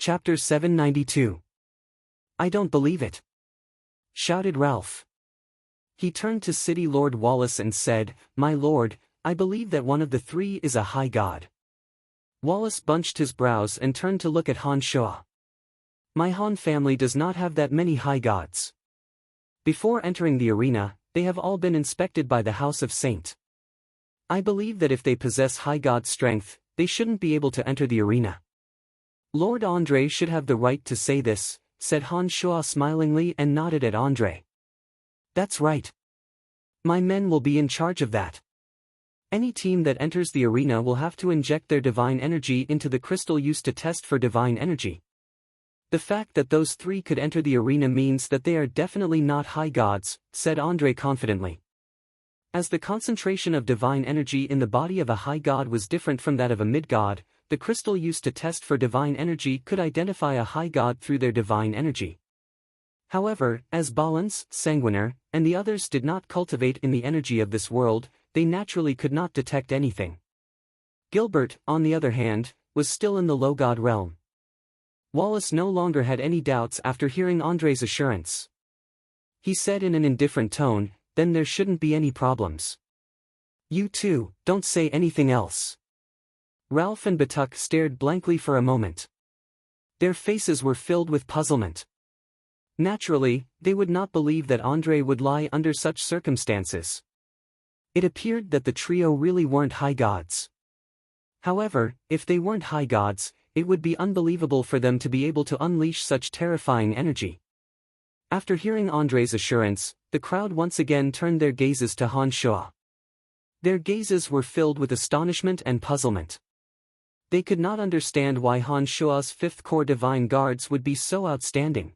Chapter 792. I don't believe it, shouted Ralph. He turned to City Lord Wallace and said, My lord, I believe that one of the three is a high god. Wallace bunched his brows and turned to look at Han Shoa. My Han family does not have that many high gods. Before entering the arena, they have all been inspected by the House of Saint. I believe that if they possess high god strength, they shouldn't be able to enter the arena. Lord Andre should have the right to say this, said Han Shoa smilingly and nodded at Andre. That's right. My men will be in charge of that. Any team that enters the arena will have to inject their divine energy into the crystal used to test for divine energy. The fact that those three could enter the arena means that they are definitely not high gods, said Andre confidently. As the concentration of divine energy in the body of a high god was different from that of a mid-god, the crystal used to test for divine energy could identify a high god through their divine energy. However, as Balance, Sanguiner, and the others did not cultivate in the energy of this world, they naturally could not detect anything. Gilbert, on the other hand, was still in the low god realm. Wallace no longer had any doubts after hearing Andre's assurance. He said in an indifferent tone, Then there shouldn't be any problems. You two, don't say anything else. Ralph and Batuk stared blankly for a moment. Their faces were filled with puzzlement. Naturally, they would not believe that Andre would lie under such circumstances. It appeared that the trio really weren't high gods. However, if they weren't high gods, it would be unbelievable for them to be able to unleash such terrifying energy. After hearing Andre's assurance, the crowd once again turned their gazes to Han Shoa. Their gazes were filled with astonishment and puzzlement. They could not understand why Han Shoa's fifth core divine guards would be so outstanding.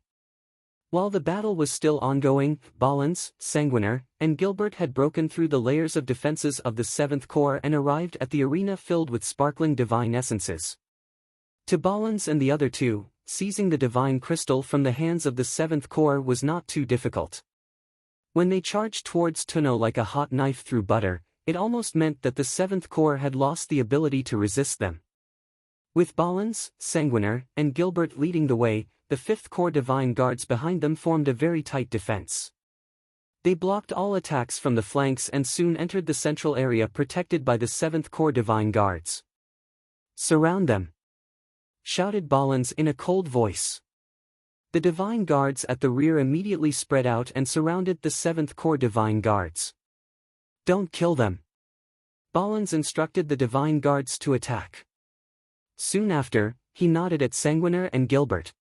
While the battle was still ongoing, Balance, Sanguiner, and Gilbert had broken through the layers of defenses of the seventh core and arrived at the arena filled with sparkling divine essences. To Balance and the other two, seizing the divine crystal from the hands of the seventh core was not too difficult. When they charged towards Tuno like a hot knife through butter, it almost meant that the seventh core had lost the ability to resist them. With Balance, Sanguiner, and Gilbert leading the way, the fifth core divine guards behind them formed a very tight defense. They blocked all attacks from the flanks and soon entered the central area protected by the seventh core divine guards. Surround them, shouted Balance in a cold voice. The divine guards at the rear immediately spread out and surrounded the seventh core divine guards. Don't kill them. Balance instructed the divine guards to attack. Soon after, he nodded at Sanguiner and Gilbert.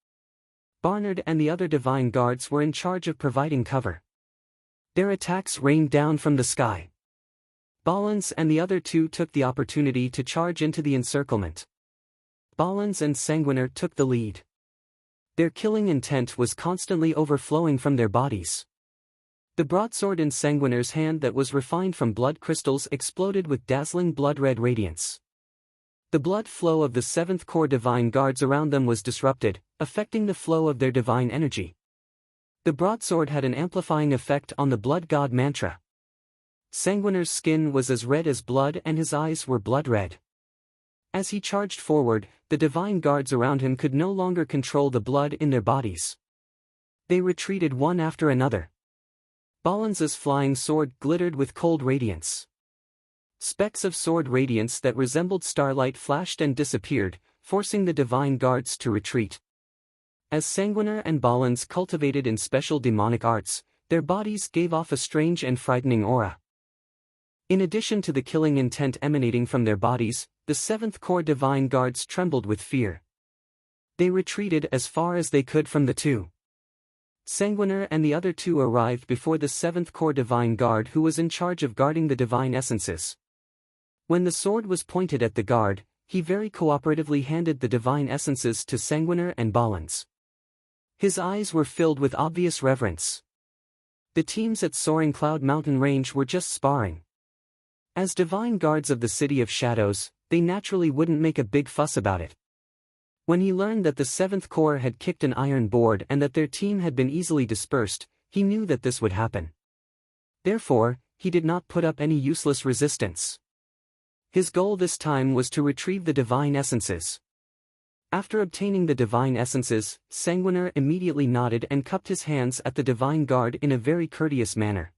Barnard and the other divine guards were in charge of providing cover. Their attacks rained down from the sky. Balance and the other two took the opportunity to charge into the encirclement. Balance and Sanguiner took the lead. Their killing intent was constantly overflowing from their bodies. The broadsword in Sanguiner's hand that was refined from blood crystals exploded with dazzling blood-red radiance. The blood flow of the seventh core divine guards around them was disrupted, affecting the flow of their divine energy. The broadsword had an amplifying effect on the blood god mantra. Sanguiner's skin was as red as blood and his eyes were blood-red. As he charged forward, the divine guards around him could no longer control the blood in their bodies. They retreated one after another. Balance's flying sword glittered with cold radiance. Specks of sword radiance that resembled starlight flashed and disappeared, forcing the divine guards to retreat. As Sanguiner and Balance cultivated in special demonic arts, their bodies gave off a strange and frightening aura. In addition to the killing intent emanating from their bodies, the seventh core divine guards trembled with fear. They retreated as far as they could from the two. Sanguiner and the other two arrived before the seventh core divine guard who was in charge of guarding the divine essences. When the sword was pointed at the guard, he very cooperatively handed the divine essences to Sanguiner and Balance. His eyes were filled with obvious reverence. The teams at Soaring Cloud Mountain Range were just sparring. As divine guards of the City of Shadows, they naturally wouldn't make a big fuss about it. When he learned that the seventh core had kicked an iron board and that their team had been easily dispersed, he knew that this would happen. Therefore, he did not put up any useless resistance. His goal this time was to retrieve the divine essences. After obtaining the divine essences, Sanguiner immediately nodded and cupped his hands at the divine guard in a very courteous manner.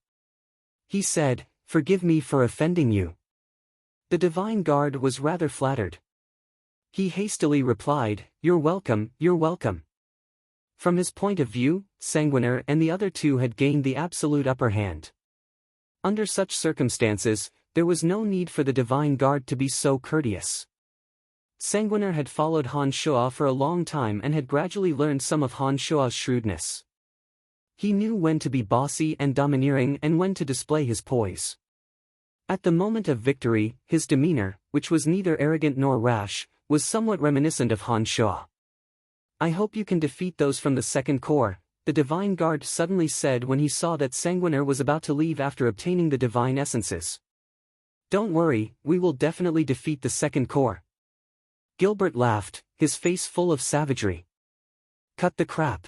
He said, "Forgive me for offending you." The divine guard was rather flattered. He hastily replied, "You're welcome, you're welcome." From his point of view, Sanguiner and the other two had gained the absolute upper hand. Under such circumstances, there was no need for the divine guard to be so courteous. Sanguiner had followed Han Shuo for a long time and had gradually learned some of Han Shuo's shrewdness. He knew when to be bossy and domineering and when to display his poise. At the moment of victory, his demeanor, which was neither arrogant nor rash, was somewhat reminiscent of Han Shuo. "I hope you can defeat those from the second corps," the divine guard suddenly said when he saw that Sanguiner was about to leave after obtaining the divine essences. "Don't worry, we will definitely defeat the second corps." Gilbert laughed, his face full of savagery. "Cut the crap.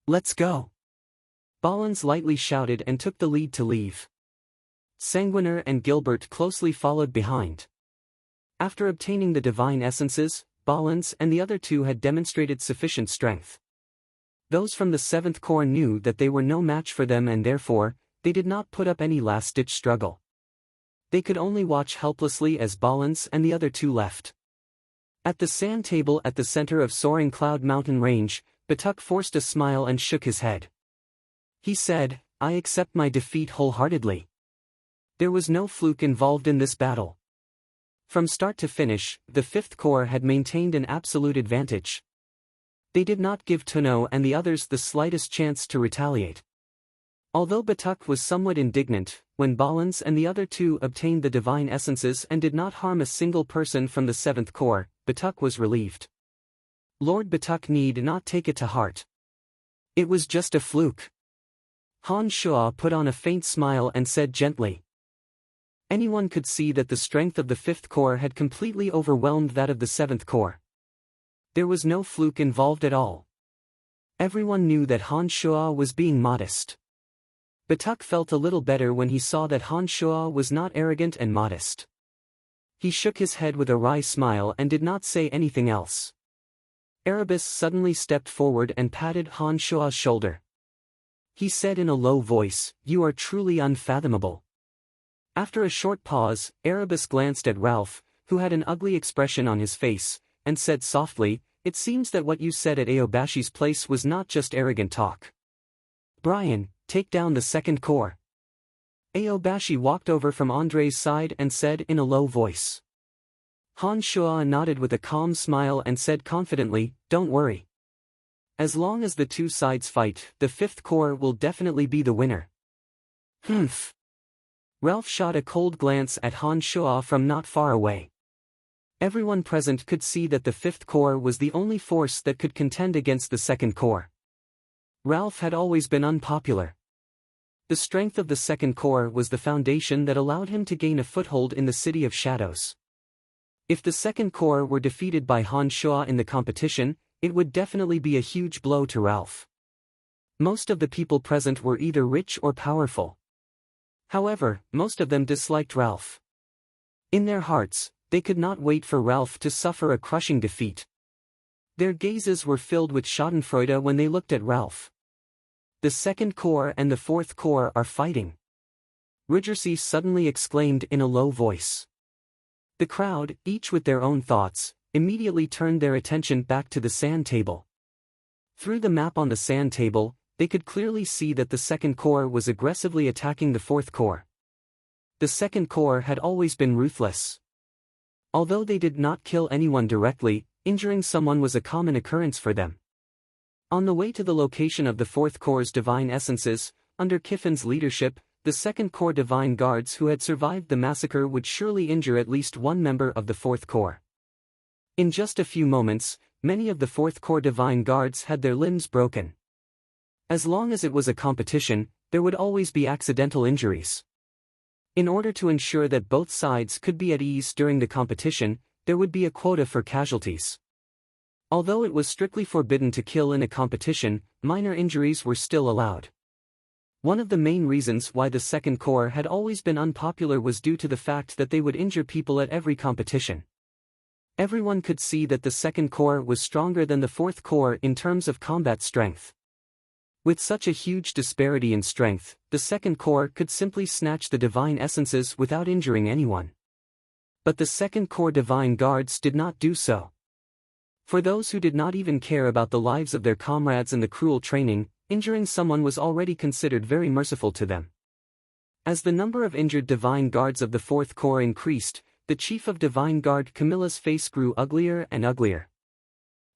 Let's go." Ballins lightly shouted and took the lead to leave. Sanguiner and Gilbert closely followed behind. After obtaining the divine essences, Ballins and the other two had demonstrated sufficient strength. Those from the 7th Corps knew that they were no match for them and therefore, they did not put up any last-ditch struggle. They could only watch helplessly as Ballins and the other two left. At the sand table at the center of Soaring Cloud Mountain Range, Batuk forced a smile and shook his head. He said, "I accept my defeat wholeheartedly. There was no fluke involved in this battle. From start to finish, the 5th Corps had maintained an absolute advantage. They did not give Tuno and the others the slightest chance to retaliate." Although Batuk was somewhat indignant, when Ballins and the other two obtained the divine essences and did not harm a single person from the 7th Corps, Batuk was relieved. Lord Batuk need not take it to heart. It was just a fluke. Han Shuo put on a faint smile and said gently. Anyone could see that the strength of the 5th Corps had completely overwhelmed that of the 7th Corps. There was no fluke involved at all. Everyone knew that Han Shuo was being modest. Batuk felt a little better when he saw that Han Shuo was not arrogant and modest. He shook his head with a wry smile and did not say anything else. Erebus suddenly stepped forward and patted Han Shuo's shoulder. He said in a low voice, "You are truly unfathomable." After a short pause, Erebus glanced at Ralph, who had an ugly expression on his face, and said softly, "It seems that what you said at Aobashi's place was not just arrogant talk. Brian, take down the 2nd Corps." Aobashi walked over from Andre's side and said in a low voice. Han Shuo nodded with a calm smile and said confidently, "Don't worry. As long as the two sides fight, the 5th Corps will definitely be the winner." "Humph." Ralph shot a cold glance at Han Shuo from not far away. Everyone present could see that the 5th Corps was the only force that could contend against the 2nd Corps. Ralph had always been unpopular. The strength of the 2nd Corps was the foundation that allowed him to gain a foothold in the City of Shadows. If the 2nd Corps were defeated by Han Shuo in the competition, it would definitely be a huge blow to Ralph. Most of the people present were either rich or powerful. However, most of them disliked Ralph. In their hearts, they could not wait for Ralph to suffer a crushing defeat. Their gazes were filled with schadenfreude when they looked at Ralph. "The 2nd Corps and the 4th Corps are fighting," Ridgersea suddenly exclaimed in a low voice. The crowd, each with their own thoughts, immediately turned their attention back to the sand table. Through the map on the sand table, they could clearly see that the 2nd Corps was aggressively attacking the 4th Corps. The 2nd Corps had always been ruthless. Although they did not kill anyone directly, injuring someone was a common occurrence for them. On the way to the location of the 4th Corps' divine essences, under Kiffin's leadership, the 2nd Corps divine guards who had survived the massacre would surely injure at least one member of the 4th Corps. In just a few moments, many of the 4th Corps divine guards had their limbs broken. As long as it was a competition, there would always be accidental injuries. In order to ensure that both sides could be at ease during the competition, there would be a quota for casualties. Although it was strictly forbidden to kill in a competition, minor injuries were still allowed. One of the main reasons why the 2nd Corps had always been unpopular was due to the fact that they would injure people at every competition. Everyone could see that the second corps was stronger than the fourth corps in terms of combat strength. With such a huge disparity in strength, the second corps could simply snatch the divine essences without injuring anyone. But the second corps divine guards did not do so. For those who did not even care about the lives of their comrades in the cruel training, injuring someone was already considered very merciful to them. As the number of injured divine guards of the fourth corps increased, the chief of divine guard Camilla's face grew uglier and uglier.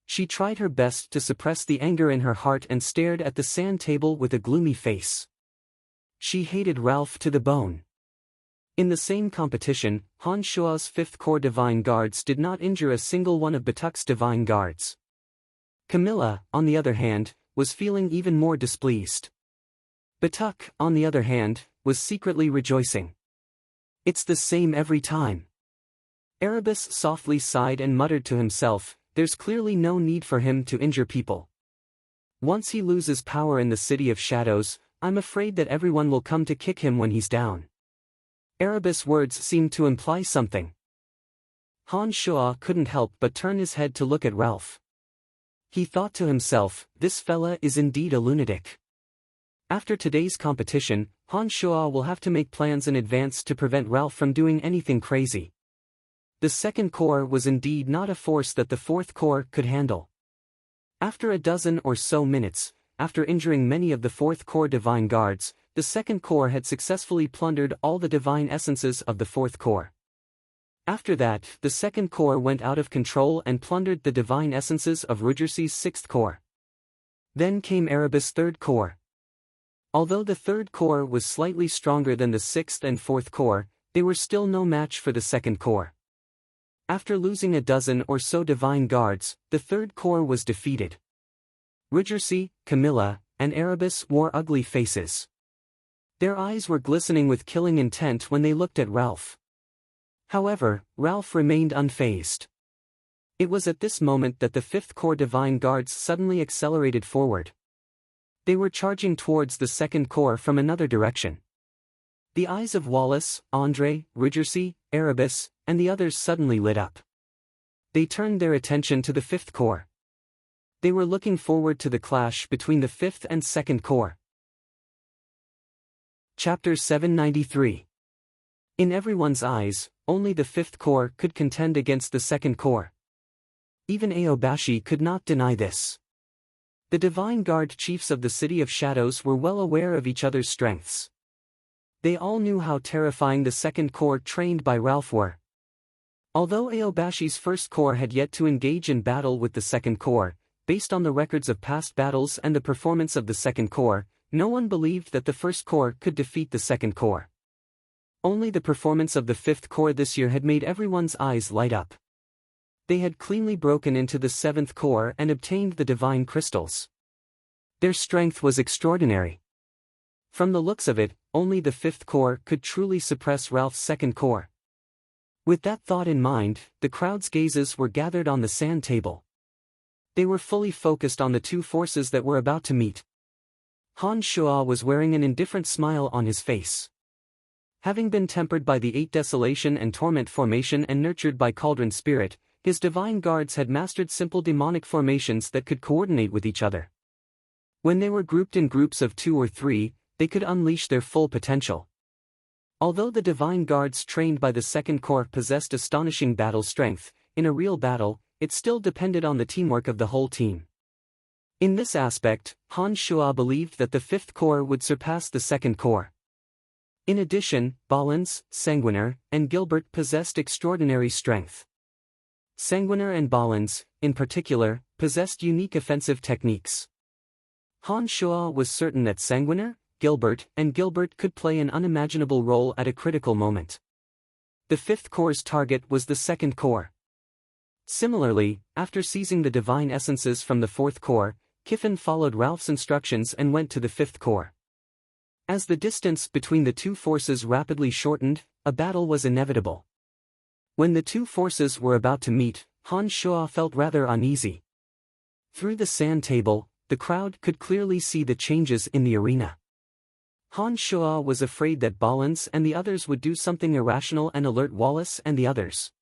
She tried her best to suppress the anger in her heart and stared at the sand table with a gloomy face. She hated Ralph to the bone. In the same competition, Han Shua's 5th Corps Divine Guards did not injure a single one of Batuk's Divine Guards. Camilla, on the other hand, was feeling even more displeased. Batuk, on the other hand, was secretly rejoicing. It's the same every time. Erebus softly sighed and muttered to himself, there's clearly no need for him to injure people. Once he loses power in the City of Shadows, I'm afraid that everyone will come to kick him when he's down. Erebus' words seemed to imply something. Han Shua couldn't help but turn his head to look at Ralph. He thought to himself, this fella is indeed a lunatic. After today's competition, Han Shua will have to make plans in advance to prevent Ralph from doing anything crazy. The second corps was indeed not a force that the fourth corps could handle. After a dozen or so minutes, after injuring many of the fourth corps divine guards, the second corps had successfully plundered all the divine essences of the fourth corps. After that, the second corps went out of control and plundered the divine essences of Rugersi's 6th corps. Then came Erebus' 3rd corps. Although the 3rd corps was slightly stronger than the 6th and 4th corps, they were still no match for the 2nd corps. After losing a dozen or so divine guards, the 3rd corps was defeated. Rugersi, Camilla, and Erebus wore ugly faces. Their eyes were glistening with killing intent when they looked at Ralph. However, Ralph remained unfazed. It was at this moment that the 5th Corps Divine Guards suddenly accelerated forward. They were charging towards the 2nd Corps from another direction. The eyes of Wallace, Andre, Rugersi, Erebus, and the others suddenly lit up. They turned their attention to the 5th Corps. They were looking forward to the clash between the 5th and 2nd Corps. Chapter 793. In everyone's eyes, only the 5th Corps could contend against the 2nd Corps. Even Aobashi could not deny this. The Divine Guard chiefs of the City of Shadows were well aware of each other's strengths. They all knew how terrifying the 2nd Corps trained by Ralph were. Although Aobashi's 1st Corps had yet to engage in battle with the 2nd Corps, based on the records of past battles and the performance of the 2nd Corps, no one believed that the 1st Corps could defeat the 2nd Corps. Only the performance of the 5th Corps this year had made everyone's eyes light up. They had cleanly broken into the 7th Corps and obtained the divine crystals. Their strength was extraordinary. From the looks of it, only the 5th Corps could truly suppress Ralph's 2nd Corps. With that thought in mind, the crowd's gazes were gathered on the sand table. They were fully focused on the two forces that were about to meet. Han Shua was wearing an indifferent smile on his face. Having been tempered by the 8 Desolation and Torment formation and nurtured by Cauldron Spirit, his divine guards had mastered simple demonic formations that could coordinate with each other. When they were grouped in groups of 2 or 3, they could unleash their full potential. Although the divine guards trained by the 2nd Corps possessed astonishing battle strength, in a real battle, it still depended on the teamwork of the whole team. In this aspect, Han Shua believed that the 5th Corps would surpass the 2nd Corps. In addition, Balans, Sanguiner, and Gilbert possessed extraordinary strength. Sanguiner and Balans, in particular, possessed unique offensive techniques. Han Shua was certain that Sanguiner, Gilbert could play an unimaginable role at a critical moment. The 5th Corps' target was the 2nd Corps. Similarly, after seizing the divine essences from the 4th Corps, Kiffin followed Ralph's instructions and went to the 5th Corps. As the distance between the two forces rapidly shortened, a battle was inevitable. When the two forces were about to meet, Han Shua felt rather uneasy. Through the sand table, the crowd could clearly see the changes in the arena. Han Shua was afraid that Balans and the others would do something irrational and alert Wallace and the others.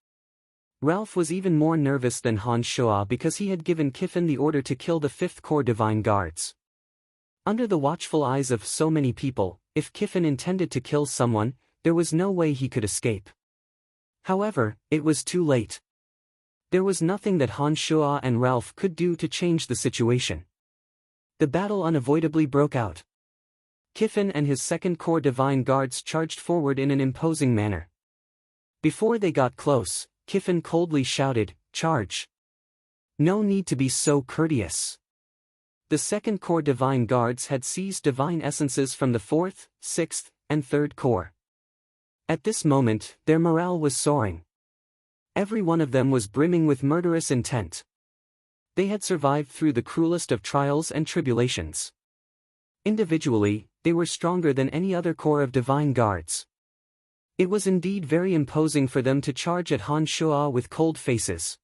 Ralph was even more nervous than Han Shuo because he had given Kiffin the order to kill the 5th Corps Divine Guards. Under the watchful eyes of so many people, if Kiffin intended to kill someone, there was no way he could escape. However, it was too late. There was nothing that Han Shuo and Ralph could do to change the situation. The battle unavoidably broke out. Kiffin and his 2nd Corps Divine Guards charged forward in an imposing manner. Before they got close, Kiffin coldly shouted, "Charge! No need to be so courteous." The 2nd Corps Divine Guards had seized divine essences from the 4th, 6th, and 3rd Corps. At this moment, their morale was soaring. Every one of them was brimming with murderous intent. They had survived through the cruelest of trials and tribulations. Individually, they were stronger than any other corps of divine guards. It was indeed very imposing for them to charge at Han Shuo with cold faces.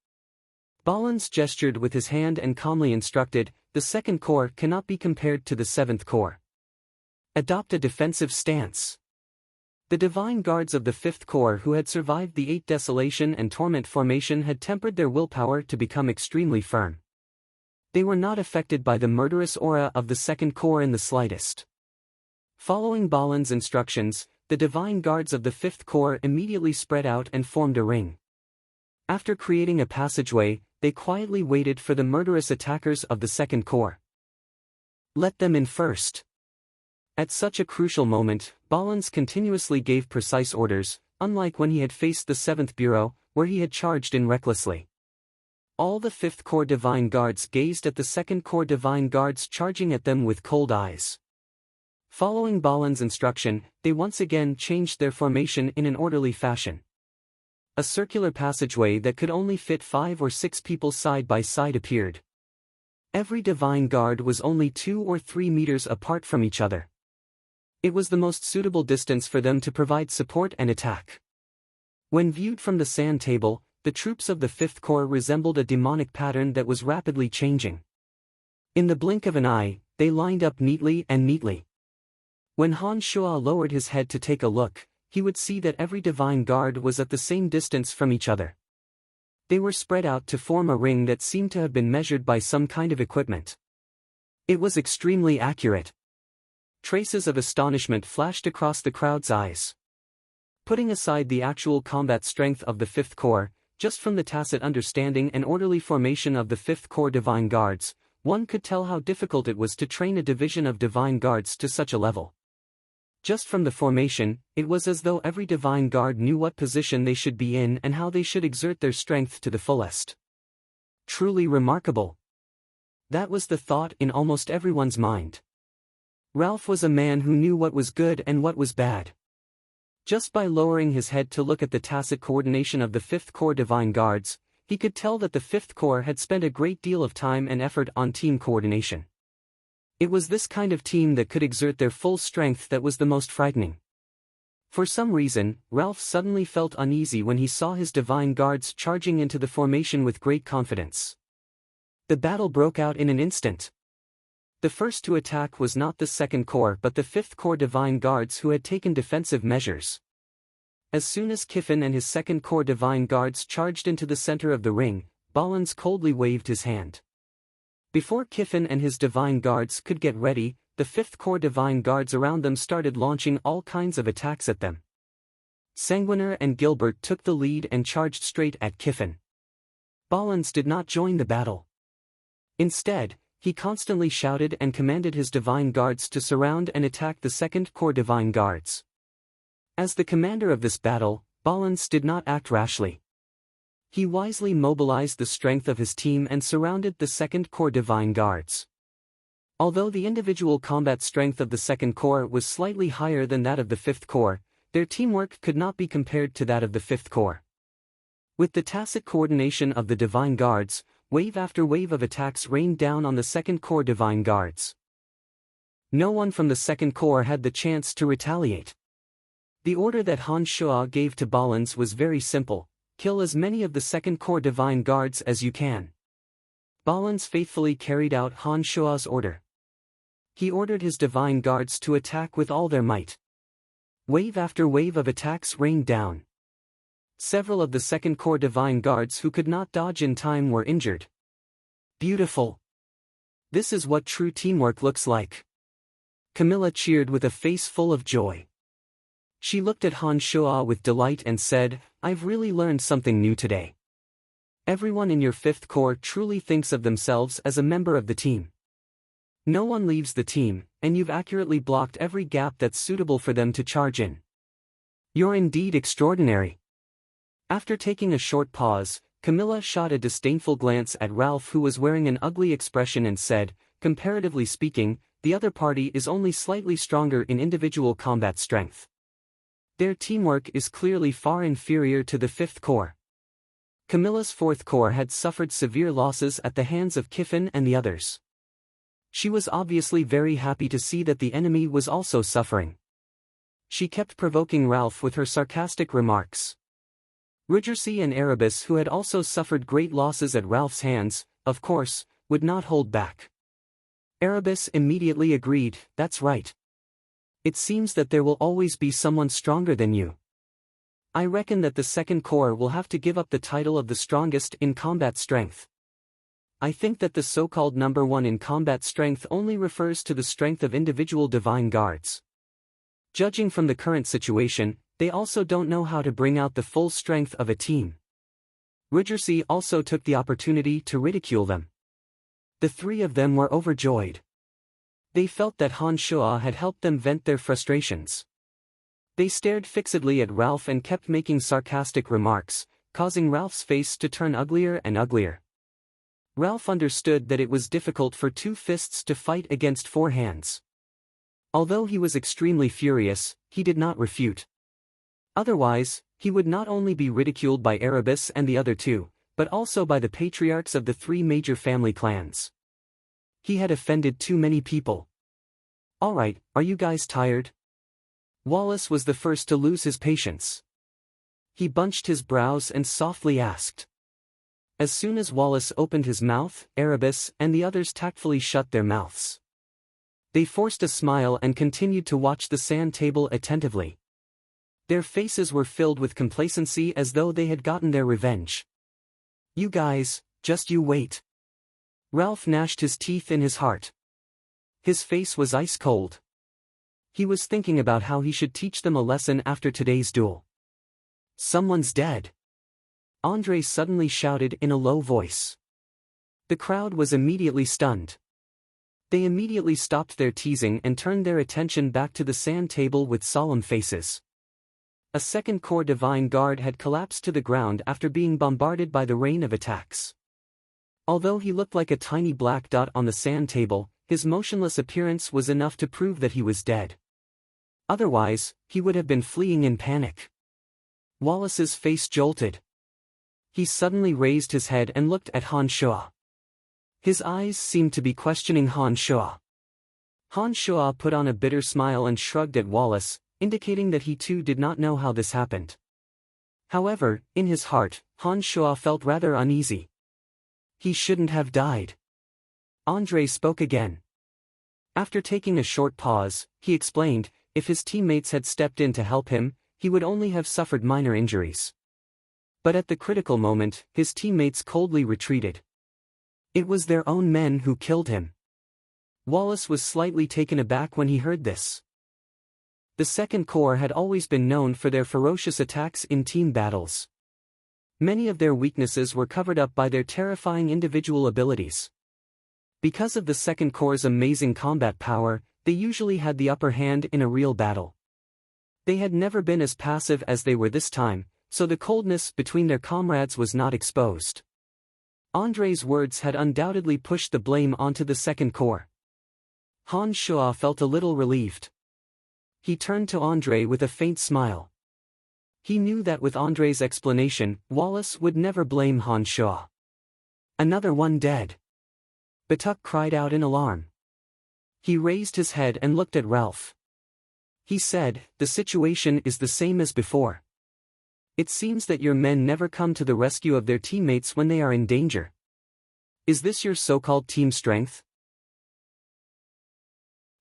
Balans gestured with his hand and calmly instructed, "The 2nd Corps cannot be compared to the 7th Corps. Adopt a defensive stance." The divine guards of the 5th Corps who had survived the 8 Desolation and Torment formation had tempered their willpower to become extremely firm. They were not affected by the murderous aura of the 2nd Corps in the slightest. Following Balan's instructions, the divine guards of the 5th Corps immediately spread out and formed a ring. After creating a passageway, they quietly waited for the murderous attackers of the 2nd Corps. "Let them in first." At such a crucial moment, Balans continuously gave precise orders, unlike when he had faced the 7th Bureau, where he had charged in recklessly. All the 5th Corps Divine Guards gazed at the 2nd Corps Divine Guards charging at them with cold eyes. Following Balan's instruction, they once again changed their formation in an orderly fashion. A circular passageway that could only fit 5 or 6 people side by side appeared. Every divine guard was only 2 or 3 meters apart from each other. It was the most suitable distance for them to provide support and attack. When viewed from the sand table, the troops of the 5th Corps resembled a demonic pattern that was rapidly changing. In the blink of an eye, they lined up neatly and neatly. When Han Shuo lowered his head to take a look, he would see that every divine guard was at the same distance from each other. They were spread out to form a ring that seemed to have been measured by some kind of equipment. It was extremely accurate. Traces of astonishment flashed across the crowd's eyes. Putting aside the actual combat strength of the 5th Corps, just from the tacit understanding and orderly formation of the 5th Corps Divine Guards, one could tell how difficult it was to train a division of Divine Guards to such a level. Just from the formation, it was as though every Divine Guard knew what position they should be in and how they should exert their strength to the fullest. Truly remarkable. That was the thought in almost everyone's mind. Ralph was a man who knew what was good and what was bad. Just by lowering his head to look at the tacit coordination of the 5th Corps Divine Guards, he could tell that the 5th Corps had spent a great deal of time and effort on team coordination. It was this kind of team that could exert their full strength that was the most frightening. For some reason, Ralph suddenly felt uneasy when he saw his Divine Guards charging into the formation with great confidence. The battle broke out in an instant. The first to attack was not the 2nd Corps but the 5th Corps Divine Guards who had taken defensive measures. As soon as Kiffin and his 2nd Corps Divine Guards charged into the center of the ring, Balans coldly waved his hand. Before Kiffin and his Divine Guards could get ready, the 5th Corps Divine Guards around them started launching all kinds of attacks at them. Sanguiner and Gilbert took the lead and charged straight at Kiffin. Balans did not join the battle. Instead, he constantly shouted and commanded his Divine Guards to surround and attack the 2nd Corps Divine Guards. As the commander of this battle, Balans did not act rashly. He wisely mobilized the strength of his team and surrounded the 2nd Corps Divine Guards. Although the individual combat strength of the 2nd Corps was slightly higher than that of the 5th Corps, their teamwork could not be compared to that of the 5th Corps. With the tacit coordination of the Divine Guards, wave after wave of attacks rained down on the 2nd Corps Divine Guards. No one from the 2nd Corps had the chance to retaliate. The order that Han Shuo gave to Balans was very simple: kill as many of the 2nd Corps Divine Guards as you can. Balans faithfully carried out Han Shuo's order. He ordered his Divine Guards to attack with all their might. Wave after wave of attacks rained down. Several of the Second Corps Divine Guards who could not dodge in time were injured. Beautiful. This is what true teamwork looks like. Camilla cheered with a face full of joy. She looked at Han Shuo with delight and said, I've really learned something new today. Everyone in your 5th Corps truly thinks of themselves as a member of the team. No one leaves the team, and you've accurately blocked every gap that's suitable for them to charge in. You're indeed extraordinary. After taking a short pause, Camilla shot a disdainful glance at Ralph, who was wearing an ugly expression, and said, comparatively speaking, the other party is only slightly stronger in individual combat strength. Their teamwork is clearly far inferior to the 5th Corps. Camilla's 4th Corps had suffered severe losses at the hands of Kiffin and the others. She was obviously very happy to see that the enemy was also suffering. She kept provoking Ralph with her sarcastic remarks. Ridgersea and Erebus, who had also suffered great losses at Ralph's hands, of course, would not hold back. Erebus immediately agreed, that's right. It seems that there will always be someone stronger than you. I reckon that the 2nd Corps will have to give up the title of the strongest in combat strength. I think that the so-called number 1 in combat strength only refers to the strength of individual Divine Guards. Judging from the current situation, they also don't know how to bring out the full strength of a team. Ridgersea also took the opportunity to ridicule them. The 3 of them were overjoyed. They felt that Han Shuo had helped them vent their frustrations. They stared fixedly at Ralph and kept making sarcastic remarks, causing Ralph's face to turn uglier and uglier. Ralph understood that it was difficult for 2 fists to fight against 4 hands. Although he was extremely furious, he did not refute. Otherwise, he would not only be ridiculed by Erebus and the other 2, but also by the patriarchs of the 3 major family clans. He had offended too many people. Alright, are you guys tired? Wallace was the first to lose his patience. He bunched his brows and softly asked. As soon as Wallace opened his mouth, Erebus and the others tactfully shut their mouths. They forced a smile and continued to watch the sand table attentively. Their faces were filled with complacency, as though they had gotten their revenge. You guys, just you wait. Ralph gnashed his teeth in his heart. His face was ice cold. He was thinking about how he should teach them a lesson after today's duel. Someone's dead. Andre suddenly shouted in a low voice. The crowd was immediately stunned. They immediately stopped their teasing and turned their attention back to the sand table with solemn faces. A 2nd Corps Divine Guard had collapsed to the ground after being bombarded by the rain of attacks. Although he looked like a tiny black dot on the sand table, his motionless appearance was enough to prove that he was dead. Otherwise, he would have been fleeing in panic. Wallace's face jolted. He suddenly raised his head and looked at Han Shuo. His eyes seemed to be questioning Han Shuo. Han Shuo put on a bitter smile and shrugged at Wallace, indicating that he too did not know how this happened. However, in his heart, Han Shuo felt rather uneasy. He shouldn't have died. Andre spoke again. After taking a short pause, he explained, if his teammates had stepped in to help him, he would only have suffered minor injuries. But at the critical moment, his teammates coldly retreated. It was their own men who killed him. Wallace was slightly taken aback when he heard this. The 2nd Corps had always been known for their ferocious attacks in team battles. Many of their weaknesses were covered up by their terrifying individual abilities. Because of the 2nd Corps' amazing combat power, they usually had the upper hand in a real battle. They had never been as passive as they were this time, so the coldness between their comrades was not exposed. Andre's words had undoubtedly pushed the blame onto the 2nd Corps. Han Shuo felt a little relieved. He turned to Andre with a faint smile. He knew that with Andre's explanation, Wallace would never blame Han Shuo. Another one dead. Batuk cried out in alarm. He raised his head and looked at Ralph. He said, the situation is the same as before. It seems that your men never come to the rescue of their teammates when they are in danger. Is this your so-called team strength?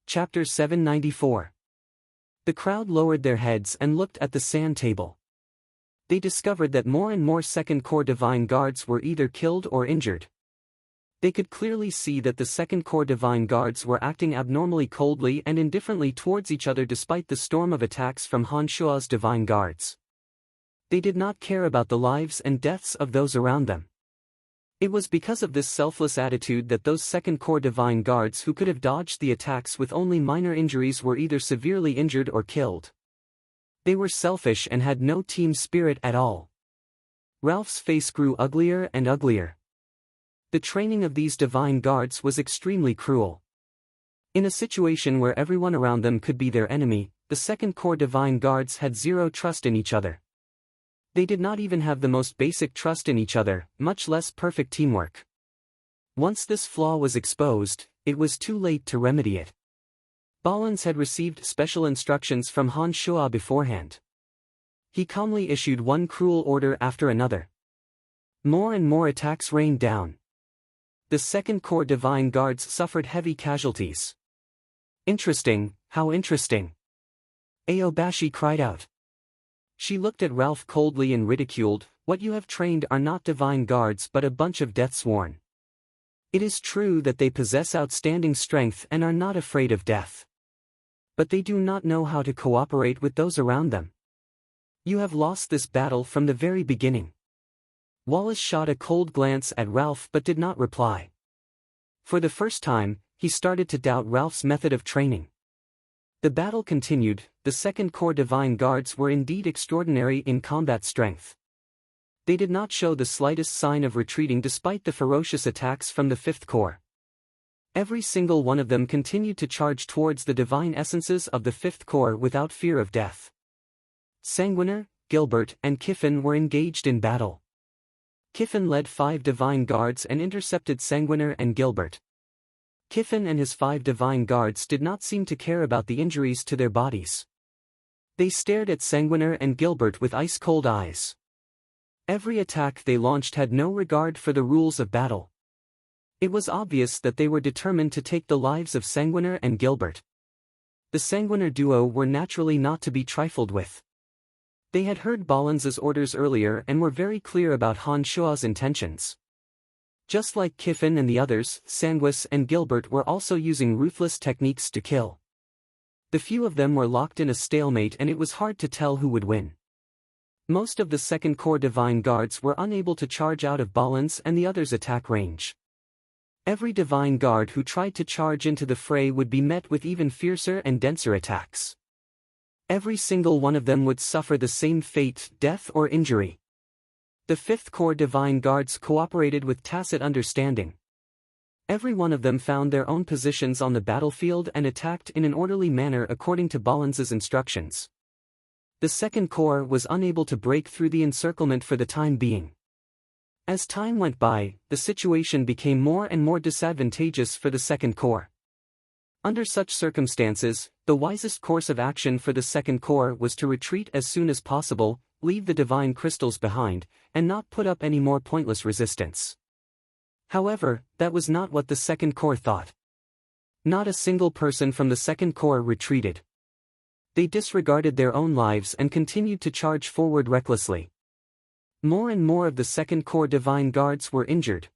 Chapter 794. The crowd lowered their heads and looked at the sand table. they discovered that more and more Second Corps Divine Guards were either killed or injured. They could clearly see that the Second Corps Divine Guards were acting abnormally coldly and indifferently towards each other despite the storm of attacks from Han Shua's Divine Guards. They did not care about the lives and deaths of those around them. It was because of this selfless attitude that those Second Corps Divine Guards who could have dodged the attacks with only minor injuries were either severely injured or killed. They were selfish and had no team spirit at all. Ralph's face grew uglier and uglier. The training of these Divine Guards was extremely cruel. In a situation where everyone around them could be their enemy, the Second Corps Divine Guards had zero trust in each other. They did not even have the most basic trust in each other, much less perfect teamwork. Once this flaw was exposed, it was too late to remedy it. Ballins had received special instructions from Han Shua beforehand. He calmly issued one cruel order after another. More and more attacks rained down. The Second Corps Divine Guards suffered heavy casualties. Interesting, how interesting! Aobashi cried out. She looked at Ralph coldly and ridiculed, "What you have trained are not Divine Guards but a bunch of death-sworn. It is true that they possess outstanding strength and are not afraid of death. But they do not know how to cooperate with those around them. You have lost this battle from the very beginning." Wallace shot a cold glance at Ralph but did not reply. For the first time, he started to doubt Ralph's method of training. The battle continued. The Second Corps Divine Guards were indeed extraordinary in combat strength. They did not show the slightest sign of retreating despite the ferocious attacks from the Fifth Corps. Every single one of them continued to charge towards the divine essences of the Fifth Corps without fear of death. Sanguiner, Gilbert, and Kiffin were engaged in battle. Kiffin led 5 Divine Guards and intercepted Sanguiner and Gilbert. Kiffin and his 5 Divine Guards did not seem to care about the injuries to their bodies. They stared at Sanguiner and Gilbert with ice-cold eyes. Every attack they launched had no regard for the rules of battle. It was obvious that they were determined to take the lives of Sanguiner and Gilbert. The Sanguiner duo were naturally not to be trifled with. They had heard Ballins' orders earlier and were very clear about Han Shua's intentions. Just like Kiffin and the others, Sanguis and Gilbert were also using ruthless techniques to kill. The few of them were locked in a stalemate and it was hard to tell who would win. Most of the Second Corps Divine Guards were unable to charge out of Ballins and the others' attack range. Every Divine Guard who tried to charge into the fray would be met with even fiercer and denser attacks. Every single one of them would suffer the same fate, death or injury. The Fifth Corps Divine Guards cooperated with tacit understanding. Every one of them found their own positions on the battlefield and attacked in an orderly manner according to Ballins' instructions. The Second Corps was unable to break through the encirclement for the time being. As time went by, the situation became more and more disadvantageous for the Second Corps. Under such circumstances, the wisest course of action for the Second Corps was to retreat as soon as possible, leave the divine crystals behind, and not put up any more pointless resistance. However, that was not what the Second Corps thought. Not a single person from the Second Corps retreated. They disregarded their own lives and continued to charge forward recklessly. More and more of the Second Corps Divine Guards were injured.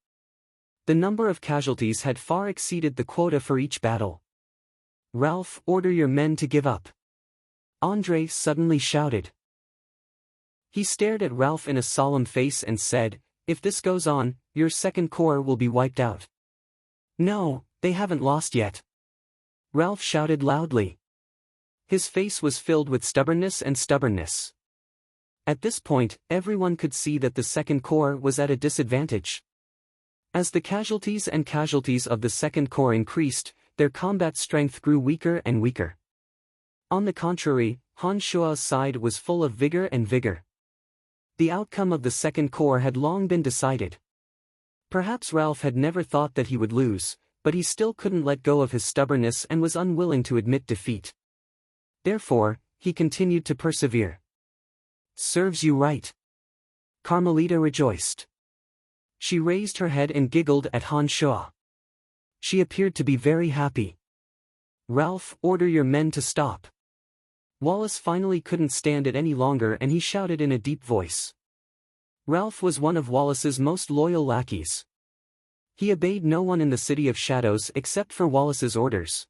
The number of casualties had far exceeded the quota for each battle. "Ralph, order your men to give up," Andre suddenly shouted. He stared at Ralph in a solemn face and said, "If this goes on, your Second Corps will be wiped out." "No, they haven't lost yet," Ralph shouted loudly. His face was filled with stubbornness. At this point, everyone could see that the Second Corps was at a disadvantage. As the casualties of the Second Corps increased, their combat strength grew weaker and weaker. On the contrary, Han Shua's side was full of vigor. The outcome of the Second Corps had long been decided. Perhaps Ralph had never thought that he would lose, but he still couldn't let go of his stubbornness and was unwilling to admit defeat. Therefore, he continued to persevere. "Serves you right." Carmelita rejoiced. She raised her head and giggled at Han Shua. She appeared to be very happy. "Ralph, order your men to stop." Wallace finally couldn't stand it any longer and he shouted in a deep voice. Ralph was one of Wallace's most loyal lackeys. He obeyed no one in the City of Shadows except for Wallace's orders.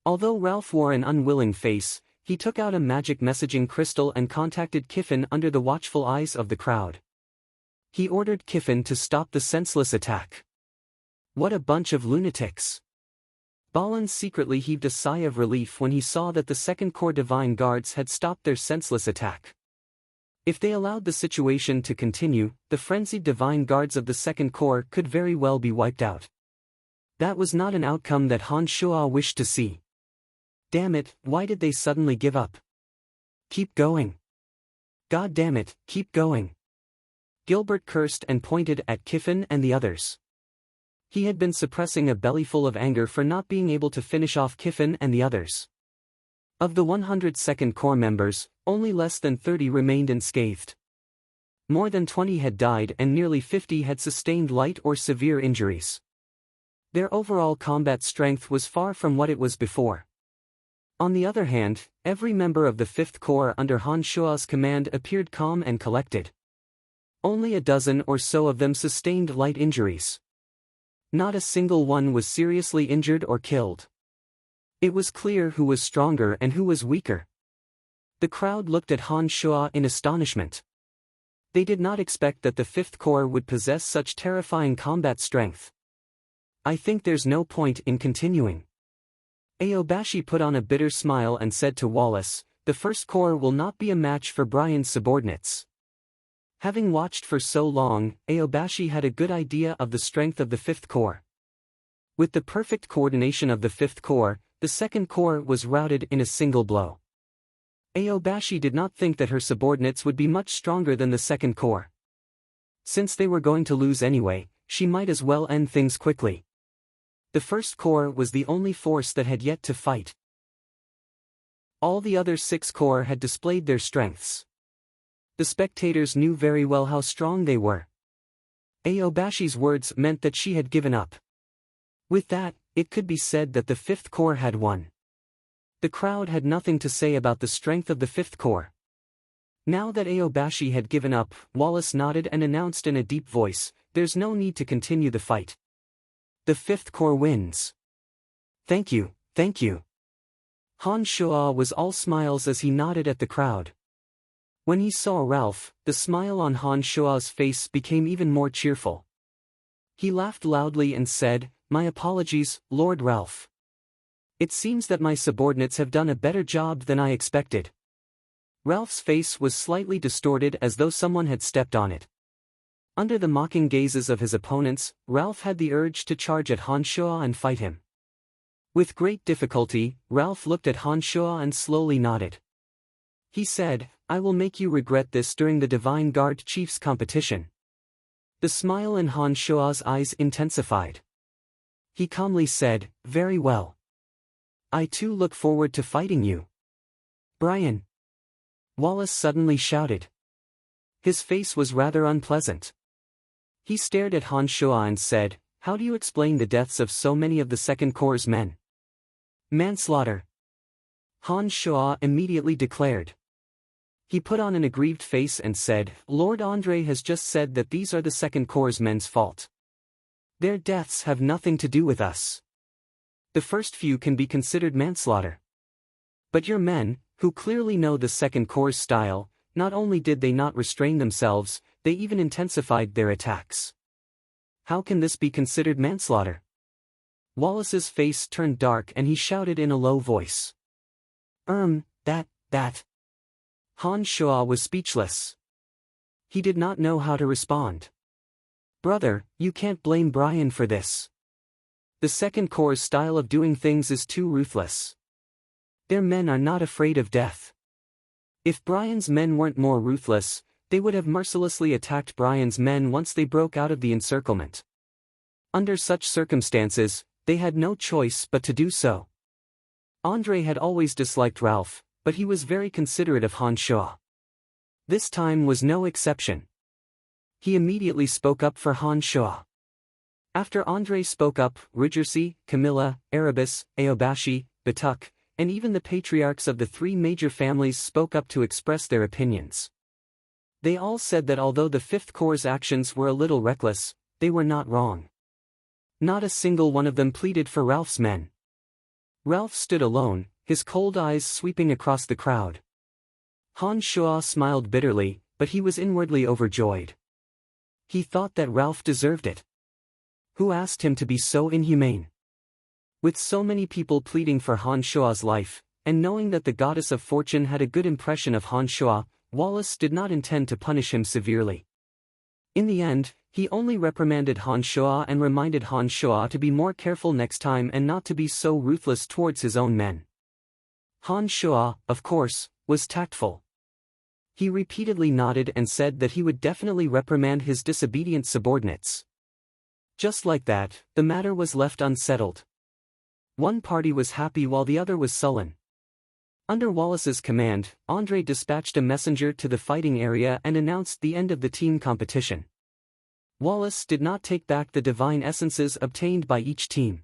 Although Ralph wore an unwilling face, he took out a magic messaging crystal and contacted Kiffin under the watchful eyes of the crowd. He ordered Kiffin to stop the senseless attack. What a bunch of lunatics! Balin secretly heaved a sigh of relief when he saw that the Second Corps Divine Guards had stopped their senseless attack. If they allowed the situation to continue, the frenzied Divine Guards of the Second Corps could very well be wiped out. That was not an outcome that Han Shuo wished to see. Damn it, why did they suddenly give up? Keep going. God damn it, keep going. Gilbert cursed and pointed at Kiffin and the others. He had been suppressing a bellyful of anger for not being able to finish off Kiffin and the others. Of the 102nd Corps members, only less than 30 remained unscathed. More than 20 had died and nearly 50 had sustained light or severe injuries. Their overall combat strength was far from what it was before. On the other hand, every member of the 5th Corps under Han Shuo's command appeared calm and collected. Only a dozen or so of them sustained light injuries. Not a single one was seriously injured or killed. It was clear who was stronger and who was weaker. The crowd looked at Han Shuo in astonishment. They did not expect that the 5th Corps would possess such terrifying combat strength. I think there's no point in continuing. Aobashi put on a bitter smile and said to Wallace, the 1st Corps will not be a match for Brian's subordinates. Having watched for so long, Aobashi had a good idea of the strength of the 5th Corps. With the perfect coordination of the 5th Corps, the 2nd Corps was routed in a single blow. Aobashi did not think that her subordinates would be much stronger than the 2nd Corps. Since they were going to lose anyway, she might as well end things quickly. The 1st Corps was the only force that had yet to fight. All the other 6 Corps had displayed their strengths. The spectators knew very well how strong they were. Aobashi's words meant that she had given up. With that, it could be said that the 5th Corps had won. The crowd had nothing to say about the strength of the 5th Corps. Now that Aobashi had given up, Wallace nodded and announced in a deep voice, there's no need to continue the fight. The 5th Corps wins. Thank you, thank you. Han Shuo was all smiles as he nodded at the crowd. When he saw Ralph, the smile on Han Shuo's face became even more cheerful. He laughed loudly and said, my apologies, Lord Ralph. It seems that my subordinates have done a better job than I expected. Ralph's face was slightly distorted as though someone had stepped on it. Under the mocking gazes of his opponents, Ralph had the urge to charge at Han Shuo and fight him. With great difficulty, Ralph looked at Han Shuo and slowly nodded. He said, I will make you regret this during the Divine Guard Chief's competition. The smile in Han Shuo's eyes intensified. He calmly said, very well. I too look forward to fighting you. Brian. Wallace suddenly shouted. His face was rather unpleasant. He stared at Han Shuo and said, how do you explain the deaths of so many of the 2nd Corps' men? Manslaughter. Han Shuo immediately declared. He put on an aggrieved face and said, Lord Andre has just said that these are the 2nd Corps' men's fault. Their deaths have nothing to do with us. The first few can be considered manslaughter. But your men, who clearly know the 2nd Corps' style, not only did they not restrain themselves, they even intensified their attacks. How can this be considered manslaughter? Wallace's face turned dark and he shouted in a low voice. That. Han Shuo was speechless. He did not know how to respond. Brother, you can't blame Brian for this. The 2nd Corps' style of doing things is too ruthless. Their men are not afraid of death. If Brian's men weren't more ruthless, they would have mercilessly attacked Brian's men once they broke out of the encirclement. Under such circumstances, they had no choice but to do so. Andre had always disliked Ralph, but he was very considerate of Han Shuo. This time was no exception. He immediately spoke up for Han Shuo. After Andre spoke up, Ridgersea, Camilla, Erebus, Aobashi, Batuk, and even the patriarchs of the three major families spoke up to express their opinions. They all said that although the Fifth Corps' actions were a little reckless, they were not wrong. Not a single one of them pleaded for Ralph's men. Ralph stood alone, his cold eyes sweeping across the crowd. Han Shuo smiled bitterly, but he was inwardly overjoyed. He thought that Ralph deserved it. Who asked him to be so inhumane? With so many people pleading for Han Shuo's life, and knowing that the goddess of fortune had a good impression of Han Shuo, Wallace did not intend to punish him severely. In the end, he only reprimanded Han Shuo and reminded Han Shuo to be more careful next time and not to be so ruthless towards his own men. Han Shuo, of course, was tactful. He repeatedly nodded and said that he would definitely reprimand his disobedient subordinates. Just like that, the matter was left unsettled. One party was happy while the other was sullen. Under Wallace's command, Andre dispatched a messenger to the fighting area and announced the end of the team competition. Wallace did not take back the divine essences obtained by each team.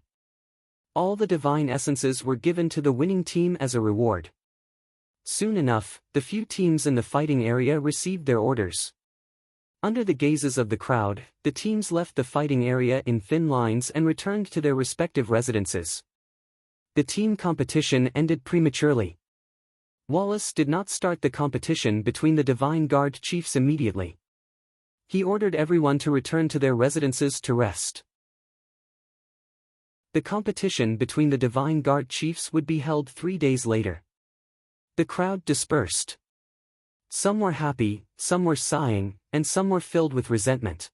All the divine essences were given to the winning team as a reward. Soon enough, the few teams in the fighting area received their orders. Under the gazes of the crowd, the teams left the fighting area in thin lines and returned to their respective residences. The team competition ended prematurely. Wallace did not start the competition between the Divine Guard chiefs immediately. He ordered everyone to return to their residences to rest. The competition between the Divine Guard chiefs would be held 3 days later. The crowd dispersed. Some were happy, some were sighing, and some were filled with resentment.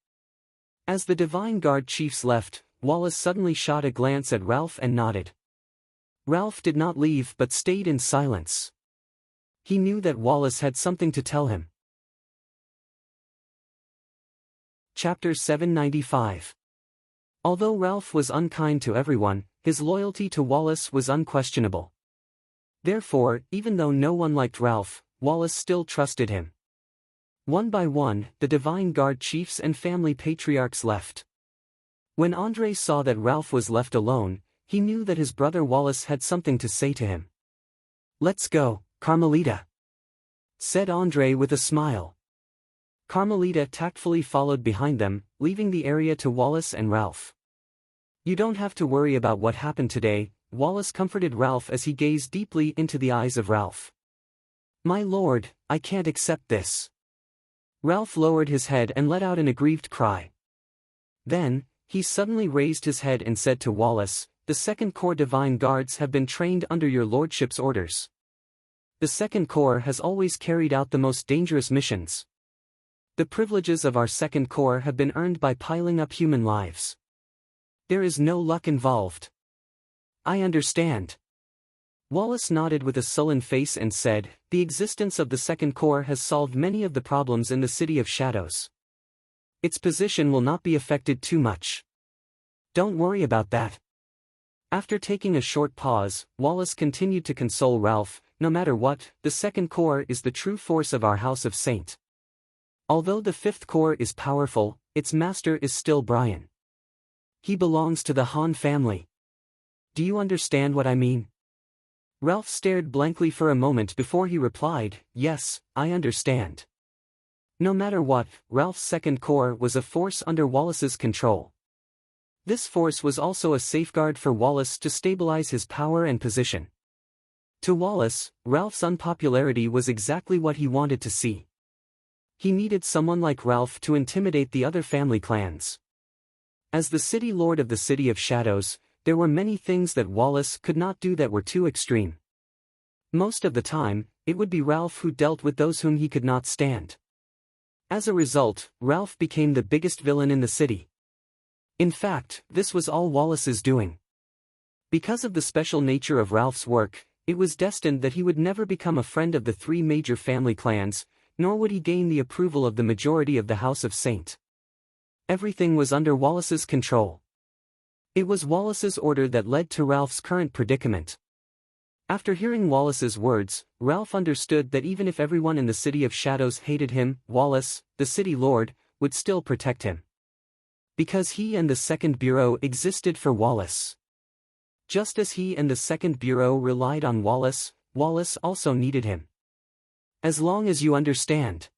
As the Divine Guard chiefs left, Wallace suddenly shot a glance at Ralph and nodded. Ralph did not leave but stayed in silence. He knew that Wallace had something to tell him. Chapter 795. Although Ralph was unkind to everyone, his loyalty to Wallace was unquestionable. Therefore, even though no one liked Ralph, Wallace still trusted him. One by one, the Divine Guard chiefs and family patriarchs left. When Andre saw that Ralph was left alone, he knew that his brother Wallace had something to say to him. "Let's go, Carmelita," said Andre with a smile. Carmelita tactfully followed behind them, leaving the area to Wallace and Ralph. "You don't have to worry about what happened today," Wallace comforted Ralph as he gazed deeply into the eyes of Ralph. "My lord, I can't accept this." Ralph lowered his head and let out an aggrieved cry. Then, he suddenly raised his head and said to Wallace, "The Second Corps Divine Guards have been trained under your lordship's orders. The Second Corps has always carried out the most dangerous missions. The privileges of our Second Corps have been earned by piling up human lives. There is no luck involved." "I understand." Wallace nodded with a sullen face and said, "The existence of the Second Corps has solved many of the problems in the City of Shadows. Its position will not be affected too much. Don't worry about that." After taking a short pause, Wallace continued to console Ralph, "No matter what, the Second Corps is the true force of our House of Saint. Although the Fifth Corps is powerful, its master is still Brian. He belongs to the Han family. Do you understand what I mean?" Ralph stared blankly for a moment before he replied, "Yes, I understand." No matter what, Ralph's Second Corps was a force under Wallace's control. This force was also a safeguard for Wallace to stabilize his power and position. To Wallace, Ralph's unpopularity was exactly what he wanted to see. He needed someone like Ralph to intimidate the other family clans. As the city lord of the City of Shadows, there were many things that Wallace could not do that were too extreme. Most of the time, it would be Ralph who dealt with those whom he could not stand. As a result, Ralph became the biggest villain in the city. In fact, this was all Wallace's doing. Because of the special nature of Ralph's work, it was destined that he would never become a friend of the three major family clans, nor would he gain the approval of the majority of the House of Saint. Everything was under Wallace's control. It was Wallace's order that led to Ralph's current predicament. After hearing Wallace's words, Ralph understood that even if everyone in the City of Shadows hated him, Wallace, the city lord, would still protect him. Because he and the Second Bureau existed for Wallace. Just as he and the Second Bureau relied on Wallace, Wallace also needed him. As long as you understand.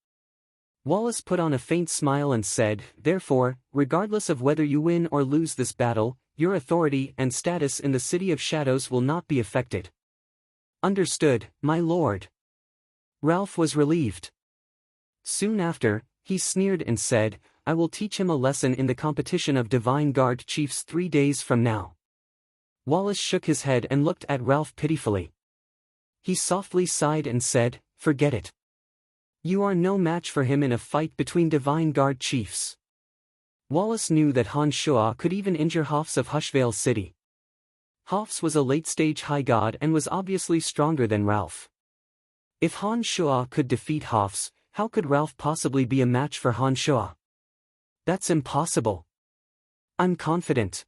Wallace put on a faint smile and said, therefore, regardless of whether you win or lose this battle, your authority and status in the City of Shadows will not be affected. Understood, my lord. Ralph was relieved. Soon after, he sneered and said, I will teach him a lesson in the competition of Divine Guard chiefs 3 days from now. Wallace shook his head and looked at Ralph pitifully. He softly sighed and said, forget it. You are no match for him in a fight between Divine Guard chiefs. Wallace knew that Han Shua could even injure Hafs of Hushvale City. Hafs was a late-stage high god and was obviously stronger than Ralph. If Han Shua could defeat Hafs, how could Ralph possibly be a match for Han Shua? That's impossible. I'm confident.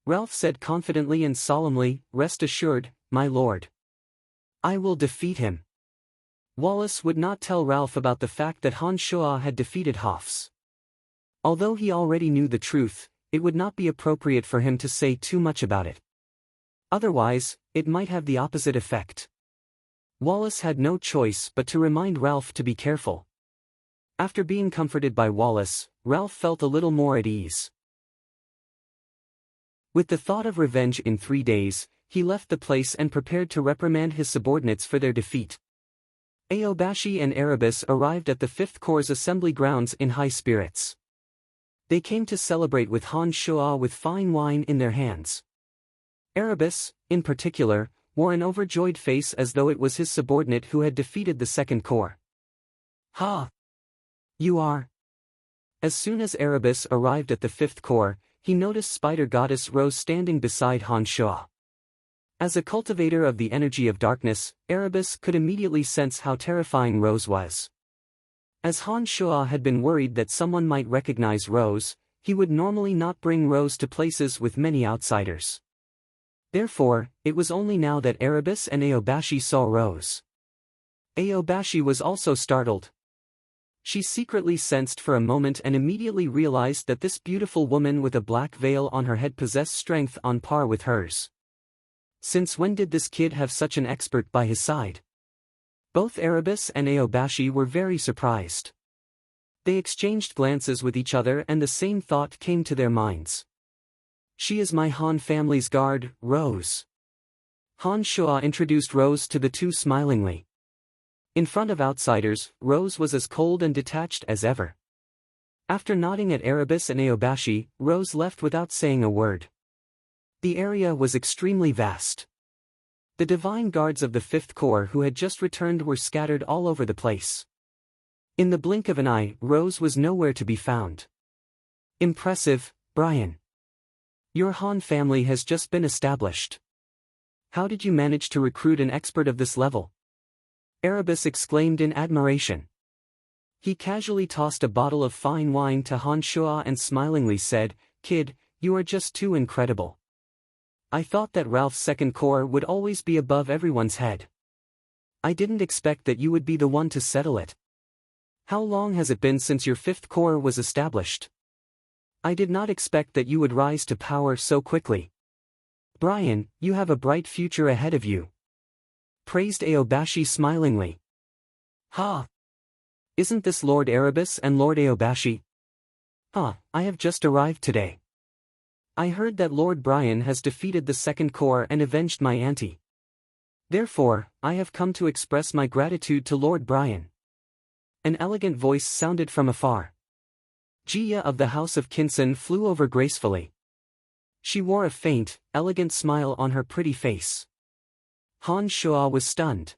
Ralph said confidently and solemnly, rest assured, my lord. I will defeat him. Wallace would not tell Ralph about the fact that Han Shua had defeated Hafs. Although he already knew the truth, it would not be appropriate for him to say too much about it. Otherwise, it might have the opposite effect. Wallace had no choice but to remind Ralph to be careful. After being comforted by Wallace, Ralph felt a little more at ease. With the thought of revenge in 3 days, he left the place and prepared to reprimand his subordinates for their defeat. Aobashi and Erebus arrived at the 5th Corps' assembly grounds in high spirits. They came to celebrate with Han Shua with fine wine in their hands. Erebus, in particular, wore an overjoyed face as though it was his subordinate who had defeated the 2nd Corps. Ha! You are. As soon as Erebus arrived at the 5th Corps, he noticed Spider Goddess Rose standing beside Han Shua. As a cultivator of the energy of darkness, Erebus could immediately sense how terrifying Rose was. As Han Shua had been worried that someone might recognize Rose, he would normally not bring Rose to places with many outsiders. Therefore, it was only now that Erebus and Aobashi saw Rose. Aobashi was also startled. She secretly sensed for a moment and immediately realized that this beautiful woman with a black veil on her head possessed strength on par with hers. Since when did this kid have such an expert by his side? Both Erebus and Aobashi were very surprised. They exchanged glances with each other and the same thought came to their minds. She is my Han family's guard, Rose. Han Shua introduced Rose to the two smilingly. In front of outsiders, Rose was as cold and detached as ever. After nodding at Erebus and Aobashi, Rose left without saying a word. The area was extremely vast. The divine guards of the 5th Corps who had just returned were scattered all over the place. In the blink of an eye, Rose was nowhere to be found. Impressive, Brian. Your Han family has just been established. How did you manage to recruit an expert of this level? Erebus exclaimed in admiration. He casually tossed a bottle of fine wine to Han Shua and smilingly said, Kid, you are just too incredible. I thought that Ralph's 2nd Corps would always be above everyone's head. I didn't expect that you would be the one to settle it. How long has it been since your 5th Corps was established? I did not expect that you would rise to power so quickly. Brian, you have a bright future ahead of you. Praised Aobashi smilingly. Ha! Isn't this Lord Erebus and Lord Aobashi? I have just arrived today. I heard that Lord Brian has defeated the 2nd Corps and avenged my auntie. Therefore, I have come to express my gratitude to Lord Brian. An elegant voice sounded from afar. Jia of the House of Kinson flew over gracefully. She wore a faint, elegant smile on her pretty face. Han Shua was stunned.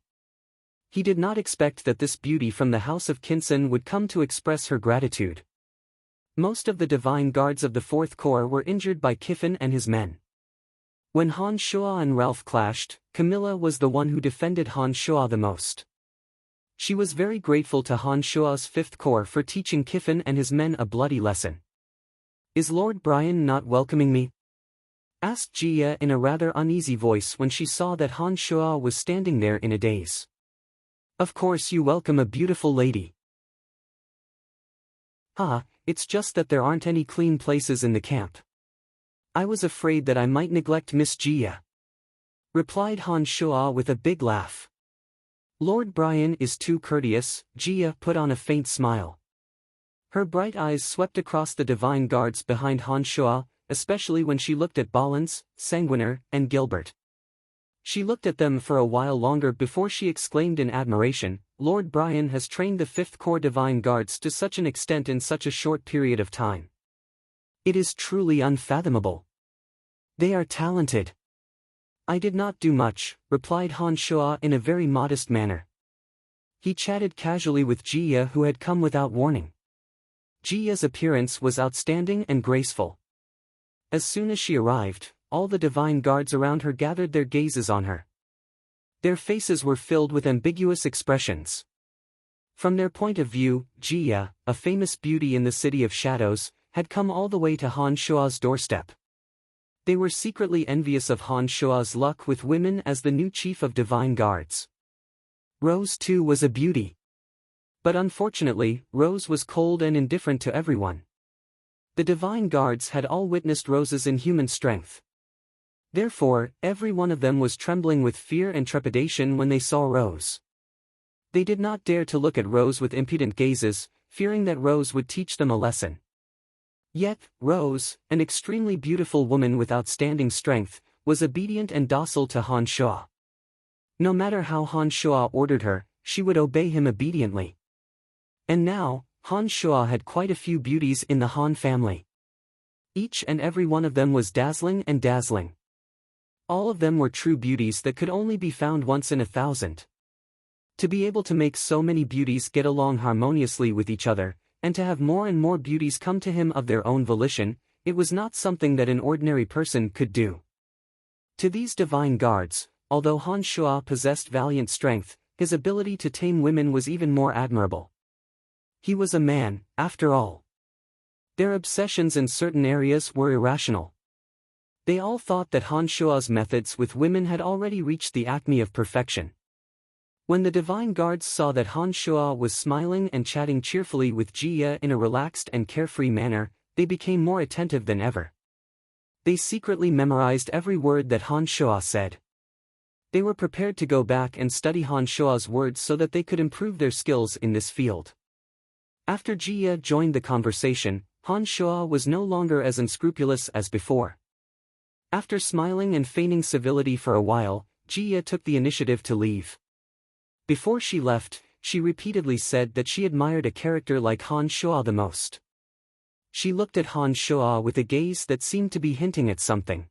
He did not expect that this beauty from the House of Kinson would come to express her gratitude. Most of the divine guards of the 4th Corps were injured by Kiffin and his men. When Han Shua and Ralph clashed, Camilla was the one who defended Han Shua the most. She was very grateful to Han Shua's 5th Corps for teaching Kiffin and his men a bloody lesson. Is Lord Brian not welcoming me? Asked Jia in a rather uneasy voice when she saw that Han Shua was standing there in a daze. Of course you welcome a beautiful lady. It's just that there aren't any clean places in the camp. I was afraid that I might neglect Miss Jia," replied Han Shuo with a big laugh. "Lord Brian is too courteous," Jia put on a faint smile. Her bright eyes swept across the divine guards behind Han Shuo, especially when she looked at Balance, Sanguiner, and Gilbert. She looked at them for a while longer before she exclaimed in admiration, "Lord Brian has trained the 5th Corps Divine Guards to such an extent in such a short period of time. It is truly unfathomable. They are talented." "I did not do much," replied Han Shuo in a very modest manner. He chatted casually with Jia, who had come without warning. Jia's appearance was outstanding and graceful. As soon as she arrived, all the divine guards around her gathered their gazes on her. Their faces were filled with ambiguous expressions. From their point of view, Jia, a famous beauty in the City of Shadows, had come all the way to Han Shuo's doorstep. They were secretly envious of Han Shuo's luck with women as the new chief of divine guards. Rose too was a beauty. But unfortunately, Rose was cold and indifferent to everyone. The divine guards had all witnessed Rose's inhuman strength. Therefore, every one of them was trembling with fear and trepidation when they saw Rose. They did not dare to look at Rose with impudent gazes, fearing that Rose would teach them a lesson. Yet, Rose, an extremely beautiful woman with outstanding strength, was obedient and docile to Han Shuo. No matter how Han Shuo ordered her, she would obey him obediently. And now, Han Shuo had quite a few beauties in the Han family. Each and every one of them was dazzling and dazzling. All of them were true beauties that could only be found once in 1,000. To be able to make so many beauties get along harmoniously with each other, and to have more and more beauties come to him of their own volition, it was not something that an ordinary person could do. To these divine guards, although Han Shuo possessed valiant strength, his ability to tame women was even more admirable. He was a man, after all. Their obsessions in certain areas were irrational. They all thought that Han Shuo's methods with women had already reached the acme of perfection. When the divine guards saw that Han Shuo was smiling and chatting cheerfully with Jia in a relaxed and carefree manner, they became more attentive than ever. They secretly memorized every word that Han Shuo said. They were prepared to go back and study Han Shuo's words so that they could improve their skills in this field. After Jia joined the conversation, Han Shuo was no longer as unscrupulous as before. After smiling and feigning civility for a while, Jia took the initiative to leave. Before she left, she repeatedly said that she admired a character like Han Shuo the most. She looked at Han Shuo with a gaze that seemed to be hinting at something.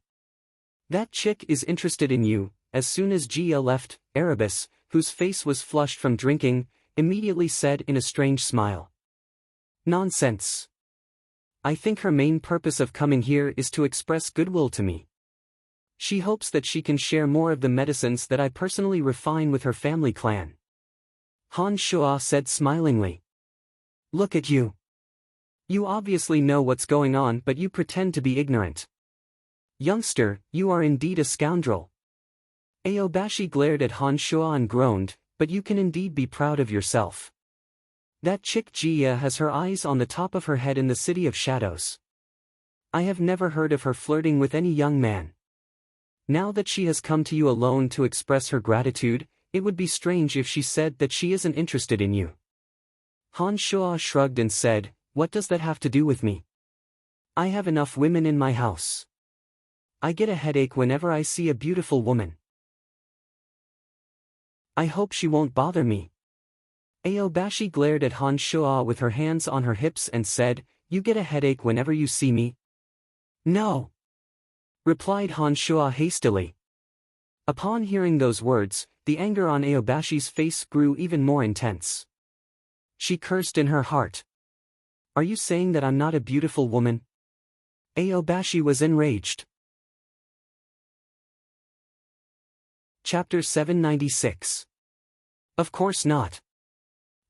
"That chick is interested in you." As soon as Jia left, Erebus, whose face was flushed from drinking, immediately said in a strange smile, "Nonsense. I think her main purpose of coming here is to express goodwill to me. She hopes that she can share more of the medicines that I personally refine with her family clan." Han Shuo said smilingly. "Look at you. You obviously know what's going on, but you pretend to be ignorant. Youngster, you are indeed a scoundrel." Aobashi glared at Han Shuo and groaned, "But you can indeed be proud of yourself. That chick Jia has her eyes on the top of her head in the City of Shadows. I have never heard of her flirting with any young man. Now that she has come to you alone to express her gratitude, it would be strange if she said that she isn't interested in you." Han Shuo shrugged and said, "What does that have to do with me? I have enough women in my house. I get a headache whenever I see a beautiful woman. I hope she won't bother me." Aobashi glared at Han Shuo with her hands on her hips and said, "You get a headache whenever you see me?" "No," replied Han Shuo hastily. Upon hearing those words, the anger on Aobashi's face grew even more intense. She cursed in her heart. "Are you saying that I'm not a beautiful woman?" Aobashi was enraged. Chapter 796. Of course not.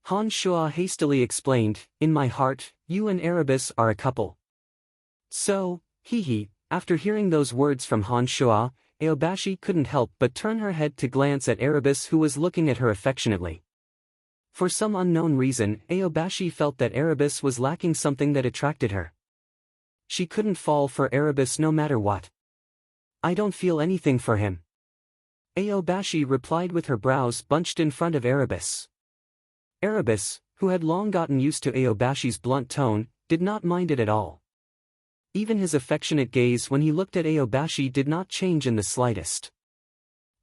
Han Shuo hastily explained, "In my heart, you and Erebus are a couple." So, hee. After hearing those words from Han Shuo, Aobashi couldn't help but turn her head to glance at Erebus, who was looking at her affectionately. For some unknown reason, Aobashi felt that Erebus was lacking something that attracted her. She couldn't fall for Erebus no matter what. I don't feel anything for him. Aobashi replied with her brows bunched in front of Erebus. Erebus, who had long gotten used to Aobashi's blunt tone, did not mind it at all. Even his affectionate gaze when he looked at Aobashi did not change in the slightest.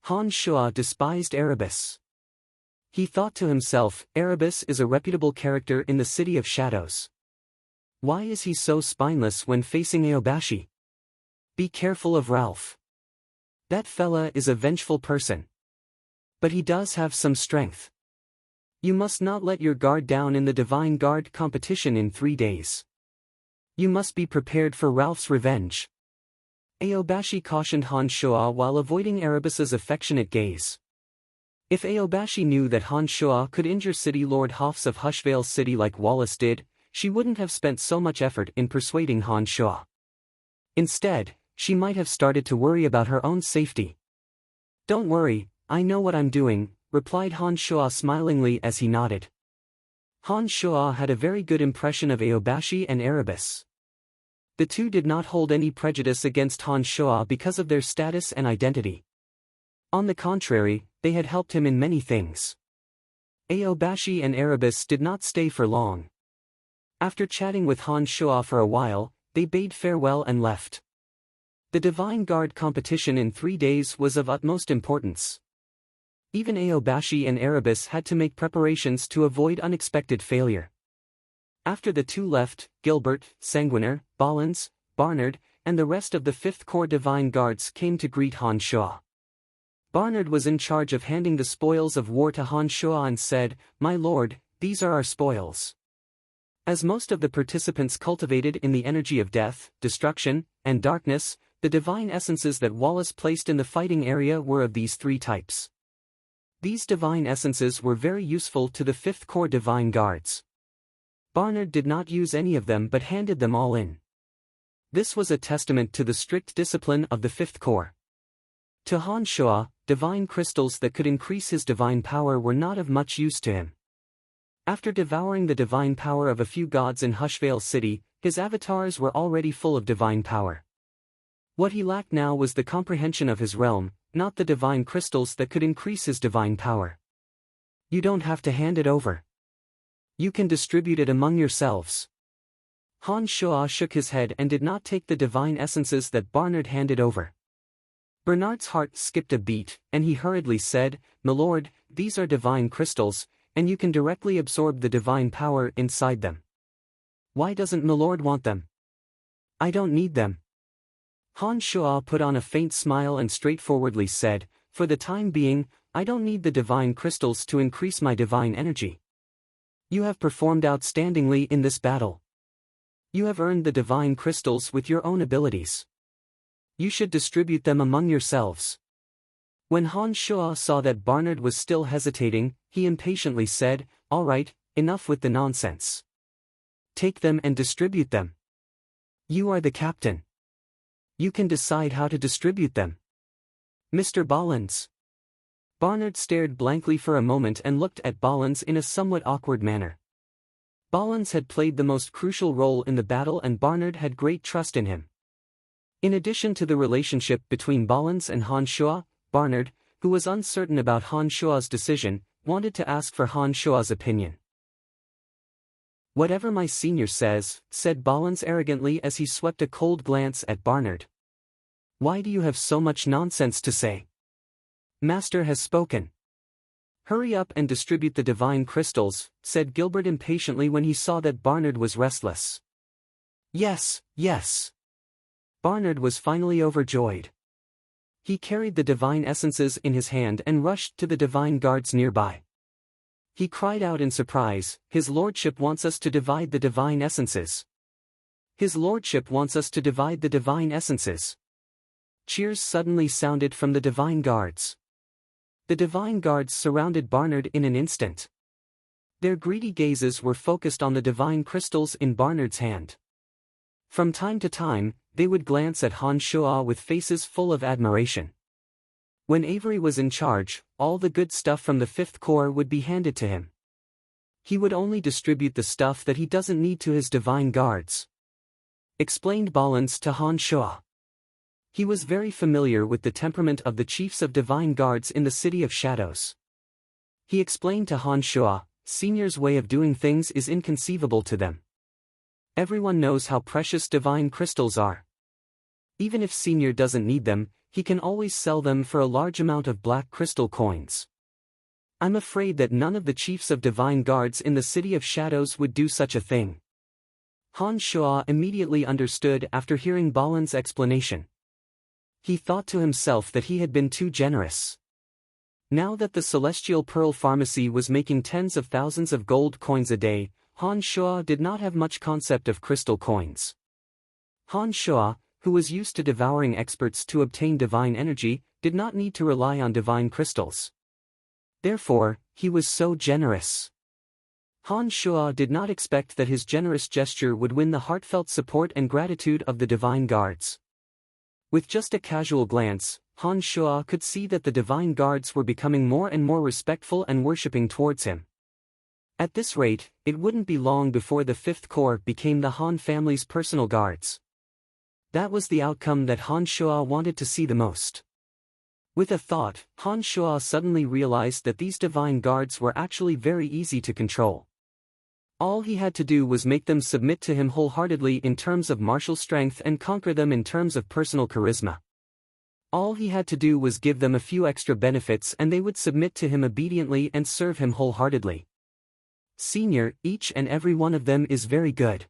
Han Shua despised Erebus. He thought to himself, Erebus is a reputable character in the City of Shadows. Why is he so spineless when facing Aobashi? Be careful of Ralph. That fella is a vengeful person. But he does have some strength. You must not let your guard down in the Divine Guard competition in 3 days. You must be prepared for Ralph's revenge. Aobashi cautioned Han Shua while avoiding Erebus's affectionate gaze. If Aobashi knew that Han Shua could injure City Lord Hoffs of Hushvale City like Wallace did, she wouldn't have spent so much effort in persuading Han Shua. Instead, she might have started to worry about her own safety. Don't worry, I know what I'm doing, replied Han Shua smilingly as he nodded. Han Shua had a very good impression of Aobashi and Erebus. The two did not hold any prejudice against Han Shua because of their status and identity. On the contrary, they had helped him in many things. Aobashi and Erebus did not stay for long. After chatting with Han Shua for a while, they bade farewell and left. The Divine Guard competition in 3 days was of utmost importance. Even Aobashi and Erebus had to make preparations to avoid unexpected failure. After the two left, Gilbert, Sanguiner, Bollins, Barnard, and the rest of the 5th Corps Divine Guards came to greet Han Shua. Barnard was in charge of handing the spoils of war to Han Shua and said, "My lord, these are our spoils." As most of the participants cultivated in the energy of death, destruction, and darkness, the divine essences that Wallace placed in the fighting area were of these 3 types. These divine essences were very useful to the 5th Corps Divine Guards. Barnard did not use any of them but handed them all in. This was a testament to the strict discipline of the 5th Corps. To Han Shua, divine crystals that could increase his divine power were not of much use to him. After devouring the divine power of a few gods in Hushvale City, his avatars were already full of divine power. What he lacked now was the comprehension of his realm, not the divine crystals that could increase his divine power. You don't have to hand it over. You can distribute it among yourselves. Han Shua shook his head and did not take the divine essences that Barnard handed over. Bernard's heart skipped a beat, and he hurriedly said, "My lord, these are divine crystals, and you can directly absorb the divine power inside them. Why doesn't my lord want them?" "I don't need them." Han Shua put on a faint smile and straightforwardly said, "For the time being, I don't need the divine crystals to increase my divine energy. You have performed outstandingly in this battle. You have earned the divine crystals with your own abilities. You should distribute them among yourselves." When Han Shua saw that Barnard was still hesitating, he impatiently said, "All right, enough with the nonsense. Take them and distribute them. You are the captain. You can decide how to distribute them. Mr. Bollins." Barnard stared blankly for a moment and looked at Bollins in a somewhat awkward manner. Bollins had played the most crucial role in the battle and Barnard had great trust in him. In addition to the relationship between Bollins and Han Shua, Barnard, who was uncertain about Han Shua's decision, wanted to ask for Han Shua's opinion. "Whatever my senior says," said Bollins arrogantly as he swept a cold glance at Barnard. "Why do you have so much nonsense to say? Master has spoken." "Hurry up and distribute the divine crystals," said Gilbert impatiently when he saw that Barnard was restless. "Yes, yes." Barnard was finally overjoyed. He carried the divine essences in his hand and rushed to the divine guards nearby. He cried out in surprise, "His lordship wants us to divide the divine essences. His lordship wants us to divide the divine essences." Cheers suddenly sounded from the divine guards. The divine guards surrounded Barnard in an instant. Their greedy gazes were focused on the divine crystals in Barnard's hand. From time to time, they would glance at Han Shua with faces full of admiration. When Avery was in charge, all the good stuff from the 5th Corps would be handed to him. He would only distribute the stuff that he doesn't need to his divine guards. explained Balance to Han Shua. He was very familiar with the temperament of the chiefs of divine guards in the City of Shadows. He explained to Han Shua, Senior's way of doing things is inconceivable to them. Everyone knows how precious divine crystals are. Even if Senior doesn't need them, he can always sell them for a large amount of black crystal coins. I'm afraid that none of the chiefs of divine guards in the City of Shadows would do such a thing. Han Shua immediately understood after hearing Balin's explanation. He thought to himself that he had been too generous. Now that the Celestial Pearl Pharmacy was making tens of thousands of gold coins a day, Han Shua did not have much concept of crystal coins. Han Shua, who was used to devouring experts to obtain divine energy, did not need to rely on divine crystals. Therefore, he was so generous. Han Shua did not expect that his generous gesture would win the heartfelt support and gratitude of the divine guards. With just a casual glance, Han Shua could see that the divine guards were becoming more and more respectful and worshipping towards him. At this rate, it wouldn't be long before the Fifth Corps became the Han family's personal guards. That was the outcome that Han Shua wanted to see the most. With a thought, Han Shua suddenly realized that these divine guards were actually very easy to control. All he had to do was make them submit to him wholeheartedly in terms of martial strength and conquer them in terms of personal charisma. All he had to do was give them a few extra benefits and they would submit to him obediently and serve him wholeheartedly. Senior, each and every one of them is very good.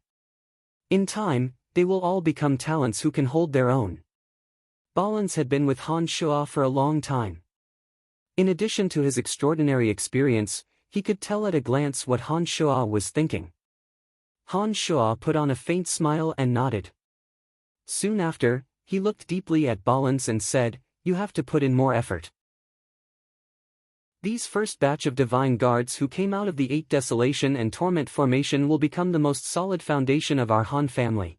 In time, they will all become talents who can hold their own. Balance had been with Han Shua for a long time. In addition to his extraordinary experience, he could tell at a glance what Han Shua was thinking. Han Shua put on a faint smile and nodded. Soon after, he looked deeply at Balance and said, "You have to put in more effort." These first batch of divine guards who came out of the 8 Desolation and Torment formation will become the most solid foundation of our Han family.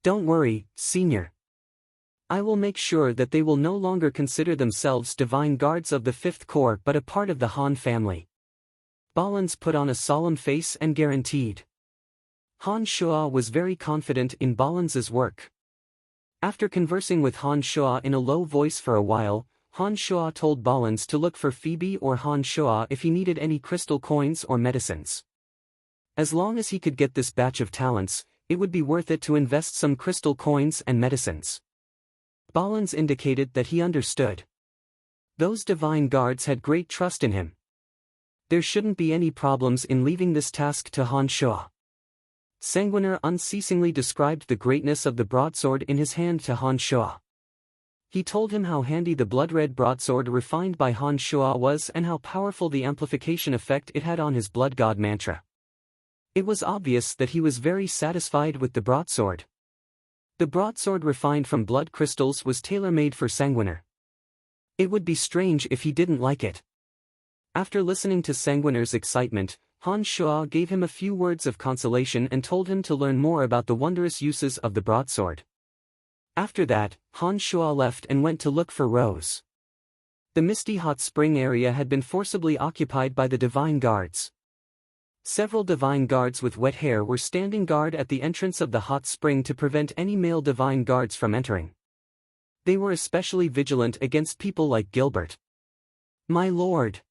Don't worry, Senior. I will make sure that they will no longer consider themselves divine guards of the Fifth Corps but a part of the Han family. Balance put on a solemn face and guaranteed. Han Shua was very confident in Balance's work. After conversing with Han Shua in a low voice for a while, Han Shua told Balance to look for Phoebe or Han Shua if he needed any crystal coins or medicines. As long as he could get this batch of talents, it would be worth it to invest some crystal coins and medicines. Balance indicated that he understood. Those divine guards had great trust in him. There shouldn't be any problems in leaving this task to Han Shua. Sanguiner unceasingly described the greatness of the broadsword in his hand to Han Shua. He told him how handy the blood-red broadsword refined by Han Shua was and how powerful the amplification effect it had on his blood god mantra. It was obvious that he was very satisfied with the broadsword. The broadsword refined from blood crystals was tailor-made for Sanguiner. It would be strange if he didn't like it. After listening to Sanguiner's excitement, Han Shua gave him a few words of consolation and told him to learn more about the wondrous uses of the broadsword. After that, Han Shua left and went to look for Rose. The misty hot spring area had been forcibly occupied by the divine guards. Several divine guards with wet hair were standing guard at the entrance of the hot spring to prevent any male divine guards from entering. They were especially vigilant against people like Gilbert. "My lord."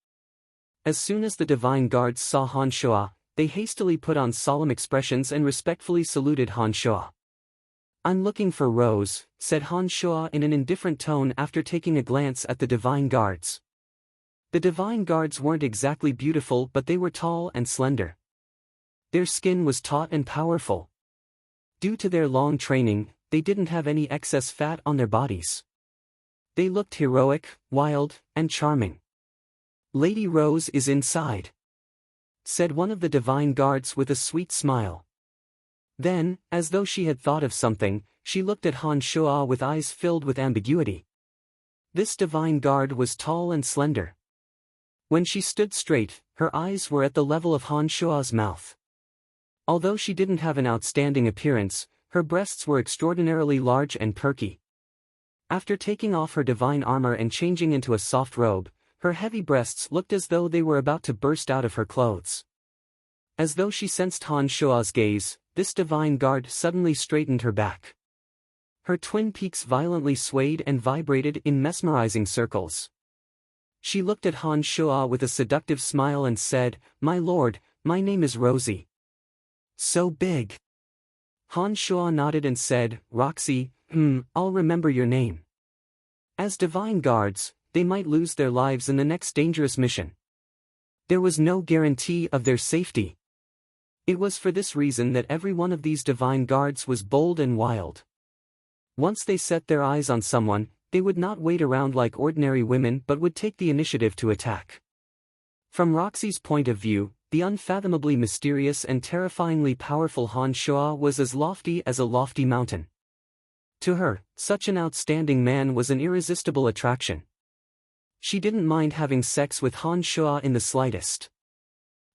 As soon as the divine guards saw Han Shua, they hastily put on solemn expressions and respectfully saluted Han Shua. "I'm looking for Rose," said Han Shua in an indifferent tone after taking a glance at the divine guards. The divine guards weren't exactly beautiful but they were tall and slender. Their skin was taut and powerful. Due to their long training, they didn't have any excess fat on their bodies. They looked heroic, wild, and charming. "Lady Rose is inside," said one of the divine guards with a sweet smile. Then, as though she had thought of something, she looked at Han Shua with eyes filled with ambiguity. This divine guard was tall and slender. When she stood straight, her eyes were at the level of Han Shua's mouth. Although she didn't have an outstanding appearance, her breasts were extraordinarily large and perky. After taking off her divine armor and changing into a soft robe, her heavy breasts looked as though they were about to burst out of her clothes. As though she sensed Han Shua's gaze, this divine guard suddenly straightened her back. Her twin peaks violently swayed and vibrated in mesmerizing circles. She looked at Han Shuo with a seductive smile and said, "My lord, my name is Rosie." "So big." Han Shuo nodded and said, "Roxy, I'll remember your name." As divine guards, they might lose their lives in the next dangerous mission. There was no guarantee of their safety. It was for this reason that every one of these divine guards was bold and wild. Once they set their eyes on someone, they would not wait around like ordinary women but would take the initiative to attack. From Roxy's point of view, the unfathomably mysterious and terrifyingly powerful Han Shuo was as lofty as a lofty mountain. To her, such an outstanding man was an irresistible attraction. She didn't mind having sex with Han Shuo in the slightest.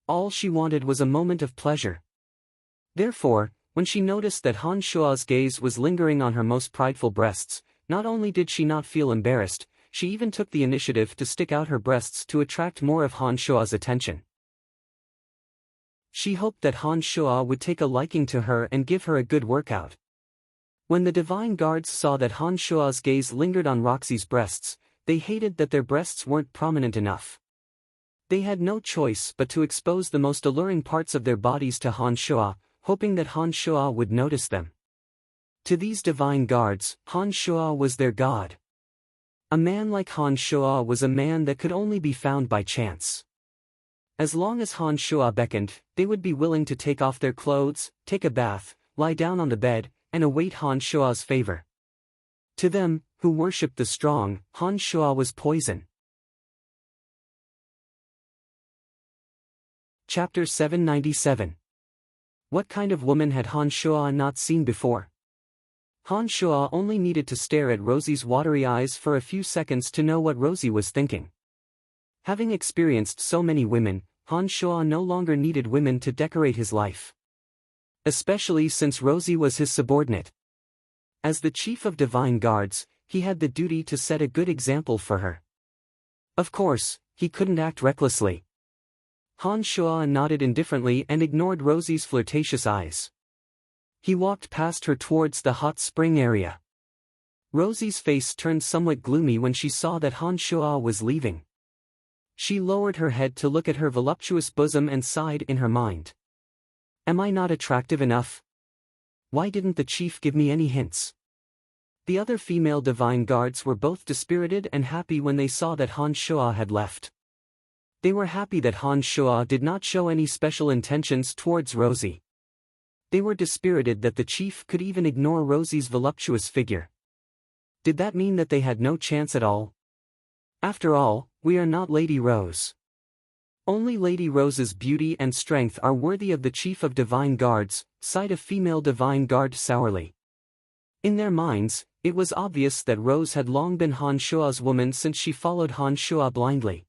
All she wanted was a moment of pleasure. Therefore, when she noticed that Han Shuo's gaze was lingering on her most prideful breasts, not only did she not feel embarrassed, she even took the initiative to stick out her breasts to attract more of Han Shuo's attention. She hoped that Han Shuo would take a liking to her and give her a good workout. When the divine guards saw that Han Shuo's gaze lingered on Roxy's breasts, they hated that their breasts weren't prominent enough. They had no choice but to expose the most alluring parts of their bodies to Han Shuo, hoping that Han Shuo would notice them. To these divine guards, Han Shuo was their god. A man like Han Shuo was a man that could only be found by chance. As long as Han Shuo beckoned, they would be willing to take off their clothes, take a bath, lie down on the bed, and await Han Shuo's favor. To them, who worshipped the strong, Han Shuo was poison. Chapter 797. What kind of woman had Han Shuo not seen before? Han Shuo only needed to stare at Rosie's watery eyes for a few seconds to know what Rosie was thinking. Having experienced so many women, Han Shuo no longer needed women to decorate his life. Especially since Rosie was his subordinate. As the chief of divine guards, he had the duty to set a good example for her. Of course, he couldn't act recklessly. Han Shuo nodded indifferently and ignored Rosie's flirtatious eyes. He walked past her towards the hot spring area. Rosie's face turned somewhat gloomy when she saw that Han Shuo was leaving. She lowered her head to look at her voluptuous bosom and sighed in her mind. Am I not attractive enough? Why didn't the chief give me any hints? The other female divine guards were both dispirited and happy when they saw that Han Shuo had left. They were happy that Han Shuo did not show any special intentions towards Rosie. They were dispirited that the chief could even ignore Rosie's voluptuous figure. Did that mean that they had no chance at all? After all, we are not Lady Rose. Only Lady Rose's beauty and strength are worthy of the chief of divine guards, sighed a female divine guard sourly. In their minds, it was obvious that Rose had long been Han Shuo's woman since she followed Han Shuo blindly.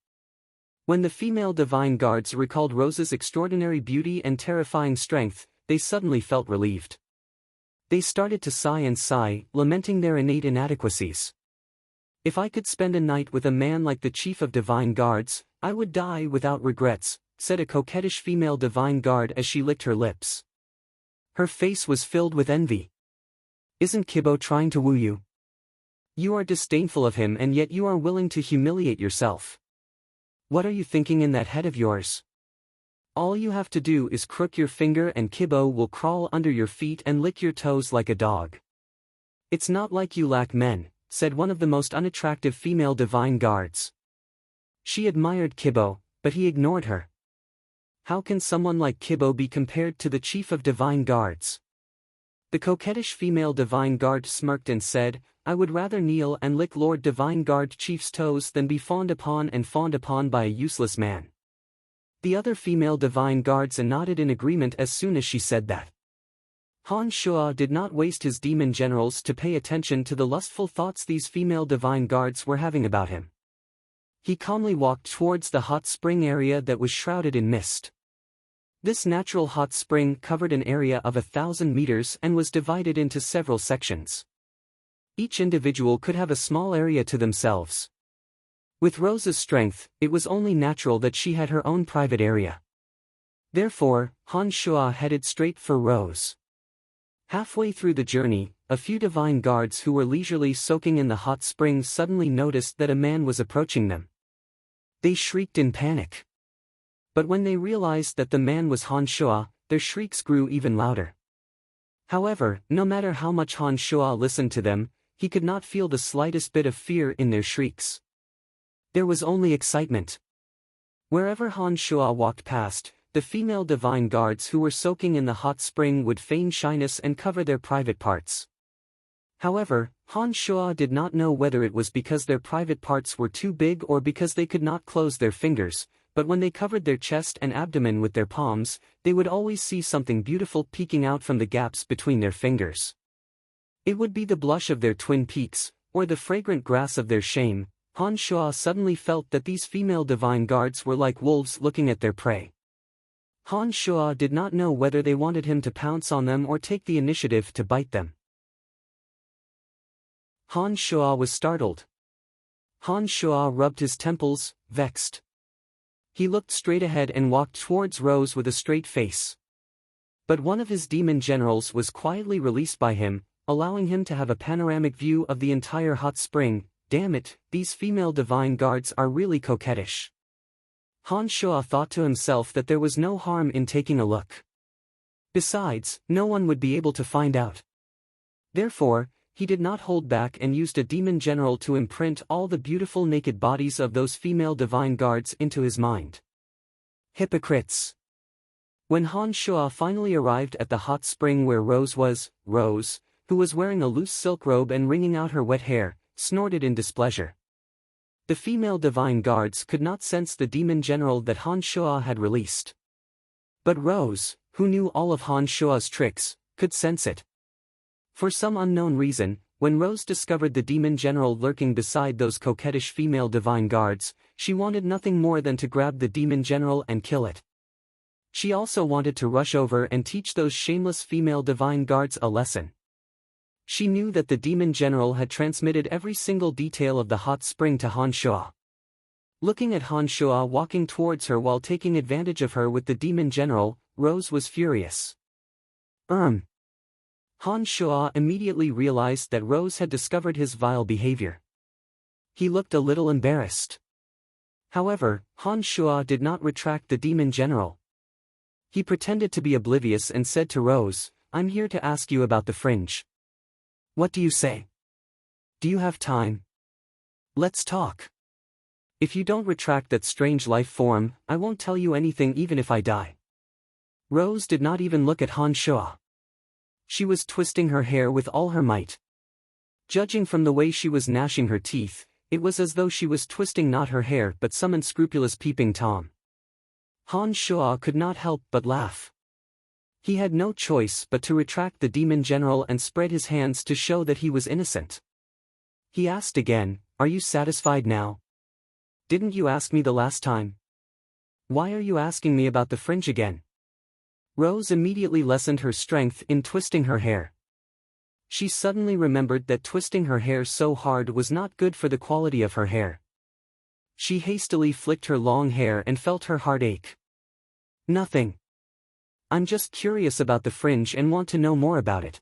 When the female divine guards recalled Rose's extraordinary beauty and terrifying strength, they suddenly felt relieved. They started to sigh, lamenting their innate inadequacies. If I could spend a night with a man like the chief of divine guards, I would die without regrets, said a coquettish female divine guard as she licked her lips. Her face was filled with envy. Isn't Kibo trying to woo you? You are disdainful of him and yet you are willing to humiliate yourself. What are you thinking in that head of yours? All you have to do is crook your finger and Kibo will crawl under your feet and lick your toes like a dog. It's not like you lack men, said one of the most unattractive female divine guards. She admired Kibo, but he ignored her. How can someone like Kibo be compared to the chief of divine guards? The coquettish female divine guard smirked and said, I would rather kneel and lick Lord Divine Guard Chief's toes than be fawned upon by a useless man. The other female divine guards nodded in agreement as soon as she said that. Han Shuo did not waste his demon generals to pay attention to the lustful thoughts these female divine guards were having about him. He calmly walked towards the hot spring area that was shrouded in mist. This natural hot spring covered an area of 1,000 meters and was divided into several sections. Each individual could have a small area to themselves. With Rose's strength, it was only natural that she had her own private area. Therefore, Han Shuo headed straight for Rose. Halfway through the journey, a few divine guards who were leisurely soaking in the hot spring suddenly noticed that a man was approaching them. They shrieked in panic. But when they realized that the man was Han Shuo, their shrieks grew even louder. However, no matter how much Han Shuo listened to them, he could not feel the slightest bit of fear in their shrieks. There was only excitement. Wherever Han Shuo walked past, the female divine guards who were soaking in the hot spring would feign shyness and cover their private parts. However, Han Shuo did not know whether it was because their private parts were too big or because they could not close their fingers, but when they covered their chest and abdomen with their palms, they would always see something beautiful peeking out from the gaps between their fingers. It would be the blush of their twin peaks, or the fragrant grass of their shame. Han Shuo suddenly felt that these female divine guards were like wolves looking at their prey. Han Shuo did not know whether they wanted him to pounce on them or take the initiative to bite them. Han Shuo was startled. Han Shuo rubbed his temples, vexed. He looked straight ahead and walked towards Rose with a straight face. But one of his demon generals was quietly released by him, allowing him to have a panoramic view of the entire hot spring. Damn it, these female divine guards are really coquettish. Han Shuo thought to himself that there was no harm in taking a look. Besides, no one would be able to find out. Therefore, he did not hold back and used a demon general to imprint all the beautiful naked bodies of those female divine guards into his mind. Hypocrites! When Han Shuo finally arrived at the hot spring where Rose was, Rose, who was wearing a loose silk robe and wringing out her wet hair, snorted in displeasure. The female divine guards could not sense the demon general that Han Shuo had released. But Rose, who knew all of Han Shuo's tricks, could sense it. For some unknown reason, when Rose discovered the demon general lurking beside those coquettish female divine guards, she wanted nothing more than to grab the demon general and kill it. She also wanted to rush over and teach those shameless female divine guards a lesson. She knew that the demon general had transmitted every single detail of the hot spring to Han Shuo. Looking at Han Shuo walking towards her while taking advantage of her with the demon general, Rose was furious. Han Shuo immediately realized that Rose had discovered his vile behavior. He looked a little embarrassed. However, Han Shuo did not retract the demon general. He pretended to be oblivious and said to Rose, "I'm here to ask you about the fringe. What do you say? Do you have time? Let's talk. If you don't retract that strange life form, I won't tell you anything even if I die." Rose did not even look at Han Shuo. She was twisting her hair with all her might. Judging from the way she was gnashing her teeth, it was as though she was twisting not her hair but some unscrupulous peeping Tom. Han Shuo could not help but laugh. He had no choice but to retract the demon general and spread his hands to show that he was innocent. He asked again, "Are you satisfied now? Didn't you ask me the last time? Why are you asking me about the fringe again?" Rose immediately lessened her strength in twisting her hair. She suddenly remembered that twisting her hair so hard was not good for the quality of her hair. She hastily flicked her long hair and felt her heart ache. "Nothing. I'm just curious about the fringe and want to know more about it,"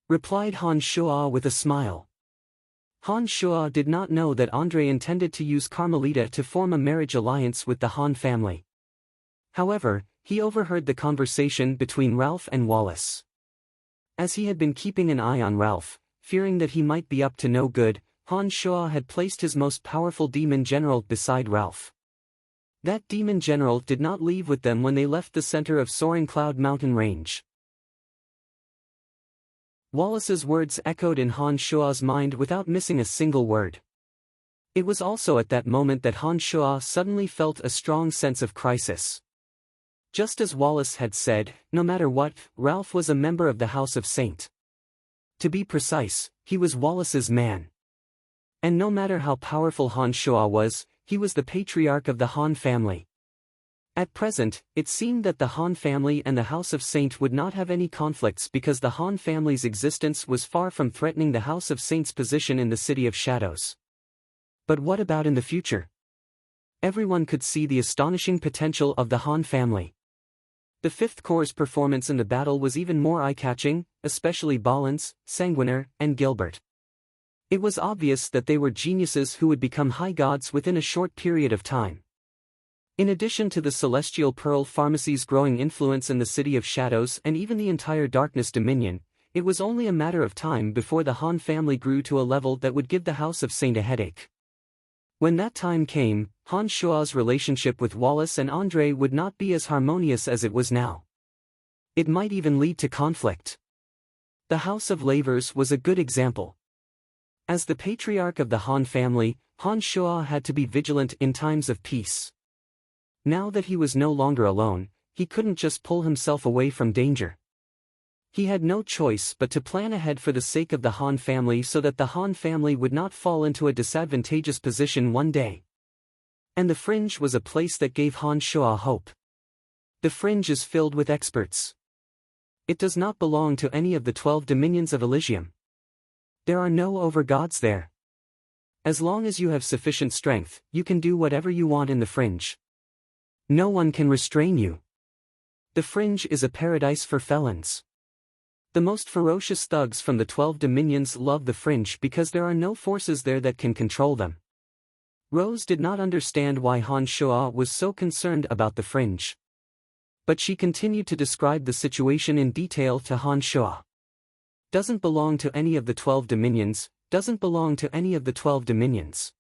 replied Han Shuo with a smile. Han Shuo did not know that Andre intended to use Carmelita to form a marriage alliance with the Han family. However, he overheard the conversation between Ralph and Wallace. As he had been keeping an eye on Ralph, fearing that he might be up to no good, Han Shuo had placed his most powerful demon general beside Ralph. That demon general did not leave with them when they left the center of Soaring Cloud Mountain Range. Wallace's words echoed in Han Shuo's mind without missing a single word. It was also at that moment that Han Shuo suddenly felt a strong sense of crisis. Just as Wallace had said, no matter what, Ralph was a member of the House of Saint. To be precise, he was Wallace's man. And no matter how powerful Han Shuo was, he was the patriarch of the Han family. At present, it seemed that the Han family and the House of Saint would not have any conflicts because the Han family's existence was far from threatening the House of Saint's position in the City of Shadows. But what about in the future? Everyone could see the astonishing potential of the Han family. The Fifth Corps' performance in the battle was even more eye-catching, especially Balans, Sanguiner, and Gilbert. It was obvious that they were geniuses who would become high gods within a short period of time. In addition to the Celestial Pearl Pharmacy's growing influence in the City of Shadows and even the entire Darkness Dominion, it was only a matter of time before the Han family grew to a level that would give the House of Saint a headache. When that time came, Han Shua's relationship with Wallace and Andre would not be as harmonious as it was now. It might even lead to conflict. The House of Lavers was a good example. As the patriarch of the Han family, Han Shua had to be vigilant in times of peace. Now that he was no longer alone, he couldn't just pull himself away from danger. He had no choice but to plan ahead for the sake of the Han family so that the Han family would not fall into a disadvantageous position one day. And the Fringe was a place that gave Han Shua hope. The Fringe is filled with experts. It does not belong to any of the 12 dominions of Elysium. There are no overgods there. As long as you have sufficient strength, you can do whatever you want in the Fringe. No one can restrain you. The Fringe is a paradise for felons. The most ferocious thugs from the 12 dominions love the Fringe because there are no forces there that can control them. Rose did not understand why Han Shua was so concerned about the Fringe. But she continued to describe the situation in detail to Han Shua. Doesn't belong to any of the 12 dominions, doesn't belong to any of the 12 dominions.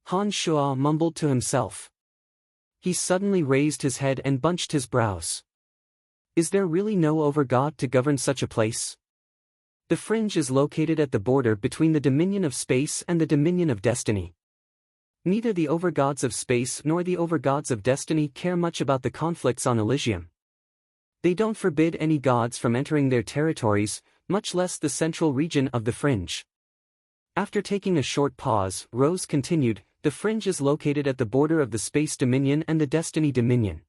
Han Shua mumbled to himself. He suddenly raised his head and bunched his brows. Is there really no overgod to govern such a place? The Fringe is located at the border between the Dominion of Space and the Dominion of Destiny. Neither the overgods of space nor the overgods of destiny care much about the conflicts on Elysium. They don't forbid any gods from entering their territories, much less the central region of the Fringe. After taking a short pause, Rose continued, the Fringe is located at the border of the Space Dominion and the Destiny Dominion.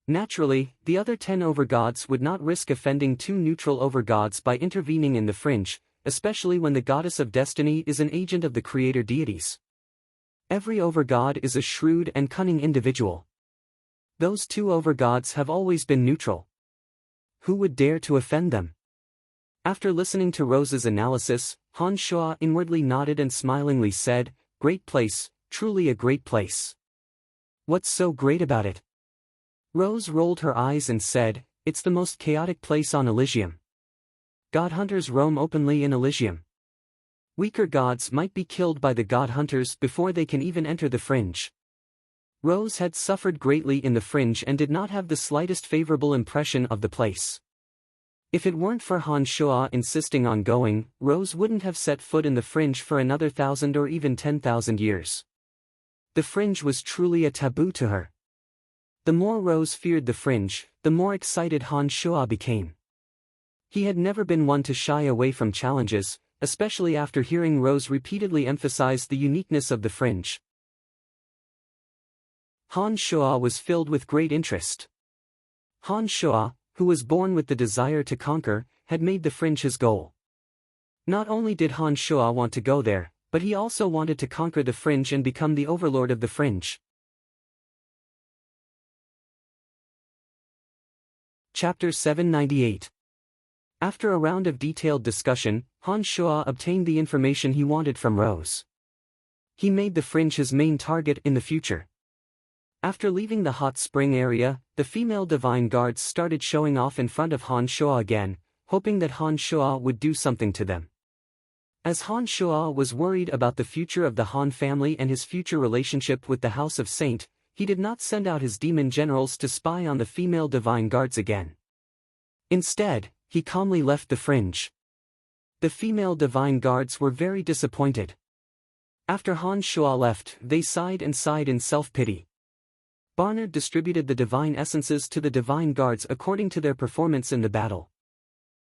Naturally, the other 10 overgods would not risk offending 2 neutral overgods by intervening in the Fringe, especially when the Goddess of Destiny is an agent of the creator deities. Every overgod is a shrewd and cunning individual. Those 2 overgods have always been neutral. Who would dare to offend them? After listening to Rose's analysis, Han Shua inwardly nodded and smilingly said, "Great place, truly a great place. What's so great about it?" Rose rolled her eyes and said, "It's the most chaotic place on Elysium. God hunters roam openly in Elysium. Weaker gods might be killed by the god hunters before they can even enter the Fringe." Rose had suffered greatly in the Fringe and did not have the slightest favorable impression of the place. If it weren't for Han Shua insisting on going, Rose wouldn't have set foot in the Fringe for another 1,000 or even 10,000 years. The Fringe was truly a taboo to her. The more Rose feared the Fringe, the more excited Han Shua became. He had never been one to shy away from challenges, especially after hearing Rose repeatedly emphasize the uniqueness of the Fringe. Han Shua was filled with great interest. Han Shua, who was born with the desire to conquer, had made the Fringe his goal. Not only did Han Shua want to go there, but he also wanted to conquer the Fringe and become the overlord of the Fringe. Chapter 798. After a round of detailed discussion, Han Shua obtained the information he wanted from Rose. He made the Fringe his main target in the future. After leaving the hot spring area, the female divine guards started showing off in front of Han Shua again, hoping that Han Shua would do something to them. As Han Shua was worried about the future of the Han family and his future relationship with the House of Saint, he did not send out his demon generals to spy on the female divine guards again. Instead, he calmly left the Fringe. The female divine guards were very disappointed. After Han Shua left, they sighed in self-pity. Barnard distributed the divine essences to the divine guards according to their performance in the battle.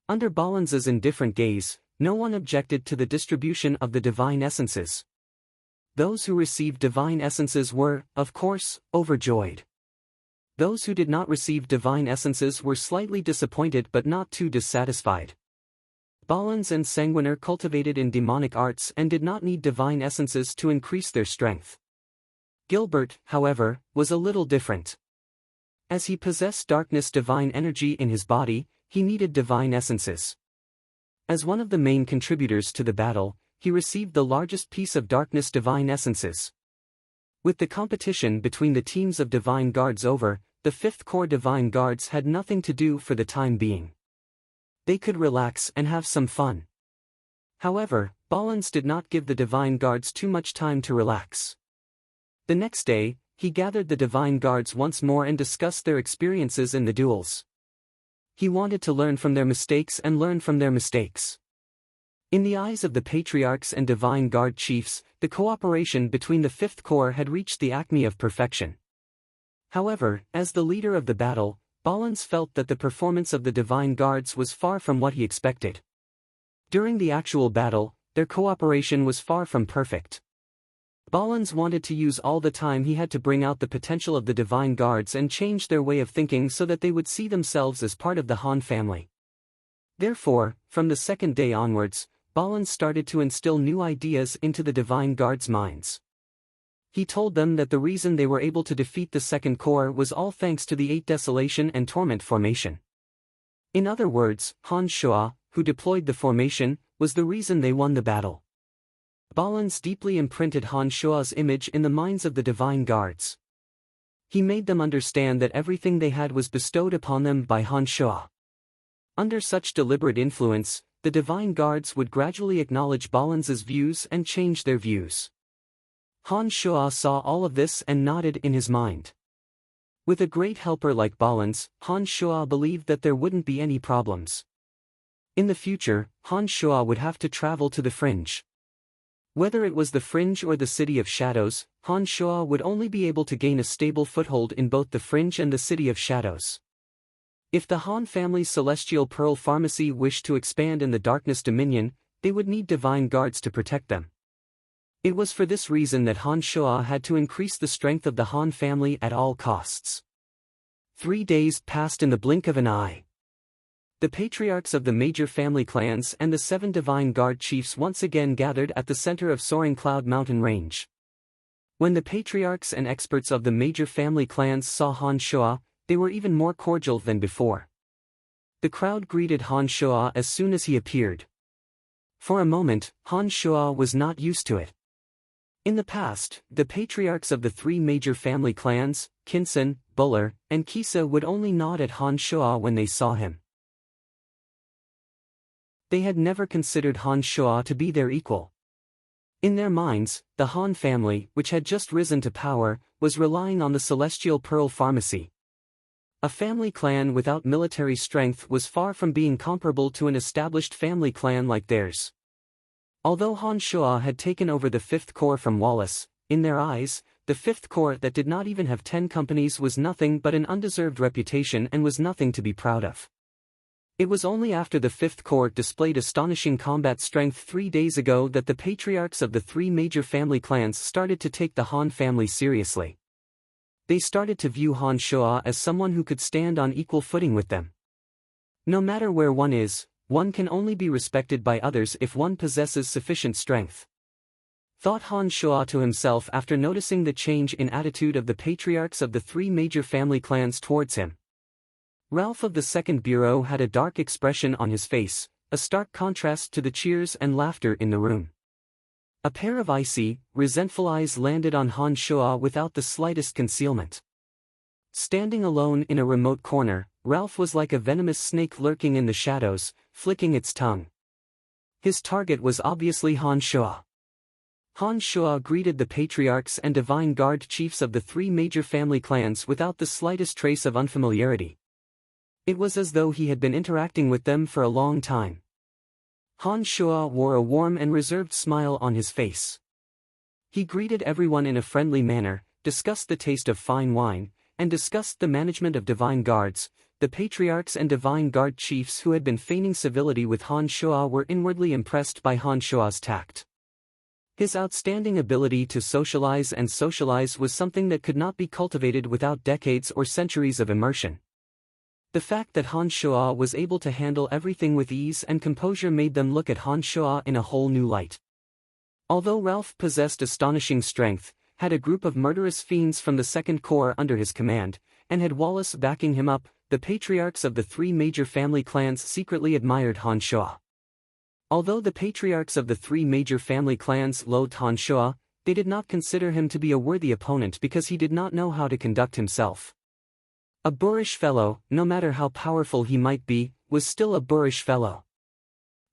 Under Balanza's indifferent gaze, no one objected to the distribution of the divine essences. Those who received divine essences were, of course, overjoyed. Those who did not receive divine essences were slightly disappointed but not too dissatisfied. Balans and Sanguiner cultivated in demonic arts and did not need divine essences to increase their strength. Gilbert, however, was a little different. As he possessed darkness divine energy in his body, he needed divine essences. As one of the main contributors to the battle, he received the largest piece of darkness divine essences. With the competition between the teams of divine guards over, the 5th Corps divine guards had nothing to do for the time being. They could relax and have some fun. However, Balans did not give the divine guards too much time to relax. The next day, he gathered the divine guards once more and discussed their experiences in the duels. He wanted to learn from their mistakes and learn from their mistakes. In the eyes of the patriarchs and divine guard chiefs, the cooperation between the 5th Corps had reached the acme of perfection. However, as the leader of the battle, Balans felt that the performance of the divine guards was far from what he expected. During the actual battle, their cooperation was far from perfect. Balans wanted to use all the time he had to bring out the potential of the divine guards and change their way of thinking so that they would see themselves as part of the Han family. Therefore, from the second day onwards, Balans started to instill new ideas into the divine guards' minds. He told them that the reason they were able to defeat the 2nd Corps was all thanks to the 8 Desolation and Torment formation. In other words, Han Shua, who deployed the formation, was the reason they won the battle. Balans deeply imprinted Han Shua's image in the minds of the divine guards. He made them understand that everything they had was bestowed upon them by Han Shua. Under such deliberate influence, the divine guards would gradually acknowledge Balans's views and change their views. Han Shua saw all of this and nodded in his mind. With a great helper like Balans, Han Shua believed that there wouldn't be any problems. In the future, Han Shua would have to travel to the fringe. Whether it was the fringe or the City of Shadows, Han Shua would only be able to gain a stable foothold in both the fringe and the City of Shadows. If the Han family's Celestial Pearl Pharmacy wished to expand in the Darkness Dominion, they would need divine guards to protect them. It was for this reason that Han Shua had to increase the strength of the Han family at all costs. 3 days passed in the blink of an eye. The patriarchs of the major family clans and the 7 divine guard chiefs once again gathered at the center of Soaring Cloud Mountain Range. When the patriarchs and experts of the major family clans saw Han Shua, they were even more cordial than before. The crowd greeted Han Shua as soon as he appeared. For a moment, Han Shua was not used to it. In the past, the patriarchs of the 3 major family clans, Kinsun, Buller, and Kisa would only nod at Han Shua when they saw him. They had never considered Han Shua to be their equal. In their minds, the Han family, which had just risen to power, was relying on the Celestial Pearl Pharmacy. A family clan without military strength was far from being comparable to an established family clan like theirs. Although Han Shua had taken over the 5th Corps from Wallace, in their eyes, the 5th Corps that did not even have 10 companies was nothing but an undeserved reputation and was nothing to be proud of. It was only after the 5th Corps displayed astonishing combat strength 3 days ago that the patriarchs of the 3 major family clans started to take the Han family seriously. They started to view Han Shua as someone who could stand on equal footing with them. No matter where one is, one can only be respected by others if one possesses sufficient strength. Thought Han Shua to himself after noticing the change in attitude of the patriarchs of the 3 major family clans towards him. Ralph of the 2nd Bureau had a dark expression on his face, a stark contrast to the cheers and laughter in the room. A pair of icy, resentful eyes landed on Han Shua without the slightest concealment. Standing alone in a remote corner, Ralph was like a venomous snake lurking in the shadows, flicking its tongue. His target was obviously Han Shua. Han Shua greeted the patriarchs and divine guard chiefs of the 3 major family clans without the slightest trace of unfamiliarity. It was as though he had been interacting with them for a long time. Han Shua wore a warm and reserved smile on his face. He greeted everyone in a friendly manner, discussed the taste of fine wine, and discussed the management of divine guards. The patriarchs and divine guard chiefs who had been feigning civility with Han Shua were inwardly impressed by Han Shua's tact. His outstanding ability to socialize was something that could not be cultivated without decades or centuries of immersion. The fact that Han Shua was able to handle everything with ease and composure made them look at Han Shua in a whole new light. Although Ralph possessed astonishing strength, had a group of murderous fiends from the 2nd Corps under his command, and had Wallace backing him up, the patriarchs of the three major family clans secretly admired Han Shuo. Although the patriarchs of the three major family clans loathed Han Shuo, they did not consider him to be a worthy opponent because he did not know how to conduct himself. A boorish fellow, no matter how powerful he might be, was still a boorish fellow.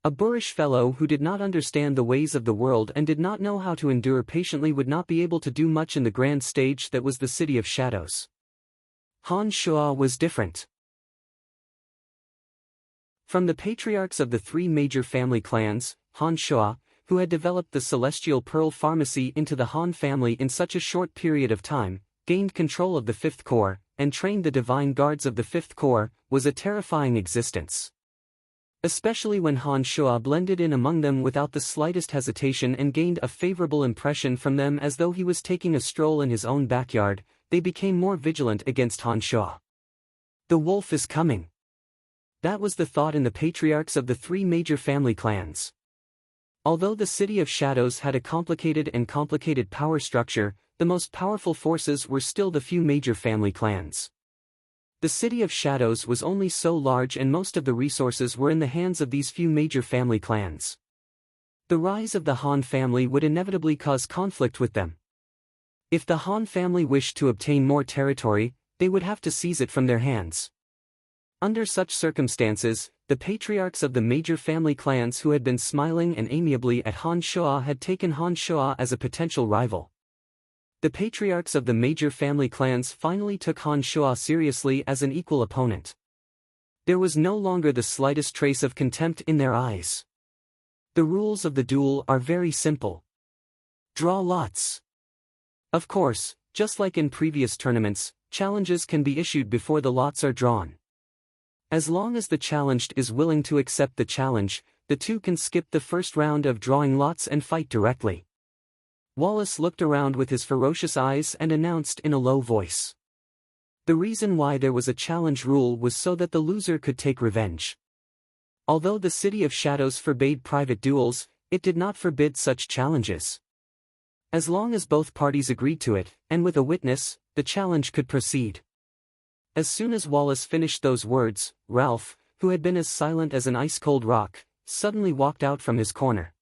A boorish fellow who did not understand the ways of the world and did not know how to endure patiently would not be able to do much in the grand stage that was the City of Shadows. Han Shuo was different. From the patriarchs of the three major family clans, Han Shuo, who had developed the Celestial Pearl Pharmacy into the Han family in such a short period of time, gained control of the Fifth Corps, and trained the divine guards of the Fifth Corps, was a terrifying existence. Especially when Han Shuo blended in among them without the slightest hesitation and gained a favorable impression from them as though he was taking a stroll in his own backyard, they became more vigilant against Han Shuo. The wolf is coming. That was the thought in the patriarchs of the three major family clans. Although the City of Shadows had a complicated power structure, the most powerful forces were still the few major family clans. The City of Shadows was only so large and most of the resources were in the hands of these few major family clans. The rise of the Han family would inevitably cause conflict with them. If the Han family wished to obtain more territory, they would have to seize it from their hands. Under such circumstances, the patriarchs of the major family clans who had been smiling and amiably at Han Shuo had taken Han Shuo as a potential rival. The patriarchs of the major family clans finally took Han Shuo seriously as an equal opponent. There was no longer the slightest trace of contempt in their eyes. The rules of the duel are very simple. Draw lots. Of course, just like in previous tournaments, challenges can be issued before the lots are drawn. As long as the challenged is willing to accept the challenge, the two can skip the first round of drawing lots and fight directly. Wallace looked around with his ferocious eyes and announced in a low voice. The reason why there was a challenge rule was so that the loser could take revenge. Although the City of Shadows forbade private duels, it did not forbid such challenges. As long as both parties agreed to it, and with a witness, the challenge could proceed. As soon as Wallace finished those words, Ralph, who had been as silent as an ice-cold rock, suddenly walked out from his corner.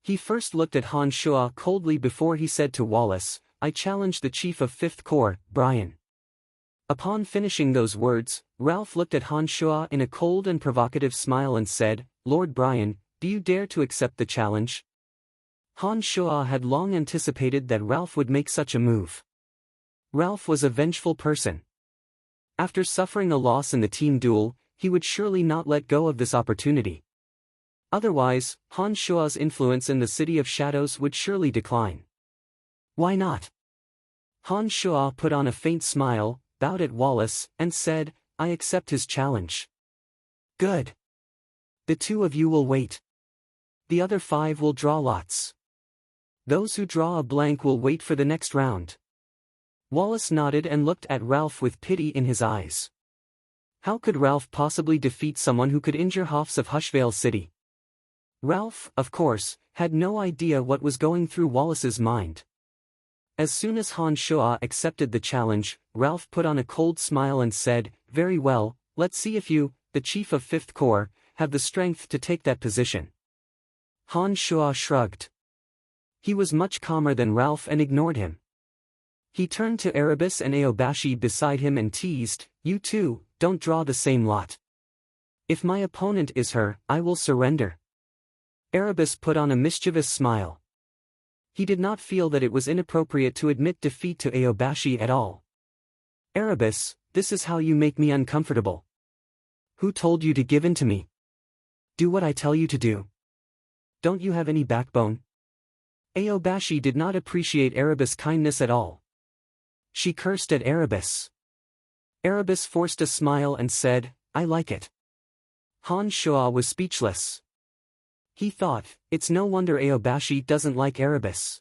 He first looked at Han Shuo coldly before he said to Wallace, "I challenge the Chief of Fifth Corps, Brian." Upon finishing those words, Ralph looked at Han Shuo in a cold and provocative smile and said, "Lord Brian, do you dare to accept the challenge?" Han Shuo had long anticipated that Ralph would make such a move. Ralph was a vengeful person. After suffering a loss in the team duel, he would surely not let go of this opportunity. Otherwise, Han Shuo's influence in the City of Shadows would surely decline. Why not? Han Shuo put on a faint smile, bowed at Wallace, and said, "I accept his challenge." Good. The two of you will wait. The other 5 will draw lots. Those who draw a blank will wait for the next round. Wallace nodded and looked at Ralph with pity in his eyes. How could Ralph possibly defeat someone who could injure Hoffs of Hushvale City? Ralph, of course, had no idea what was going through Wallace's mind. As soon as Han Shuo accepted the challenge, Ralph put on a cold smile and said, "Very well, let's see if you, the Chief of Fifth Corps, have the strength to take that position." Han Shuo shrugged. He was much calmer than Ralph and ignored him. He turned to Erebus and Aobashi beside him and teased, "You two, don't draw the same lot. If my opponent is her, I will surrender." Erebus put on a mischievous smile. He did not feel that it was inappropriate to admit defeat to Aobashi at all. "Erebus, this is how you make me uncomfortable. Who told you to give in to me? Do what I tell you to do. Don't you have any backbone?" Aobashi did not appreciate Erebus' kindness at all. She cursed at Erebus. Erebus forced a smile and said, "I like it." Han Shuo was speechless. He thought, it's no wonder Aobashi doesn't like Erebus.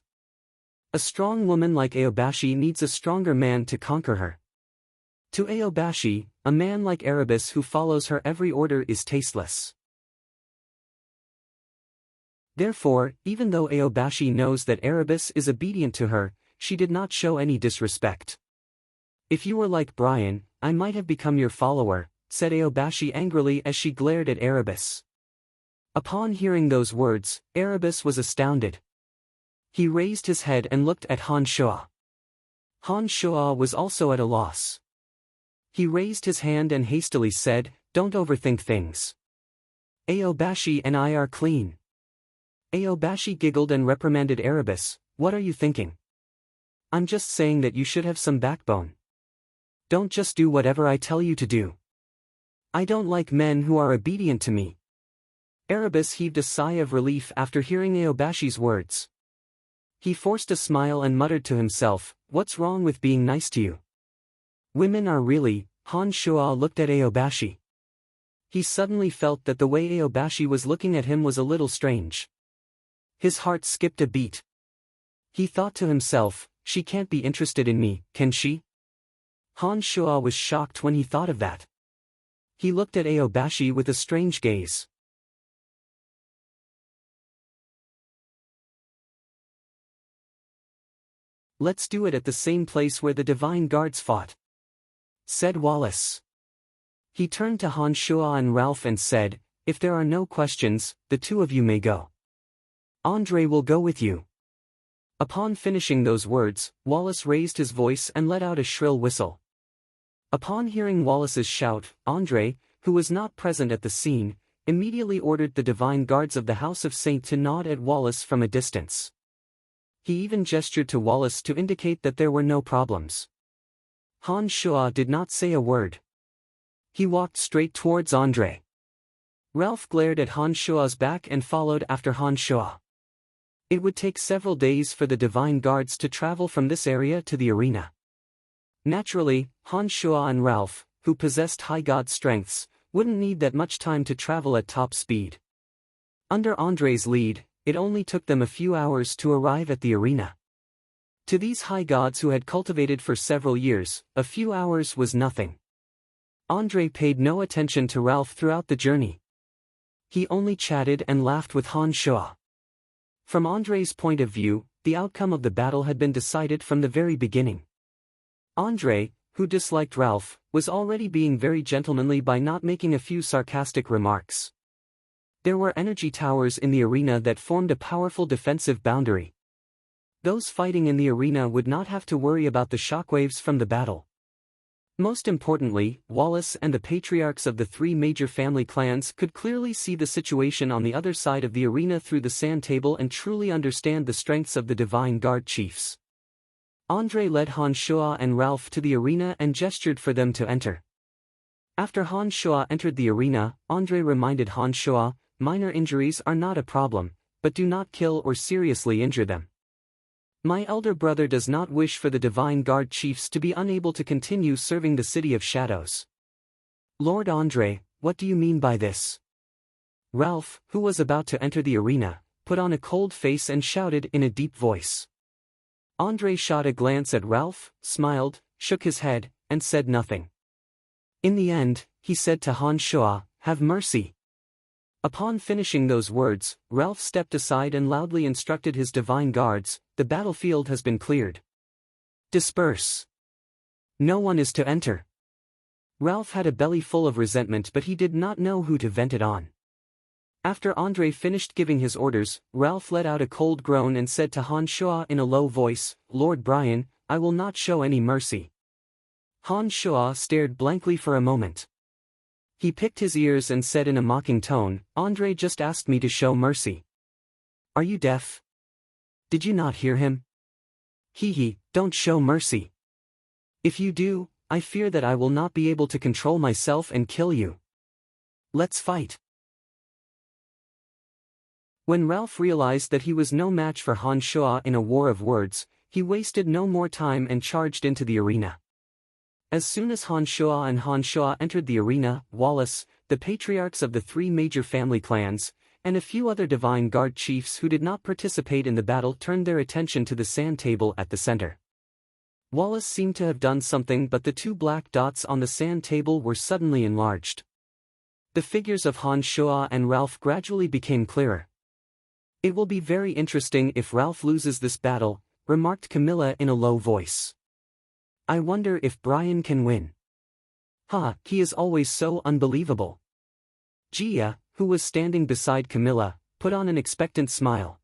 A strong woman like Aobashi needs a stronger man to conquer her. To Aobashi, a man like Erebus who follows her every order is tasteless. Therefore, even though Aobashi knows that Erebus is obedient to her, she did not show any disrespect. If you were like Brian, I might have become your follower, said Aobashi angrily as she glared at Erebus. Upon hearing those words, Erebus was astounded. He raised his head and looked at Han Shuo. Han Shuo was also at a loss. He raised his hand and hastily said, "Don't overthink things. Aobashi and I are clean." Aobashi giggled and reprimanded Erebus, "What are you thinking? I'm just saying that you should have some backbone. Don't just do whatever I tell you to do. I don't like men who are obedient to me." Erebus heaved a sigh of relief after hearing Aobashi's words. He forced a smile and muttered to himself, "What's wrong with being nice to you? Women are really..." Han Shuo looked at Aobashi. He suddenly felt that the way Aobashi was looking at him was a little strange. His heart skipped a beat. He thought to himself, "She can't be interested in me, can she?" Han Shuo was shocked when he thought of that. He looked at Aobashi with a strange gaze. "Let's do it at the same place where the Divine Guards fought," said Wallace. He turned to Han Shuo and Ralph and said, "If there are no questions, the two of you may go. Andre will go with you." Upon finishing those words, Wallace raised his voice and let out a shrill whistle. Upon hearing Wallace's shout, Andre, who was not present at the scene, immediately ordered the Divine Guards of the House of Saint to nod at Wallace from a distance. He even gestured to Wallace to indicate that there were no problems. Han Shuo did not say a word. He walked straight towards Andre. Ralph glared at Han Shuo's back and followed after Han Shuo. It would take several days for the Divine Guards to travel from this area to the arena. Naturally, Han Shuo and Ralph, who possessed high god strengths, wouldn't need that much time to travel at top speed. Under Andre's lead, it only took them a few hours to arrive at the arena. To these high gods who had cultivated for several years, a few hours was nothing. Andre paid no attention to Ralph throughout the journey. He only chatted and laughed with Han Shuo. From Andre's point of view, the outcome of the battle had been decided from the very beginning. Andre, who disliked Ralph, was already being very gentlemanly by not making a few sarcastic remarks. There were energy towers in the arena that formed a powerful defensive boundary. Those fighting in the arena would not have to worry about the shockwaves from the battle. Most importantly, Wallace and the patriarchs of the three major family clans could clearly see the situation on the other side of the arena through the sand table and truly understand the strengths of the Divine Guard chiefs. Andre led Han Shuo and Ralph to the arena and gestured for them to enter. After Han Shuo entered the arena, Andre reminded Han Shuo, "Minor injuries are not a problem, but do not kill or seriously injure them. My elder brother does not wish for the Divine Guard chiefs to be unable to continue serving the City of Shadows." "Lord Andre, what do you mean by this?" Ralph, who was about to enter the arena, put on a cold face and shouted in a deep voice. Andre shot a glance at Ralph, smiled, shook his head, and said nothing. In the end, he said to Han Shuo, "Have mercy." Upon finishing those words, Ralph stepped aside and loudly instructed his Divine Guards, "The battlefield has been cleared. Disperse. No one is to enter." Ralph had a belly full of resentment, but he did not know who to vent it on. After Andre finished giving his orders, Ralph let out a cold groan and said to Han Shuo in a low voice, "Lord Brian, I will not show any mercy." Han Shuo stared blankly for a moment. He picked his ears and said in a mocking tone, "Andre just asked me to show mercy. Are you deaf? Did you not hear him? Hee, don't show mercy. If you do, I fear that I will not be able to control myself and kill you. Let's fight." When Ralph realized that he was no match for Han Shuo in a war of words, he wasted no more time and charged into the arena. As soon as Han Shuo entered the arena, Wallace, the patriarchs of the three major family clans, and a few other Divine Guard chiefs who did not participate in the battle turned their attention to the sand table at the center. Wallace seemed to have done something, but the two black dots on the sand table were suddenly enlarged. The figures of Han Shuo and Ralph gradually became clearer. "It will be very interesting if Ralph loses this battle," remarked Camilla in a low voice. I wonder if Brian can win. Ha, he is always so unbelievable. Gia, who was standing beside Camilla, put on an expectant smile.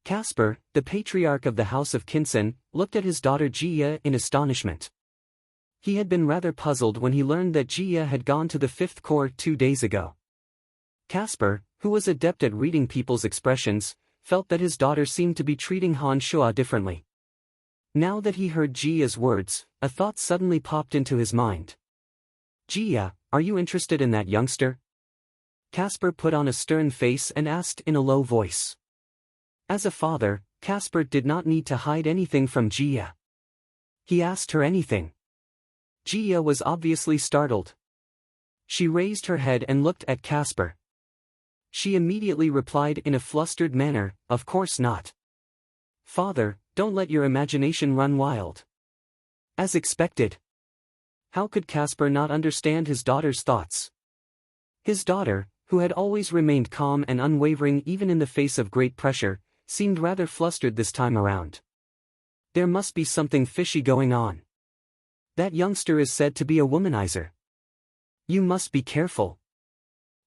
Caspar, the patriarch of the House of Kinson, looked at his daughter Gia in astonishment. He had been rather puzzled when he learned that Gia had gone to the Fifth Corps 2 days ago. Caspar, who was adept at reading people's expressions, felt that his daughter seemed to be treating Han Shua differently. Now that he heard Gia's words, a thought suddenly popped into his mind. Gia, are you interested in that youngster? Caspar put on a stern face and asked in a low voice. As a father, Caspar did not need to hide anything from Gia. He asked her anything. Gia was obviously startled. She raised her head and looked at Caspar. She immediately replied in a flustered manner, "Of course not. Father, don't let your imagination run wild." As expected. How could Caspar not understand his daughter's thoughts? His daughter, who had always remained calm and unwavering even in the face of great pressure, seemed rather flustered this time around. There must be something fishy going on. That youngster is said to be a womanizer. You must be careful.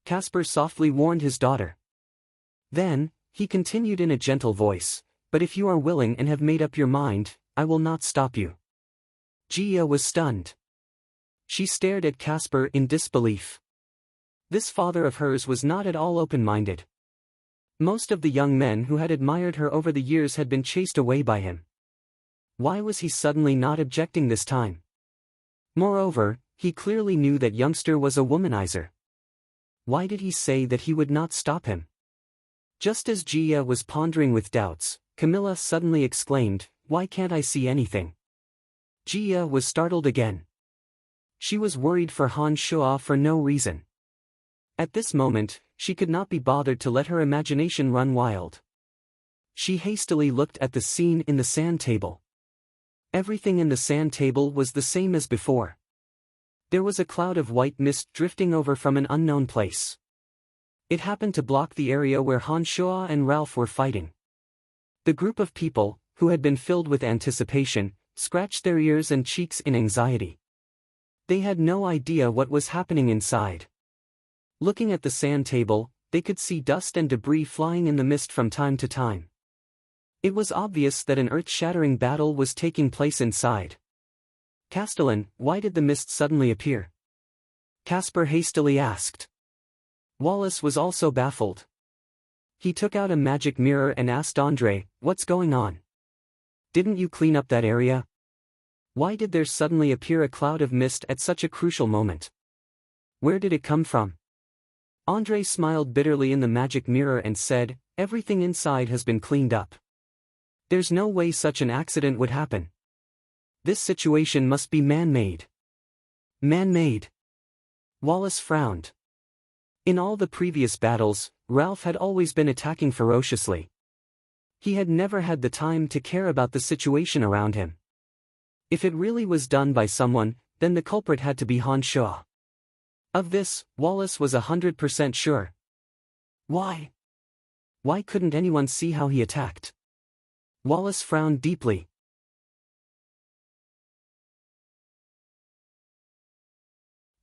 Caspar softly warned his daughter. Then, he continued in a gentle voice, "But if you are willing and have made up your mind, I will not stop you." Gia was stunned. She stared at Caspar in disbelief. This father of hers was not at all open-minded. Most of the young men who had admired her over the years had been chased away by him. Why was he suddenly not objecting this time? Moreover, he clearly knew that youngster was a womanizer. Why did he say that he would not stop him? Just as Gia was pondering with doubts, Camilla suddenly exclaimed, "Why can't I see anything?" Gia was startled again. She was worried for Han Shua for no reason. At this moment, she could not be bothered to let her imagination run wild. She hastily looked at the scene in the sand table. Everything in the sand table was the same as before. There was a cloud of white mist drifting over from an unknown place. It happened to block the area where Han Shua and Ralph were fighting. The group of people, who had been filled with anticipation, scratched their ears and cheeks in anxiety. They had no idea what was happening inside. Looking at the sand table, they could see dust and debris flying in the mist from time to time. It was obvious that an earth-shattering battle was taking place inside. "Castellan, why did the mist suddenly appear?" Caspar hastily asked. Wallace was also baffled. He took out a magic mirror and asked Andre, "What's going on? Didn't you clean up that area? Why did there suddenly appear a cloud of mist at such a crucial moment? Where did it come from?" Andre smiled bitterly in the magic mirror and said, "Everything inside has been cleaned up. There's no way such an accident would happen. This situation must be man-made." Man-made? Wallace frowned. In all the previous battles, Ralph had always been attacking ferociously. He had never had the time to care about the situation around him. If it really was done by someone, then the culprit had to be Han Shua. Of this, Wallace was 100% sure. Why? Why couldn't anyone see how he attacked? Wallace frowned deeply.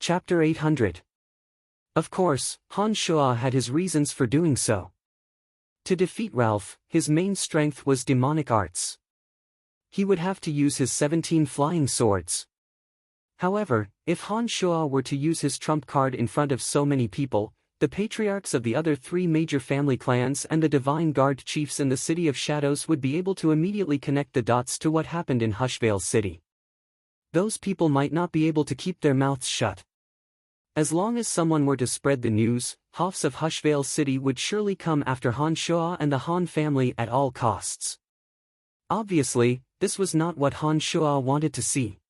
Chapter 800. Of course, Han Shua had his reasons for doing so. To defeat Ralph, his main strength was demonic arts. He would have to use his 17 flying swords. However, if Han Shua were to use his trump card in front of so many people, the patriarchs of the other 3 major family clans and the Divine Guard chiefs in the City of Shadows would be able to immediately connect the dots to what happened in Hushvale City. Those people might not be able to keep their mouths shut. As long as someone were to spread the news, Hoffs of Hushvale City would surely come after Han Shua and the Han family at all costs. Obviously, this was not what Han Shua wanted to see.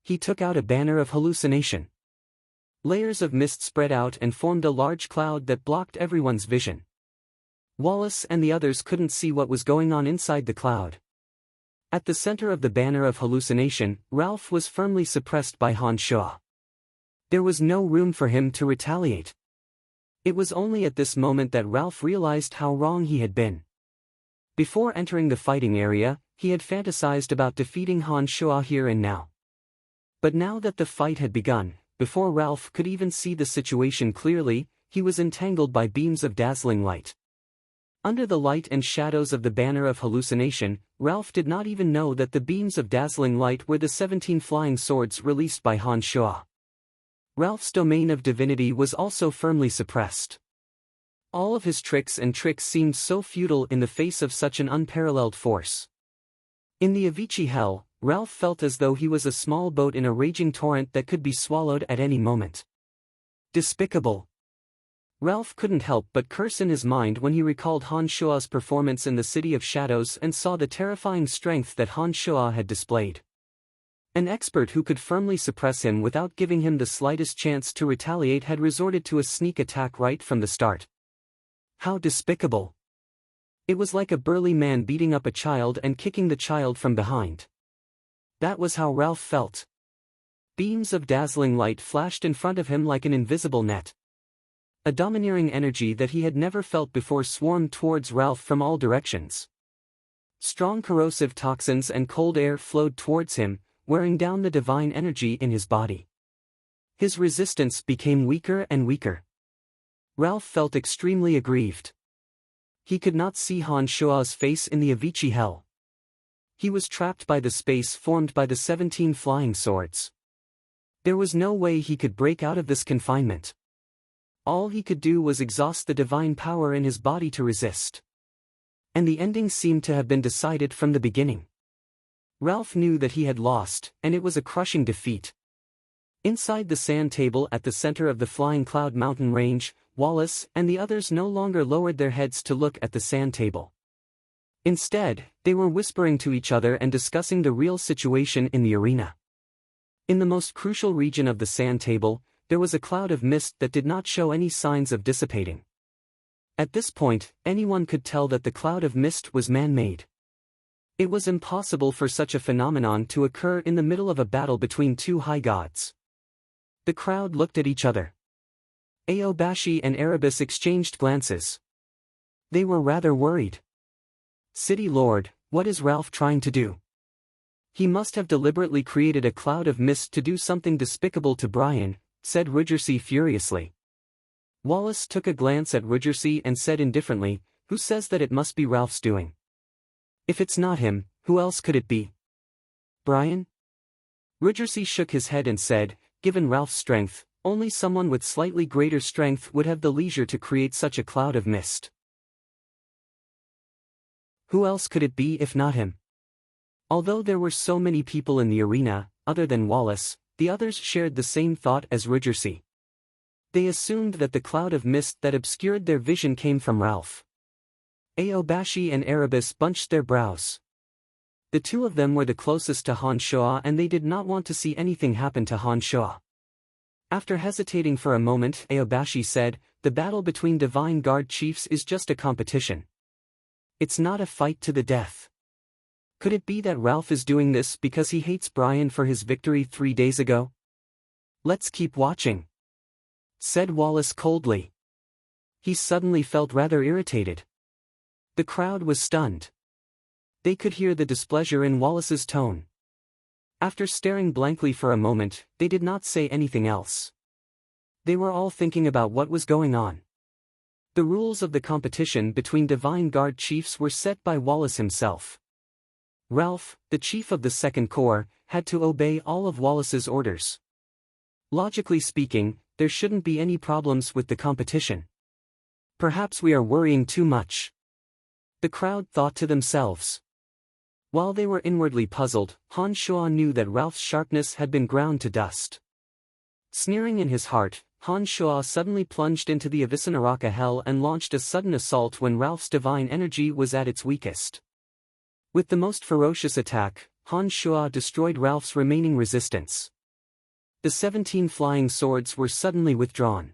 He took out a banner of hallucination. Layers of mist spread out and formed a large cloud that blocked everyone's vision. Wallace and the others couldn't see what was going on inside the cloud. At the center of the banner of hallucination, Ralph was firmly suppressed by Han Shua. There was no room for him to retaliate. It was only at this moment that Ralph realized how wrong he had been. Before entering the fighting area, he had fantasized about defeating Han Shuo here and now. But now that the fight had begun, before Ralph could even see the situation clearly, he was entangled by beams of dazzling light. Under the light and shadows of the banner of hallucination, Ralph did not even know that the beams of dazzling light were the 17 flying swords released by Han Shuo. Ralph's domain of divinity was also firmly suppressed. All of his tricks seemed so futile in the face of such an unparalleled force. In the Avicii hell, Ralph felt as though he was a small boat in a raging torrent that could be swallowed at any moment. Despicable. Ralph couldn't help but curse in his mind when he recalled Han Shuo's performance in the City of Shadows and saw the terrifying strength that Han Shuo had displayed. An expert who could firmly suppress him without giving him the slightest chance to retaliate had resorted to a sneak attack right from the start. How despicable. It was like a burly man beating up a child and kicking the child from behind. That was how Ralph felt. Beams of dazzling light flashed in front of him like an invisible net. A domineering energy that he had never felt before swarmed towards Ralph from all directions. Strong corrosive toxins and cold air flowed towards him, wearing down the divine energy in his body. His resistance became weaker and weaker. Ralph felt extremely aggrieved. He could not see Han Shuo's face in the Avicii hell. He was trapped by the space formed by the 17 flying swords. There was no way he could break out of this confinement. All he could do was exhaust the divine power in his body to resist. And the ending seemed to have been decided from the beginning. Ralph knew that he had lost, and it was a crushing defeat. Inside the sand table at the center of the Flying Cloud mountain range, Wallace and the others no longer lowered their heads to look at the sand table. Instead, they were whispering to each other and discussing the real situation in the arena. In the most crucial region of the sand table, there was a cloud of mist that did not show any signs of dissipating. At this point, anyone could tell that the cloud of mist was man-made. It was impossible for such a phenomenon to occur in the middle of a battle between two high gods. The crowd looked at each other. Aobashi and Erebus exchanged glances. They were rather worried. City Lord, what is Ralph trying to do? He must have deliberately created a cloud of mist to do something despicable to Brian, said Ridgersea furiously. Wallace took a glance at Ridgersea and said indifferently, who says that it must be Ralph's doing? If it's not him, who else could it be? Brian? Ridgersea shook his head and said, given Ralph's strength, only someone with slightly greater strength would have the leisure to create such a cloud of mist. Who else could it be if not him? Although there were so many people in the arena, other than Wallace, the others shared the same thought as Ridgersea. They assumed that the cloud of mist that obscured their vision came from Ralph. Aobashi and Erebus bunched their brows. The two of them were the closest to Han Shuo and they did not want to see anything happen to Han Shuo. After hesitating for a moment, Aobashi said, the battle between Divine Guard chiefs is just a competition. It's not a fight to the death. Could it be that Ralph is doing this because he hates Brian for his victory 3 days ago? Let's keep watching, said Wallace coldly. He suddenly felt rather irritated. The crowd was stunned. They could hear the displeasure in Wallace's tone. After staring blankly for a moment, they did not say anything else. They were all thinking about what was going on. The rules of the competition between Divine Guard chiefs were set by Wallace himself. Ralph, the chief of the Second Corps, had to obey all of Wallace's orders. Logically speaking, there shouldn't be any problems with the competition. Perhaps we are worrying too much, the crowd thought to themselves. While they were inwardly puzzled, Han Shuo knew that Ralph's sharpness had been ground to dust. Sneering in his heart, Han Shuo suddenly plunged into the Avicenaraka hell and launched a sudden assault when Ralph's divine energy was at its weakest. With the most ferocious attack, Han Shuo destroyed Ralph's remaining resistance. The 17 flying swords were suddenly withdrawn.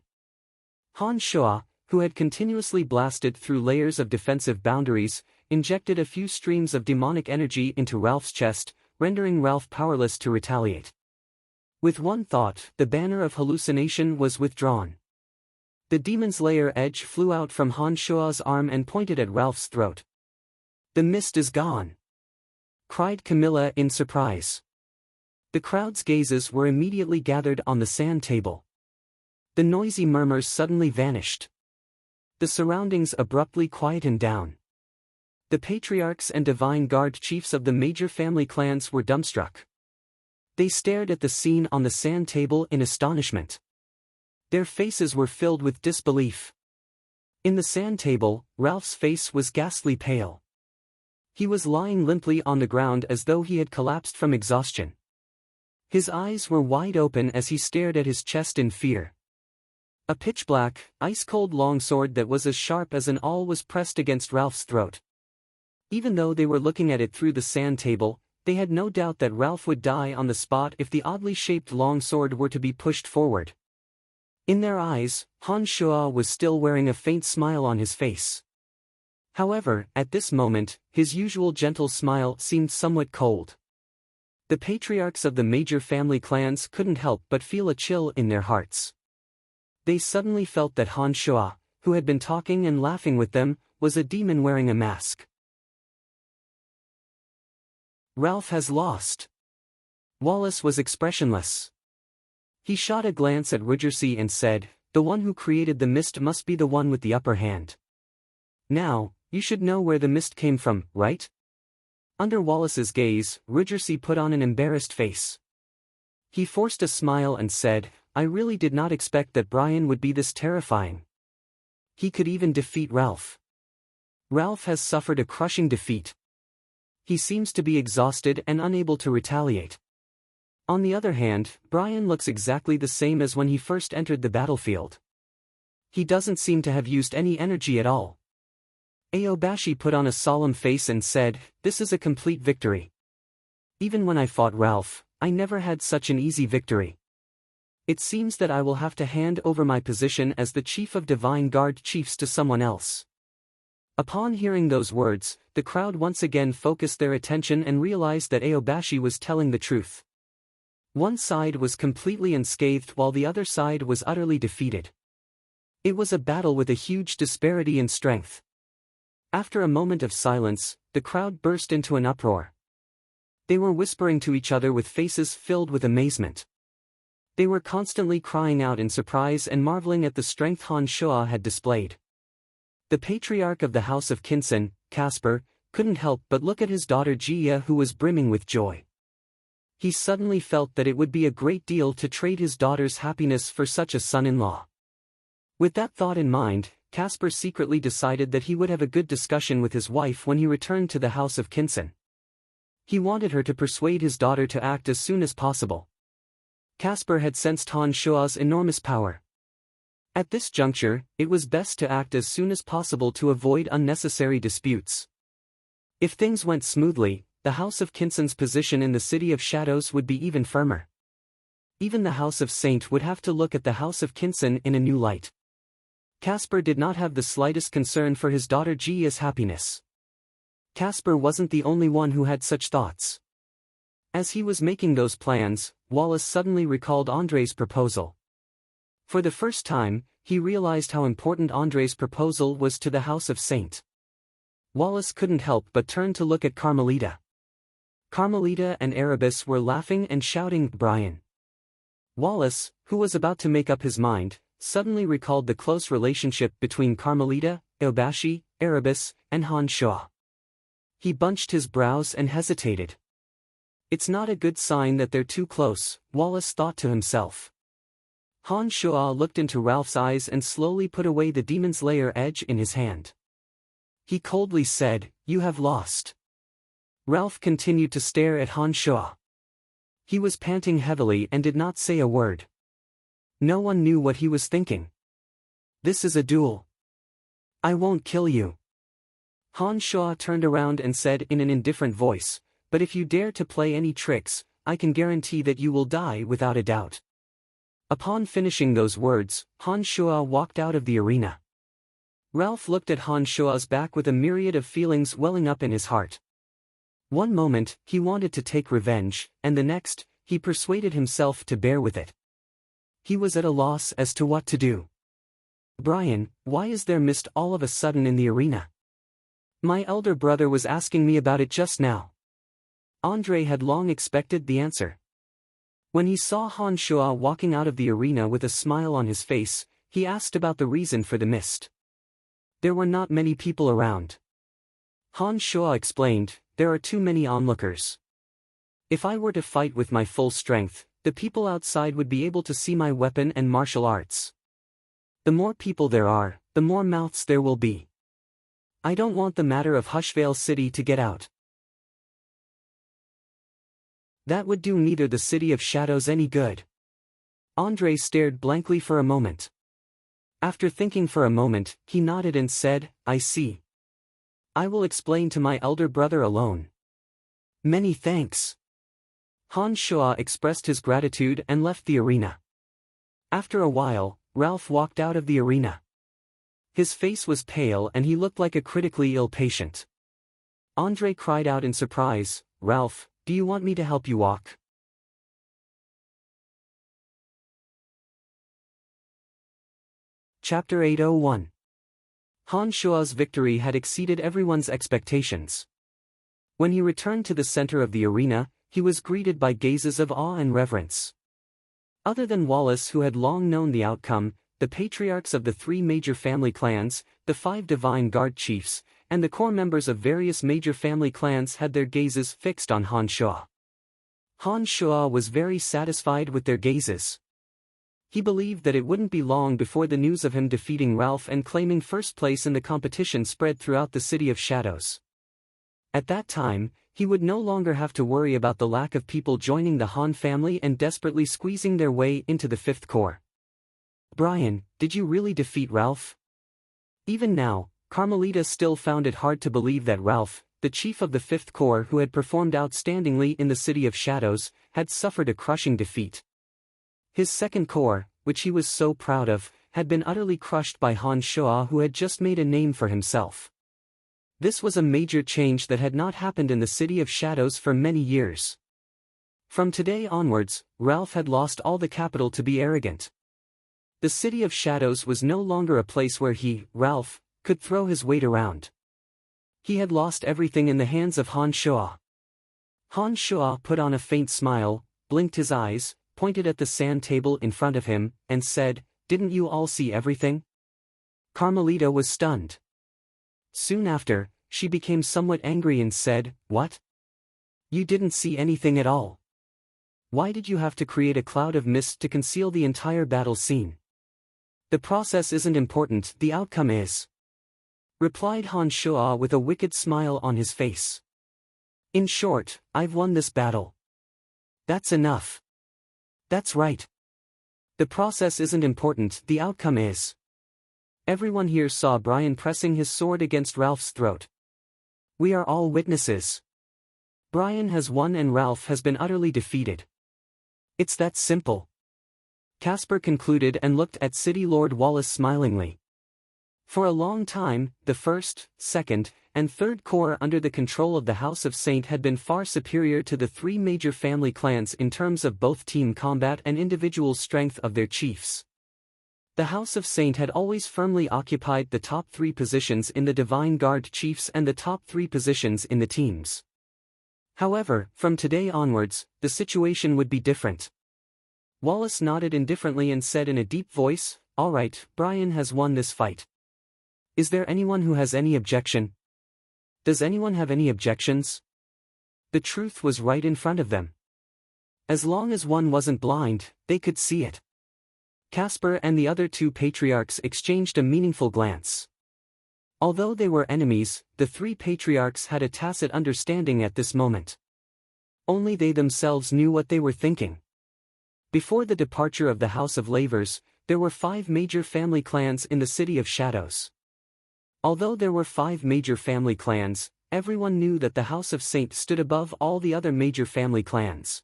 Han Shuo, who had continuously blasted through layers of defensive boundaries, injected a few streams of demonic energy into Ralph's chest, rendering Ralph powerless to retaliate. With one thought, the banner of hallucination was withdrawn. The demon's lair edge flew out from Han Shuo's arm and pointed at Ralph's throat. The mist is gone. cried Camilla in surprise. The crowd's gazes were immediately gathered on the sand table. The noisy murmurs suddenly vanished. The surroundings abruptly quietened down. The patriarchs and divine guard chiefs of the major family clans were dumbstruck. They stared at the scene on the sand table in astonishment. Their faces were filled with disbelief. In the sand table, Ralph's face was ghastly pale. He was lying limply on the ground as though he had collapsed from exhaustion. His eyes were wide open as he stared at his chest in fear. A pitch-black, ice-cold longsword that was as sharp as an awl was pressed against Ralph's throat. Even though they were looking at it through the sand table, they had no doubt that Ralph would die on the spot if the oddly shaped longsword were to be pushed forward. In their eyes, Han Shuo was still wearing a faint smile on his face. However, at this moment, his usual gentle smile seemed somewhat cold. The patriarchs of the major family clans couldn't help but feel a chill in their hearts. They suddenly felt that Han Shuo, who had been talking and laughing with them, was a demon wearing a mask. Ralph has lost. Wallace was expressionless. He shot a glance at Ridgersea and said, "The one who created the mist must be the one with the upper hand. Now, you should know where the mist came from, right?" Under Wallace's gaze, Ridgersea put on an embarrassed face. He forced a smile and said, "I really did not expect that Brian would be this terrifying. He could even defeat Ralph. Ralph has suffered a crushing defeat. He seems to be exhausted and unable to retaliate. On the other hand, Brian looks exactly the same as when he first entered the battlefield. He doesn't seem to have used any energy at all." Aobashi put on a solemn face and said, "This is a complete victory. Even when I fought Ralph, I never had such an easy victory. It seems that I will have to hand over my position as the chief of Divine Guard chiefs to someone else." Upon hearing those words, the crowd once again focused their attention and realized that Aobashi was telling the truth. One side was completely unscathed while the other side was utterly defeated. It was a battle with a huge disparity in strength. After a moment of silence, the crowd burst into an uproar. They were whispering to each other with faces filled with amazement. They were constantly crying out in surprise and marveling at the strength Han Shuo had displayed. The patriarch of the House of Kinsen, Caspar, couldn't help but look at his daughter Jia, who was brimming with joy. He suddenly felt that it would be a great deal to trade his daughter's happiness for such a son-in-law. With that thought in mind, Caspar secretly decided that he would have a good discussion with his wife when he returned to the House of Kinsen. He wanted her to persuade his daughter to act as soon as possible. Caspar had sensed Han Shuo's enormous power. At this juncture, it was best to act as soon as possible to avoid unnecessary disputes. If things went smoothly, the House of Kinsen's position in the City of Shadows would be even firmer. Even the House of Saint would have to look at the House of Kinsen in a new light. Caspar did not have the slightest concern for his daughter Jia's happiness. Caspar wasn't the only one who had such thoughts. As he was making those plans, Wallace suddenly recalled Andre's proposal. For the first time, he realized how important Andre's proposal was to the House of Saint. Wallace couldn't help but turn to look at Carmelita. Carmelita and Erebus were laughing and shouting, "Brian." Wallace, who was about to make up his mind, suddenly recalled the close relationship between Carmelita, Aobashi, Erebus, and Han Shuo. He bunched his brows and hesitated. It's not a good sign that they're too close, Wallace thought to himself. Han Shuo looked into Ralph's eyes and slowly put away the demon's lair edge in his hand. He coldly said, "You have lost." Ralph continued to stare at Han Shuo. He was panting heavily and did not say a word. No one knew what he was thinking. "This is a duel. I won't kill you." Han Shuo turned around and said in an indifferent voice, "But if you dare to play any tricks, I can guarantee that you will die without a doubt." Upon finishing those words, Han Shuo walked out of the arena. Ralph looked at Han Shuo's back with a myriad of feelings welling up in his heart. One moment, he wanted to take revenge, and the next, he persuaded himself to bear with it. He was at a loss as to what to do. "Brian, why is there mist all of a sudden in the arena? My elder brother was asking me about it just now." Andre had long expected the answer. When he saw Han Shuo walking out of the arena with a smile on his face, he asked about the reason for the mist. There were not many people around. Han Shuo explained, there are too many onlookers. If I were to fight with my full strength, the people outside would be able to see my weapon and martial arts. The more people there are, the more mouths there will be. I don't want the matter of Hushvale City to get out. That would do neither the City of Shadows any good. Andre stared blankly for a moment. After thinking for a moment, he nodded and said, I see. I will explain to my elder brother alone. Many thanks. Han Shuo expressed his gratitude and left the arena. After a while, Ralph walked out of the arena. His face was pale and he looked like a critically ill patient. Andre cried out in surprise, Ralph, do you want me to help you walk? Chapter 801. Han Shuo's victory had exceeded everyone's expectations. When he returned to the center of the arena, he was greeted by gazes of awe and reverence. Other than Wallace, who had long known the outcome, the patriarchs of the 3 major family clans, the 5 Divine Guard chiefs, and the core members of various major family clans had their gazes fixed on Han Shuo. Han Shuo was very satisfied with their gazes. He believed that it wouldn't be long before the news of him defeating Ralph and claiming first place in the competition spread throughout the City of Shadows. At that time, he would no longer have to worry about the lack of people joining the Han family and desperately squeezing their way into the 5th Corps. Brian, did you really defeat Ralph? Even now, Carmelita still found it hard to believe that Ralph, the chief of the 5th Corps who had performed outstandingly in the City of Shadows, had suffered a crushing defeat. His 2nd Corps, which he was so proud of, had been utterly crushed by Han Shuo, who had just made a name for himself. This was a major change that had not happened in the City of Shadows for many years. From today onwards, Ralph had lost all the capital to be arrogant. The City of Shadows was no longer a place where he, Ralph, could throw his weight around. He had lost everything in the hands of Han Shuo. Han Shuo put on a faint smile, blinked his eyes, pointed at the sand table in front of him, and said, Didn't you all see everything? Carmelita was stunned. Soon after, she became somewhat angry and said, What? You didn't see anything at all. Why did you have to create a cloud of mist to conceal the entire battle scene? The process isn't important, the outcome is. Replied Han Shuo with a wicked smile on his face. In short, I've won this battle. That's enough. That's right. The process isn't important, the outcome is. Everyone here saw Brian pressing his sword against Ralph's throat. We are all witnesses. Brian has won and Ralph has been utterly defeated. It's that simple. Casper concluded and looked at City Lord Wallace smilingly. For a long time, the 1st, 2nd, and 3rd Corps under the control of the House of Saint had been far superior to the 3 major family clans in terms of both team combat and individual strength of their chiefs. The House of Saint had always firmly occupied the top 3 positions in the Divine Guard chiefs and the top 3 positions in the teams. However, from today onwards, the situation would be different. Wallace nodded indifferently and said in a deep voice, All right, Brian has won this fight. Is there anyone who has any objection? Does anyone have any objections? The truth was right in front of them. As long as one wasn't blind, they could see it. Casper and the other 2 patriarchs exchanged a meaningful glance. Although they were enemies, the 3 patriarchs had a tacit understanding at this moment. Only they themselves knew what they were thinking. Before the departure of the House of Lavers, there were 5 major family clans in the City of Shadows. Although there were 5 major family clans, everyone knew that the House of Saint stood above all the other major family clans.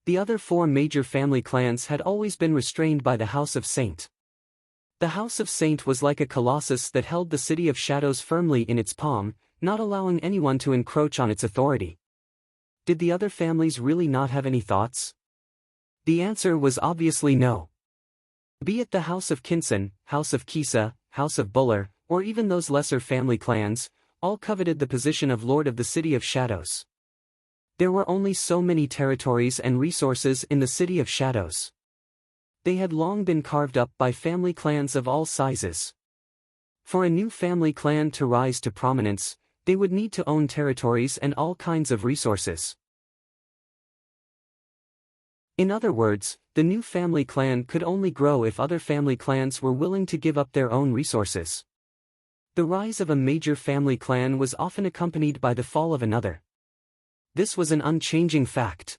The other 4 major family clans had always been restrained by the House of Saint. The House of Saint was like a colossus that held the City of Shadows firmly in its palm, not allowing anyone to encroach on its authority. Did the other families really not have any thoughts? The answer was obviously no. Be it the House of Kinson, House of Kisa, House of Buller, or even those lesser family clans, all coveted the position of Lord of the City of Shadows. There were only so many territories and resources in the City of Shadows. They had long been carved up by family clans of all sizes. For a new family clan to rise to prominence, they would need to own territories and all kinds of resources. In other words, the new family clan could only grow if other family clans were willing to give up their own resources. The rise of a major family clan was often accompanied by the fall of another. This was an unchanging fact.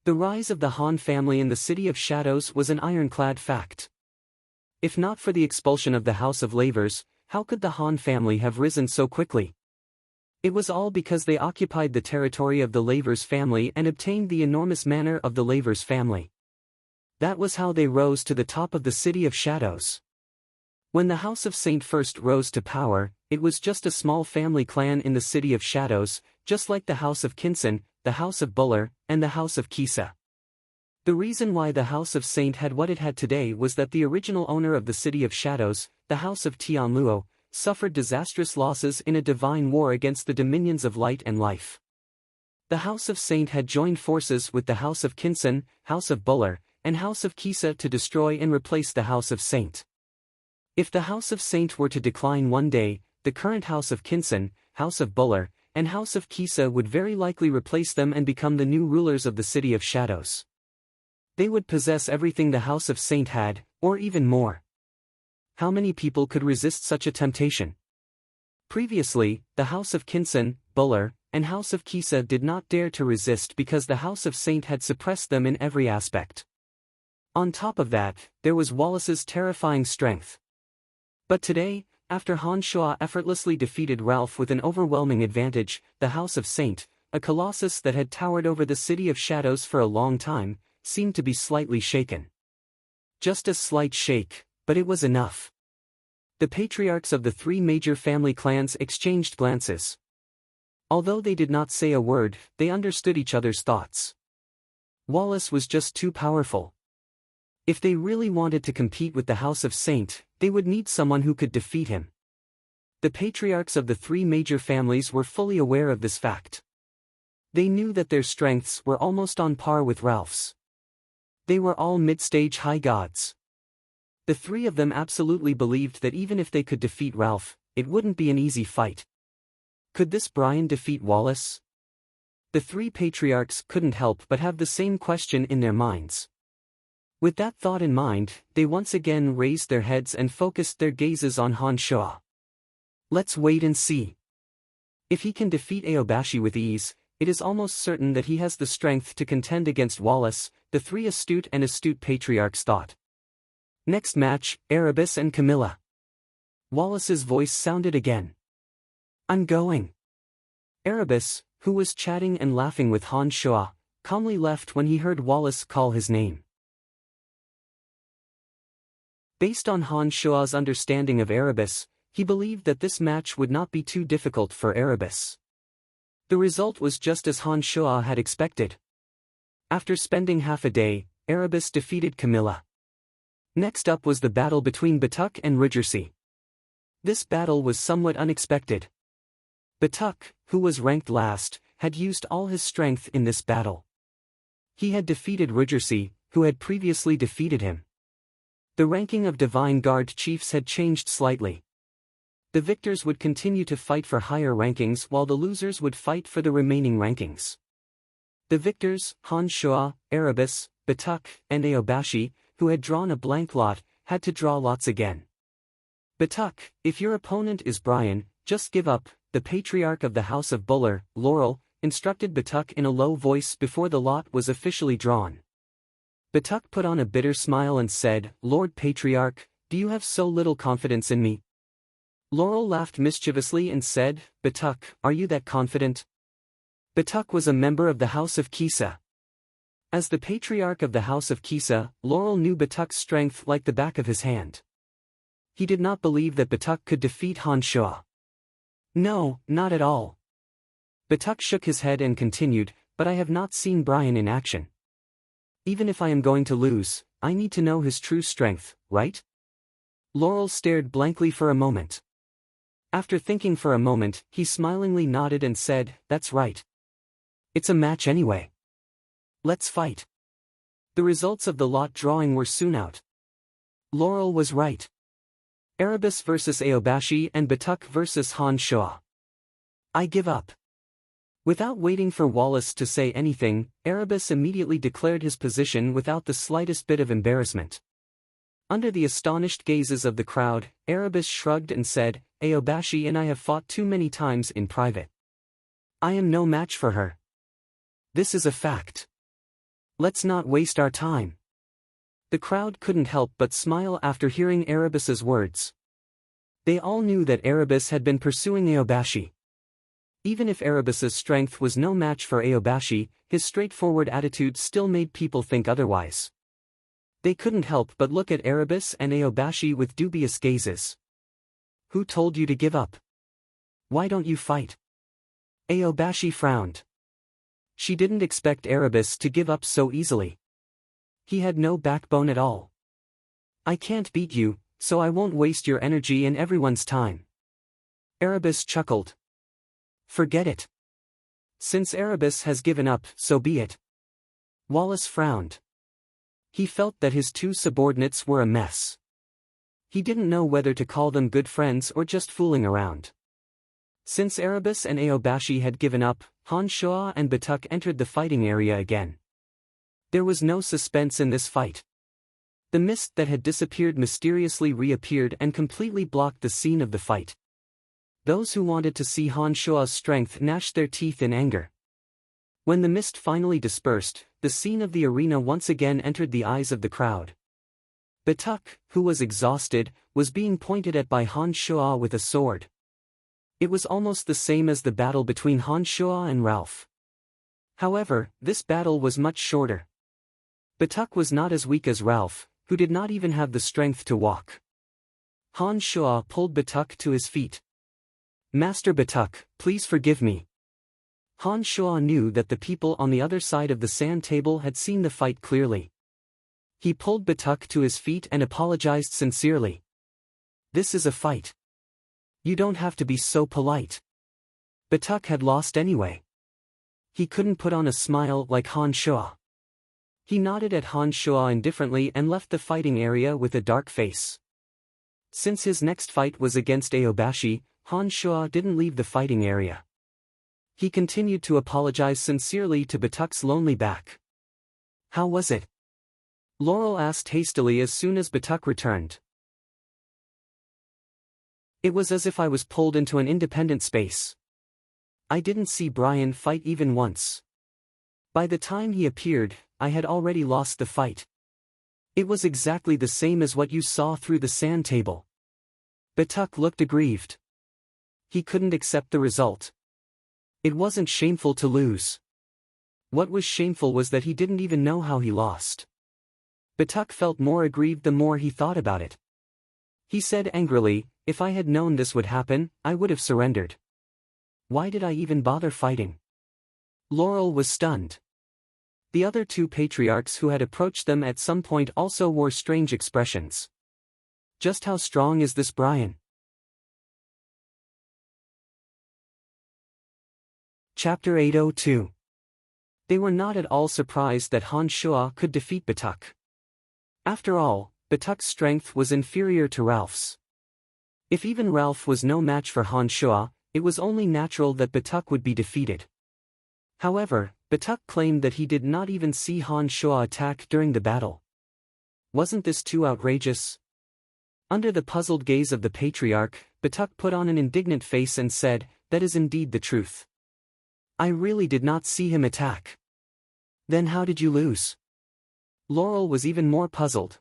The rise of the Han family in the City of Shadows was an ironclad fact. If not for the expulsion of the House of Lavers, how could the Han family have risen so quickly? It was all because they occupied the territory of the Lavers family and obtained the enormous manor of the Lavers family. That was how they rose to the top of the City of Shadows. When the House of Saint first rose to power, it was just a small family clan in the City of Shadows, just like the House of Kinson, the House of Buller, and the House of Kisa. The reason why the House of Saint had what it had today was that the original owner of the City of Shadows, the House of Tianluo, suffered disastrous losses in a divine war against the dominions of light and life. The House of Saint had joined forces with the House of Kinson, House of Buller, and House of Kisa to destroy and replace the House of Saint. If the House of Saint were to decline one day, the current House of Kinson, House of Buller, and House of Kisa would very likely replace them and become the new rulers of the City of Shadows. They would possess everything the House of Saint had, or even more. How many people could resist such a temptation? Previously, the House of Kinson, Buller, and House of Kisa did not dare to resist because the House of Saint had suppressed them in every aspect. On top of that, there was Wallace's terrifying strength. But today, after Han Shua effortlessly defeated Ralph with an overwhelming advantage, the House of Saint, a colossus that had towered over the City of Shadows for a long time, seemed to be slightly shaken. Just a slight shake, but it was enough. The patriarchs of the three major family clans exchanged glances. Although they did not say a word, they understood each other's thoughts. Wallace was just too powerful. If they really wanted to compete with the House of Saint, they would need someone who could defeat him. The patriarchs of the three major families were fully aware of this fact. They knew that their strengths were almost on par with Ralph's. They were all mid-stage high gods. The three of them absolutely believed that even if they could defeat Ralph, it wouldn't be an easy fight. Could this Brian defeat Wallace? The three patriarchs couldn't help but have the same question in their minds. With that thought in mind, they once again raised their heads and focused their gazes on Han Shua. Let's wait and see. If he can defeat Aobashi with ease, it is almost certain that he has the strength to contend against Wallace, the three astute patriarchs thought. Next match, Erebus and Camilla. Wallace's voice sounded again. I'm going. Erebus, who was chatting and laughing with Han Shua, calmly left when he heard Wallace call his name. Based on Han Shua's understanding of Erebus, he believed that this match would not be too difficult for Erebus. The result was just as Han Shua had expected. After spending half a day, Erebus defeated Camilla. Next up was the battle between Batuk and Ridgersea. This battle was somewhat unexpected. Batuk, who was ranked last, had used all his strength in this battle. He had defeated Ridgersea, who had previously defeated him. The ranking of Divine Guard chiefs had changed slightly. The victors would continue to fight for higher rankings while the losers would fight for the remaining rankings. The victors, Han Shua, Erebus, Batuk, and Aobashi, who had drawn a blank lot, had to draw lots again. Batuk, if your opponent is Brian, just give up, the patriarch of the House of Buller, Laurel, instructed Batuk in a low voice before the lot was officially drawn. Batuk put on a bitter smile and said, Lord Patriarch, do you have so little confidence in me? Laurel laughed mischievously and said, Batuk, are you that confident? Batuk was a member of the House of Kisa. As the patriarch of the House of Kisa, Laurel knew Batuk's strength like the back of his hand. He did not believe that Batuk could defeat Han Shua. No, not at all. Batuk shook his head and continued, but I have not seen Brian in action. Even if I am going to lose, I need to know his true strength, right? Laurel stared blankly for a moment. After thinking for a moment, he smilingly nodded and said, that's right. It's a match anyway. Let's fight. The results of the lot drawing were soon out. Laurel was right. Erebus versus Aobashi and Batuk versus Han Shoa. I give up. Without waiting for Wallace to say anything, Erebus immediately declared his position without the slightest bit of embarrassment. Under the astonished gazes of the crowd, Erebus shrugged and said, Aobashi and I have fought too many times in private. I am no match for her. This is a fact. Let's not waste our time. The crowd couldn't help but smile after hearing Erebus's words. They all knew that Erebus had been pursuing Aobashi. Even if Erebus's strength was no match for Aobashi, his straightforward attitude still made people think otherwise. They couldn't help but look at Erebus and Aobashi with dubious gazes. Who told you to give up? Why don't you fight? Aobashi frowned. She didn't expect Erebus to give up so easily. He had no backbone at all. I can't beat you, so I won't waste your energy and everyone's time. Erebus chuckled. Forget it. Since Erebus has given up, so be it. Wallace frowned. He felt that his two subordinates were a mess. He didn't know whether to call them good friends or just fooling around. Since Erebus and Aobashi had given up, Han Shoa and Batuk entered the fighting area again. There was no suspense in this fight. The mist that had disappeared mysteriously reappeared and completely blocked the scene of the fight. Those who wanted to see Han Shoa's strength gnashed their teeth in anger. When the mist finally dispersed, the scene of the arena once again entered the eyes of the crowd. Batuk, who was exhausted, was being pointed at by Han Shoa with a sword. It was almost the same as the battle between Han Shoa and Ralph. However, this battle was much shorter. Batuk was not as weak as Ralph, who did not even have the strength to walk. Han Shoa pulled Batuk to his feet. Master Batuk, please forgive me. Han Shoa knew that the people on the other side of the sand table had seen the fight clearly. He pulled Batuk to his feet and apologized sincerely. This is a fight. You don't have to be so polite. Batuk had lost anyway. He couldn't put on a smile like Han Shoa. He nodded at Han Shoa indifferently and left the fighting area with a dark face. Since his next fight was against Aobashi, Han Shoa didn't leave the fighting area. He continued to apologize sincerely to Batuk's lonely back. How was it? Laurel asked hastily as soon as Batuk returned. It was as if I was pulled into an independent space. I didn't see Brian fight even once. By the time he appeared, I had already lost the fight. It was exactly the same as what you saw through the sand table. Batuk looked aggrieved. He couldn't accept the result. It wasn't shameful to lose. What was shameful was that he didn't even know how he lost. Batuk felt more aggrieved the more he thought about it. He said angrily, if I had known this would happen, I would have surrendered. Why did I even bother fighting? Laurel was stunned. The other two patriarchs who had approached them at some point also wore strange expressions. Just how strong is this Brian? Chapter 802. They were not at all surprised that Han Shoa could defeat Batuk. After all, Batuk's strength was inferior to Ralph's. If even Ralph was no match for Han Shoa, it was only natural that Batuk would be defeated. However, Batuk claimed that he did not even see Han Shoa attack during the battle. Wasn't this too outrageous? Under the puzzled gaze of the patriarch, Batuk put on an indignant face and said, that is indeed the truth. I really did not see him attack. Then how did you lose? Laurel was even more puzzled.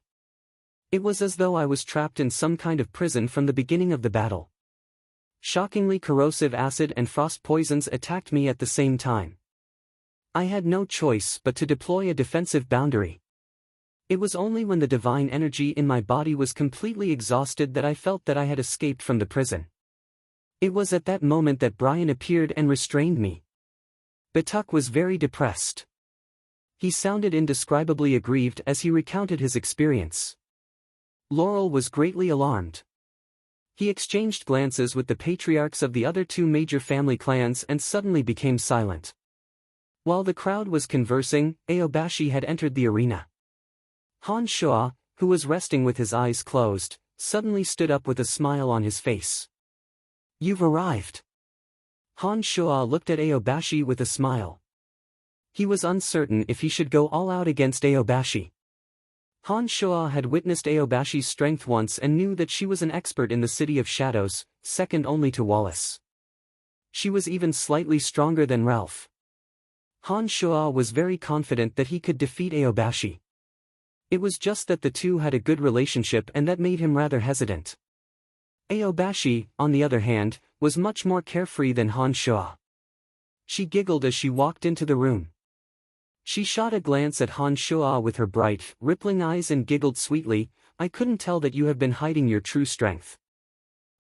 It was as though I was trapped in some kind of prison from the beginning of the battle. Shockingly corrosive acid and frost poisons attacked me at the same time. I had no choice but to deploy a defensive boundary. It was only when the divine energy in my body was completely exhausted that I felt that I had escaped from the prison. It was at that moment that Brian appeared and restrained me. Batuk was very depressed. He sounded indescribably aggrieved as he recounted his experience. Laurel was greatly alarmed. He exchanged glances with the patriarchs of the other two major family clans and suddenly became silent. While the crowd was conversing, Aobashi had entered the arena. Han Shuo, who was resting with his eyes closed, suddenly stood up with a smile on his face. "You've arrived." Han Shuo looked at Aobashi with a smile. He was uncertain if he should go all out against Aobashi. Han Shuo had witnessed Aobashi's strength once and knew that she was an expert in the City of Shadows, second only to Wallace. She was even slightly stronger than Ralph. Han Shuo was very confident that he could defeat Aobashi. It was just that the two had a good relationship and that made him rather hesitant. Aobashi, on the other hand, was much more carefree than Han Shuo. She giggled as she walked into the room. She shot a glance at Han Shuo with her bright, rippling eyes and giggled sweetly, "I couldn't tell that you have been hiding your true strength.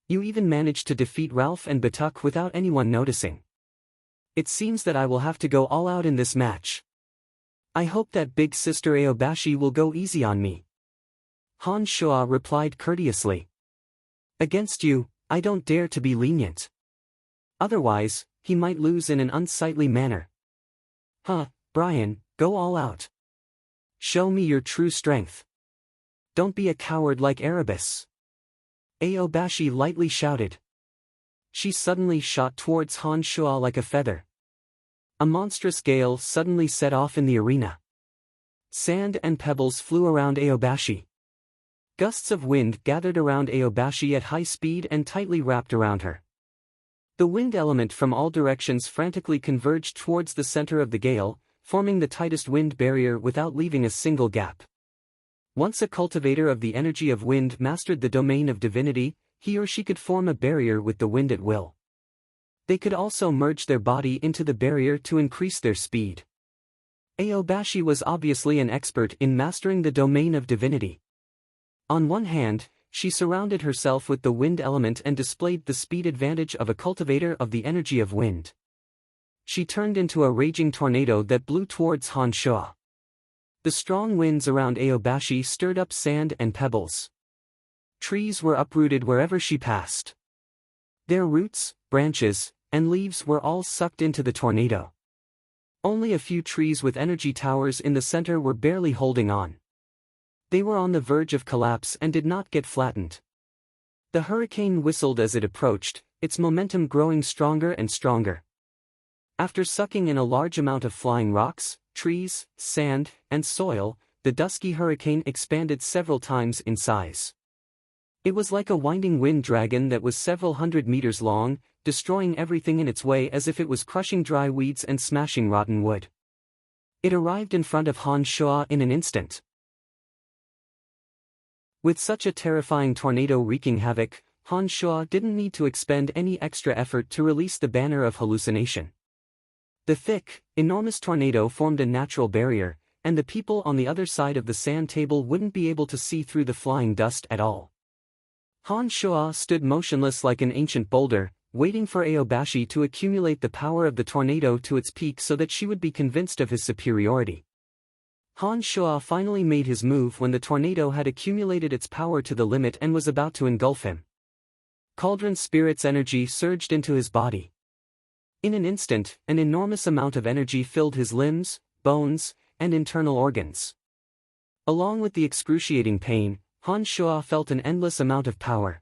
You even managed to defeat Ralph and Batuk without anyone noticing. It seems that I will have to go all out in this match. I hope that big sister Aobashi will go easy on me." Han Shuo replied courteously. "Against you, I don't dare to be lenient. Otherwise, he might lose in an unsightly manner." "Huh, Brian, go all out. Show me your true strength. Don't be a coward like Erebus." Aobashi lightly shouted. She suddenly shot towards Han Shuo like a feather. A monstrous gale suddenly set off in the arena. Sand and pebbles flew around Aobashi. Gusts of wind gathered around Aobashi at high speed and tightly wrapped around her. The wind element from all directions frantically converged towards the center of the gale, forming the tightest wind barrier without leaving a single gap. Once a cultivator of the energy of wind mastered the domain of divinity, he or she could form a barrier with the wind at will. They could also merge their body into the barrier to increase their speed. Aobashi was obviously an expert in mastering the domain of divinity. On one hand, she surrounded herself with the wind element and displayed the speed advantage of a cultivator of the energy of wind. She turned into a raging tornado that blew towards Han Shuo. The strong winds around Aobashi stirred up sand and pebbles. Trees were uprooted wherever she passed. Their roots, branches, and leaves were all sucked into the tornado. Only a few trees with energy towers in the center were barely holding on. They were on the verge of collapse and did not get flattened. The hurricane whistled as it approached, its momentum growing stronger and stronger. After sucking in a large amount of flying rocks, trees, sand, and soil, the dusky hurricane expanded several times in size. It was like a winding wind dragon that was several hundred meters long, destroying everything in its way as if it was crushing dry weeds and smashing rotten wood. It arrived in front of Han Shuo in an instant. With such a terrifying tornado wreaking havoc, Han Shuo didn't need to expend any extra effort to release the banner of hallucination. The thick, enormous tornado formed a natural barrier, and the people on the other side of the sand table wouldn't be able to see through the flying dust at all. Han Shuo stood motionless like an ancient boulder, waiting for Aobashi to accumulate the power of the tornado to its peak so that she would be convinced of his superiority. Han Shuo finally made his move when the tornado had accumulated its power to the limit and was about to engulf him. Cauldron Spirit's energy surged into his body. In an instant, an enormous amount of energy filled his limbs, bones, and internal organs. Along with the excruciating pain, Han Shuo felt an endless amount of power.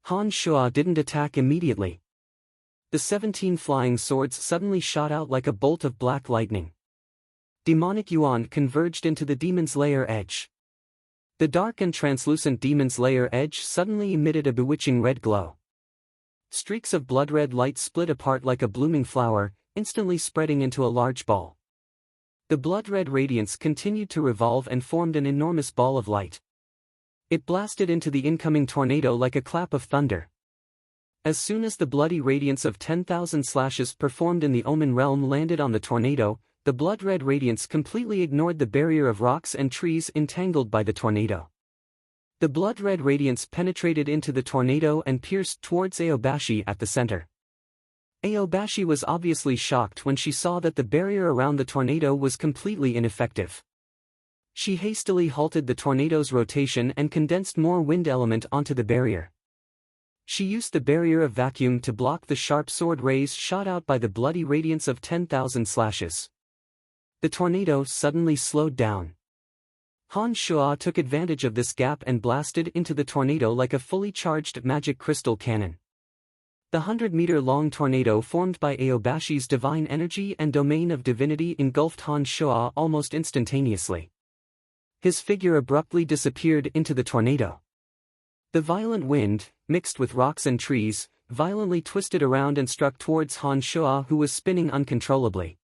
Han Shuo didn't attack immediately. The 17 flying swords suddenly shot out like a bolt of black lightning. Demonic Yuan converged into the Demon's Lair edge. The dark and translucent Demon's Lair edge suddenly emitted a bewitching red glow. Streaks of blood-red light split apart like a blooming flower, instantly spreading into a large ball. The blood-red radiance continued to revolve and formed an enormous ball of light. It blasted into the incoming tornado like a clap of thunder. As soon as the bloody radiance of 10,000 slashes performed in the Omen realm landed on the tornado, the blood-red radiance completely ignored the barrier of rocks and trees entangled by the tornado. The blood-red radiance penetrated into the tornado and pierced towards Aobashi at the center. Aobashi was obviously shocked when she saw that the barrier around the tornado was completely ineffective. She hastily halted the tornado's rotation and condensed more wind element onto the barrier. She used the barrier of vacuum to block the sharp sword rays shot out by the bloody radiance of 10,000 slashes. The tornado suddenly slowed down. Han Shuo took advantage of this gap and blasted into the tornado like a fully charged magic crystal cannon. The 100-meter-long tornado formed by Aobashi's divine energy and domain of divinity engulfed Han Shuo almost instantaneously. His figure abruptly disappeared into the tornado. The violent wind, mixed with rocks and trees, violently twisted around and struck towards Han Shuo, who was spinning uncontrollably.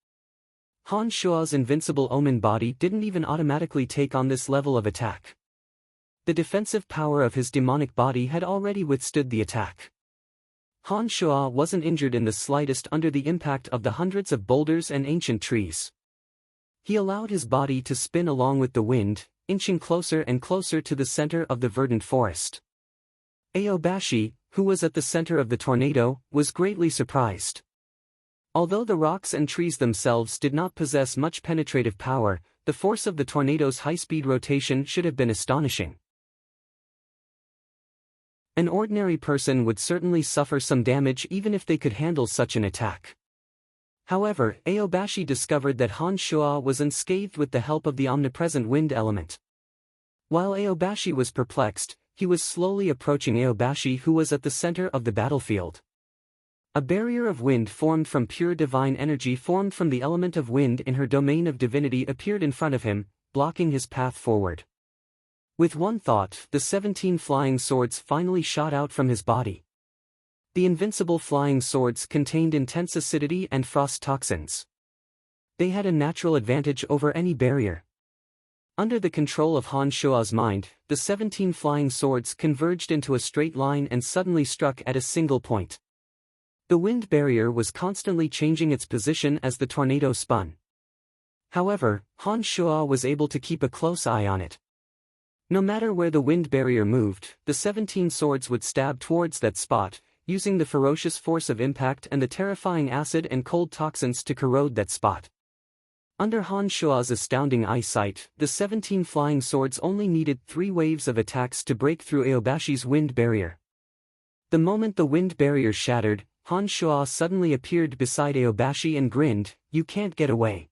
Han Shuo's invincible omen body didn't even automatically take on this level of attack. The defensive power of his demonic body had already withstood the attack. Han Shuo wasn't injured in the slightest under the impact of the hundreds of boulders and ancient trees. He allowed his body to spin along with the wind, inching closer and closer to the center of the verdant forest. Aobashi, who was at the center of the tornado, was greatly surprised. Although the rocks and trees themselves did not possess much penetrative power, the force of the tornado's high-speed rotation should have been astonishing. An ordinary person would certainly suffer some damage even if they could handle such an attack. However, Aobashi discovered that Han Shuo was unscathed with the help of the omnipresent wind element. While Aobashi was perplexed, he was slowly approaching Aobashi, who was at the center of the battlefield. A barrier of wind formed from pure divine energy formed from the element of wind in her domain of divinity appeared in front of him, blocking his path forward. With one thought, the 17 flying swords finally shot out from his body. The invincible flying swords contained intense acidity and frost toxins. They had a natural advantage over any barrier. Under the control of Han Shuo's mind, the 17 flying swords converged into a straight line and suddenly struck at a single point. The wind barrier was constantly changing its position as the tornado spun. However, Han Shuo was able to keep a close eye on it. No matter where the wind barrier moved, the 17 swords would stab towards that spot, using the ferocious force of impact and the terrifying acid and cold toxins to corrode that spot. Under Han Shuo's astounding eyesight, the 17 flying swords only needed 3 waves of attacks to break through Aobashi's wind barrier. The moment the wind barrier shattered, Han Shuo suddenly appeared beside Aobashi and grinned, "You can't get away."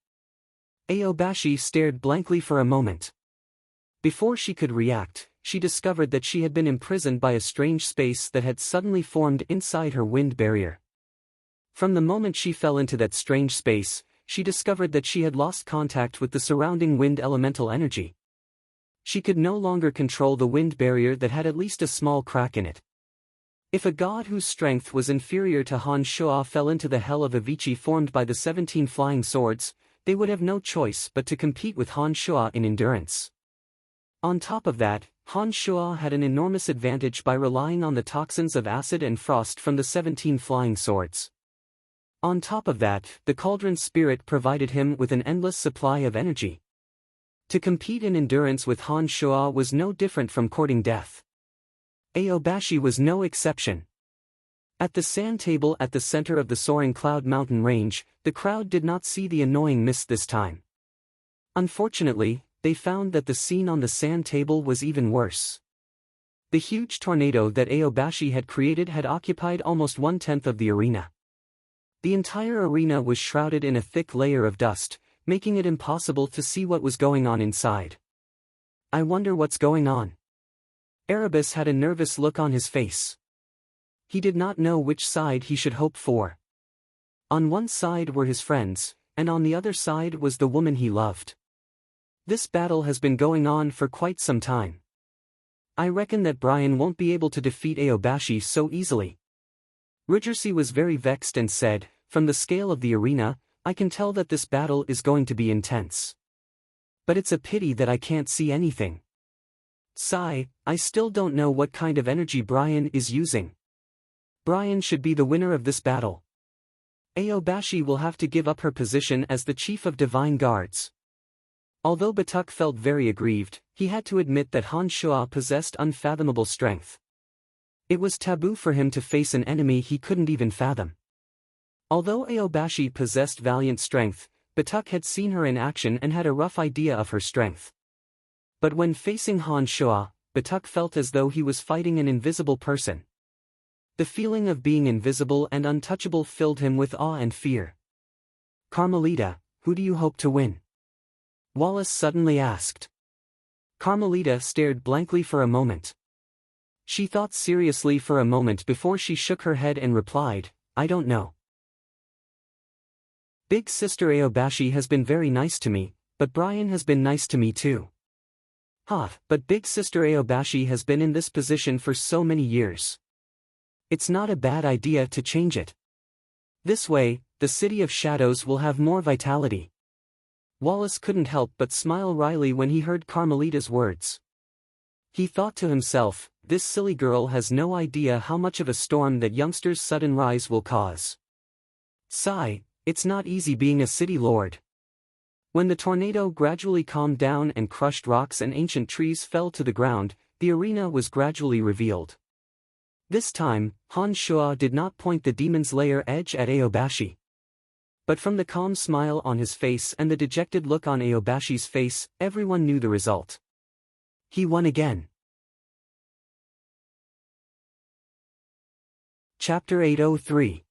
Aobashi stared blankly for a moment. Before she could react, she discovered that she had been imprisoned by a strange space that had suddenly formed inside her wind barrier. From the moment she fell into that strange space, she discovered that she had lost contact with the surrounding wind elemental energy. She could no longer control the wind barrier that had at least a small crack in it. If a god whose strength was inferior to Han Shuo fell into the hell of Avicii formed by the 17 flying swords, they would have no choice but to compete with Han Shuo in endurance. On top of that, Han Shuo had an enormous advantage by relying on the toxins of acid and frost from the 17 flying swords. On top of that, the cauldron spirit provided him with an endless supply of energy. To compete in endurance with Han Shuo was no different from courting death. Aobashi was no exception. At the sand table at the center of the soaring cloud mountain range, the crowd did not see the annoying mist this time. Unfortunately, they found that the scene on the sand table was even worse. The huge tornado that Aobashi had created had occupied almost 1/10 of the arena. The entire arena was shrouded in a thick layer of dust, making it impossible to see what was going on inside. "I wonder what's going on." Erebus had a nervous look on his face. He did not know which side he should hope for. On one side were his friends, and on the other side was the woman he loved. This battle has been going on for quite some time. I reckon that Brian won't be able to defeat Aobashi so easily. Ridgersea was very vexed and said, "From the scale of the arena, I can tell that this battle is going to be intense. But it's a pity that I can't see anything. Sigh, I still don't know what kind of energy Brian is using. Brian should be the winner of this battle. Aobashi will have to give up her position as the chief of divine guards." Although Batuk felt very aggrieved, he had to admit that Han Shuo possessed unfathomable strength. It was taboo for him to face an enemy he couldn't even fathom. Although Aobashi possessed valiant strength, Batuk had seen her in action and had a rough idea of her strength. But when facing Han Shuo, Batuk felt as though he was fighting an invisible person. The feeling of being invisible and untouchable filled him with awe and fear. Carmelita, who do you hope to win? Wallace suddenly asked. Carmelita stared blankly for a moment. She thought seriously for a moment before she shook her head and replied, I don't know. Big Sister Aobashi has been very nice to me, but Brian has been nice to me too. But Big Sister Aobashi has been in this position for so many years. It's not a bad idea to change it. This way, the City of Shadows will have more vitality. Wallace couldn't help but smile wryly when he heard Carmelita's words. He thought to himself, this silly girl has no idea how much of a storm that youngster's sudden rise will cause. Sigh, it's not easy being a city lord. When the tornado gradually calmed down and crushed rocks and ancient trees fell to the ground, the arena was gradually revealed. This time, Han Shuo did not point the demon's lair edge at Aobashi. But from the calm smile on his face and the dejected look on Aobashi's face, everyone knew the result. He won again. Chapter 803.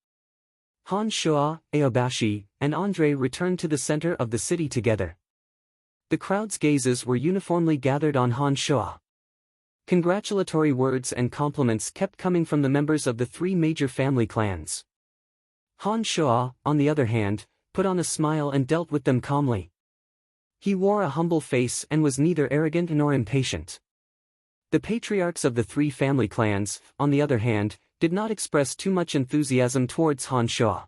Han Shuo, Aobashi, and Andre returned to the center of the city together. The crowd's gazes were uniformly gathered on Han Shuo. Congratulatory words and compliments kept coming from the members of the three major family clans. Han Shuo, on the other hand, put on a smile and dealt with them calmly. He wore a humble face and was neither arrogant nor impatient. The patriarchs of the three family clans, on the other hand, did not express too much enthusiasm towards Han Shuo.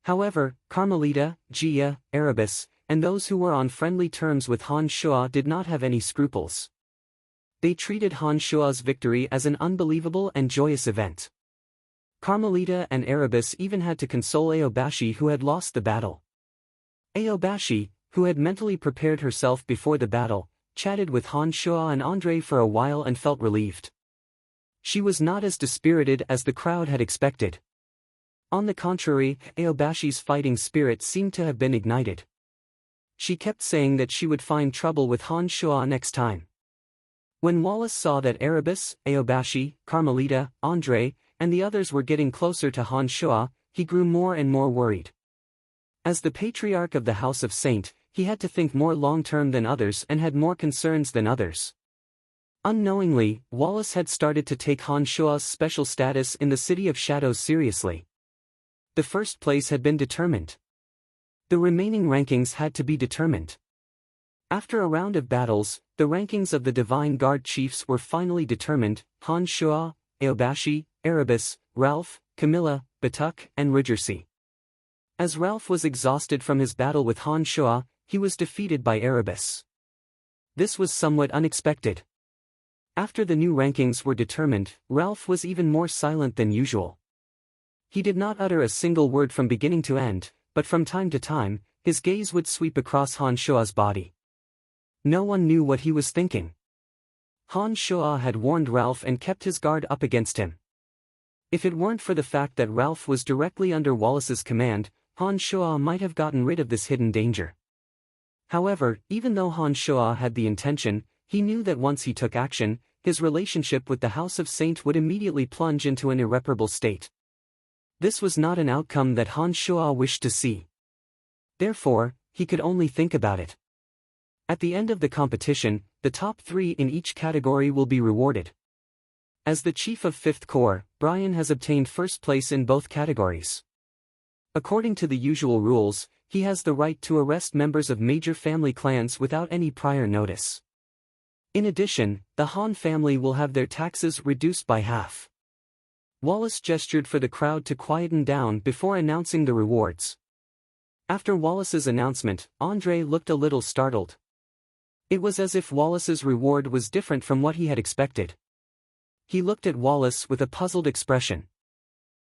However, Carmelita, Jia, Erebus, and those who were on friendly terms with Han Shuo did not have any scruples. They treated Han Shuo's victory as an unbelievable and joyous event. Carmelita and Erebus even had to console Aobashi, who had lost the battle. Aobashi, who had mentally prepared herself before the battle, chatted with Han Shuo and Andre for a while and felt relieved. She was not as dispirited as the crowd had expected. On the contrary, Aobashi's fighting spirit seemed to have been ignited. She kept saying that she would find trouble with Han Shuo next time. When Wallace saw that Erebus, Aobashi, Carmelita, Andre, and the others were getting closer to Han Shuo, he grew more and more worried. As the patriarch of the House of Saint, he had to think more long-term than others and had more concerns than others. Unknowingly, Wallace had started to take Han Shuo's special status in the City of Shadows seriously. The first place had been determined. The remaining rankings had to be determined. After a round of battles, the rankings of the Divine Guard chiefs were finally determined: Han Shuo, Aobashi, Erebus, Ralph, Camilla, Batuk, and Ridgersea. As Ralph was exhausted from his battle with Han Shuo, he was defeated by Erebus. This was somewhat unexpected. After the new rankings were determined, Ralph was even more silent than usual. He did not utter a single word from beginning to end, but from time to time, his gaze would sweep across Han Shuo's body. No one knew what he was thinking. Han Shuo had warned Ralph and kept his guard up against him. If it weren't for the fact that Ralph was directly under Wallace's command, Han Shuo might have gotten rid of this hidden danger. However, even though Han Shuo had the intention, he knew that once he took action, his relationship with the House of Saint would immediately plunge into an irreparable state. This was not an outcome that Han Shuo wished to see. Therefore, he could only think about it. At the end of the competition, the top 3 in each category will be rewarded. As the Chief of 5th Corps, Brian has obtained first place in both categories. According to the usual rules, he has the right to arrest members of major family clans without any prior notice. In addition, the Han family will have their taxes reduced by half. Wallace gestured for the crowd to quieten down before announcing the rewards. After Wallace's announcement, Andre looked a little startled. It was as if Wallace's reward was different from what he had expected. He looked at Wallace with a puzzled expression.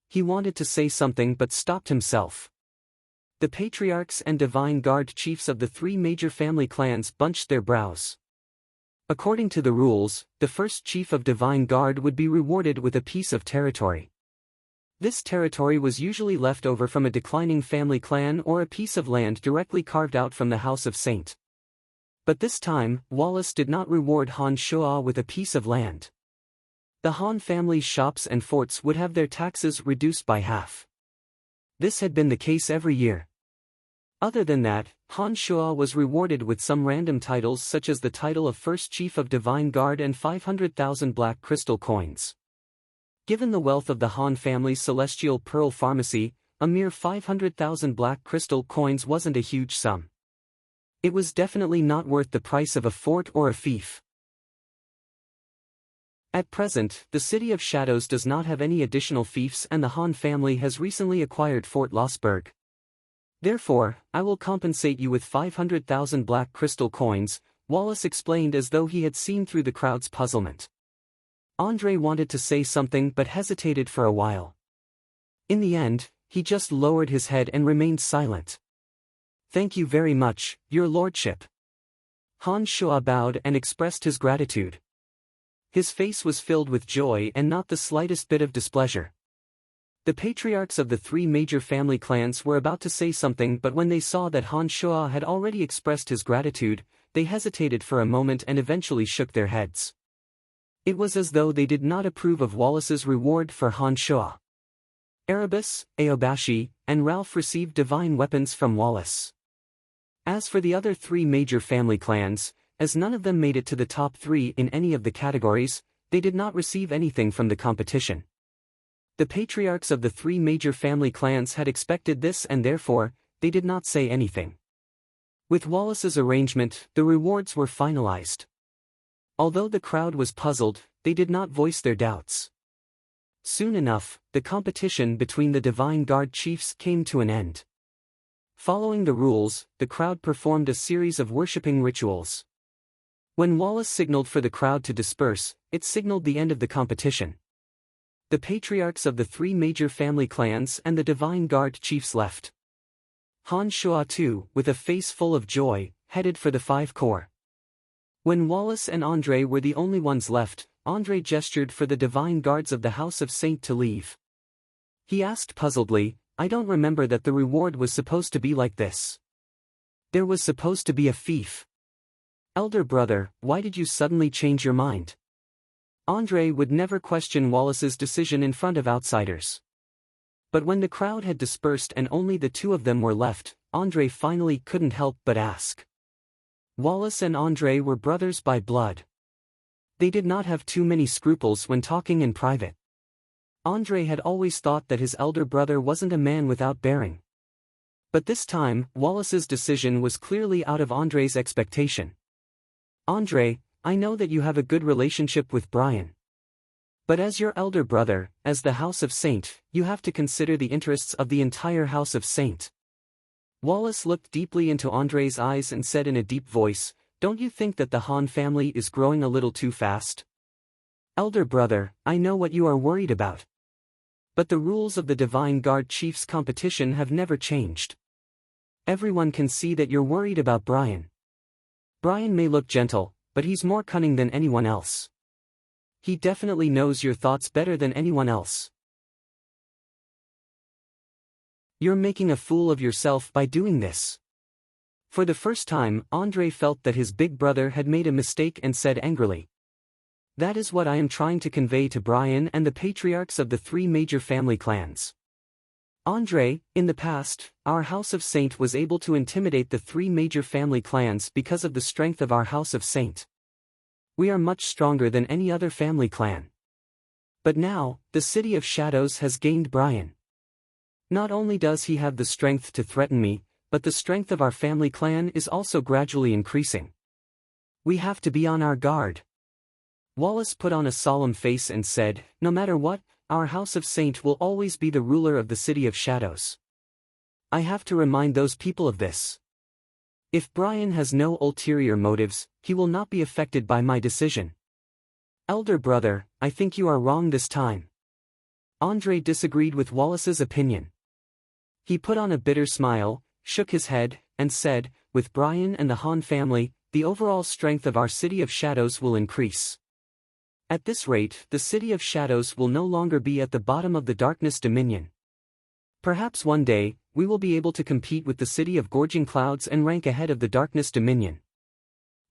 He wanted to say something but stopped himself. The patriarchs and Divine Guard chiefs of the 3 major family clans bunched their brows. According to the rules, the first chief of Divine Guard would be rewarded with a piece of territory. This territory was usually left over from a declining family clan or a piece of land directly carved out from the House of Saint. But this time, Wallace did not reward Han Shuo with a piece of land. The Han family's shops and forts would have their taxes reduced by half. This had been the case every year. Other than that, Han Shuo was rewarded with some random titles such as the title of First Chief of Divine Guard and 500,000 black crystal coins. Given the wealth of the Han family's celestial pearl pharmacy, a mere 500,000 black crystal coins wasn't a huge sum. It was definitely not worth the price of a fort or a fief. At present, the City of Shadows does not have any additional fiefs and the Han family has recently acquired Fort Lossberg. Therefore, I will compensate you with 500,000 black crystal coins, Wallace explained as though he had seen through the crowd's puzzlement. Andre wanted to say something but hesitated for a while. In the end, he just lowered his head and remained silent. Thank you very much, your lordship. Han Shuo bowed and expressed his gratitude. His face was filled with joy and not the slightest bit of displeasure. The patriarchs of the three major family clans were about to say something, but when they saw that Han Shuo had already expressed his gratitude, they hesitated for a moment and eventually shook their heads. It was as though they did not approve of Wallace's reward for Han Shuo. Erebus, Aobashi, and Ralph received divine weapons from Wallace. As for the other three major family clans, as none of them made it to the top 3 in any of the categories, they did not receive anything from the competition. The patriarchs of the three major family clans had expected this and therefore, they did not say anything. With Wallace's arrangement, the rewards were finalized. Although the crowd was puzzled, they did not voice their doubts. Soon enough, the competition between the Divine Guard chiefs came to an end. Following the rules, the crowd performed a series of worshipping rituals. When Wallace signaled for the crowd to disperse, it signaled the end of the competition. The patriarchs of the three major family clans and the Divine Guard chiefs left. Han Shuo too, with a face full of joy, headed for the 5 corps. When Wallace and Andre were the only ones left, Andre gestured for the Divine Guards of the House of Saint to leave. He asked puzzledly, I don't remember that the reward was supposed to be like this. There was supposed to be a fief. Elder brother, why did you suddenly change your mind? Andre would never question Wallace's decision in front of outsiders. But when the crowd had dispersed and only the 2 of them were left, Andre finally couldn't help but ask. Wallace and Andre were brothers by blood. They did not have too many scruples when talking in private. Andre had always thought that his elder brother wasn't a man without bearing. But this time, Wallace's decision was clearly out of Andre's expectation. Andre, I know that you have a good relationship with Brian. But as your elder brother, as the House of Saint, you have to consider the interests of the entire House of Saint. Wallace looked deeply into Andre's eyes and said in a deep voice, don't you think that the Han family is growing a little too fast? Elder brother, I know what you are worried about. But the rules of the Divine Guard Chiefs competition have never changed. Everyone can see that you're worried about Brian. Brian may look gentle, but he's more cunning than anyone else. He definitely knows your thoughts better than anyone else. You're making a fool of yourself by doing this. For the first time, Andre felt that his big brother had made a mistake and said angrily. That is what I am trying to convey to Brian and the patriarchs of the three major family clans. Andre, in the past, our House of Saint was able to intimidate the three major family clans because of the strength of our House of Saint. We are much stronger than any other family clan. But now, the City of Shadows has gained Brian. Not only does he have the strength to threaten me, but the strength of our family clan is also gradually increasing. We have to be on our guard. Wallace put on a solemn face and said, no matter what, our House of Saint will always be the ruler of the City of Shadows. I have to remind those people of this. If Brian has no ulterior motives, he will not be affected by my decision. Elder brother, I think you are wrong this time. Andre disagreed with Wallace's opinion. He put on a bitter smile, shook his head, and said, with Brian and the Han family, the overall strength of our City of Shadows will increase. At this rate, the City of Shadows will no longer be at the bottom of the Darkness Dominion. Perhaps one day, we will be able to compete with the City of Gorging Clouds and rank ahead of the Darkness Dominion.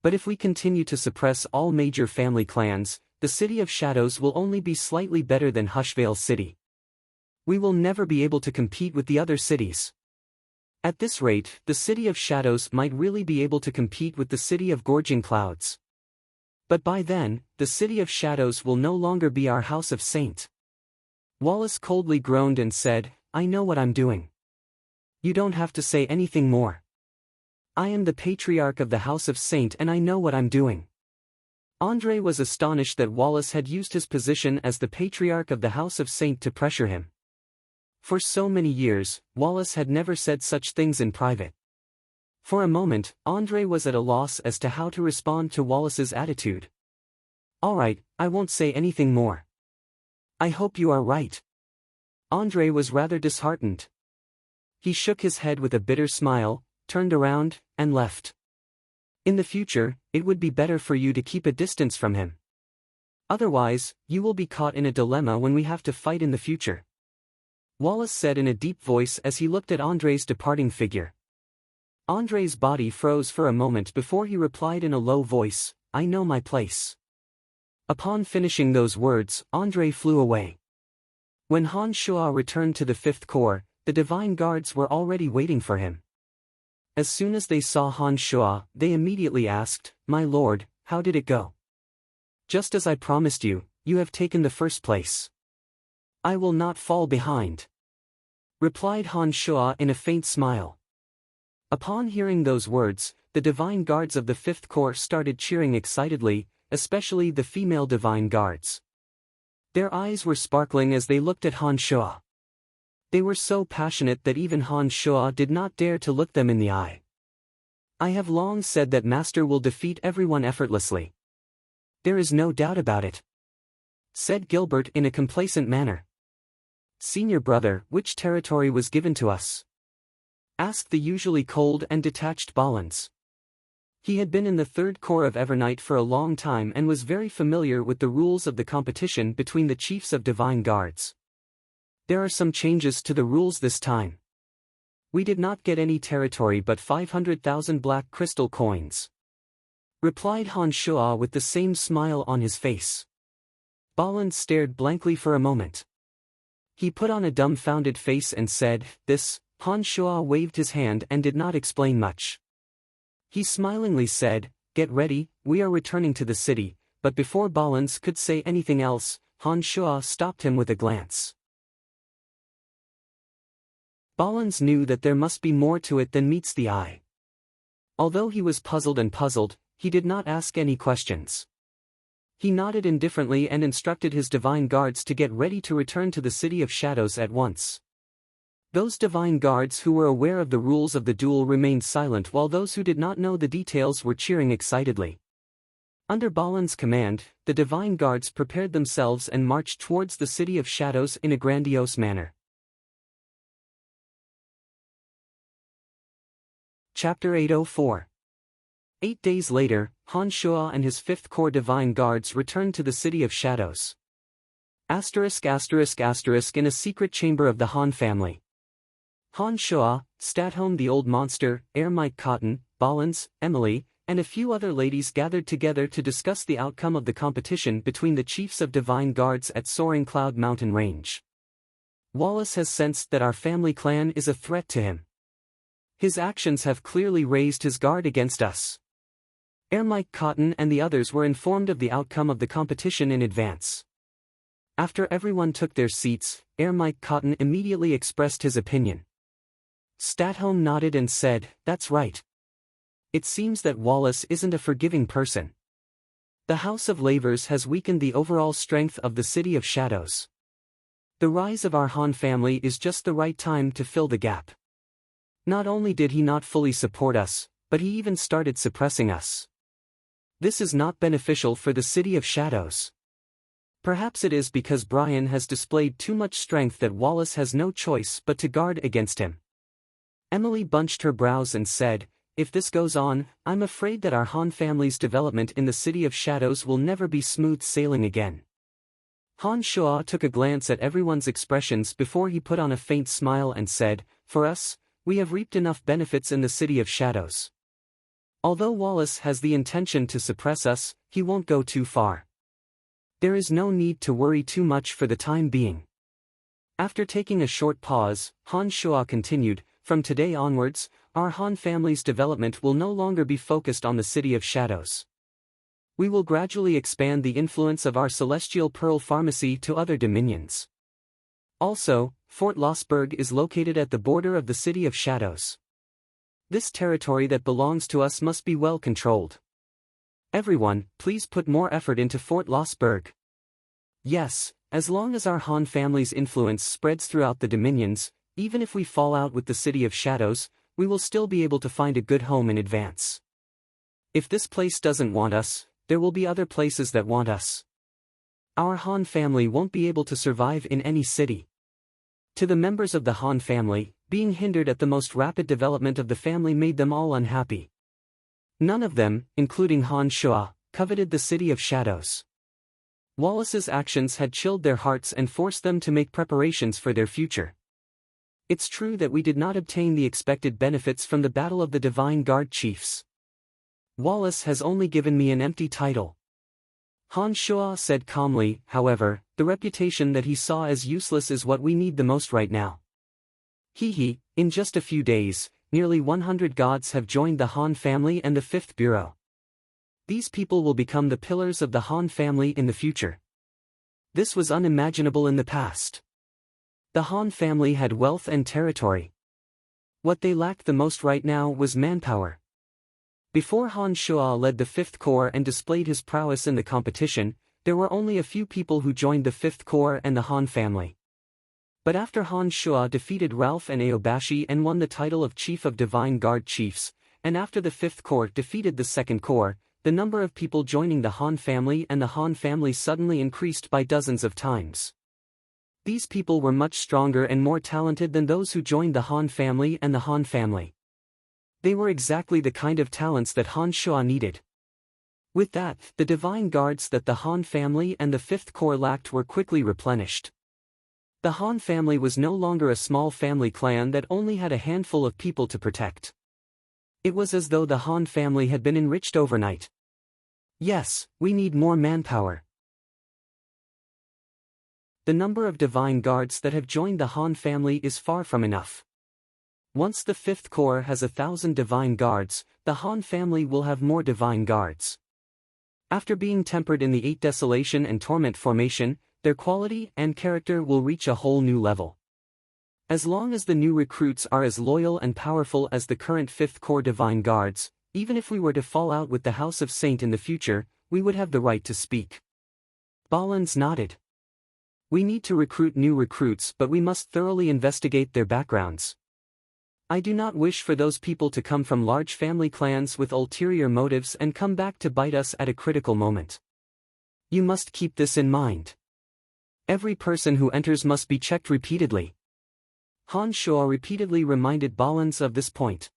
But if we continue to suppress all major family clans, the City of Shadows will only be slightly better than Hushvale City. We will never be able to compete with the other cities. At this rate, the City of Shadows might really be able to compete with the City of Gorging Clouds. But by then, the City of Shadows will no longer be our House of Saint. Wallace coldly groaned and said, I know what I'm doing. You don't have to say anything more. I am the Patriarch of the House of Saint and I know what I'm doing. Andre was astonished that Wallace had used his position as the Patriarch of the House of Saint to pressure him. For so many years, Wallace had never said such things in private. For a moment, Andre was at a loss as to how to respond to Wallace's attitude. All right, I won't say anything more. I hope you are right. Andre was rather disheartened. He shook his head with a bitter smile, turned around, and left. In the future, it would be better for you to keep a distance from him. Otherwise, you will be caught in a dilemma when we have to fight in the future. Wallace said in a deep voice as he looked at Andre's departing figure. Andre's body froze for a moment before he replied in a low voice, I know my place. Upon finishing those words, Andre flew away. When Han Shuo returned to the Fifth Corps, the Divine Guards were already waiting for him. As soon as they saw Han Shuo, they immediately asked, My lord, how did it go? Just as I promised you, you have taken the first place. I will not fall behind, replied Han Shuo in a faint smile. Upon hearing those words, the Divine Guards of the Fifth Corps started cheering excitedly, especially the female Divine Guards. Their eyes were sparkling as they looked at Han Shuo. They were so passionate that even Han Shuo did not dare to look them in the eye. I have long said that Master will defeat everyone effortlessly. There is no doubt about it, said Gilbert in a complacent manner. Senior brother, which territory was given to us? Asked the usually cold and detached Ballins. He had been in the Third Corps of Evernight for a long time and was very familiar with the rules of the competition between the chiefs of Divine Guards. There are some changes to the rules this time. We did not get any territory but 500,000 black crystal coins, replied Han Shuo with the same smile on his face. Ballin stared blankly for a moment. He put on a dumbfounded face and said, This. Han Shuo waved his hand and did not explain much. He smilingly said, Get ready, we are returning to the city, but before Ballins could say anything else, Han Shuo stopped him with a glance. Ballins knew that there must be more to it than meets the eye. Although he was puzzled, he did not ask any questions. He nodded indifferently and instructed his Divine Guards to get ready to return to the City of Shadows at once. Those Divine Guards who were aware of the rules of the duel remained silent while those who did not know the details were cheering excitedly. Under Ballin's command, the Divine Guards prepared themselves and marched towards the City of Shadows in a grandiose manner. Chapter 804. 8 days later, Han Shuo and his Fifth Corps Divine Guards returned to the City of Shadows. ****** In a secret chamber of the Han family. Han Shuo, Statholm the Old Monster, Mike Cotton, Ballins, Emily, and a few other ladies gathered together to discuss the outcome of the competition between the chiefs of Divine Guards at Soaring Cloud Mountain Range. Wallace has sensed that our family clan is a threat to him. His actions have clearly raised his guard against us. Mike Cotton and the others were informed of the outcome of the competition in advance. After everyone took their seats, Mike Cotton immediately expressed his opinion. Statholm nodded and said, That's right. It seems that Wallace isn't a forgiving person. The House of Lavers has weakened the overall strength of the City of Shadows. The rise of our Han family is just the right time to fill the gap. Not only did he not fully support us, but he even started suppressing us. This is not beneficial for the City of Shadows. Perhaps it is because Brian has displayed too much strength that Wallace has no choice but to guard against him. Emily bunched her brows and said, If this goes on, I'm afraid that our Han family's development in the City of Shadows will never be smooth sailing again. Han Shuo took a glance at everyone's expressions before he put on a faint smile and said, For us, we have reaped enough benefits in the City of Shadows. Although Wallace has the intention to suppress us, he won't go too far. There is no need to worry too much for the time being. After taking a short pause, Han Shuo continued, from today onwards, our Han family's development will no longer be focused on the City of Shadows. We will gradually expand the influence of our Celestial Pearl Pharmacy to other dominions. Also, Fort Losberg is located at the border of the City of Shadows. This territory that belongs to us must be well controlled. Everyone, please put more effort into Fort Losberg. Yes, as long as our Han family's influence spreads throughout the dominions, even if we fall out with the City of Shadows, we will still be able to find a good home in advance. If this place doesn't want us, there will be other places that want us. Our Han family won't be able to survive in any city. To the members of the Han family, being hindered at the most rapid development of the family made them all unhappy. None of them, including Han Shuo, coveted the City of Shadows. Wallace's actions had chilled their hearts and forced them to make preparations for their future. It's true that we did not obtain the expected benefits from the Battle of the Divine Guard Chiefs. Wallace has only given me an empty title. Han Shuo said calmly, however, the reputation that he saw as useless is what we need the most right now. In just a few days, nearly 100 gods have joined the Han family and the Fifth Bureau. These people will become the pillars of the Han family in the future. This was unimaginable in the past. The Han family had wealth and territory. What they lacked the most right now was manpower. Before Han Shuo led the Fifth Corps and displayed his prowess in the competition, there were only a few people who joined the Fifth Corps and the Han family. But after Han Shuo defeated Ralph and Aobashi and won the title of Chief of Divine Guard Chiefs, and after the Fifth Corps defeated the Second Corps, the number of people joining the Han family and the Han family suddenly increased by dozens of times. These people were much stronger and more talented than those who joined the Han family and the Han family. They were exactly the kind of talents that Han Shuo needed. With that, the divine guards that the Han family and the Fifth Corps lacked were quickly replenished. The Han family was no longer a small family clan that only had a handful of people to protect. It was as though the Han family had been enriched overnight. Yes, we need more manpower. The number of divine guards that have joined the Han family is far from enough. Once the Fifth Corps has 1,000 divine guards, the Han family will have more divine guards. After being tempered in the 8 Desolation and Torment formation, their quality and character will reach a whole new level. As long as the new recruits are as loyal and powerful as the current Fifth Corps divine guards, even if we were to fall out with the House of Saint in the future, we would have the right to speak. Ballins nodded. We need to recruit new recruits, but we must thoroughly investigate their backgrounds. I do not wish for those people to come from large family clans with ulterior motives and come back to bite us at a critical moment. You must keep this in mind. Every person who enters must be checked repeatedly. Han Shuo repeatedly reminded Ballins of this point.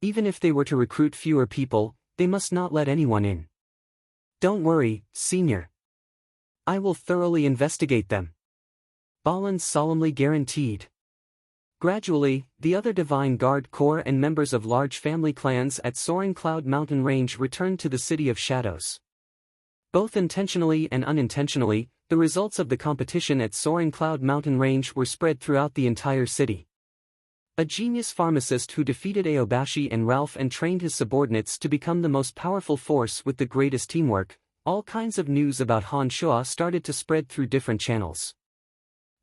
Even if they were to recruit fewer people, they must not let anyone in. Don't worry, Senior. I will thoroughly investigate them. Ballins solemnly guaranteed. Gradually, the other Divine Guard Corps and members of large family clans at Soaring Cloud Mountain Range returned to the City of Shadows. Both intentionally and unintentionally, the results of the competition at Soaring Cloud Mountain Range were spread throughout the entire city. A genius pharmacist who defeated Aobashi and Ralph and trained his subordinates to become the most powerful force with the greatest teamwork. All kinds of news about Han Shuo started to spread through different channels.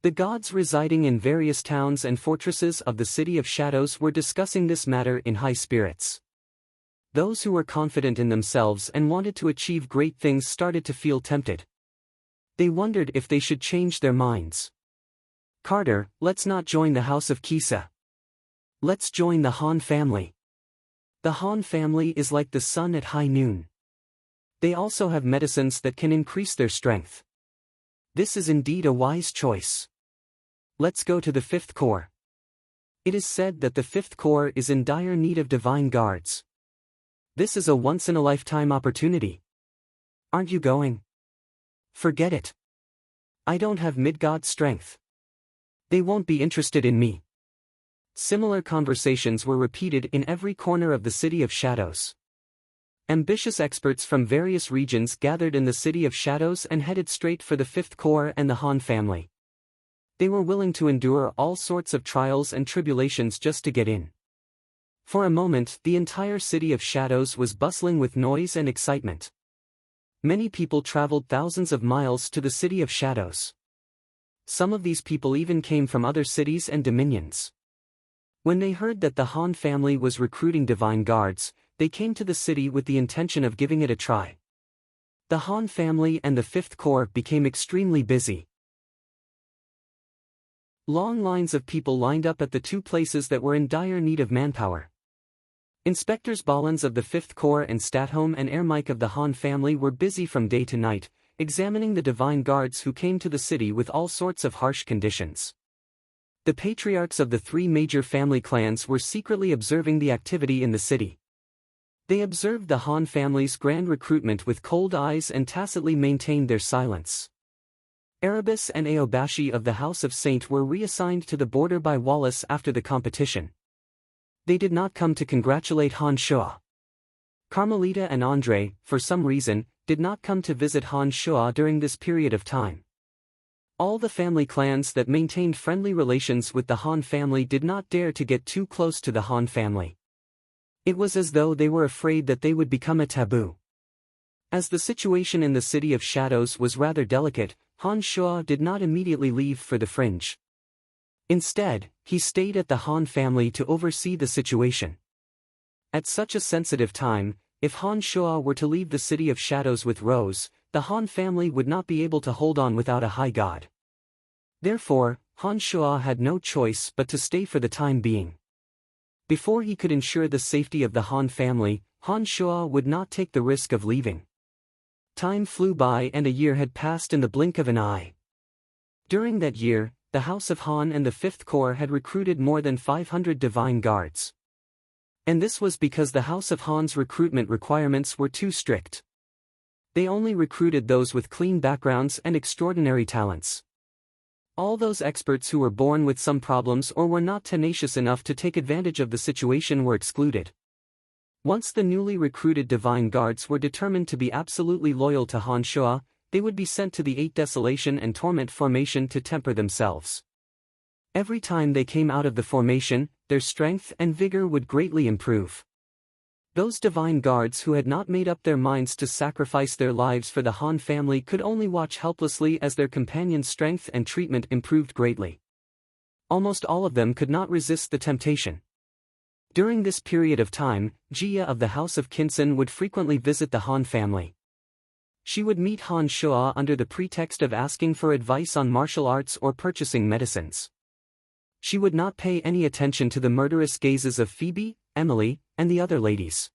The gods residing in various towns and fortresses of the City of Shadows were discussing this matter in high spirits. Those who were confident in themselves and wanted to achieve great things started to feel tempted. They wondered if they should change their minds. Carter, let's not join the House of Kisa. Let's join the Han family. The Han family is like the sun at high noon. They also have medicines that can increase their strength. This is indeed a wise choice. Let's go to the Fifth Corps. It is said that the Fifth Corps is in dire need of divine guards. This is a once-in-a-lifetime opportunity. Aren't you going? Forget it. I don't have mid-god strength. They won't be interested in me. Similar conversations were repeated in every corner of the City of Shadows. Ambitious experts from various regions gathered in the City of Shadows and headed straight for the Fifth Corps and the Han family. They were willing to endure all sorts of trials and tribulations just to get in. For a moment, the entire City of Shadows was bustling with noise and excitement. Many people traveled thousands of miles to the City of Shadows. Some of these people even came from other cities and dominions. When they heard that the Han family was recruiting divine guards, they came to the city with the intention of giving it a try. The Han family and the Fifth Corps became extremely busy. Long lines of people lined up at the two places that were in dire need of manpower. Inspectors Ballins of the Fifth Corps and Statholm and Ermike of the Han family were busy from day to night, examining the divine guards who came to the city with all sorts of harsh conditions. The patriarchs of the three major family clans were secretly observing the activity in the city. They observed the Han family's grand recruitment with cold eyes and tacitly maintained their silence. Erebus and Aobashi of the House of Saint were reassigned to the border by Wallace after the competition. They did not come to congratulate Han Shua. Carmelita and Andre, for some reason, did not come to visit Han Shua during this period of time. All the family clans that maintained friendly relations with the Han family did not dare to get too close to the Han family. It was as though they were afraid that they would become a taboo. As the situation in the City of Shadows was rather delicate, Han Shua did not immediately leave for the fringe. Instead, he stayed at the Han family to oversee the situation. At such a sensitive time, if Han Shua were to leave the City of Shadows with Rose, the Han family would not be able to hold on without a high god. Therefore, Han Shua had no choice but to stay for the time being. Before he could ensure the safety of the Han family, Han Shua would not take the risk of leaving. Time flew by and a year had passed in the blink of an eye. During that year, the House of Han and the Fifth Corps had recruited more than 500 divine guards. And this was because the House of Han's recruitment requirements were too strict. They only recruited those with clean backgrounds and extraordinary talents. All those experts who were born with some problems or were not tenacious enough to take advantage of the situation were excluded. Once the newly recruited divine guards were determined to be absolutely loyal to Han Shua, they would be sent to the 8 Desolation and Torment formation to temper themselves. Every time they came out of the formation, their strength and vigor would greatly improve. Those divine guards who had not made up their minds to sacrifice their lives for the Han family could only watch helplessly as their companions' strength and treatment improved greatly. Almost all of them could not resist the temptation. During this period of time, Jia of the House of Kinson would frequently visit the Han family. She would meet Han Shua under the pretext of asking for advice on martial arts or purchasing medicines. She would not pay any attention to the murderous gazes of Phoebe, Emily, and the other ladies.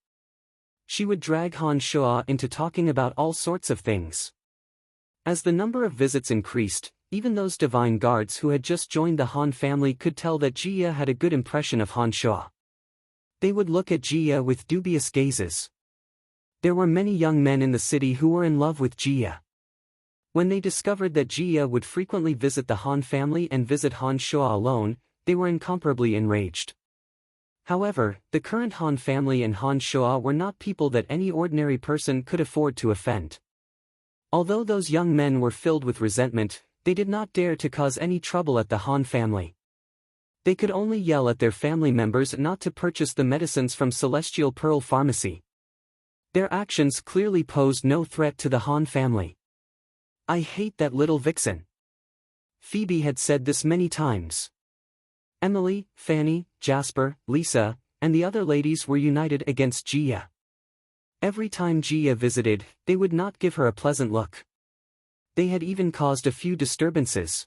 She would drag Han Shua into talking about all sorts of things. As the number of visits increased, even those divine guards who had just joined the Han family could tell that Jia had a good impression of Han Shua. They would look at Jia with dubious gazes. There were many young men in the city who were in love with Jia. When they discovered that Jia would frequently visit the Han family and visit Han Shua alone, they were incomparably enraged. However, the current Han family and Han Shua were not people that any ordinary person could afford to offend. Although those young men were filled with resentment, they did not dare to cause any trouble at the Han family. They could only yell at their family members not to purchase the medicines from Celestial Pearl Pharmacy. Their actions clearly posed no threat to the Han family. "I hate that little vixen." Phoebe had said this many times. Emily, Fanny, Jasper, Lisa, and the other ladies were united against Jia. Every time Jia visited, they would not give her a pleasant look. They had even caused a few disturbances.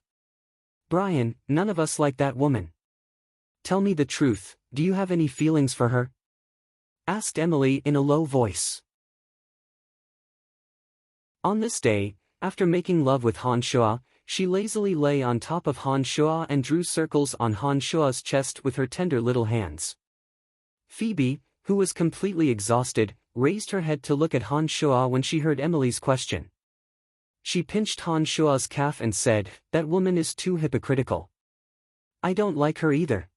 "Brian, none of us like that woman. Tell me the truth, do you have any feelings for her?" asked Emily in a low voice. On this day, after making love with Han Shua, she lazily lay on top of Han Shua and drew circles on Han Shua's chest with her tender little hands. Phoebe, who was completely exhausted, raised her head to look at Han Shua when she heard Emily's question. She pinched Han Shua's calf and said, "That woman is too hypocritical. I don't like her either.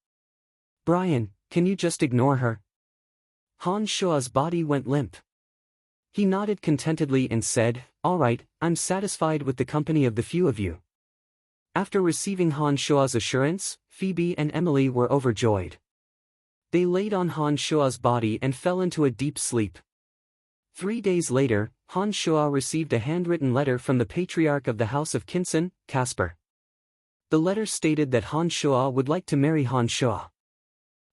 Brian, can you just ignore her?" Han Shua's body went limp. He nodded contentedly and said, "All right, I'm satisfied with the company of the few of you." After receiving Han Shua's assurance, Phoebe and Emily were overjoyed. They laid on Han Shua's body and fell into a deep sleep. 3 days later, Han Shua received a handwritten letter from the patriarch of the House of Qinsun, Caspar. The letter stated that Han Shua would like to marry Han Shua.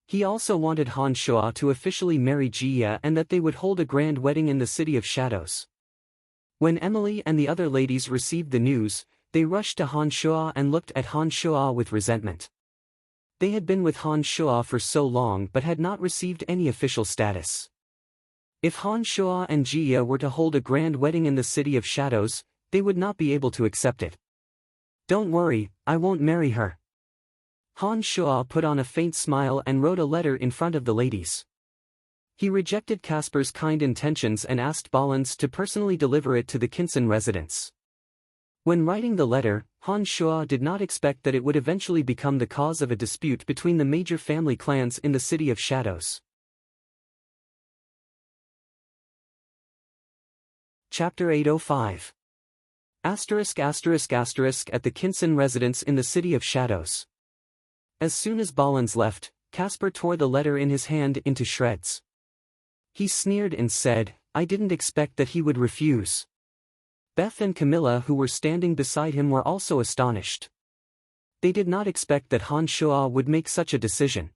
He also wanted Han Shua to officially marry Jia and that they would hold a grand wedding in the City of Shadows. When Emily and the other ladies received the news, they rushed to Han Shua and looked at Han Shua with resentment. They had been with Han Shua for so long but had not received any official status. If Han Shua and Jia were to hold a grand wedding in the City of Shadows, they would not be able to accept it. "Don't worry, I won't marry her." Han Shua put on a faint smile and wrote a letter in front of the ladies. He rejected Caspar's kind intentions and asked Balans to personally deliver it to the Qinsun residents. When writing the letter, Han Shua did not expect that it would eventually become the cause of a dispute between the major family clans in the City of Shadows. Chapter 805. At the Qinsun residence in the City of Shadows. As soon as Balans left, Caspar tore the letter in his hand into shreds. He sneered and said, "I didn't expect that he would refuse." Beth and Camilla, who were standing beside him, were also astonished. They did not expect that Han Shua would make such a decision.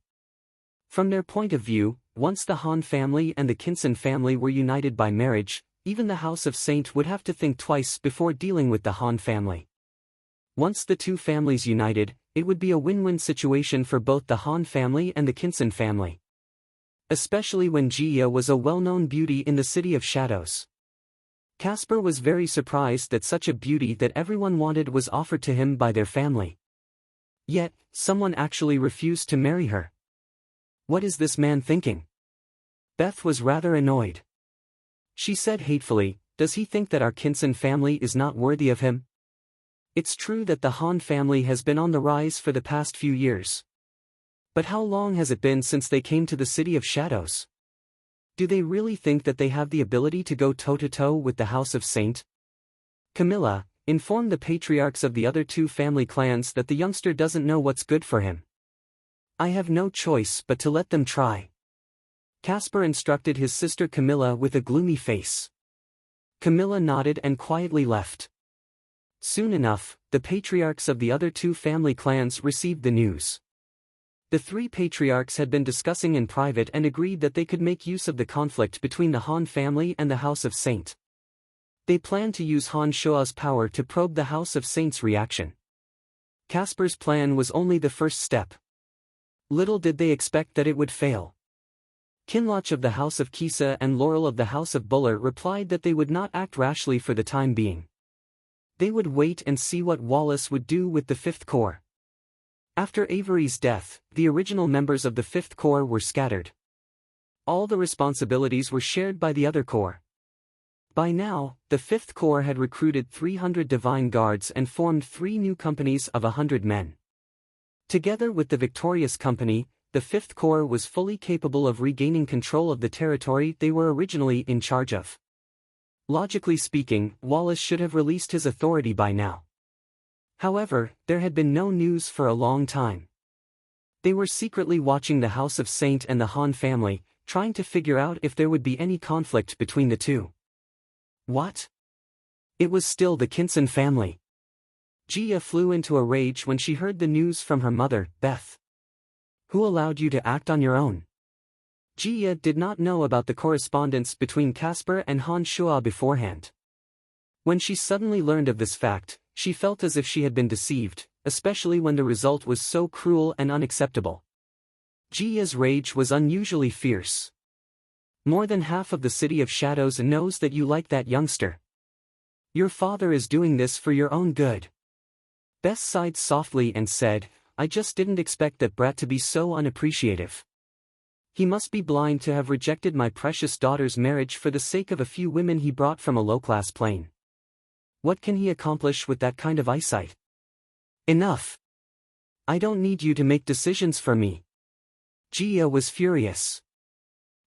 From their point of view, once the Han family and the Qinsun family were united by marriage, even the House of Saint would have to think twice before dealing with the Han family. Once the two families united, it would be a win-win situation for both the Han family and the Qinsun family. Especially when Jia was a well-known beauty in the City of Shadows. Caspar was very surprised that such a beauty that everyone wanted was offered to him by their family. Yet, someone actually refused to marry her. What is this man thinking? Beth was rather annoyed. She said hatefully, "Does he think that our Qinsun family is not worthy of him? It's true that the Han family has been on the rise for the past few years. But how long has it been since they came to the City of Shadows? Do they really think that they have the ability to go toe-to-toe with the House of Saint?" Camilla, inform the patriarchs of the other two family clans that the youngster doesn't know what's good for him. "I have no choice but to let them try." Caspar instructed his sister Camilla with a gloomy face. Camilla nodded and quietly left. Soon enough, the patriarchs of the other two family clans received the news. The three patriarchs had been discussing in private and agreed that they could make use of the conflict between the Han family and the House of Saint. They planned to use Han Shua's power to probe the House of Saint's reaction. Caspar's plan was only the first step. Little did they expect that it would fail. Kinloch of the House of Kisa and Laurel of the House of Buller replied that they would not act rashly for the time being. They would wait and see what Wallace would do with the Fifth Corps. After Avery's death, the original members of the Fifth Corps were scattered. All the responsibilities were shared by the other corps. By now, the Fifth Corps had recruited 300 Divine Guards and formed 3 new companies of 100 men. Together with the victorious company, the Fifth Corps was fully capable of regaining control of the territory they were originally in charge of. Logically speaking, Wallace should have released his authority by now. However, there had been no news for a long time. They were secretly watching the House of Saint and the Han family, trying to figure out if there would be any conflict between the two. What? It was still the Qinsun family. Jia flew into a rage when she heard the news from her mother, Beth. "Who allowed you to act on your own?" Jia did not know about the correspondence between Caspar and Han Shua beforehand. When she suddenly learned of this fact, she felt as if she had been deceived, especially when the result was so cruel and unacceptable. Jia's rage was unusually fierce. "More than half of the City of Shadows knows that you like that youngster. Your father is doing this for your own good." Beth sighed softly and said, "I just didn't expect that brat to be so unappreciative. He must be blind to have rejected my precious daughter's marriage for the sake of a few women he brought from a low-class plane. What can he accomplish with that kind of eyesight? Enough. I don't need you to make decisions for me." Jia was furious.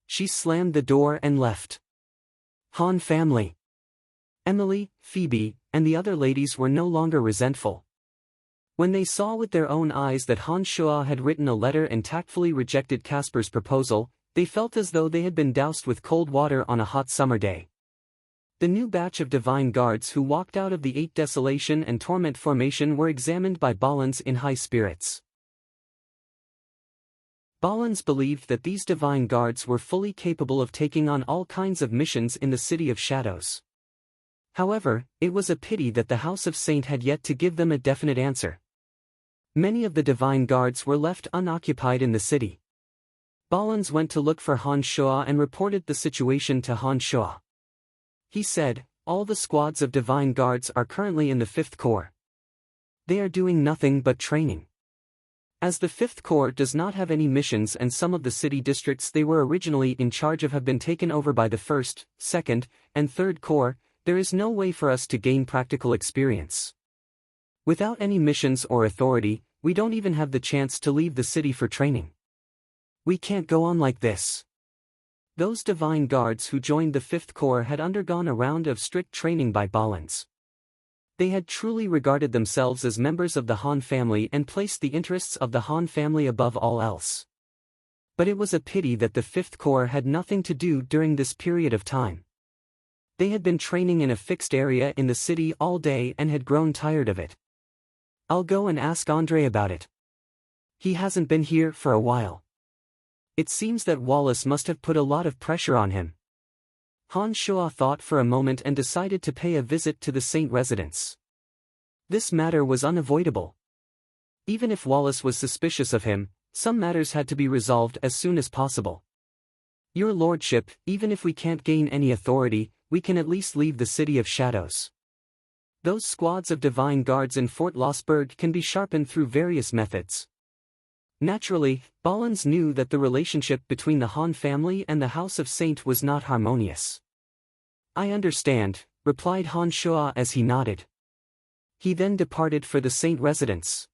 She slammed the door and left. Han family. Emily, Phoebe, and the other ladies were no longer resentful. When they saw with their own eyes that Han Shua had written a letter and tactfully rejected Casper's proposal, they felt as though they had been doused with cold water on a hot summer day. The new batch of divine guards who walked out of the 8 Desolation and Torment formation were examined by Balans in high spirits. Balans believed that these divine guards were fully capable of taking on all kinds of missions in the City of Shadows. However, it was a pity that the House of Saint had yet to give them a definite answer. Many of the divine guards were left unoccupied in the city. Balans went to look for Han Shua and reported the situation to Han Shua. He said, "All the squads of divine guards are currently in the 5th Corps. They are doing nothing but training. As the 5th Corps does not have any missions and some of the city districts they were originally in charge of have been taken over by the 1st, 2nd, and 3rd Corps, there is no way for us to gain practical experience. Without any missions or authority, we don't even have the chance to leave the city for training. We can't go on like this." Those divine guards who joined the 5th Corps had undergone a round of strict training by Balans. They had truly regarded themselves as members of the Han family and placed the interests of the Han family above all else. But it was a pity that the 5th Corps had nothing to do during this period of time. They had been training in a fixed area in the city all day and had grown tired of it. "I'll go and ask Andre about it. He hasn't been here for a while. It seems that Wallace must have put a lot of pressure on him." Han Shua thought for a moment and decided to pay a visit to the Saint residence. This matter was unavoidable. Even if Wallace was suspicious of him, some matters had to be resolved as soon as possible. "Your lordship, even if we can't gain any authority, we can at least leave the City of Shadows. Those squads of divine guards in Fort Lossberg can be sharpened through various methods." Naturally, Balans knew that the relationship between the Han family and the House of Saint was not harmonious. "I understand," replied Han Shua as he nodded. He then departed for the Saint residence.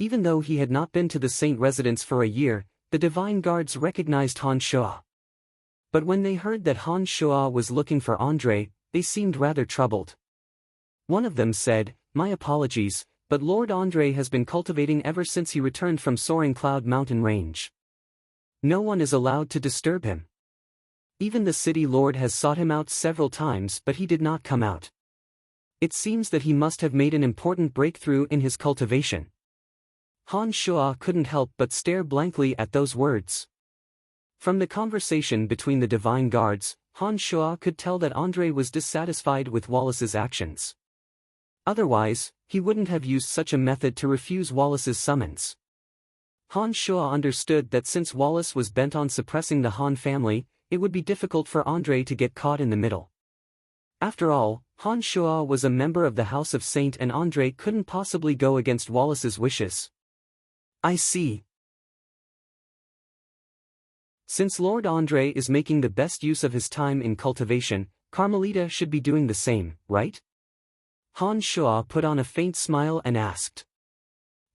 Even though he had not been to the Saint residence for a year, the divine guards recognized Han Shua. But when they heard that Han Shua was looking for Andre, they seemed rather troubled. One of them said, "My apologies, but Lord Andre has been cultivating ever since he returned from Soaring Cloud Mountain Range. No one is allowed to disturb him. Even the city lord has sought him out several times but he did not come out. It seems that he must have made an important breakthrough in his cultivation." Han Shua couldn't help but stare blankly at those words. From the conversation between the divine guards, Han Shua could tell that Andre was dissatisfied with Wallace's actions. Otherwise, he wouldn't have used such a method to refuse Wallace's summons. Han Shua understood that since Wallace was bent on suppressing the Han family, it would be difficult for Andre to get caught in the middle. After all, Han Shua was a member of the House of Saint and Andre couldn't possibly go against Wallace's wishes. "I see. Since Lord Andre is making the best use of his time in cultivation, Carmelita should be doing the same, right?" Han Shua put on a faint smile and asked.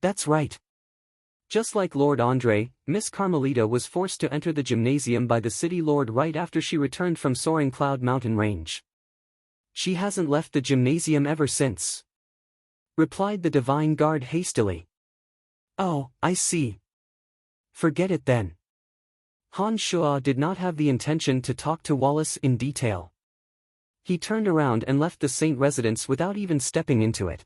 "That's right. Just like Lord Andre, Miss Carmelita was forced to enter the gymnasium by the city lord right after she returned from Soaring Cloud Mountain Range. She hasn't left the gymnasium ever since," replied the divine guard hastily. "Oh, I see. Forget it then." Han Shua did not have the intention to talk to Wallace in detail. He turned around and left the Saint residence without even stepping into it.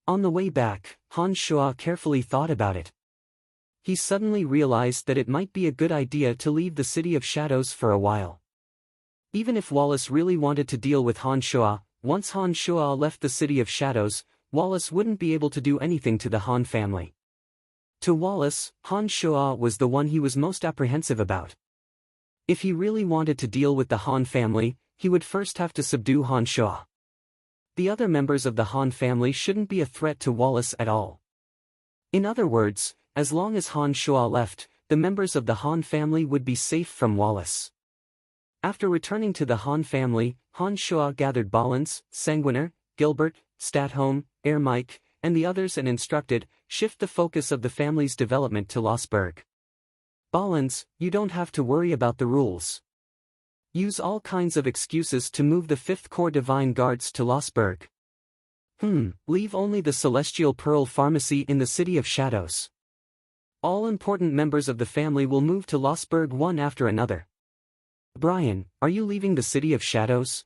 On the way back, Han Shua carefully thought about it. He suddenly realized that it might be a good idea to leave the City of Shadows for a while. Even if Wallace really wanted to deal with Han Shua, once Han Shua left the City of Shadows, Wallace wouldn't be able to do anything to the Han family. To Wallace, Han Shua was the one he was most apprehensive about. If he really wanted to deal with the Han family, he would first have to subdue Han Shua. The other members of the Han family shouldn't be a threat to Wallace at all. In other words, as long as Han Shua left, the members of the Han family would be safe from Wallace. After returning to the Han family, Han Shua gathered Balans, Sanguiner, Gilbert, Statholm, Air Mike, and the others and instructed, shift the focus of the family's development to Lossberg. "Balans, you don't have to worry about the rules. Use all kinds of excuses to move the 5th Corps Divine Guards to Lossberg. Leave only the Celestial Pearl Pharmacy in the City of Shadows. All important members of the family will move to Lossberg one after another. Brian, are you leaving the City of Shadows?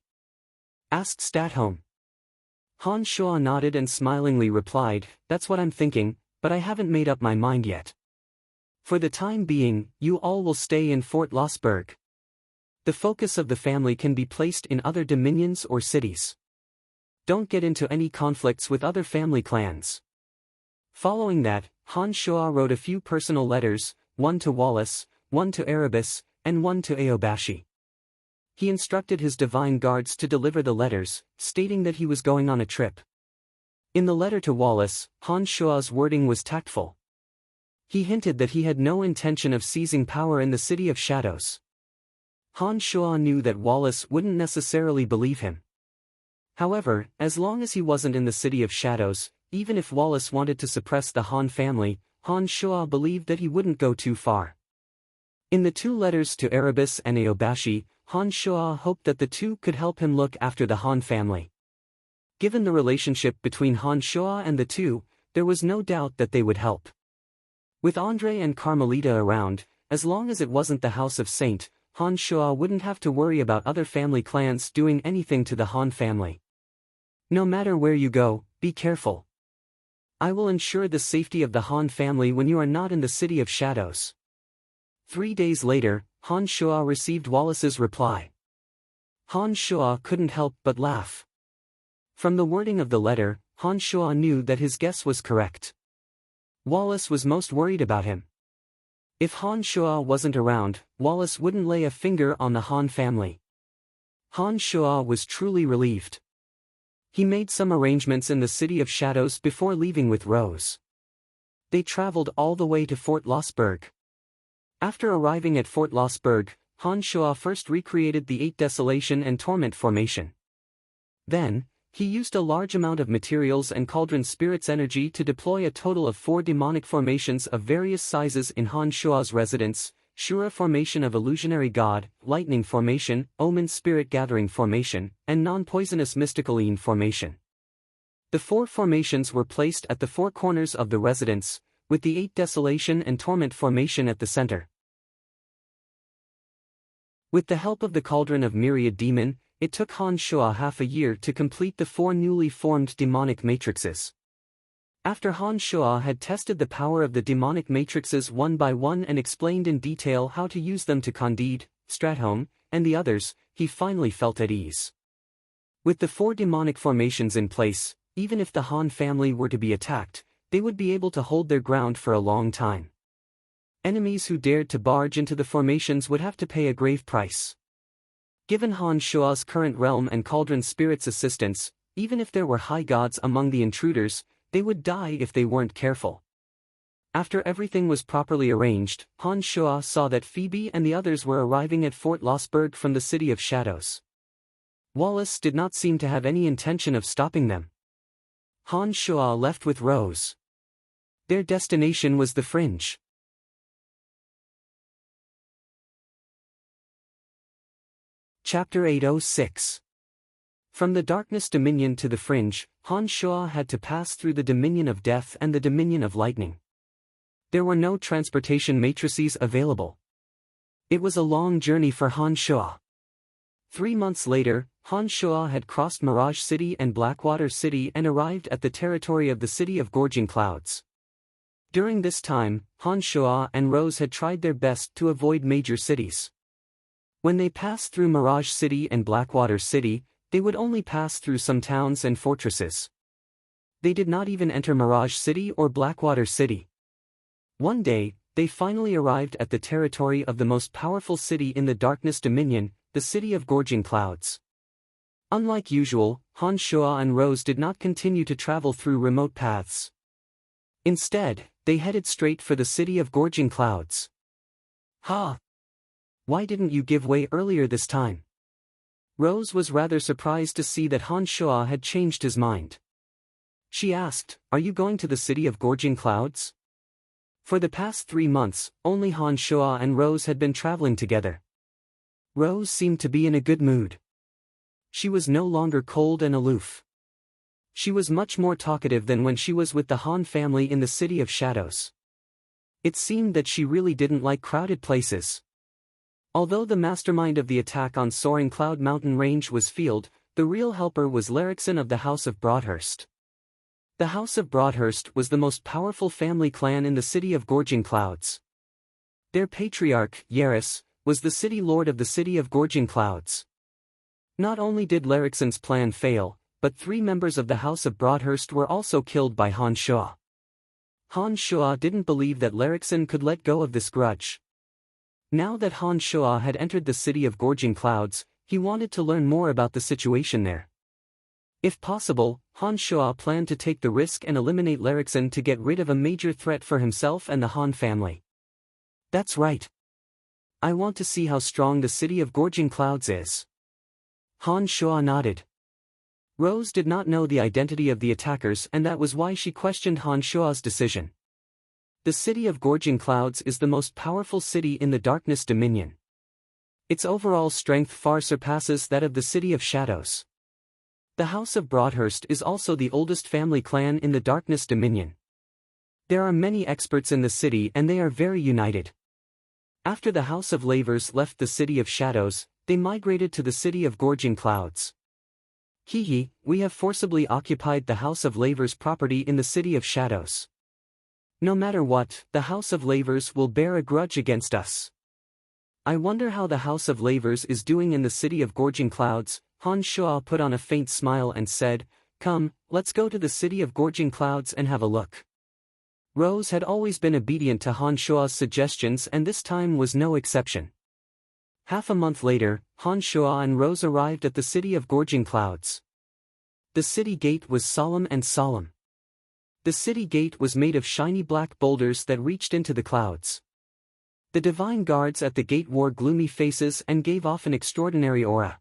Asked Statholm. Han Shua nodded and smilingly replied, that's what I'm thinking, but I haven't made up my mind yet. For the time being, you all will stay in Fort Lossberg. The focus of the family can be placed in other dominions or cities. Don't get into any conflicts with other family clans. Following that, Han Shua wrote a few personal letters, one to Wallace, one to Erebus, and one to Aobashi. He instructed his divine guards to deliver the letters, stating that he was going on a trip. In the letter to Wallace, Han Shua's wording was tactful. He hinted that he had no intention of seizing power in the City of Shadows. Han Shua knew that Wallace wouldn't necessarily believe him. However, as long as he wasn't in the City of Shadows, even if Wallace wanted to suppress the Han family, Han Shua believed that he wouldn't go too far. In the 2 letters to Erebus and Aobashi, Han Shua hoped that the 2 could help him look after the Han family. Given the relationship between Han Shua and the 2, there was no doubt that they would help. With Andre and Carmelita around, as long as it wasn't the House of Saint, Han Shua wouldn't have to worry about other family clans doing anything to the Han family. No matter where you go, be careful. I will ensure the safety of the Han family when you are not in the City of Shadows. 3 days later, Han Shua received Wallace's reply. Han Shua couldn't help but laugh. From the wording of the letter, Han Shua knew that his guess was correct. Wallace was most worried about him. If Han Shua wasn't around, Wallace wouldn't lay a finger on the Han family. Han Shua was truly relieved. He made some arrangements in the City of Shadows before leaving with Rose. They traveled all the way to Fort Lossberg. After arriving at Fort Lossberg, Han Shua first recreated the 8 Desolation and Torment formation. Then, he used a large amount of materials and Cauldron Spirit's energy to deploy a total of 4 demonic formations of various sizes in Han Shua's residence: Shura Formation of Illusionary God, Lightning Formation, Omen Spirit Gathering Formation, and Non-Poisonous Mysticaline Formation. The 4 formations were placed at the 4 corners of the residence, with the 8 Desolation and Torment Formation at the center. With the help of the Cauldron of Myriad Demon, it took Han Shua half a year to complete the 4 newly formed demonic matrices. After Han Shua had tested the power of the demonic matrices one by one and explained in detail how to use them to Candide, Stratholm, and the others, he finally felt at ease. With the 4 demonic formations in place, even if the Han family were to be attacked, they would be able to hold their ground for a long time. Enemies who dared to barge into the formations would have to pay a grave price. Given Han Shua's current realm and Cauldron Spirit's assistance, even if there were high gods among the intruders, they would die if they weren't careful. After everything was properly arranged, Han Shua saw that Phoebe and the others were arriving at Fort Lossberg from the City of Shadows. Wallace did not seem to have any intention of stopping them. Han Shua left with Rose. Their destination was the Fringe. Chapter 806. From the Darkness Dominion to the Fringe, Han Shua had to pass through the Dominion of Death and the Dominion of Lightning. There were no transportation matrices available. It was a long journey for Han Shua. 3 months later, Han Shua had crossed Mirage City and Blackwater City and arrived at the territory of the City of Gorging Clouds. During this time, Han Shua and Rose had tried their best to avoid major cities. When they passed through Mirage City and Blackwater City, they would only pass through some towns and fortresses. They did not even enter Mirage City or Blackwater City. One day, they finally arrived at the territory of the most powerful city in the Darkness Dominion, the City of Gorging Clouds. Unlike usual, Han Shua and Rose did not continue to travel through remote paths. Instead, they headed straight for the City of Gorging Clouds. Ha! Why didn't you give way earlier this time? Rose was rather surprised to see that Han Shua had changed his mind. She asked, "Are you going to the City of Gorging Clouds?" For the past 3 months, only Han Shua and Rose had been traveling together. Rose seemed to be in a good mood. She was no longer cold and aloof. She was much more talkative than when she was with the Han family in the City of Shadows. It seemed that she really didn't like crowded places. Although the mastermind of the attack on Soaring Cloud Mountain Range was Field, the real helper was Larrickson of the House of Broadhurst. The House of Broadhurst was the most powerful family clan in the City of Gorging Clouds. Their patriarch, Yaris, was the city lord of the City of Gorging Clouds. Not only did Larrickson's plan fail, but 3 members of the House of Broadhurst were also killed by Han Shua. Han Shua didn't believe that Larrickson could let go of this grudge. Now that Han Shua had entered the City of Gorging Clouds, he wanted to learn more about the situation there. If possible, Han Shua planned to take the risk and eliminate Larrickson to get rid of a major threat for himself and the Han family. That's right. I want to see how strong the City of Gorging Clouds is. Han Shua nodded. Rose did not know the identity of the attackers, and that was why she questioned Han Shua's decision. The City of Gorging Clouds is the most powerful city in the Darkness Dominion. Its overall strength far surpasses that of the City of Shadows. The House of Broadhurst is also the oldest family clan in the Darkness Dominion. There are many experts in the city and they are very united. After the House of Lavers left the City of Shadows, they migrated to the City of Gorging Clouds. We have forcibly occupied the House of Lavers' property in the City of Shadows. No matter what, the House of Lavers will bear a grudge against us. I wonder how the House of Lavers is doing in the City of Gorging Clouds. Han Shua put on a faint smile and said, "Come, let's go to the City of Gorging Clouds and have a look." Rose had always been obedient to Han Shua's suggestions and this time was no exception. Half a month later, Han Shua and Rose arrived at the City of Gorging Clouds. The city gate was solemn and solemn. The city gate was made of shiny black boulders that reached into the clouds. The divine guards at the gate wore gloomy faces and gave off an extraordinary aura.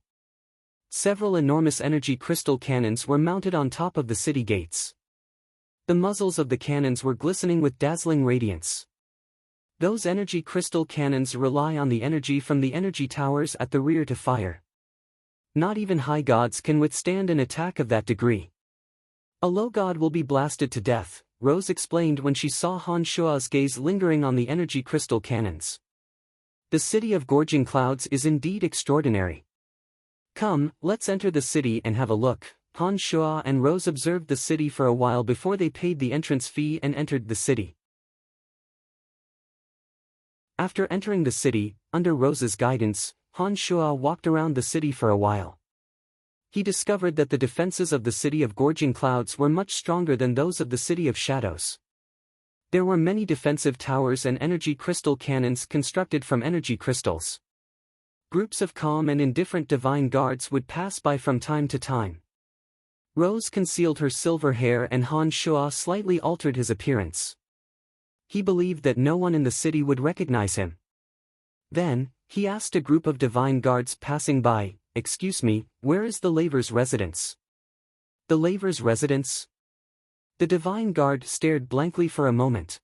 Several enormous energy crystal cannons were mounted on top of the city gates. The muzzles of the cannons were glistening with dazzling radiance. Those energy crystal cannons rely on the energy from the energy towers at the rear to fire. Not even high gods can withstand an attack of that degree. A low god will be blasted to death, Rose explained when she saw Han Shua's gaze lingering on the energy crystal cannons. The City of Gorging Clouds is indeed extraordinary. Come, let's enter the city and have a look. Han Shua and Rose observed the city for a while before they paid the entrance fee and entered the city. After entering the city, under Rose's guidance, Han Shua walked around the city for a while. He discovered that the defenses of the City of Gorging Clouds were much stronger than those of the City of Shadows. There were many defensive towers and energy crystal cannons constructed from energy crystals. Groups of calm and indifferent divine guards would pass by from time to time. Rose concealed her silver hair and Han Shua slightly altered his appearance. He believed that no one in the city would recognize him. Then, he asked a group of divine guards passing by, "Excuse me, where is the Laver's residence?" The Laver's residence? The divine guard stared blankly for a moment.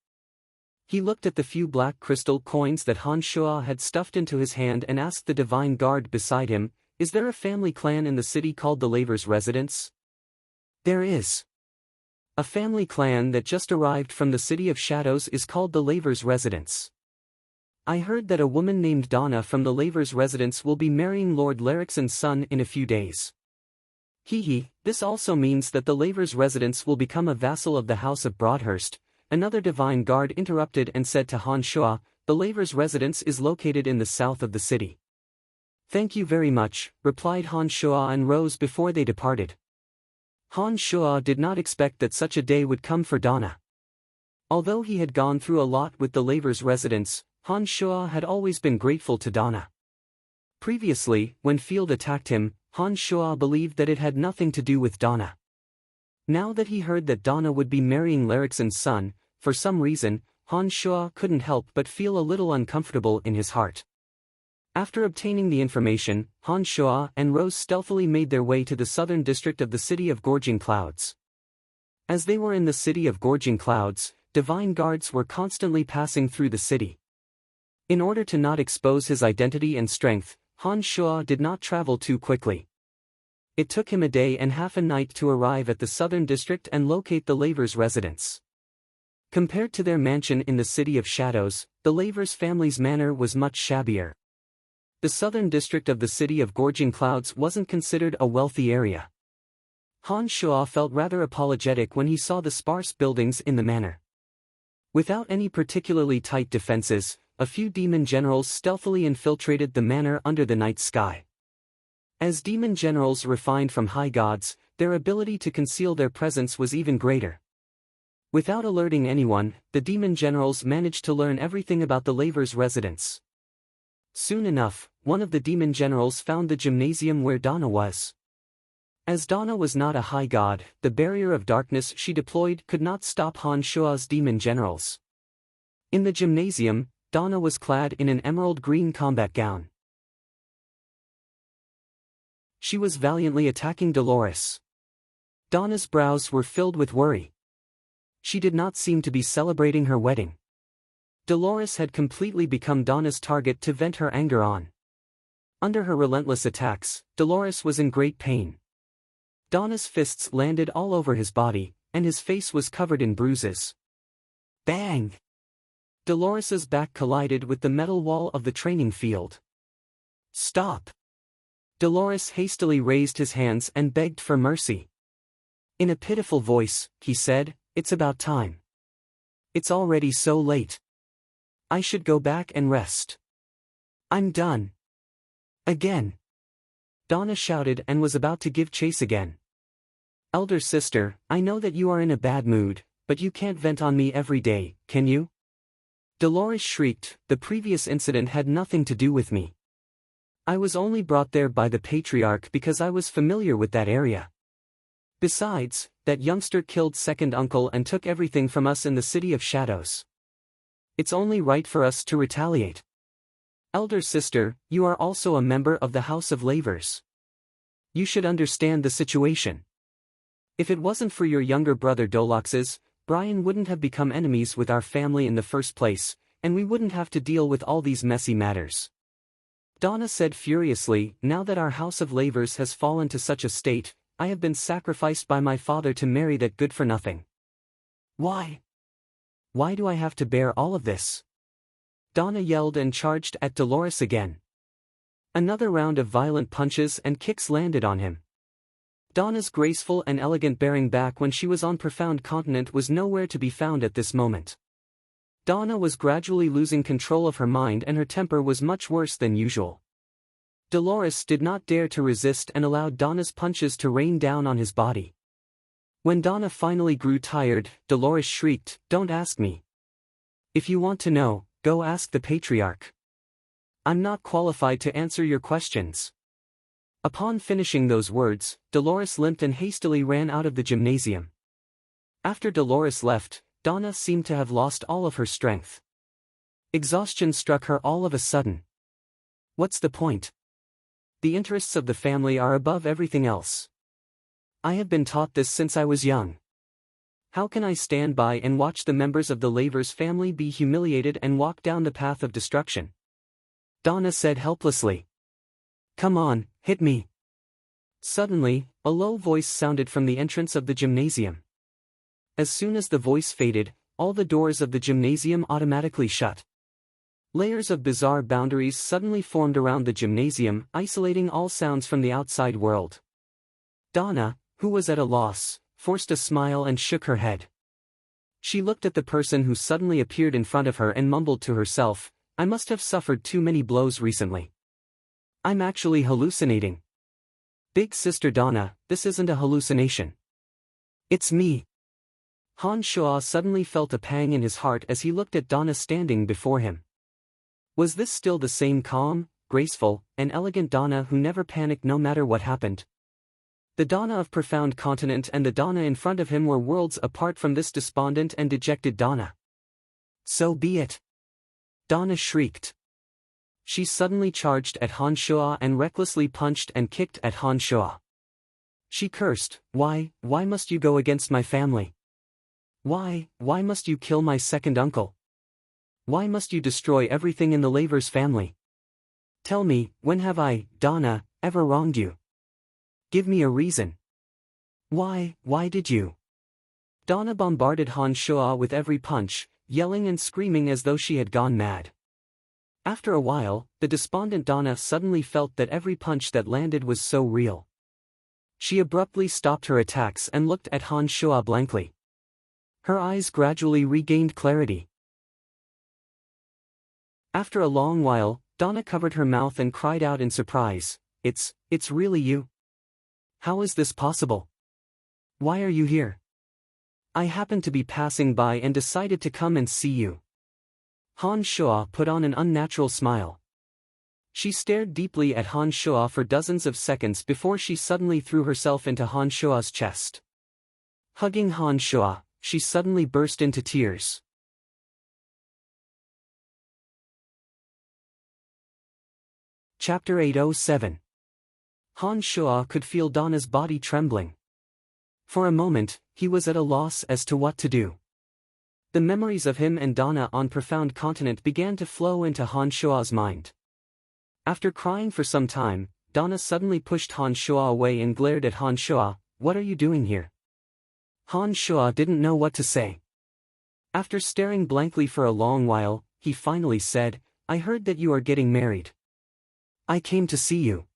He looked at the few black crystal coins that Han Shua had stuffed into his hand and asked the divine guard beside him, "Is there a family clan in the city called the Laver's residence?" "There is. A family clan that just arrived from the City of Shadows is called the Laver's residence. I heard that a woman named Donna from the Laver's residence will be marrying Lord Larrickson's son in a few days." This also means that the Laver's residence will become a vassal of the House of Broadhurst. Another divine guard interrupted and said to Han Shua, "The Laver's residence is located in the south of the city." "Thank you very much," replied Han Shua and Rose before they departed. Han Shua did not expect that such a day would come for Donna. Although he had gone through a lot with the Laver's residence, Han Shua had always been grateful to Donna. Previously, when Field attacked him, Han Shua believed that it had nothing to do with Donna. Now that he heard that Donna would be marrying Larrickson's son, for some reason, Han Shua couldn't help but feel a little uncomfortable in his heart. After obtaining the information, Han Shua and Rose stealthily made their way to the southern district of the City of Gorging Clouds. As they were in the City of Gorging Clouds, divine guards were constantly passing through the city. In order to not expose his identity and strength, Han Shua did not travel too quickly. It took him a day and half a night to arrive at the southern district and locate the Lavers' residence. Compared to their mansion in the City of Shadows, the Lavers family's manor was much shabbier. The southern district of the City of Gorging Clouds wasn't considered a wealthy area. Han Shua felt rather apologetic when he saw the sparse buildings in the manor. Without any particularly tight defenses, a few demon generals stealthily infiltrated the manor under the night sky. As demon generals refined from high gods, their ability to conceal their presence was even greater. Without alerting anyone, the demon generals managed to learn everything about the Lavers' residence. Soon enough, one of the demon generals found the gymnasium where Donna was. As Donna was not a high god, the barrier of darkness she deployed could not stop Han Shua's demon generals. In the gymnasium, Donna was clad in an emerald green combat gown. She was valiantly attacking Dolores. Donna's brows were filled with worry. She did not seem to be celebrating her wedding. Dolores had completely become Donna's target to vent her anger on. Under her relentless attacks, Dolores was in great pain. Donna's fists landed all over his body, and his face was covered in bruises. Bang! Dolores's back collided with the metal wall of the training field. Stop! Dolores hastily raised his hands and begged for mercy. In a pitiful voice, he said, "It's about time. It's already so late. I should go back and rest. I'm done." Again. Donna shouted and was about to give chase again. "Elder sister, I know that you are in a bad mood, but you can't vent on me every day, can you?" Dolores shrieked, "The previous incident had nothing to do with me. I was only brought there by the patriarch because I was familiar with that area. Besides, that youngster killed second uncle and took everything from us in the City of Shadows. It's only right for us to retaliate. Elder sister, you are also a member of the House of Lavers. You should understand the situation. If it wasn't for your younger brother Dolox's, Brian wouldn't have become enemies with our family in the first place, and we wouldn't have to deal with all these messy matters." Donna said furiously, "Now that our House of Lavers has fallen to such a state, I have been sacrificed by my father to marry that good-for-nothing. Why? Why do I have to bear all of this?" Donna yelled and charged at Dolores again. Another round of violent punches and kicks landed on him. Donna's graceful and elegant bearing back when she was on profound continent was nowhere to be found at this moment. Donna was gradually losing control of her mind and her temper was much worse than usual. Dolores did not dare to resist and allowed Donna's punches to rain down on his body. When Donna finally grew tired, Dolores shrieked, "Don't ask me. If you want to know, go ask the patriarch. I'm not qualified to answer your questions." Upon finishing those words, Dolores limped and hastily ran out of the gymnasium. After Dolores left, Donna seemed to have lost all of her strength. Exhaustion struck her all of a sudden. What's the point? The interests of the family are above everything else. I have been taught this since I was young. How can I stand by and watch the members of the Lavers family be humiliated and walk down the path of destruction? Donna said helplessly. "Come on, hit me." Suddenly, a low voice sounded from the entrance of the gymnasium. As soon as the voice faded, all the doors of the gymnasium automatically shut. Layers of bizarre boundaries suddenly formed around the gymnasium, isolating all sounds from the outside world. Donna, who was at a loss, forced a smile and shook her head. She looked at the person who suddenly appeared in front of her and mumbled to herself, "I must have suffered too many blows recently. I'm actually hallucinating. Big Sister Donna, this isn't a hallucination. It's me." Han Shua suddenly felt a pang in his heart as he looked at Donna standing before him. Was this still the same calm, graceful, and elegant Donna who never panicked no matter what happened? The Donna of Profound Continent and the Donna in front of him were worlds apart from this despondent and dejected Donna. "So be it!" Donna shrieked. She suddenly charged at Han Shua and recklessly punched and kicked at Han Shua. She cursed, why must you go against my family? Why must you kill my second uncle? Why must you destroy everything in the Lavers family? Tell me, when have I, Donna, ever wronged you? Give me a reason. Why did you? Donna bombarded Han Shuo with every punch, yelling and screaming as though she had gone mad. After a while, the despondent Donna suddenly felt that every punch that landed was so real. She abruptly stopped her attacks and looked at Han Shuo blankly. Her eyes gradually regained clarity. After a long while, Donna covered her mouth and cried out in surprise, It's really you? How is this possible? Why are you here? I happened to be passing by and decided to come and see you. Han Shuo put on an unnatural smile. She stared deeply at Han Shuo for dozens of seconds before she suddenly threw herself into Han Shuo's chest. Hugging Han Shuo, she suddenly burst into tears. Chapter 807. Han Shuo could feel Donna's body trembling. For a moment, he was at a loss as to what to do. The memories of him and Donna on Profound Continent began to flow into Han Shuo's mind. After crying for some time, Donna suddenly pushed Han Shuo away and glared at Han Shuo. What are you doing here? Han Shuo didn't know what to say. After staring blankly for a long while, he finally said, I heard that you are getting married. I came to see you.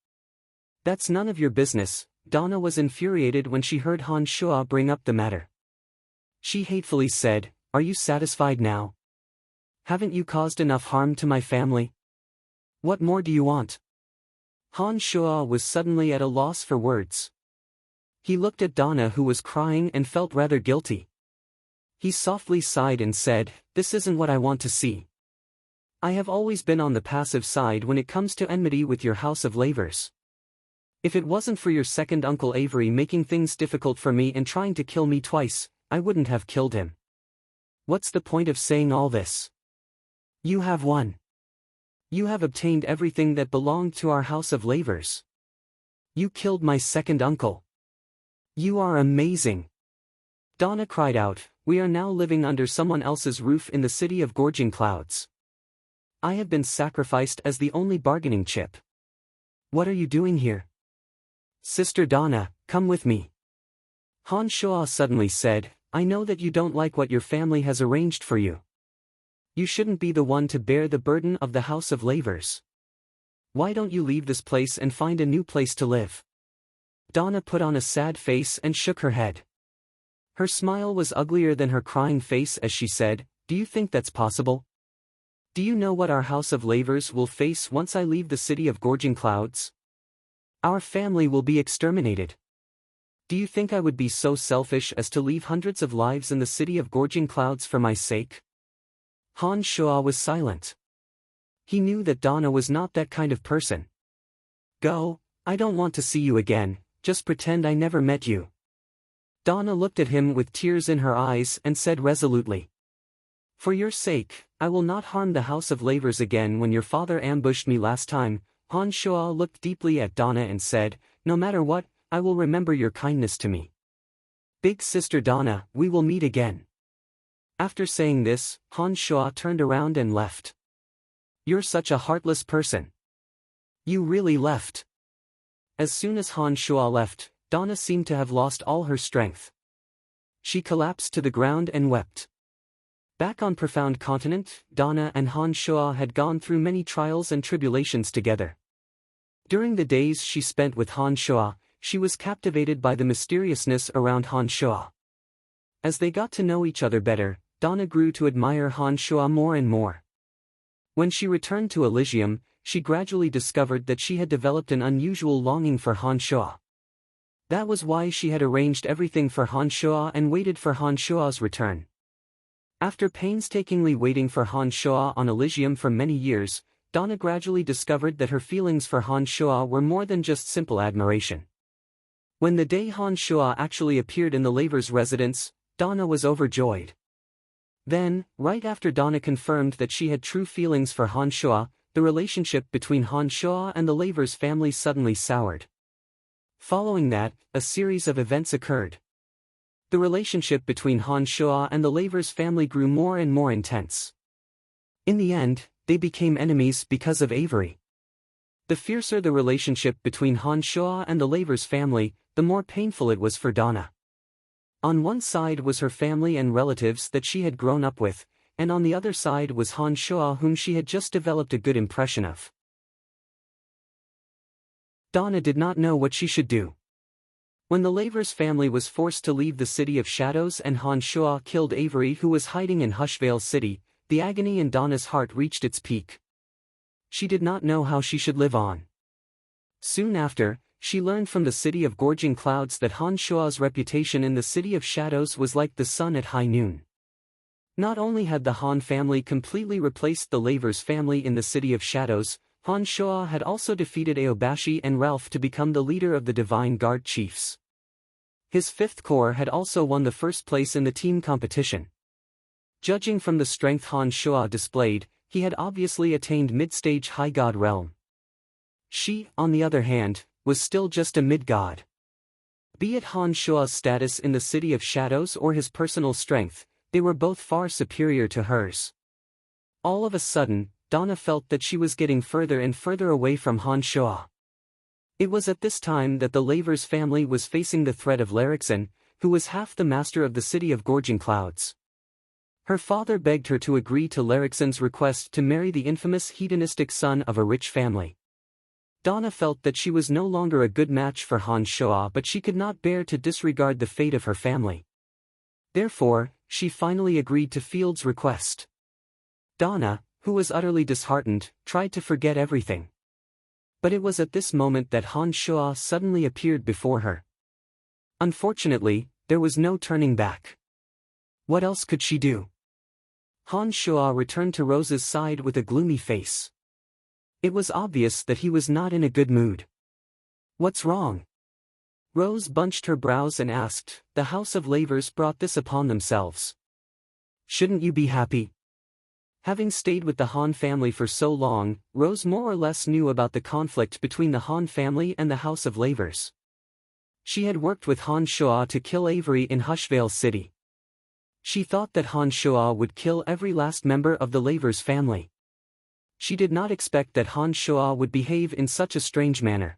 That's none of your business. Donna was infuriated when she heard Han Shuo bring up the matter. She hatefully said, Are you satisfied now? Haven't you caused enough harm to my family? What more do you want? Han Shuo was suddenly at a loss for words. He looked at Donna, who was crying, and felt rather guilty. He softly sighed and said, This isn't what I want to see. I have always been on the passive side when it comes to enmity with your House of Lavers. If it wasn't for your second Uncle Avery making things difficult for me and trying to kill me twice, I wouldn't have killed him. What's the point of saying all this? You have won. You have obtained everything that belonged to our House of Lavers. You killed my second uncle. You are amazing. Donna cried out, We are now living under someone else's roof in the city of Gorging Clouds. I have been sacrificed as the only bargaining chip. What are you doing here? Sister Donna, come with me. Han Shuo suddenly said, I know that you don't like what your family has arranged for you. You shouldn't be the one to bear the burden of the House of Lavers. Why don't you leave this place and find a new place to live? Donna put on a sad face and shook her head. Her smile was uglier than her crying face as she said, Do you think that's possible? Do you know what our House of Lavers will face once I leave the city of Gorging Clouds? Our family will be exterminated. Do you think I would be so selfish as to leave hundreds of lives in the city of Gorging Clouds for my sake? Han Shuo was silent. He knew that Donna was not that kind of person. Go, I don't want to see you again, just pretend I never met you. Donna looked at him with tears in her eyes and said resolutely, For your sake, I will not harm the House of Lavers again. When your father ambushed me last time, Han Shuo looked deeply at Donna and said, No matter what, I will remember your kindness to me. Big sister Donna, we will meet again. After saying this, Han Shuo turned around and left. You're such a heartless person. You really left. As soon as Han Shuo left, Donna seemed to have lost all her strength. She collapsed to the ground and wept. Back on Profound Continent, Donna and Han Shuo had gone through many trials and tribulations together. During the days she spent with Han Shuo, she was captivated by the mysteriousness around Han Shuo. As they got to know each other better, Donna grew to admire Han Shuo more and more. When she returned to Elysium, she gradually discovered that she had developed an unusual longing for Han Shuo. That was why she had arranged everything for Han Shuo and waited for Han Shuo's return. After painstakingly waiting for Han Shuo on Elysium for many years, Donna gradually discovered that her feelings for Han Shuo were more than just simple admiration. When the day Han Shuo actually appeared in the Lavers' residence, Donna was overjoyed. Then, right after Donna confirmed that she had true feelings for Han Shuo, the relationship between Han Shuo and the Lavers family suddenly soured. Following that, a series of events occurred. The relationship between Han Shuo and the Lavers family grew more and more intense. In the end, they became enemies because of Avery. The fiercer the relationship between Han Shuo and the Lavers family, the more painful it was for Donna. On one side was her family and relatives that she had grown up with, and on the other side was Han Shuo whom she had just developed a good impression of. Donna did not know what she should do. When the Lavers family was forced to leave the City of Shadows and Han Shuo killed Avery who was hiding in Hushvale City, the agony in Donna's heart reached its peak. She did not know how she should live on. Soon after, she learned from the City of Gorging Clouds that Han Shuo's reputation in the City of Shadows was like the sun at high noon. Not only had the Han family completely replaced the Lavers family in the City of Shadows, Han Shuo had also defeated Aobashi and Ralph to become the leader of the Divine Guard Chiefs. His Fifth Corps had also won the first place in the team competition. Judging from the strength Han Shuo displayed, he had obviously attained mid-stage high god realm. She, on the other hand, was still just a mid-god. Be it Han Shuo's status in the City of Shadows or his personal strength, they were both far superior to hers. All of a sudden, Donna felt that she was getting further and further away from Han Shuo. It was at this time that the Lavers family was facing the threat of Larixin, who was half the master of the City of Gorging Clouds. Her father begged her to agree to Larixin's request to marry the infamous hedonistic son of a rich family. Donna felt that she was no longer a good match for Han Shuo, but she could not bear to disregard the fate of her family. Therefore, she finally agreed to Field's request. Donna, who was utterly disheartened, tried to forget everything. But it was at this moment that Han Shuo suddenly appeared before her. Unfortunately, there was no turning back. What else could she do? Han Shuo returned to Rose's side with a gloomy face. It was obvious that he was not in a good mood. What's wrong? Rose bunched her brows and asked, the House of Lavers brought this upon themselves. Shouldn't you be happy? Having stayed with the Han family for so long, Rose more or less knew about the conflict between the Han family and the House of Lavers. She had worked with Han Shuo to kill Avery in Hushvale City. She thought that Han Shuo would kill every last member of the Lavers family. She did not expect that Han Shuo would behave in such a strange manner.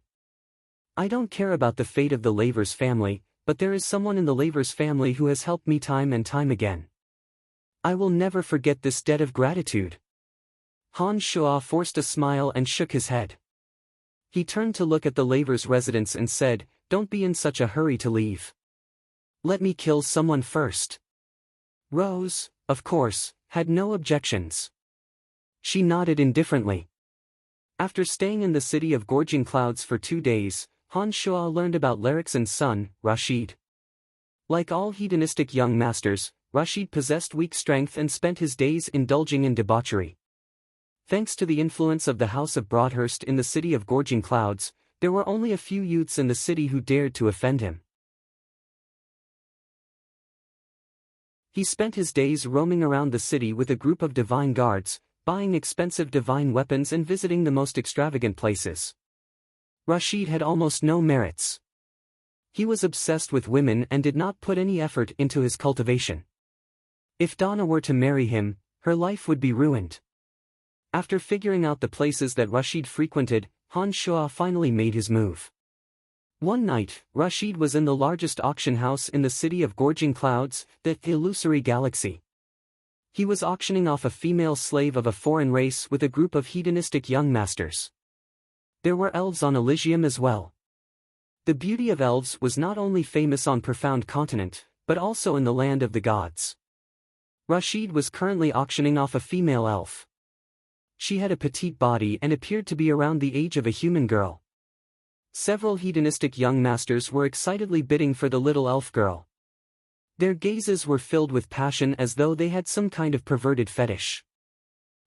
I don't care about the fate of the Lavers family, but there is someone in the Lavers family who has helped me time and time again. I will never forget this debt of gratitude. Han Shuo forced a smile and shook his head. He turned to look at the Lavers residence and said, don't be in such a hurry to leave. Let me kill someone first. Rose, of course, had no objections. She nodded indifferently. After staying in the City of Gorging Clouds for 2 days, Han Shuo learned about Larixin's son, Rashid. Like all hedonistic young masters, Rashid possessed weak strength and spent his days indulging in debauchery. Thanks to the influence of the House of Broadhurst in the City of Gorging Clouds, there were only a few youths in the city who dared to offend him. He spent his days roaming around the city with a group of divine guards, buying expensive divine weapons and visiting the most extravagant places. Rashid had almost no merits. He was obsessed with women and did not put any effort into his cultivation. If Donna were to marry him, her life would be ruined. After figuring out the places that Rashid frequented, Han Shuo finally made his move. One night, Rashid was in the largest auction house in the City of Gorging Clouds, the Illusory Galaxy. He was auctioning off a female slave of a foreign race with a group of hedonistic young masters. There were elves on Elysium as well. The beauty of elves was not only famous on Profound Continent, but also in the land of the gods. Rashid was currently auctioning off a female elf. She had a petite body and appeared to be around the age of a human girl. Several hedonistic young masters were excitedly bidding for the little elf girl. Their gazes were filled with passion as though they had some kind of perverted fetish.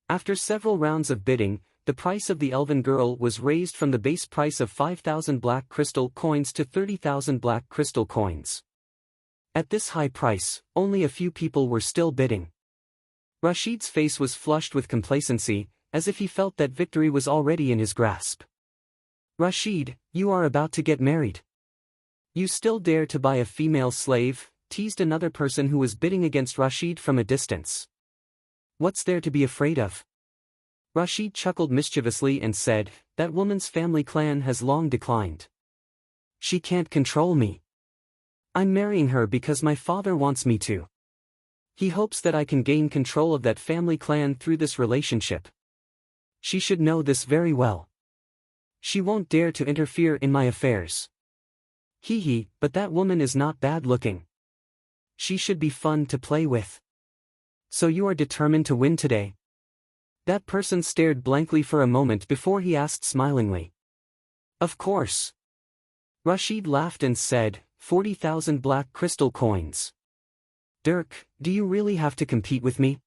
After several rounds of bidding, the price of the elven girl was raised from the base price of 5,000 black crystal coins to 30,000 black crystal coins. At this high price, only a few people were still bidding. Rashid's face was flushed with complacency, as if he felt that victory was already in his grasp. Rashid, you are about to get married. You still dare to buy a female slave, teased another person who was bidding against Rashid from a distance. What's there to be afraid of? Rashid chuckled mischievously and said, that woman's family clan has long declined. She can't control me. I'm marrying her because my father wants me to. He hopes that I can gain control of that family clan through this relationship. She should know this very well. She won't dare to interfere in my affairs. Hee hee, but that woman is not bad looking. She should be fun to play with. So you are determined to win today? That person stared blankly for a moment before he asked smilingly. Of course. Rashid laughed and said, 40,000 black crystal coins. Dirk, do you really have to compete with me?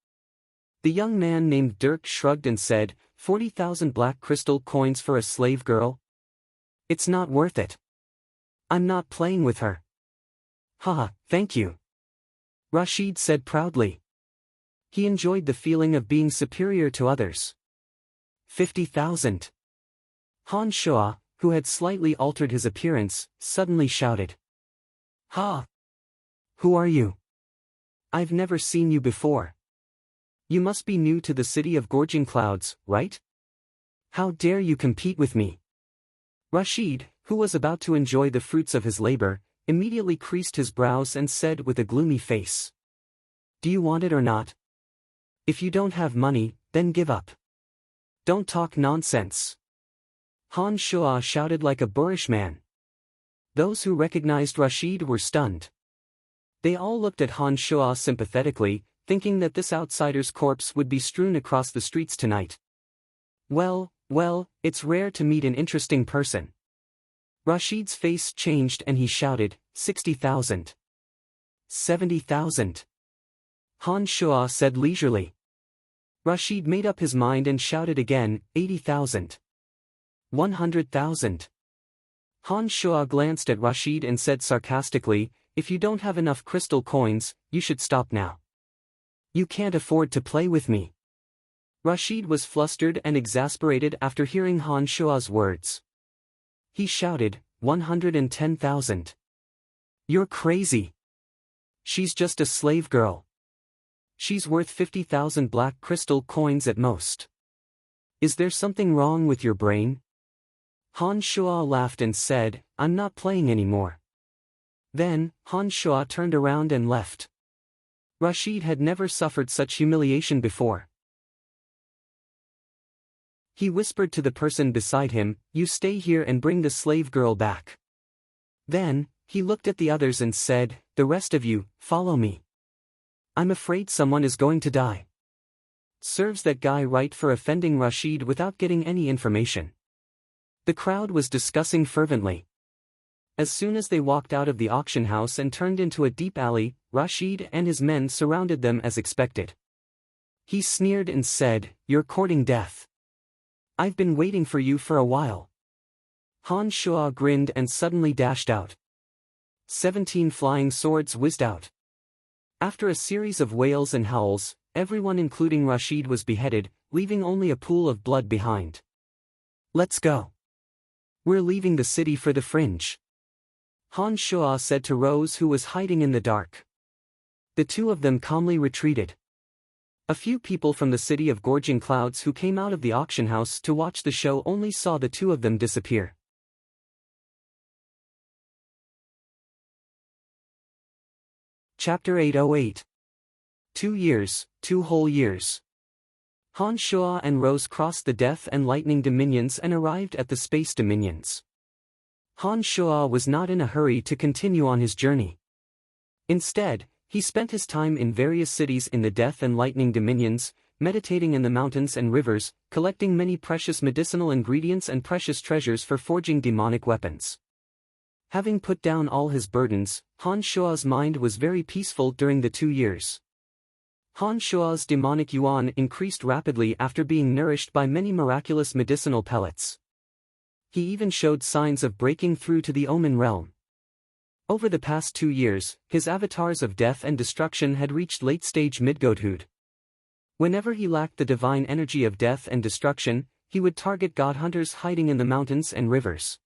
The young man named Dirk shrugged and said, 40,000 black crystal coins for a slave girl? It's not worth it. I'm not playing with her. Haha, thank you. Rashid said proudly. He enjoyed the feeling of being superior to others. 50,000. Han Shua, who had slightly altered his appearance, suddenly shouted. Ha! Who are you? I've never seen you before. You must be new to the city of Gorging Clouds, right? How dare you compete with me? Rashid, who was about to enjoy the fruits of his labor, immediately creased his brows and said with a gloomy face. Do you want it or not? If you don't have money, then give up. Don't talk nonsense. Han Shua shouted like a boorish man. Those who recognized Rashid were stunned. They all looked at Han Shua sympathetically, thinking that this outsider's corpse would be strewn across the streets tonight. Well, it's rare to meet an interesting person. Rashid's face changed and he shouted, 60,000. 70,000. Han Shua said leisurely. Rashid made up his mind and shouted again, 80,000. 100,000. Han Shua glanced at Rashid and said sarcastically, if you don't have enough crystal coins, you should stop now. You can't afford to play with me. Rashid was flustered and exasperated after hearing Han Shua's words. He shouted, 110,000. You're crazy. She's just a slave girl. She's worth 50,000 black crystal coins at most. Is there something wrong with your brain? Han Shua laughed and said, I'm not playing anymore. Then, Han Shua turned around and left. Rashid had never suffered such humiliation before. He whispered to the person beside him, you stay here and bring the slave girl back. Then, he looked at the others and said, the rest of you, follow me. I'm afraid someone is going to die. Serves that guy right for offending Rashid without getting any information. The crowd was discussing fervently. As soon as they walked out of the auction house and turned into a deep alley, Rashid and his men surrounded them as expected. He sneered and said, you're courting death. I've been waiting for you for a while. Han Shua grinned and suddenly dashed out. 17 flying swords whizzed out. After a series of wails and howls, everyone including Rashid was beheaded, leaving only a pool of blood behind. Let's go. We're leaving the city for the fringe. Han Shua said to Rose, who was hiding in the dark. The two of them calmly retreated. A few people from the city of Gorging Clouds who came out of the auction house to watch the show only saw the two of them disappear. Chapter 808. 2 years, 2 whole years. Han Shua and Rose crossed the Death and Lightning Dominions and arrived at the Space Dominions. Han Shua was not in a hurry to continue on his journey. Instead, he spent his time in various cities in the Death and Lightning Dominions, meditating in the mountains and rivers, collecting many precious medicinal ingredients and precious treasures for forging demonic weapons. Having put down all his burdens, Han Shua's mind was very peaceful during the 2 years. Han Shua's demonic yuan increased rapidly after being nourished by many miraculous medicinal pellets. He even showed signs of breaking through to the Omen realm. Over the past 2 years, his avatars of death and destruction had reached late-stage midgodhood. Whenever he lacked the divine energy of death and destruction, he would target god hunters hiding in the mountains and rivers.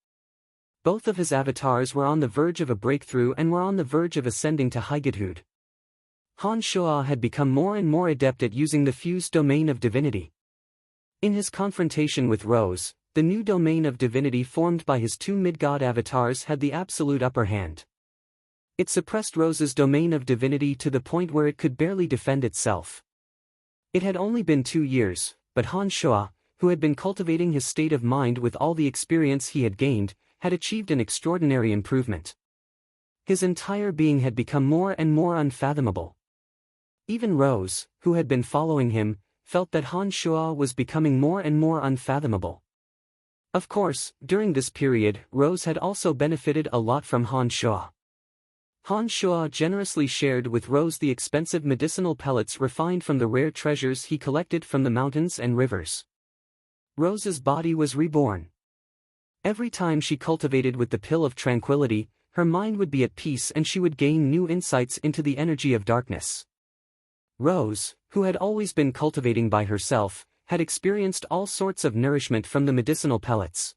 Both of his avatars were on the verge of a breakthrough and were on the verge of ascending to high godhood. Han Shua had become more and more adept at using the fused domain of divinity. In his confrontation with Rose, the new domain of divinity formed by his two mid-god avatars had the absolute upper hand. It suppressed Rose's domain of divinity to the point where it could barely defend itself. It had only been 2 years, but Han Shuo, who had been cultivating his state of mind with all the experience he had gained, had achieved an extraordinary improvement. His entire being had become more and more unfathomable. Even Rose, who had been following him, felt that Han Shuo was becoming more and more unfathomable. Of course, during this period, Rose had also benefited a lot from Han Shuo. Han Shuo generously shared with Rose the expensive medicinal pellets refined from the rare treasures he collected from the mountains and rivers. Rose's body was reborn. Every time she cultivated with the pill of tranquility, her mind would be at peace and she would gain new insights into the energy of darkness. Rose, who had always been cultivating by herself, had experienced all sorts of nourishment from the medicinal pellets.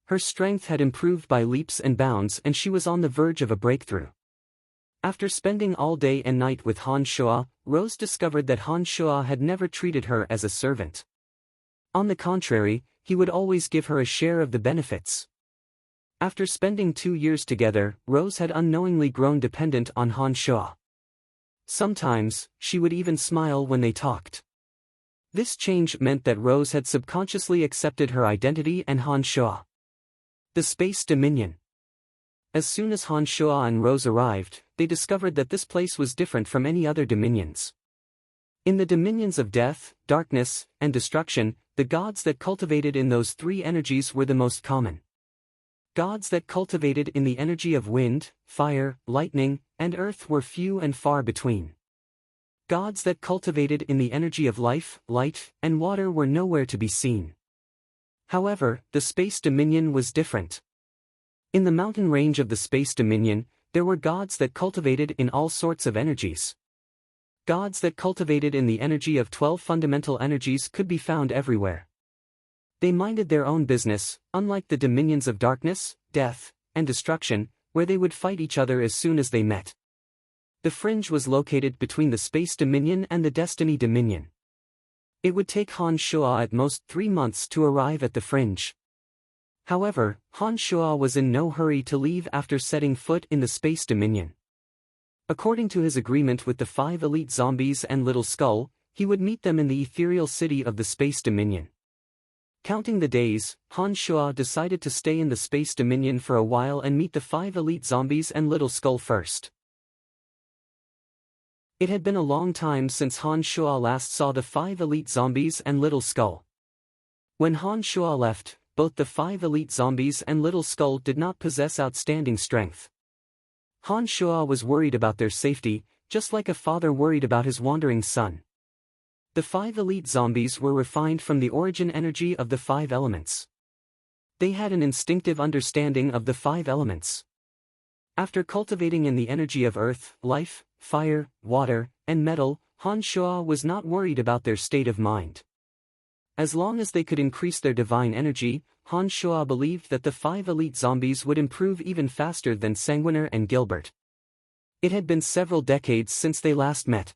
Her strength had improved by leaps and bounds and she was on the verge of a breakthrough. After spending all day and night with Han Shuo, Rose discovered that Han Shuo had never treated her as a servant. On the contrary, he would always give her a share of the benefits. After spending 2 years together, Rose had unknowingly grown dependent on Han Shuo. Sometimes, she would even smile when they talked. This change meant that Rose had subconsciously accepted her identity and Han Shuo. The Space Dominion. As soon as Han Shuo and Rose arrived, they discovered that this place was different from any other dominions. In the dominions of death, darkness, and destruction, the gods that cultivated in those 3 energies were the most common. Gods that cultivated in the energy of wind, fire, lightning, and earth were few and far between. Gods that cultivated in the energy of life, light, and water were nowhere to be seen. However, the Space Dominion was different. In the mountain range of the Space Dominion, there were gods that cultivated in all sorts of energies. Gods that cultivated in the energy of 12 fundamental energies could be found everywhere. They minded their own business, unlike the dominions of darkness, death, and destruction, where they would fight each other as soon as they met. The fringe was located between the Space Dominion and the Destiny Dominion. It would take Han Shuo at most 3 months to arrive at the fringe. However, Han Shuo was in no hurry to leave after setting foot in the Space Dominion. According to his agreement with the 5 elite zombies and Little Skull, he would meet them in the ethereal city of the Space Dominion. Counting the days, Han Shuo decided to stay in the Space Dominion for a while and meet the 5 elite zombies and Little Skull first. It had been a long time since Han Shuo last saw the 5 elite zombies and Little Skull. When Han Shuo left, both the 5 elite zombies and Little Skull did not possess outstanding strength. Han Shuo was worried about their safety, just like a father worried about his wandering son. The 5 elite zombies were refined from the origin energy of the 5 elements. They had an instinctive understanding of the 5 elements. After cultivating in the energy of earth, life, fire, water, and metal, Han Shuo was not worried about their state of mind. As long as they could increase their divine energy, Han Shuo believed that the 5 elite zombies would improve even faster than Sanguiner and Gilbert. It had been several decades since they last met.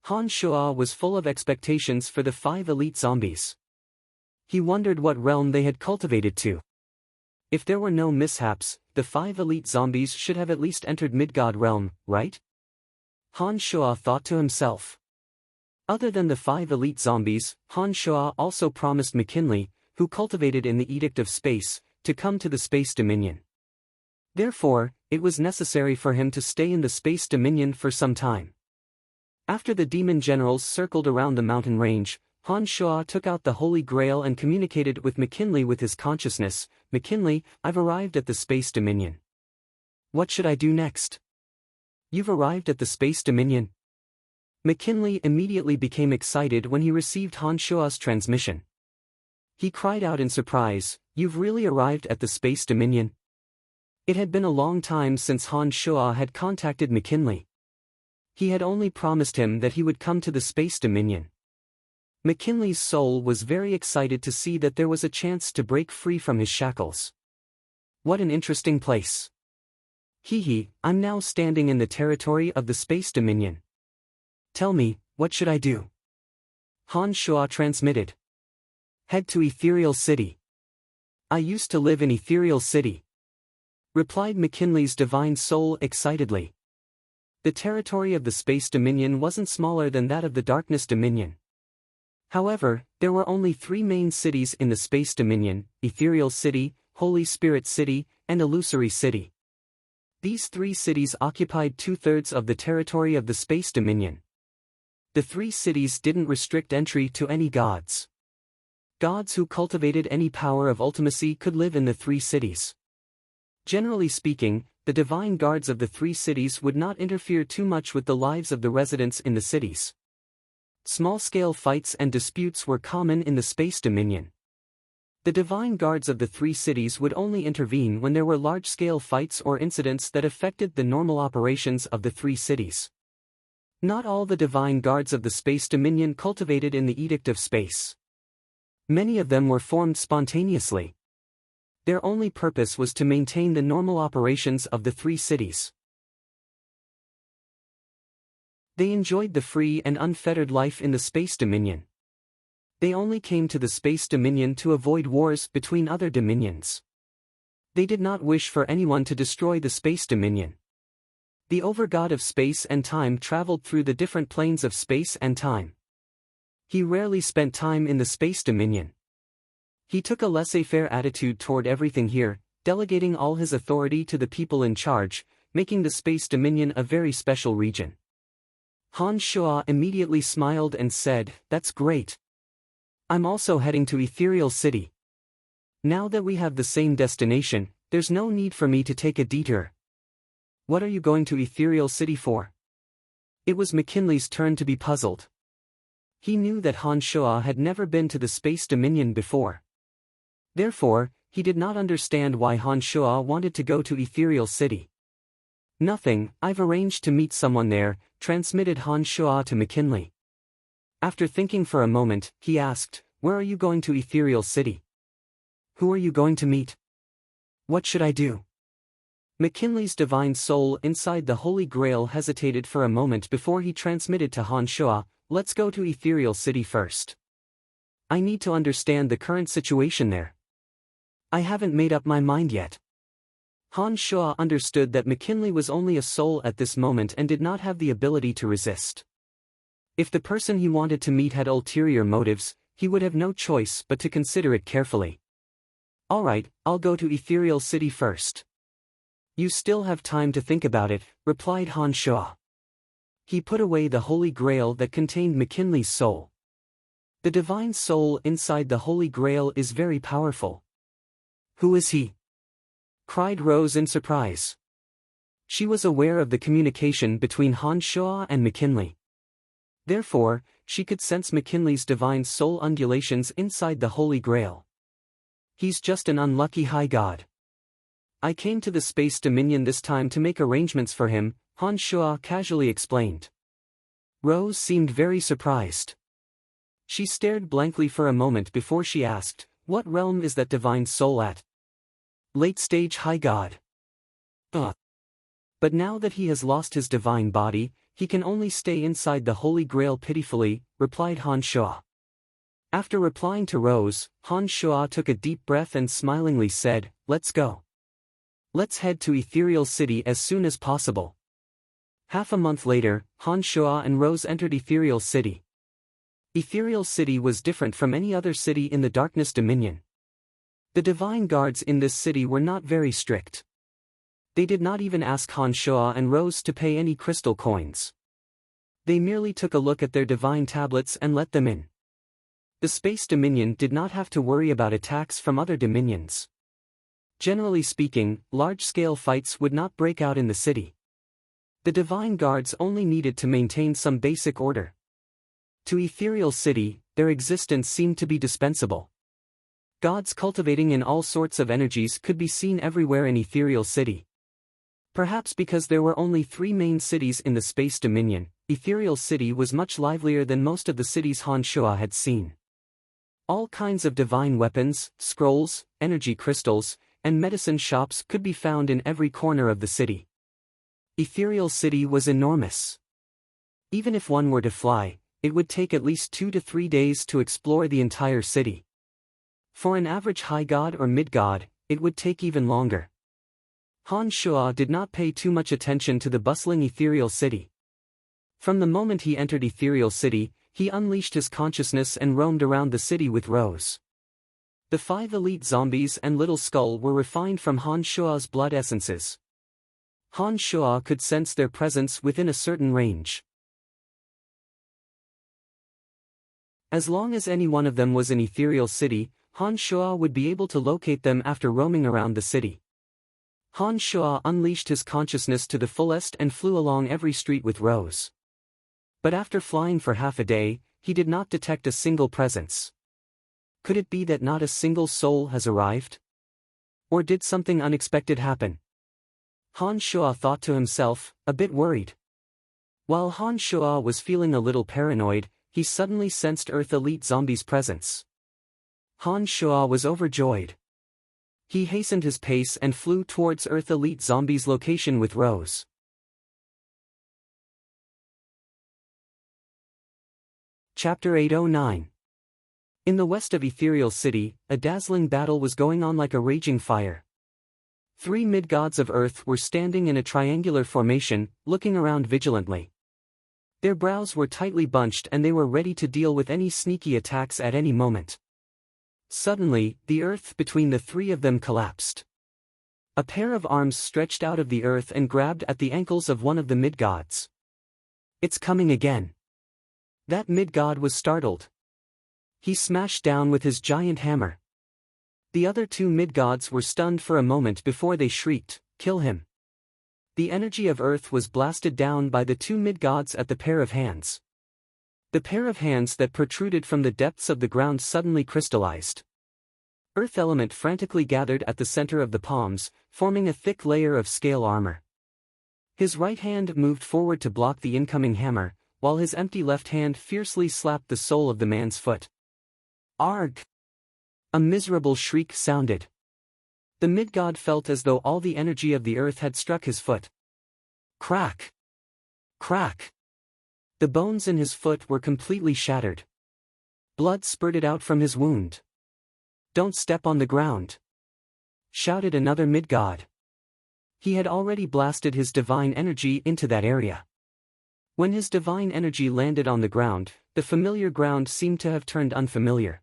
Han Shuo was full of expectations for the 5 elite zombies. He wondered what realm they had cultivated to. If there were no mishaps, the 5 elite zombies should have at least entered Midgod realm, right? Han Shuo thought to himself. Other than the 5 elite zombies, Han Shuo also promised McKinley, who cultivated in the Edict of Space, to come to the Space Dominion. Therefore, it was necessary for him to stay in the Space Dominion for some time. After the demon generals circled around the mountain range, Han Shuo took out the Holy Grail and communicated with McKinley with his consciousness. "McKinley, I've arrived at the Space Dominion. What should I do next?" "You've arrived at the Space Dominion?" McKinley immediately became excited when he received Han Shuo's transmission. He cried out in surprise, "You've really arrived at the Space Dominion?" It had been a long time since Han Shuo had contacted McKinley. He had only promised him that he would come to the Space Dominion. McKinley's soul was very excited to see that there was a chance to break free from his shackles. What an interesting place. I'm now standing in the territory of the Space Dominion. Tell me, what should I do? Han Shuo transmitted. Head to Ethereal City. I used to live in Ethereal City, replied McKinley's divine soul excitedly. The territory of the Space Dominion wasn't smaller than that of the Darkness Dominion. However, there were only 3 main cities in the Space Dominion: Ethereal City, Holy Spirit City, and Illusory City. These 3 cities occupied 2/3 of the territory of the Space Dominion. The 3 cities didn't restrict entry to any gods. Gods who cultivated any power of ultimacy could live in the 3 cities. Generally speaking, the divine guards of the 3 cities would not interfere too much with the lives of the residents in the cities. Small-scale fights and disputes were common in the Space Dominion. The divine guards of the 3 cities would only intervene when there were large-scale fights or incidents that affected the normal operations of the 3 cities. Not all the divine guards of the Space Dominion cultivated in the Edict of Space. Many of them were formed spontaneously. Their only purpose was to maintain the normal operations of the 3 cities. They enjoyed the free and unfettered life in the Space Dominion. They only came to the Space Dominion to avoid wars between other dominions. They did not wish for anyone to destroy the Space Dominion. The Overgod of space and time traveled through the different planes of space and time. He rarely spent time in the Space Dominion. He took a laissez-faire attitude toward everything here, delegating all his authority to the people in charge, making the Space Dominion a very special region. Han Shua immediately smiled and said, "That's great. I'm also heading to Ethereal City. Now that we have the same destination, there's no need for me to take a detour." "What are you going to Ethereal City for?" It was McKinley's turn to be puzzled. He knew that Han Shua had never been to the Space Dominion before. Therefore, he did not understand why Han Shua wanted to go to Ethereal City. "Nothing, I've arranged to meet someone there," transmitted Han Shua to McKinley. After thinking for a moment, he asked, "Where are you going to Ethereal City? Who are you going to meet? What should I do?" McKinley's divine soul inside the Holy Grail hesitated for a moment before he transmitted to Han Shua, "Let's go to Ethereal City first. I need to understand the current situation there. I haven't made up my mind yet." Han Shua understood that McKinley was only a soul at this moment and did not have the ability to resist. If the person he wanted to meet had ulterior motives, he would have no choice but to consider it carefully. "All right, I'll go to Ethereal City first." "You still have time to think about it," replied Han Shua. He put away the Holy Grail that contained McKinley's soul. The divine soul inside the Holy Grail is very powerful. "Who is he?" cried Rose in surprise. She was aware of the communication between Han Shua and McKinley. Therefore, she could sense McKinley's divine soul undulations inside the Holy Grail. "He's just an unlucky high god. I came to the Space Dominion this time to make arrangements for him," Han Shua casually explained. Rose seemed very surprised. She stared blankly for a moment before she asked, "What realm is that divine soul at?" "Late stage high god." But now that he has lost his divine body, he can only stay inside the Holy Grail pitifully," replied Han Shua. After replying to Rose, Han Shua took a deep breath and smilingly said, "Let's go. Let's head to Ethereal City as soon as possible." Half a month later, Han Shua and Rose entered Ethereal City. Ethereal City was different from any other city in the Darkness Dominion. The divine guards in this city were not very strict. They did not even ask Han Shua and Rose to pay any crystal coins. They merely took a look at their divine tablets and let them in. The Space Dominion did not have to worry about attacks from other dominions. Generally speaking, large-scale fights would not break out in the city. The divine guards only needed to maintain some basic order. To Ethereal City, their existence seemed to be dispensable. Gods cultivating in all sorts of energies could be seen everywhere in Ethereal City. Perhaps because there were only 3 main cities in the Space Dominion, Ethereal City was much livelier than most of the cities Han Shua had seen. All kinds of divine weapons, scrolls, energy crystals, and medicine shops could be found in every corner of the city. Ethereal City was enormous. Even if one were to fly, it would take at least 2 to 3 days to explore the entire city. For an average high god or mid-god, it would take even longer. Han Shuo did not pay too much attention to the bustling ethereal city. From the moment he entered ethereal city, he unleashed his consciousness and roamed around the city with Rose. The 5 elite zombies and Little Skull were refined from Han Shuo's blood essences. Han Shuo could sense their presence within a certain range. As long as any one of them was in ethereal city, Han Shuo would be able to locate them after roaming around the city. Han Shuo unleashed his consciousness to the fullest and flew along every street with Rose. But after flying for half a day, he did not detect a single presence. Could it be that not a single soul has arrived? Or did something unexpected happen? Han Shuo thought to himself, a bit worried. While Han Shuo was feeling a little paranoid, he suddenly sensed Earth Elite Zombies' presence. Han Shuo was overjoyed. He hastened his pace and flew towards Earth Elite Zombies' location with Rose. Chapter 809. In the west of Ethereal City, a dazzling battle was going on like a raging fire. 3 mid-gods of Earth were standing in a triangular formation, looking around vigilantly. Their brows were tightly bunched and they were ready to deal with any sneaky attacks at any moment. Suddenly, the earth between the 3 of them collapsed. A pair of arms stretched out of the earth and grabbed at the ankles of one of the mid-gods. "It's coming again." That mid-god was startled. He smashed down with his giant hammer. The other 2 mid-gods were stunned for a moment before they shrieked, "Kill him." The energy of Earth was blasted down by the 2 mid-gods at the pair of hands. The pair of hands that protruded from the depths of the ground suddenly crystallized. Earth element frantically gathered at the center of the palms, forming a thick layer of scale armor. His right hand moved forward to block the incoming hammer, while his empty left hand fiercely slapped the sole of the man's foot. Arg! A miserable shriek sounded. The mid-god felt as though all the energy of the earth had struck his foot. Crack! Crack! The bones in his foot were completely shattered. Blood spurted out from his wound. "Don't step on the ground!" shouted another mid-god. He had already blasted his divine energy into that area. When his divine energy landed on the ground, the familiar ground seemed to have turned unfamiliar.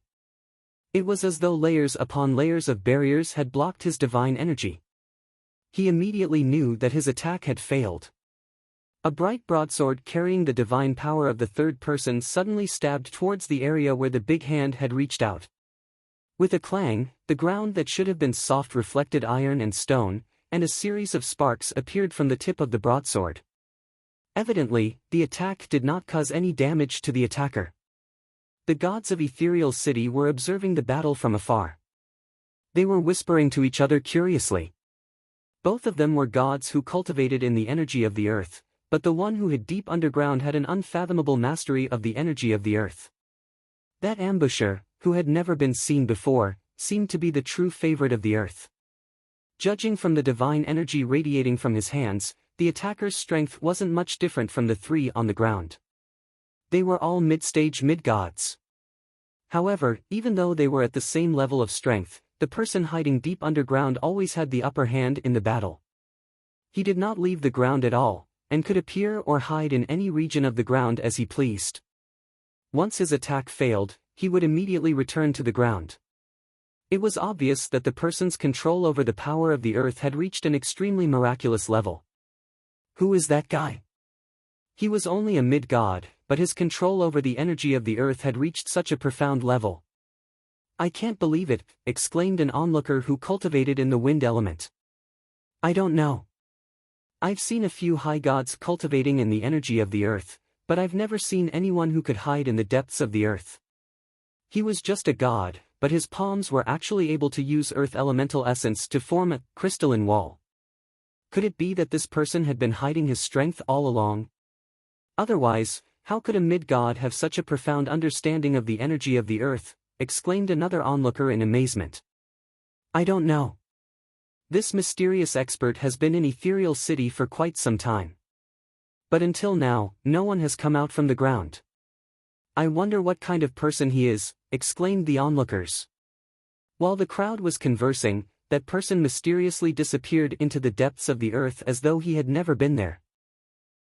It was as though layers upon layers of barriers had blocked his divine energy. He immediately knew that his attack had failed. A bright broadsword carrying the divine power of the third person suddenly stabbed towards the area where the big hand had reached out. With a clang, the ground that should have been soft reflected iron and stone, and a series of sparks appeared from the tip of the broadsword. Evidently, the attack did not cause any damage to the attacker. The gods of Ethereal City were observing the battle from afar. They were whispering to each other curiously. Both of them were gods who cultivated in the energy of the earth, but the one who hid deep underground had an unfathomable mastery of the energy of the earth. That ambusher, who had never been seen before, seemed to be the true favorite of the earth. Judging from the divine energy radiating from his hands, the attacker's strength wasn't much different from the 3 on the ground. They were all mid-stage mid-gods. However, even though they were at the same level of strength, the person hiding deep underground always had the upper hand in the battle. He did not leave the ground at all, and could appear or hide in any region of the ground as he pleased. Once his attack failed, he would immediately return to the ground. It was obvious that the person's control over the power of the earth had reached an extremely miraculous level. Who is that guy? He was only a mid-god, but his control over the energy of the earth had reached such a profound level. "I can't believe it," exclaimed an onlooker who cultivated in the wind element. "I don't know. I've seen a few high gods cultivating in the energy of the earth, but I've never seen anyone who could hide in the depths of the earth. He was just a god, but his palms were actually able to use earth elemental essence to form a crystalline wall. Could it be that this person had been hiding his strength all along? Otherwise, how could a mid-god have such a profound understanding of the energy of the earth?" exclaimed another onlooker in amazement. "I don't know. This mysterious expert has been in Ethereal City for quite some time. But until now, no one has come out from the ground. I wonder what kind of person he is," exclaimed the onlookers. While the crowd was conversing, that person mysteriously disappeared into the depths of the earth as though he had never been there.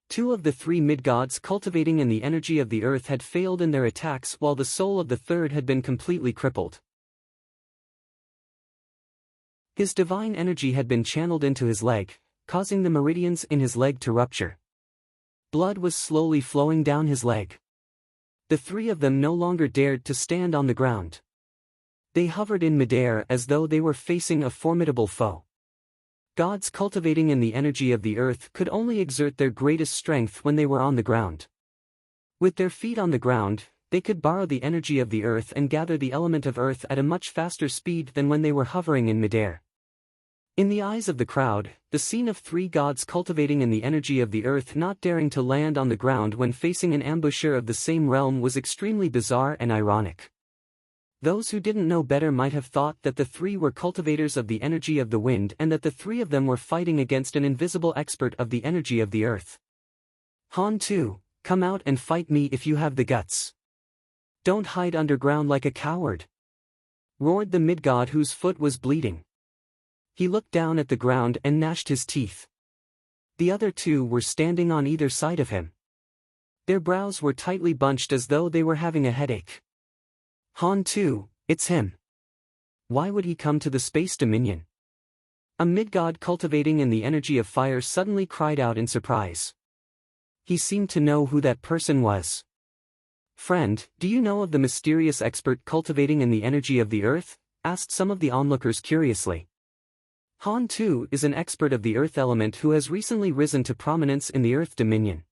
Two of the three mid-gods cultivating in the energy of the earth had failed in their attacks, while the soul of the third had been completely crippled. His divine energy had been channeled into his leg, causing the meridians in his leg to rupture. Blood was slowly flowing down his leg. The three of them no longer dared to stand on the ground. They hovered in midair as though they were facing a formidable foe. Gods cultivating in the energy of the earth could only exert their greatest strength when they were on the ground. With their feet on the ground, they could borrow the energy of the earth and gather the element of earth at a much faster speed than when they were hovering in midair. In the eyes of the crowd, the scene of three gods cultivating in the energy of the earth not daring to land on the ground when facing an ambusher of the same realm was extremely bizarre and ironic. Those who didn't know better might have thought that the three were cultivators of the energy of the wind and that the three of them were fighting against an invisible expert of the energy of the earth. Han 2, come out and fight me if you have the guts. Don't hide underground like a coward, roared the mid-god whose foot was bleeding. He looked down at the ground and gnashed his teeth. The other two were standing on either side of him. Their brows were tightly bunched as though they were having a headache. Han 2, it's him. Why would he come to the Space Dominion? A mid-god cultivating in the energy of fire suddenly cried out in surprise. He seemed to know who that person was. Friend, do you know of the mysterious expert cultivating in the energy of the earth? Asked some of the onlookers curiously. Han 2 is an expert of the earth element who has recently risen to prominence in the Earth Dominion.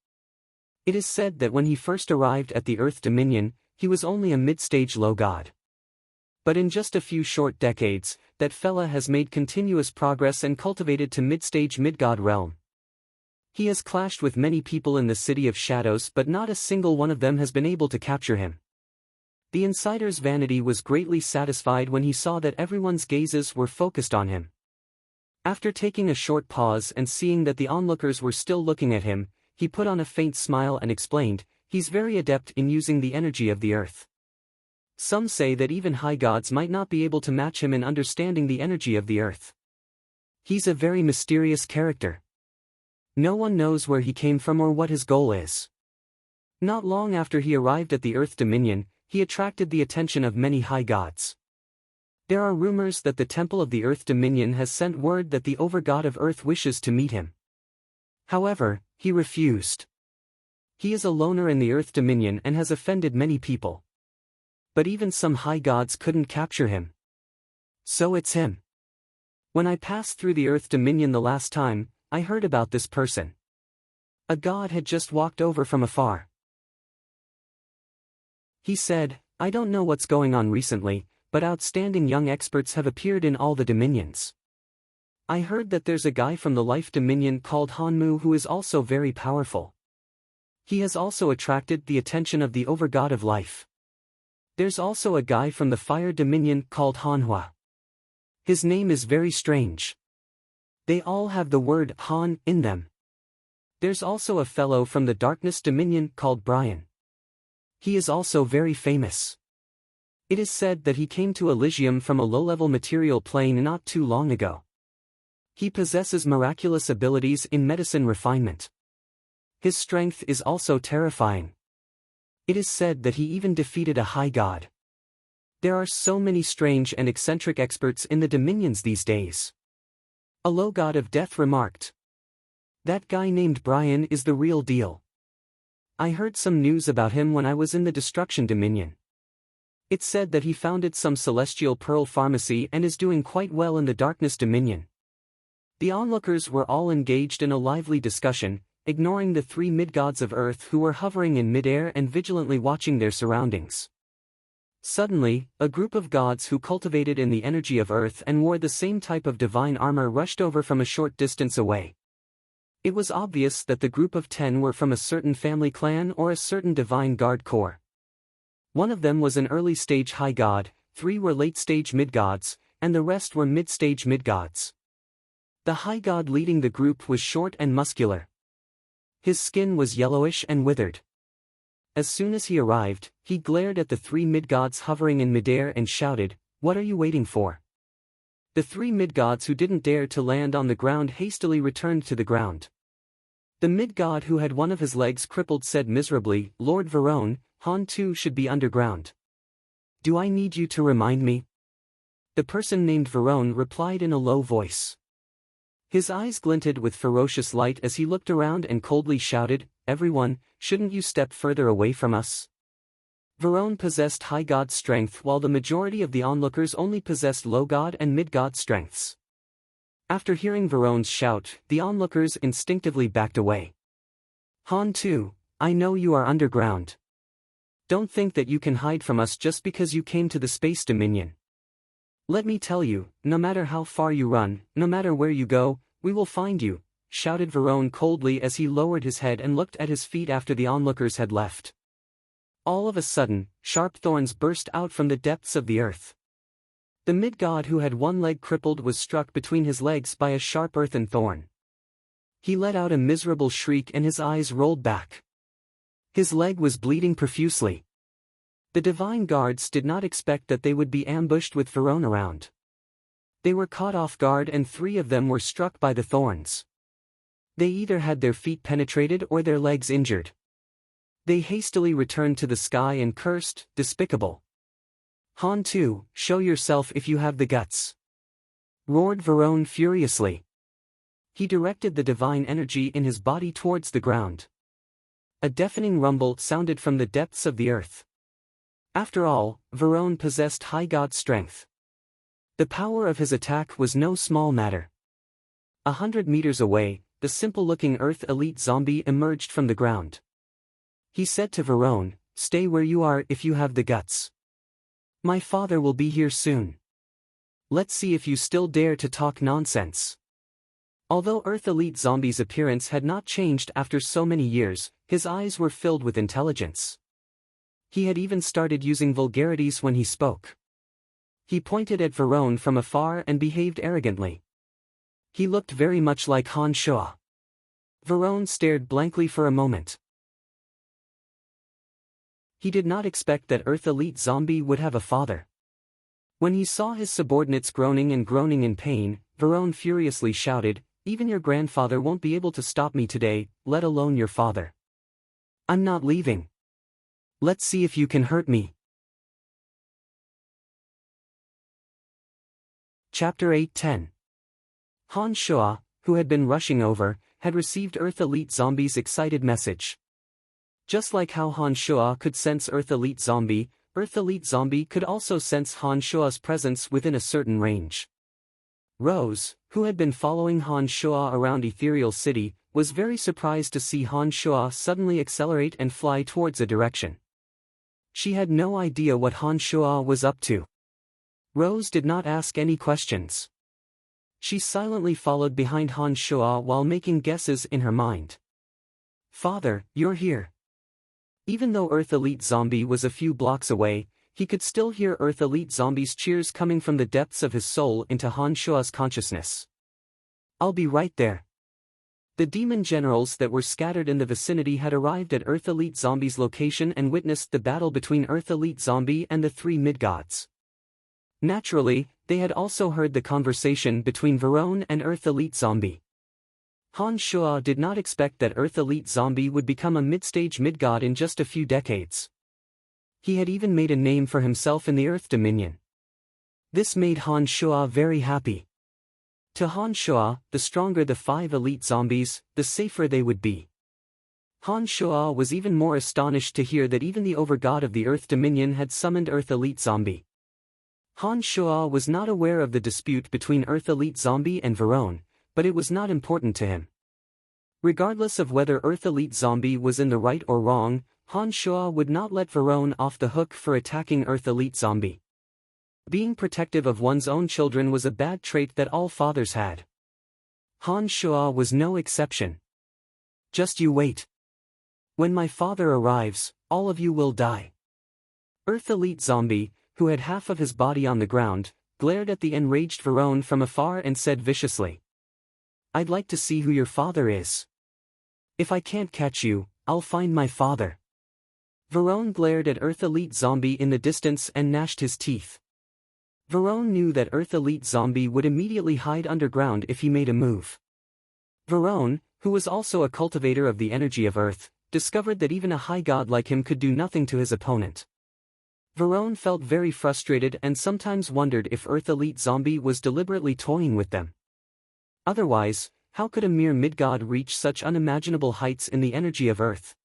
It is said that when he first arrived at the Earth Dominion, he was only a mid-stage low god. But in just a few short decades, that fella has made continuous progress and cultivated to mid-stage mid-god realm. He has clashed with many people in the City of Shadows, but not a single one of them has been able to capture him. The insider's vanity was greatly satisfied when he saw that everyone's gazes were focused on him. After taking a short pause and seeing that the onlookers were still looking at him, he put on a faint smile and explained, he's very adept in using the energy of the earth. Some say that even high gods might not be able to match him in understanding the energy of the earth. He's a very mysterious character. No one knows where he came from or what his goal is. Not long after he arrived at the Earth Dominion, he attracted the attention of many high gods. There are rumors that the Temple of the Earth Dominion has sent word that the Overgod of Earth wishes to meet him. However, he refused. He is a loner in the Earth Dominion and has offended many people. But even some high gods couldn't capture him. So it's him. When I passed through the Earth Dominion the last time, I heard about this person. A god had just walked over from afar. He said, I don't know what's going on recently, but outstanding young experts have appeared in all the dominions. I heard that there's a guy from the Life Dominion called Hanmu who is also very powerful. He has also attracted the attention of the Overgod of Life. There's also a guy from the Fire Dominion called Hanhua. His name is very strange. They all have the word Han in them. There's also a fellow from the Darkness Dominion called Brian. He is also very famous. It is said that he came to Elysium from a low-level material plane not too long ago. He possesses miraculous abilities in medicine refinement. His strength is also terrifying. It is said that he even defeated a high god. There are so many strange and eccentric experts in the dominions these days. A low god of death remarked. That guy named Brian is the real deal. I heard some news about him when I was in the Destruction Dominion. It said that he founded some celestial pearl pharmacy and is doing quite well in the Darkness Dominion. The onlookers were all engaged in a lively discussion, ignoring the three mid-gods of Earth who were hovering in mid-air and vigilantly watching their surroundings. Suddenly, a group of gods who cultivated in the energy of Earth and wore the same type of divine armor rushed over from a short distance away. It was obvious that the group of 10 were from a certain family clan or a certain divine guard corps. One of them was an early-stage high god, 3 were late-stage mid-gods, and the rest were mid-stage mid-gods. The high god leading the group was short and muscular. His skin was yellowish and withered. As soon as he arrived, he glared at the 3 mid-gods hovering in midair and shouted, What are you waiting for? The three mid-gods who didn't dare to land on the ground hastily returned to the ground. The mid-god who had one of his legs crippled said miserably, Lord Varone, Han too should be underground. Do I need you to remind me? The person named Varone replied in a low voice. His eyes glinted with ferocious light as he looked around and coldly shouted, Everyone, shouldn't you step further away from us? Varone possessed high god strength while the majority of the onlookers only possessed low god and mid god strengths. After hearing Varone's shout, the onlookers instinctively backed away. Han too, I know you are underground. Don't think that you can hide from us just because you came to the Space Dominion. Let me tell you, no matter how far you run, no matter where you go, we will find you, shouted Varone coldly as he lowered his head and looked at his feet after the onlookers had left. All of a sudden, sharp thorns burst out from the depths of the earth. The mid-god who had one leg crippled was struck between his legs by a sharp earthen thorn. He let out a miserable shriek and his eyes rolled back. His leg was bleeding profusely. The divine guards did not expect that they would be ambushed with Varone around. They were caught off guard and 3 of them were struck by the thorns. They either had their feet penetrated or their legs injured. They hastily returned to the sky and cursed, Despicable. Han too, show yourself if you have the guts. Roared Varone furiously. He directed the divine energy in his body towards the ground. A deafening rumble sounded from the depths of the earth. After all, Varone possessed high god strength. The power of his attack was no small matter. 100 meters away, the simple-looking Earth elite zombie emerged from the ground. He said to Varone, Stay where you are if you have the guts. My father will be here soon. Let's see if you still dare to talk nonsense. Although Earth elite zombie's appearance had not changed after so many years, his eyes were filled with intelligence. He had even started using vulgarities when he spoke. He pointed at Varone from afar and behaved arrogantly. He looked very much like Han Shoa. Varone stared blankly for a moment. He did not expect that Earth elite zombie would have a father. When he saw his subordinates groaning in pain, Varone furiously shouted, Even your grandfather won't be able to stop me today, let alone your father. I'm not leaving. Let's see if you can hurt me. Chapter 8:10. Han Shoa, who had been rushing over, had received Earth elite zombie's excited message. Just like how Han Shoa could sense Earth elite zombie could also sense Han Shoa's presence within a certain range. Rose, who had been following Han Shoa around Ethereal City, was very surprised to see Han Shoa suddenly accelerate and fly towards a direction. She had no idea what Han Shoa was up to. Rose did not ask any questions. She silently followed behind Han Shoa while making guesses in her mind. Father, you're here. Even though Earth elite zombie was a few blocks away, he could still hear Earth elite zombie's cheers coming from the depths of his soul into Han Shoa's consciousness. I'll be right there. The demon generals that were scattered in the vicinity had arrived at Earth elite zombie's location and witnessed the battle between Earth elite zombie and the 3 mid-gods. Naturally, they had also heard the conversation between Varone and Earth elite zombie. Han Shoa did not expect that Earth elite zombie would become a mid-stage mid-god in just a few decades. He had even made a name for himself in the Earth Dominion. This made Han Shoa very happy. To Han Shoa, the stronger the 5 elite zombies, the safer they would be. Han Shoa was even more astonished to hear that even the overgod of the Earth Dominion had summoned Earth elite zombie. Han Shoa was not aware of the dispute between Earth elite zombie and Varone, but it was not important to him. Regardless of whether Earth elite zombie was in the right or wrong, Han Shoa would not let Varone off the hook for attacking Earth elite zombie. Being protective of one's own children was a bad trait that all fathers had. Han Shoa was no exception. Just you wait. When my father arrives, all of you will die. Earth elite zombie, who had half of his body on the ground, glared at the enraged Varone from afar and said viciously, I'd like to see who your father is. If I can't catch you, I'll find my father. Varone glared at Earth elite zombie in the distance and gnashed his teeth. Varone knew that Earth Elite Zombie would immediately hide underground if he made a move. Varone, who was also a cultivator of the energy of Earth, discovered that even a high god like him could do nothing to his opponent. Varone felt very frustrated and sometimes wondered if Earth Elite Zombie was deliberately toying with them. Otherwise, how could a mere mid-god reach such unimaginable heights in the energy of Earth?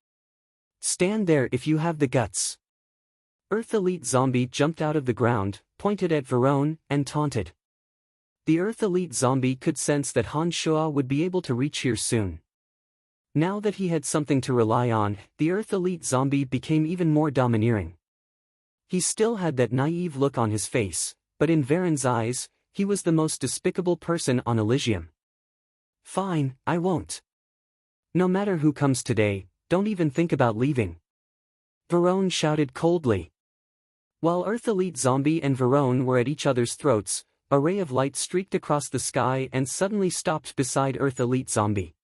Stand there if you have the guts. Earth Elite Zombie jumped out of the ground, pointed at Varone, and taunted. The Earth Elite Zombie could sense that Han Shua would be able to reach here soon. Now that he had something to rely on, the Earth Elite Zombie became even more domineering. He still had that naive look on his face, but in Varen's eyes, he was the most despicable person on Elysium. Fine, I won't. No matter who comes today, don't even think about leaving. Varone shouted coldly. While Earth Elite Zombie and Varone were at each other's throats, a ray of light streaked across the sky and suddenly stopped beside Earth Elite Zombie.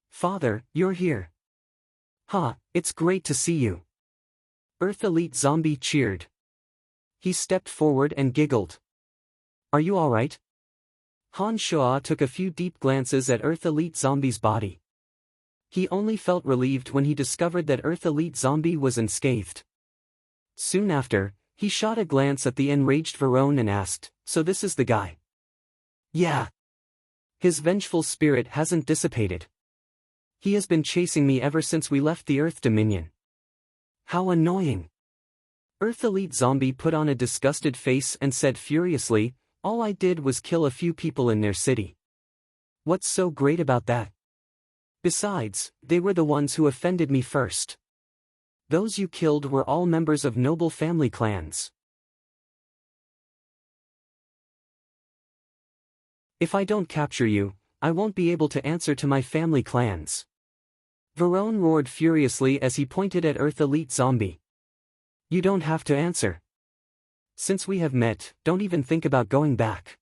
Father, you're here. Ha, it's great to see you. Earth Elite Zombie cheered. He stepped forward and giggled. Are you alright? Han Shua took a few deep glances at Earth Elite Zombie's body. He only felt relieved when he discovered that Earth Elite Zombie was unscathed. Soon after, he shot a glance at the enraged Varone and asked, so this is the guy? Yeah. His vengeful spirit hasn't dissipated. He has been chasing me ever since we left the Earth Dominion. How annoying. Earth Elite Zombie put on a disgusted face and said furiously, all I did was kill a few people in their city. What's so great about that? Besides, they were the ones who offended me first. Those you killed were all members of noble family clans. If I don't capture you, I won't be able to answer to my family clans. Varone roared furiously as he pointed at Earth Elite Zombie. You don't have to answer. Since we have met, don't even think about going back.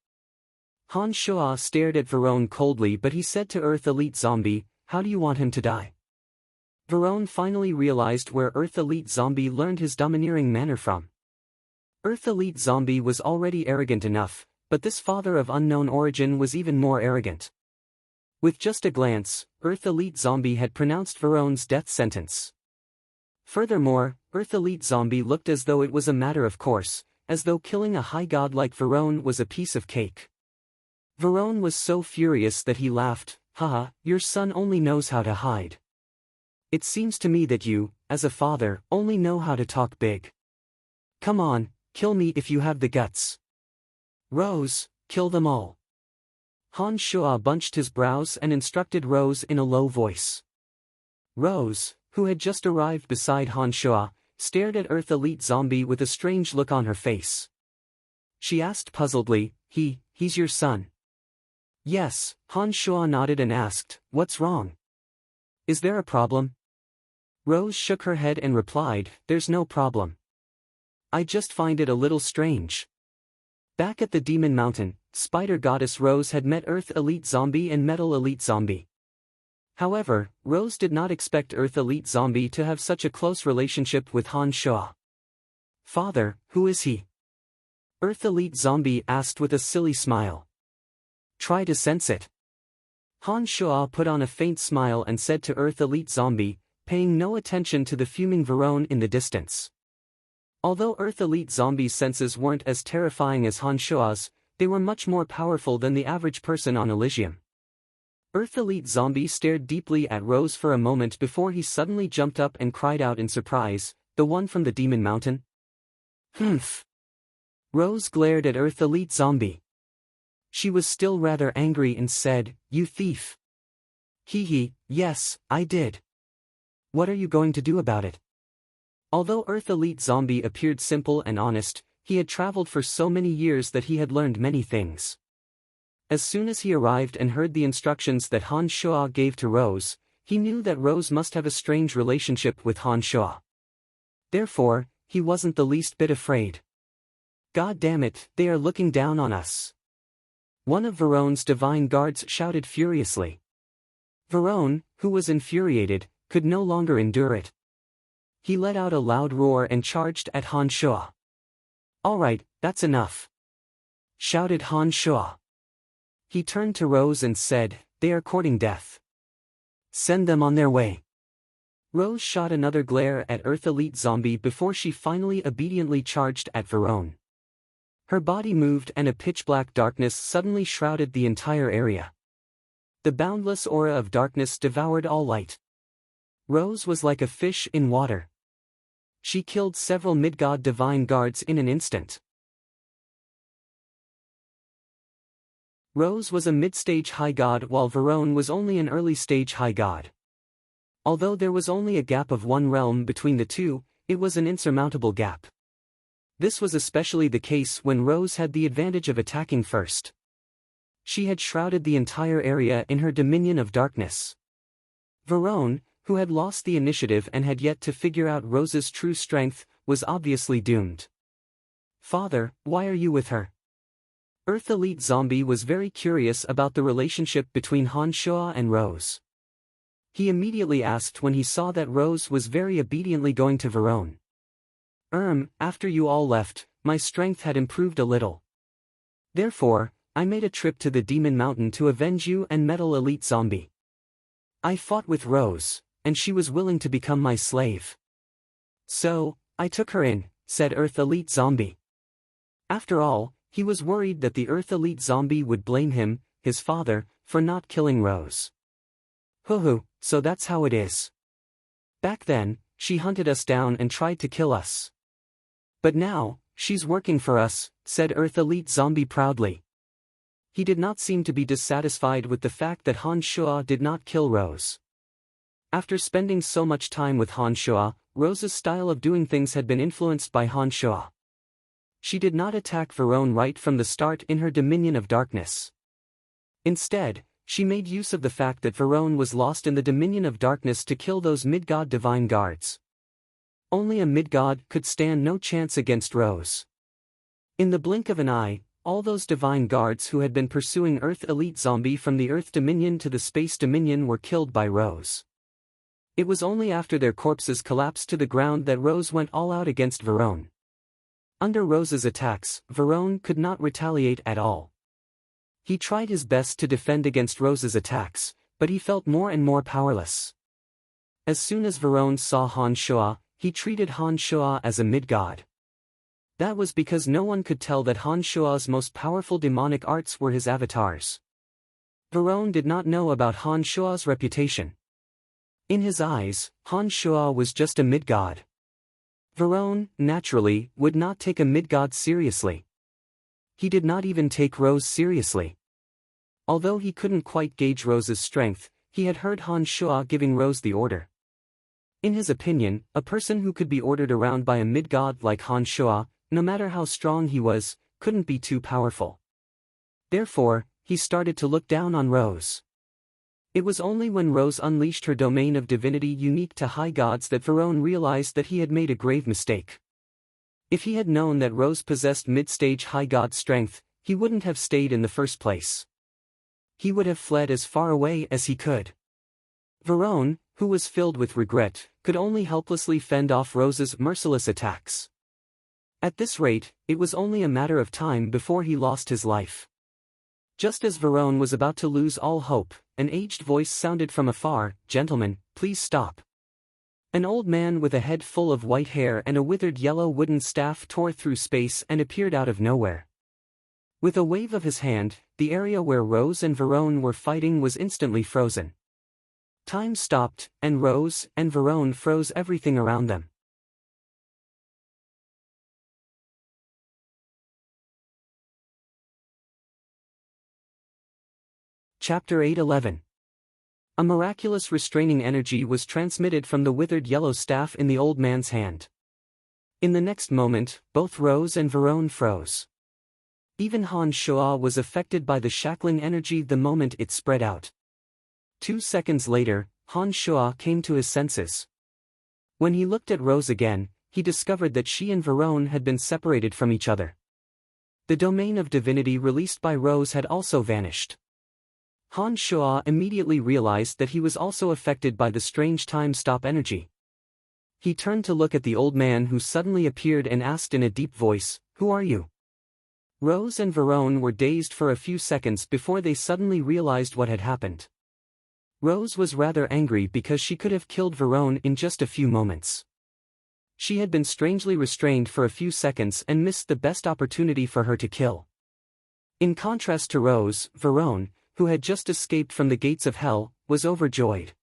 Han Shua stared at Varone coldly, but he said to Earth Elite Zombie, how do you want him to die? Varone finally realized where Earth Elite Zombie learned his domineering manner from. Earth Elite Zombie was already arrogant enough, but this father of unknown origin was even more arrogant. With just a glance, Earth Elite Zombie had pronounced Varone's death sentence. Furthermore, Earth Elite Zombie looked as though it was a matter of course, as though killing a high god like Varone was a piece of cake. Varone was so furious that he laughed, haha, your son only knows how to hide. It seems to me that you, as a father, only know how to talk big. Come on, kill me if you have the guts. Rose, kill them all. Han Shua bunched his brows and instructed Rose in a low voice. Rose, who had just arrived beside Han Shua, stared at Earth Elite Zombie with a strange look on her face. She asked puzzledly, he's your son? Yes, Han Shua nodded and asked, what's wrong? Is there a problem? Rose shook her head and replied, there's no problem. I just find it a little strange. Back at the Demon Mountain, Spider Goddess Rose had met Earth Elite Zombie and Metal Elite Zombie. However, Rose did not expect Earth Elite Zombie to have such a close relationship with Han Shua. Father, who is he? Earth Elite Zombie asked with a silly smile. Try to sense it. Han Shua put on a faint smile and said to Earth Elite Zombie, paying no attention to the fuming Varone in the distance. Although Earth Elite Zombie's senses weren't as terrifying as Han Shua's, they were much more powerful than the average person on Elysium. Earth Elite Zombie stared deeply at Rose for a moment before he suddenly jumped up and cried out in surprise, the one from the Demon Mountain? Humph. Rose glared at Earth Elite Zombie. She was still rather angry and said, you thief. Yes, I did. What are you going to do about it? Although Earth Elite Zombie appeared simple and honest, he had traveled for so many years that he had learned many things. As soon as he arrived and heard the instructions that Han Shua gave to Rose, he knew that Rose must have a strange relationship with Han Shua. Therefore, he wasn't the least bit afraid. God damn it, they are looking down on us. One of Varone's divine guards shouted furiously. Varone, who was infuriated, could no longer endure it. He let out a loud roar and charged at Han Shua. Alright, that's enough. shouted Han Shuo. He turned to Rose and said, "They are courting death. Send them on their way." Rose shot another glare at Earth Elite Zombie before she finally obediently charged at Verone. Her body moved and a pitch-black darkness suddenly shrouded the entire area. The boundless aura of darkness devoured all light. Rose was like a fish in water. She killed several mid-god divine guards in an instant. Rose was a mid-stage high god while Verone was only an early-stage high god. Although there was only a gap of one realm between the two, it was an insurmountable gap. This was especially the case when Rose had the advantage of attacking first. She had shrouded the entire area in her dominion of darkness. Verone, who had lost the initiative and had yet to figure out Rose's true strength, was obviously doomed. "Father, why are you with her?" Earth Elite Zombie was very curious about the relationship between Han Shuo and Rose. He immediately asked when he saw that Rose was very obediently going to Verone. After you all left, my strength had improved a little. Therefore, I made a trip to the Demon Mountain to avenge you and Metal Elite Zombie. I fought with Rose, and she was willing to become my slave. So, I took her in," said Earth Elite Zombie. After all, he was worried that the Earth Elite Zombie would blame him, his father, for not killing Rose. "Hoo-hoo, so that's how it is. Back then, she hunted us down and tried to kill us. But now, she's working for us," said Earth Elite Zombie proudly. He did not seem to be dissatisfied with the fact that Han Shuo did not kill Rose. After spending so much time with Han Shuo, Rose's style of doing things had been influenced by Han Shuo. She did not attack Verone right from the start in her dominion of darkness. Instead, she made use of the fact that Verone was lost in the dominion of darkness to kill those mid-god divine guards. Only a mid-god could stand no chance against Rose. In the blink of an eye, all those divine guards who had been pursuing Earth Elite Zombie from the Earth Dominion to the Space Dominion were killed by Rose. It was only after their corpses collapsed to the ground that Rose went all out against Verone. Under Rose's attacks, Verone could not retaliate at all. He tried his best to defend against Rose's attacks, but he felt more and more powerless. As soon as Verone saw Han Shuo, he treated Han Shuo as a mid-god. That was because no one could tell that Han Shuo's most powerful demonic arts were his avatars. Verone did not know about Han Shuo's reputation. In his eyes, Han Shuo was just a mid-god. Verone, naturally, would not take a mid-god seriously. He did not even take Rose seriously. Although he couldn't quite gauge Rose's strength, he had heard Han Shuo giving Rose the order. In his opinion, a person who could be ordered around by a mid-god like Han Shuo, no matter how strong he was, couldn't be too powerful. Therefore, he started to look down on Rose. It was only when Rose unleashed her domain of divinity unique to high gods that Verone realized that he had made a grave mistake. If he had known that Rose possessed mid-stage high god strength, he wouldn't have stayed in the first place. He would have fled as far away as he could. Verone, who was filled with regret, could only helplessly fend off Rose's merciless attacks. At this rate, it was only a matter of time before he lost his life. Just as Verone was about to lose all hope, an aged voice sounded from afar, "Gentlemen, please stop." An old man with a head full of white hair and a withered yellow wooden staff tore through space and appeared out of nowhere. With a wave of his hand, the area where Rose and Verone were fighting was instantly frozen. Time stopped, and Rose and Verone froze everything around them. Chapter 8:11. A miraculous restraining energy was transmitted from the withered yellow staff in the old man's hand. In the next moment, both Rose and Verone froze. Even Han Shuo was affected by the shackling energy the moment it spread out. 2 seconds later, Han Shuo came to his senses. When he looked at Rose again, he discovered that she and Verone had been separated from each other. The domain of divinity released by Rose had also vanished. Han Shuo immediately realized that he was also affected by the strange time-stop energy. He turned to look at the old man who suddenly appeared and asked in a deep voice, "Who are you?" Rose and Verone were dazed for a few seconds before they suddenly realized what had happened. Rose was rather angry because she could have killed Verone in just a few moments. She had been strangely restrained for a few seconds and missed the best opportunity for her to kill. In contrast to Rose, Verone, who had just escaped from the gates of hell, was overjoyed.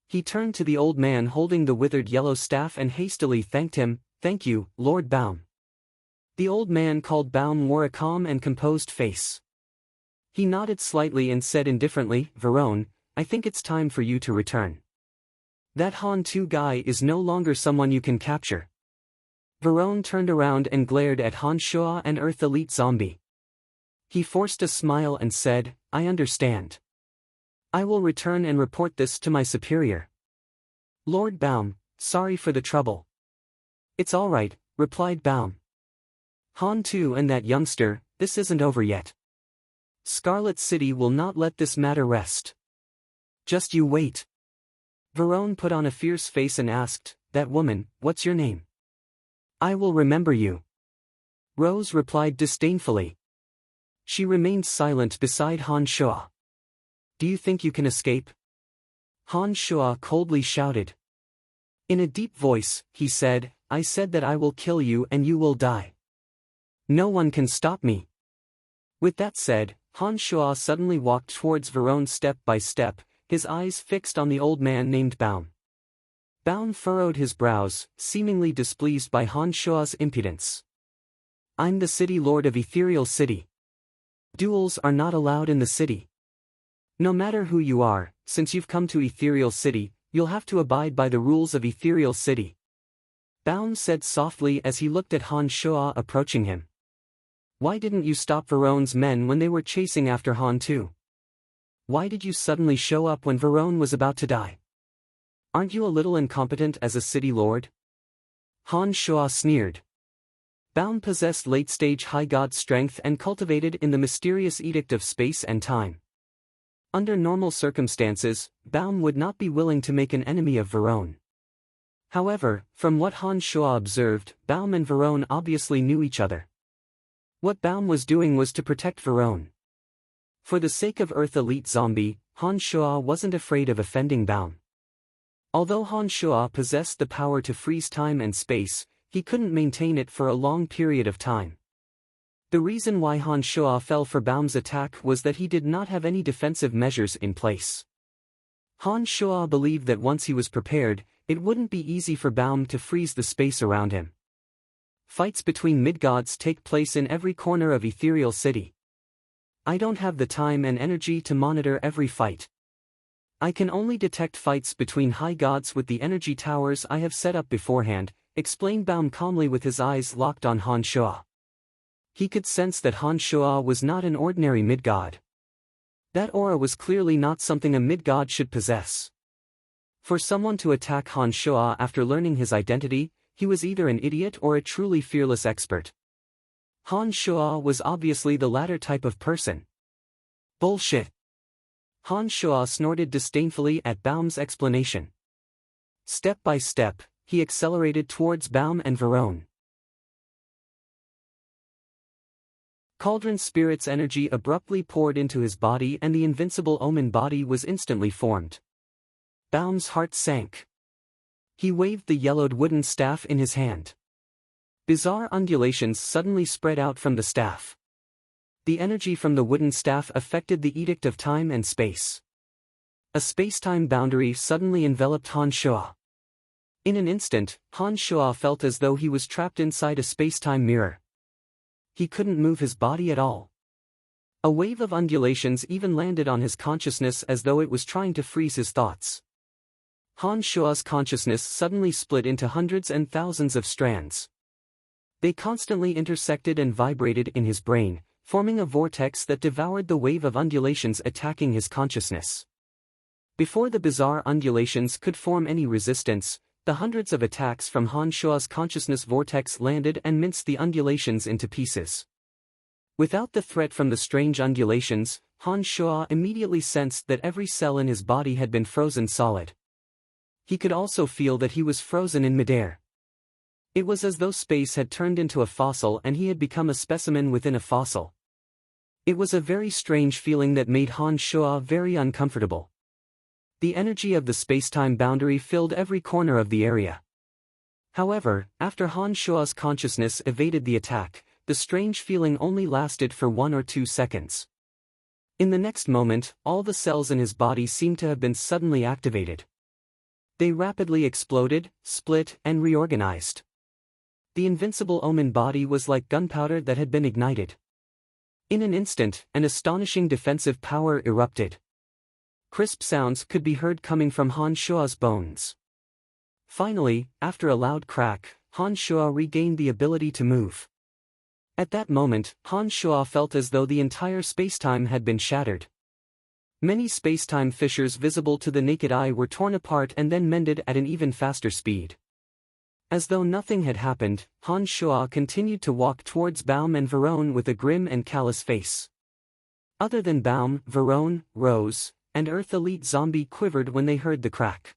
He turned to the old man holding the withered yellow staff and hastily thanked him. "Thank you, Lord Baum." The old man called Baum wore a calm and composed face. He nodded slightly and said indifferently, "Verone, I think it's time for you to return. That Han Tu guy is no longer someone you can capture." Verone turned around and glared at Han Shua and Earth Elite Zombie. He forced a smile and said, "I understand. I will return and report this to my superior. Lord Baum, sorry for the trouble." "It's all right," replied Baum. "Han Tu and that youngster, this isn't over yet. Scarlet City will not let this matter rest. Just you wait." Verone put on a fierce face and asked, "That woman, what's your name?" "I will remember you." Rose replied disdainfully. She remained silent beside Han Shua. "Do you think you can escape?" Han Shua coldly shouted. In a deep voice, he said, "I said that I will kill you and you will die. No one can stop me." With that said, Han Shua suddenly walked towards Verone step by step, his eyes fixed on the old man named Baum. Baum furrowed his brows, seemingly displeased by Han Shua's impudence. "I'm the city lord of Ethereal City. Duels are not allowed in the city. No matter who you are, since you've come to Ethereal City, you'll have to abide by the rules of Ethereal City," Baum said softly as he looked at Han Shua approaching him. "Why didn't you stop Verone's men when they were chasing after Han Tu? Why did you suddenly show up when Verone was about to die? Aren't you a little incompetent as a city lord?" Han Shua sneered. Baum possessed late-stage high god strength and cultivated in the mysterious edict of space and time. Under normal circumstances, Baum would not be willing to make an enemy of Verone. However, from what Han Shua observed, Baum and Verone obviously knew each other. What Baum was doing was to protect Verone. For the sake of Earth Elite Zombie, Han Shua wasn't afraid of offending Baum. Although Han Shua possessed the power to freeze time and space, he couldn't maintain it for a long period of time. The reason why Han Shua fell for Baum's attack was that he did not have any defensive measures in place. Han Shua believed that once he was prepared, it wouldn't be easy for Baum to freeze the space around him. Fights between mid-gods take place in every corner of Ethereal City. I don't have the time and energy to monitor every fight. I can only detect fights between high gods with the energy towers I have set up beforehand, explained Baum calmly with his eyes locked on Han Shua. He could sense that Han Shua was not an ordinary mid-god. That aura was clearly not something a mid-god should possess. For someone to attack Han Shua after learning his identity, he was either an idiot or a truly fearless expert. Han Shua was obviously the latter type of person. Bullshit. Han Shua snorted disdainfully at Baum's explanation. Step by step, he accelerated towards Baum and Verone. Cauldron Spirit's energy abruptly poured into his body and the invincible Omen body was instantly formed. Baum's heart sank. He waved the yellowed wooden staff in his hand. Bizarre undulations suddenly spread out from the staff. The energy from the wooden staff affected the edict of time and space. A space-time boundary suddenly enveloped Han Shua. In an instant, Han Shua felt as though he was trapped inside a space-time mirror. He couldn't move his body at all. A wave of undulations even landed on his consciousness as though it was trying to freeze his thoughts. Han Shua's consciousness suddenly split into hundreds and thousands of strands. They constantly intersected and vibrated in his brain, forming a vortex that devoured the wave of undulations attacking his consciousness. Before the bizarre undulations could form any resistance, the hundreds of attacks from Han Shua's consciousness vortex landed and minced the undulations into pieces. Without the threat from the strange undulations, Han Shua immediately sensed that every cell in his body had been frozen solid. He could also feel that he was frozen in midair. It was as though space had turned into a fossil and he had become a specimen within a fossil. It was a very strange feeling that made Han Shuo very uncomfortable. The energy of the spacetime boundary filled every corner of the area. However, after Han Shuo's consciousness evaded the attack, the strange feeling only lasted for 1 or 2 seconds. In the next moment, all the cells in his body seemed to have been suddenly activated. They rapidly exploded, split, and reorganized. The invincible Omen body was like gunpowder that had been ignited. In an instant, an astonishing defensive power erupted. Crisp sounds could be heard coming from Han Shuo's bones. Finally, after a loud crack, Han Shuo regained the ability to move. At that moment, Han Shuo felt as though the entire spacetime had been shattered. Many spacetime fissures visible to the naked eye were torn apart and then mended at an even faster speed. As though nothing had happened, Han Shuo continued to walk towards Baum and Verone with a grim and callous face. Other than Baum, Verone, Rose, and Earth Elite Zombie quivered when they heard the crack.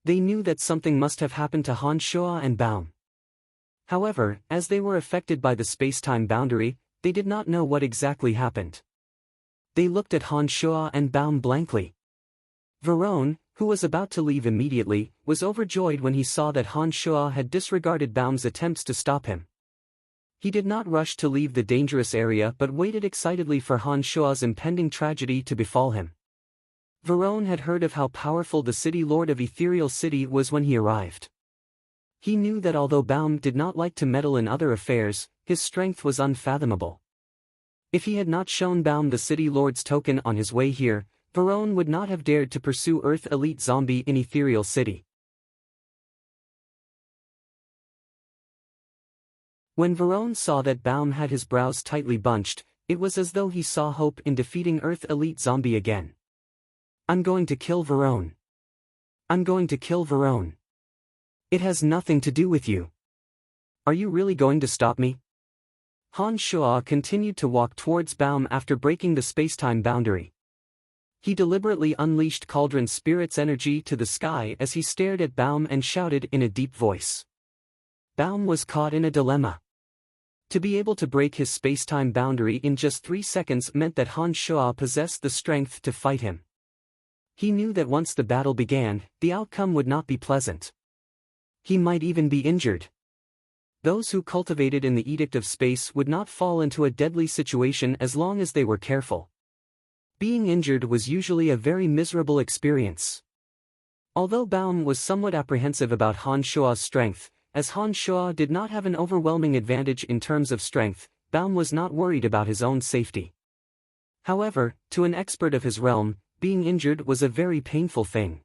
They knew that something must have happened to Han Shuo and Baum. However, as they were affected by the spacetime boundary, they did not know what exactly happened. They looked at Han Shuo and Baum blankly. Verone, who was about to leave immediately, was overjoyed when he saw that Han Shuo had disregarded Baum's attempts to stop him. He did not rush to leave the dangerous area but waited excitedly for Han Shuo's impending tragedy to befall him. Verone had heard of how powerful the city lord of Ethereal City was when he arrived. He knew that although Baum did not like to meddle in other affairs, his strength was unfathomable. If he had not shown Baum the city lord's token on his way here, Verone would not have dared to pursue Earth Elite Zombie in Ethereal City. When Verone saw that Baum had his brows tightly bunched, it was as though he saw hope in defeating Earth Elite Zombie again. I'm going to kill Verone. I'm going to kill Verone. It has nothing to do with you. Are you really going to stop me? Han Shuo continued to walk towards Baum after breaking the spacetime boundary. He deliberately unleashed Cauldron Spirit's energy to the sky as he stared at Baum and shouted in a deep voice. Baum was caught in a dilemma. To be able to break his spacetime boundary in just 3 seconds meant that Han Shuo possessed the strength to fight him. He knew that once the battle began, the outcome would not be pleasant. He might even be injured. Those who cultivated in the Edict of Space would not fall into a deadly situation as long as they were careful. Being injured was usually a very miserable experience. Although Baum was somewhat apprehensive about Han Shuo's strength, as Han Shuo did not have an overwhelming advantage in terms of strength, Baum was not worried about his own safety. However, to an expert of his realm, being injured was a very painful thing.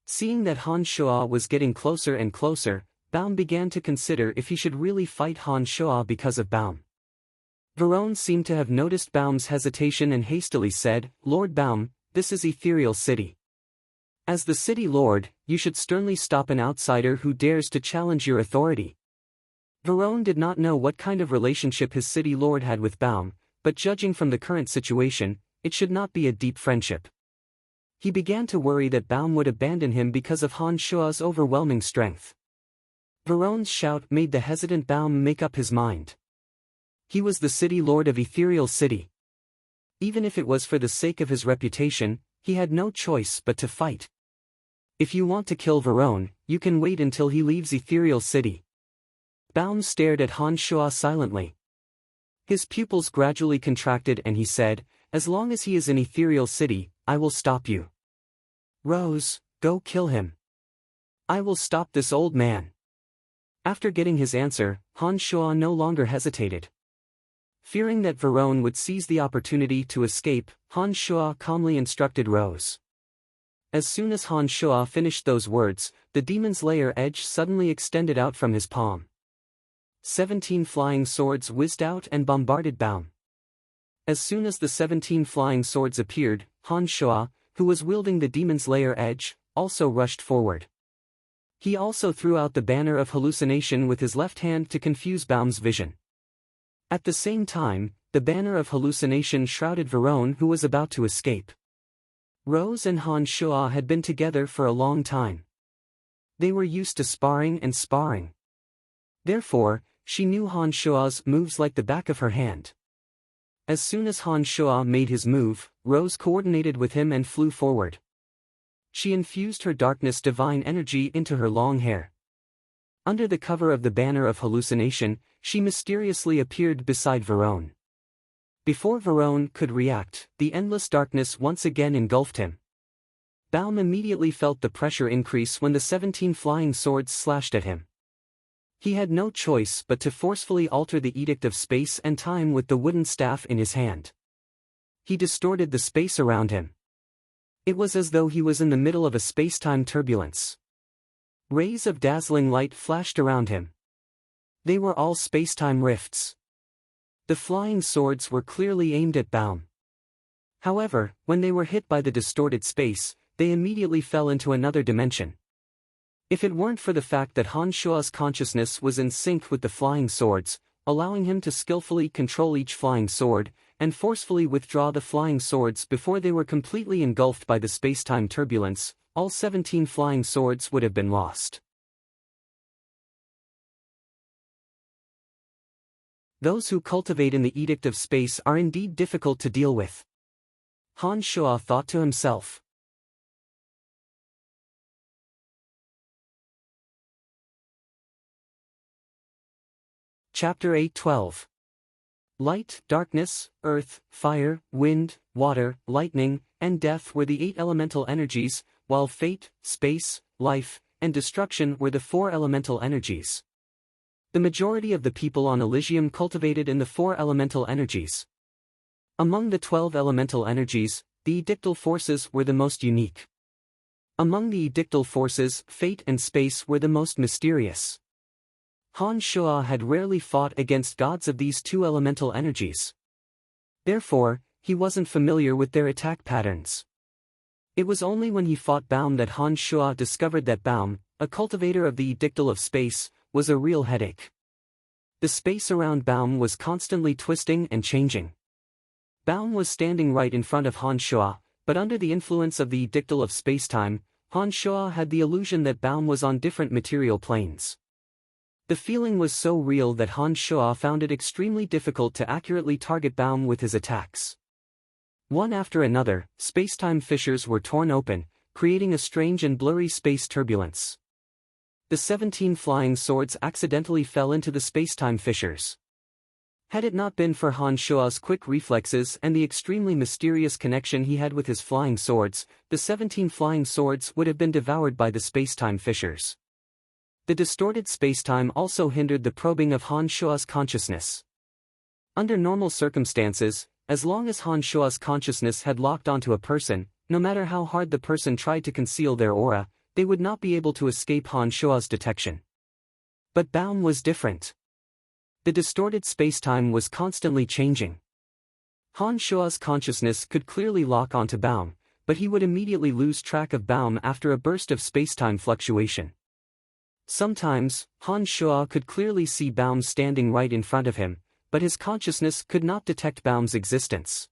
Seeing that Han Shuo was getting closer and closer, Baum began to consider if he should really fight Han Shuo because of Baum. Verone seemed to have noticed Baum's hesitation and hastily said, "Lord Baum, this is Ethereal City. As the city lord, you should sternly stop an outsider who dares to challenge your authority." Verone did not know what kind of relationship his city lord had with Baum, but judging from the current situation, it should not be a deep friendship. He began to worry that Baum would abandon him because of Han Shuo's overwhelming strength. Verone's shout made the hesitant Baum make up his mind. He was the city lord of Ethereal City. Even if it was for the sake of his reputation, he had no choice but to fight. If you want to kill Verone, you can wait until he leaves Ethereal City. Baum stared at Han Shuo silently. His pupils gradually contracted and he said, "As long as he is in Ethereal City, I will stop you. Rose, go kill him. I will stop this old man." After getting his answer, Han Shuo no longer hesitated. Fearing that Verone would seize the opportunity to escape, Han Shuo calmly instructed Rose. As soon as Han Shuo finished those words, the demon's lair edge suddenly extended out from his palm. 17 flying swords whizzed out and bombarded Baum. As soon as the 17 flying swords appeared, Han Shuo, who was wielding the demon's lair edge, also rushed forward. He also threw out the banner of hallucination with his left hand to confuse Baum's vision. At the same time, the banner of hallucination shrouded Verone, who was about to escape. Rose and Han Shuo had been together for a long time. They were used to sparring and sparring. Therefore, she knew Han Shua's moves like the back of her hand. As soon as Han Shua made his move, Rose coordinated with him and flew forward. She infused her darkness divine energy into her long hair. Under the cover of the banner of hallucination, she mysteriously appeared beside Verone. Before Verone could react, the endless darkness once again engulfed him. Baum immediately felt the pressure increase when the 17 flying swords slashed at him. He had no choice but to forcefully alter the edict of space and time with the wooden staff in his hand. He distorted the space around him. It was as though he was in the middle of a space-time turbulence. Rays of dazzling light flashed around him. They were all space-time rifts. The flying swords were clearly aimed at Baum. However, when they were hit by the distorted space, they immediately fell into another dimension. If it weren't for the fact that Han Shua's consciousness was in sync with the flying swords, allowing him to skillfully control each flying sword, and forcefully withdraw the flying swords before they were completely engulfed by the space-time turbulence, all 17 flying swords would have been lost. Those who cultivate in the edict of space are indeed difficult to deal with. Han Shua thought to himself. Chapter 8:12. Light, darkness, earth, fire, wind, water, lightning, and death were the 8 elemental energies, while fate, space, life, and destruction were the 4 elemental energies. The majority of the people on Elysium cultivated in the 4 elemental energies. Among the 12 elemental energies, the edictal forces were the most unique. Among the edictal forces, fate and space were the most mysterious. Han Shua had rarely fought against gods of these 2 elemental energies. Therefore, he wasn't familiar with their attack patterns. It was only when he fought Baum that Han Shua discovered that Baum, a cultivator of the edictal of space, was a real headache. The space around Baum was constantly twisting and changing. Baum was standing right in front of Han Shua, but under the influence of the edictal of spacetime, Han Shua had the illusion that Baum was on different material planes. The feeling was so real that Han Shua found it extremely difficult to accurately target Baum with his attacks. One after another, spacetime fissures were torn open, creating a strange and blurry space turbulence. The 17 flying swords accidentally fell into the spacetime fissures. Had it not been for Han Shua's quick reflexes and the extremely mysterious connection he had with his flying swords, the 17 flying swords would have been devoured by the spacetime fissures. The distorted spacetime also hindered the probing of Han Shua's consciousness. Under normal circumstances, as long as Han Shua's consciousness had locked onto a person, no matter how hard the person tried to conceal their aura, they would not be able to escape Han Shua's detection. But Baum was different. The distorted spacetime was constantly changing. Han Shua's consciousness could clearly lock onto Baum, but he would immediately lose track of Baum after a burst of spacetime fluctuation. Sometimes, Han Shua could clearly see Baum standing right in front of him, but his consciousness could not detect Baum's existence.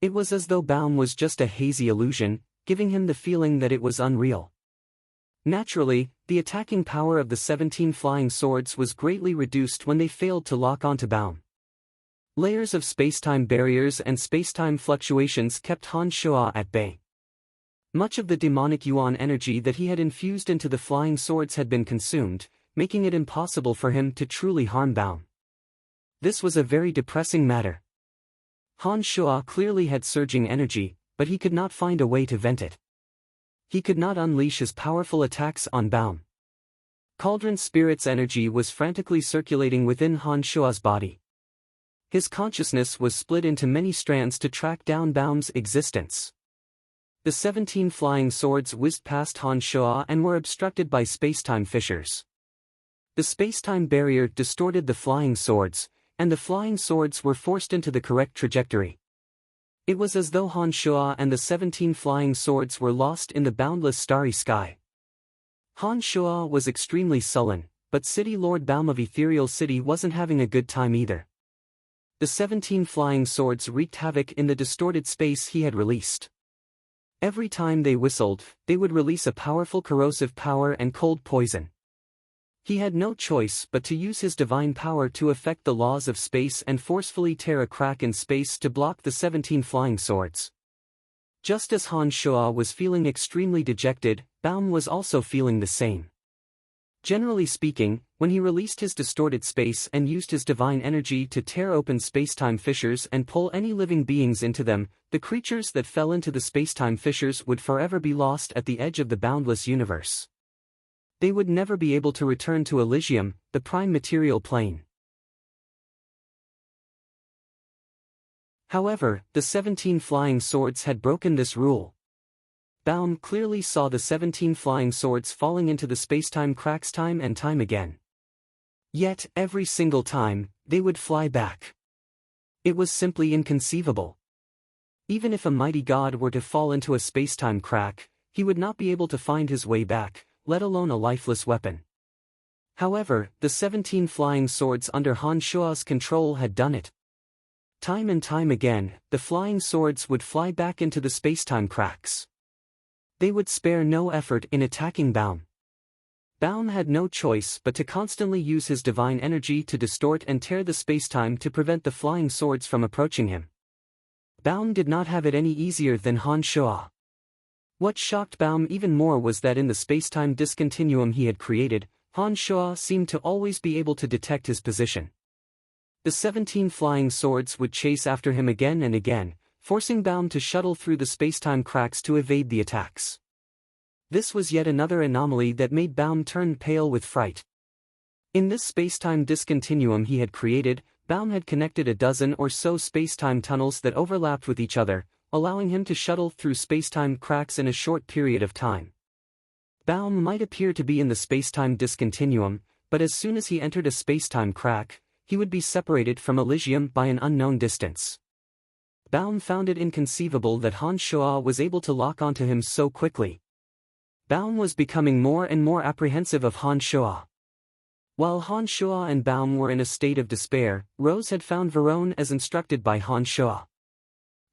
It was as though Baum was just a hazy illusion, giving him the feeling that it was unreal. Naturally, the attacking power of the 17 flying swords was greatly reduced when they failed to lock onto Baum. Layers of spacetime barriers and spacetime fluctuations kept Han Shua at bay. Much of the demonic yuan energy that he had infused into the flying swords had been consumed, making it impossible for him to truly harm Baum. This was a very depressing matter. Han Shua clearly had surging energy, but he could not find a way to vent it. He could not unleash his powerful attacks on Baum. Cauldron Spirit's energy was frantically circulating within Han Shua's body. His consciousness was split into many strands to track down Baum's existence. The 17 flying swords whizzed past Han Shua and were obstructed by spacetime fissures. The spacetime barrier distorted the flying swords, and the flying swords were forced into the correct trajectory. It was as though Han Shua and the 17 flying swords were lost in the boundless starry sky. Han Shua was extremely sullen, but City Lord Baum of Ethereal City wasn't having a good time either. The 17 flying swords wreaked havoc in the distorted space he had released. Every time they whistled, they would release a powerful corrosive power and cold poison. He had no choice but to use his divine power to affect the laws of space and forcefully tear a crack in space to block the 17 flying swords. Just as Han Shuo was feeling extremely dejected, Baum was also feeling the same. Generally speaking, when he released his distorted space and used his divine energy to tear open spacetime fissures and pull any living beings into them, the creatures that fell into the spacetime fissures would forever be lost at the edge of the boundless universe. They would never be able to return to Elysium, the prime material plane. However, the 17 flying swords had broken this rule. Baum clearly saw the 17 flying swords falling into the spacetime cracks time and time again. Yet, every single time, they would fly back. It was simply inconceivable. Even if a mighty god were to fall into a spacetime crack, he would not be able to find his way back, let alone a lifeless weapon. However, the 17 flying swords under Han Shuo's control had done it. Time and time again, the flying swords would fly back into the spacetime cracks. They would spare no effort in attacking Baum. Baum had no choice but to constantly use his divine energy to distort and tear the spacetime to prevent the flying swords from approaching him. Baum did not have it any easier than Han Shuo. What shocked Baum even more was that in the spacetime discontinuum he had created, Han Shuo seemed to always be able to detect his position. The 17 flying swords would chase after him again and again, forcing Baum to shuttle through the spacetime cracks to evade the attacks. This was yet another anomaly that made Baum turn pale with fright. In this spacetime discontinuum he had created, Baum had connected a dozen or so spacetime tunnels that overlapped with each other, allowing him to shuttle through spacetime cracks in a short period of time. Baum might appear to be in the spacetime discontinuum, but as soon as he entered a spacetime crack, he would be separated from Elysium by an unknown distance. Baum found it inconceivable that Han Shuo was able to lock onto him so quickly. Baum was becoming more and more apprehensive of Han Shuo. While Han Shuo and Baum were in a state of despair, Rose had found Verone as instructed by Han Shuo.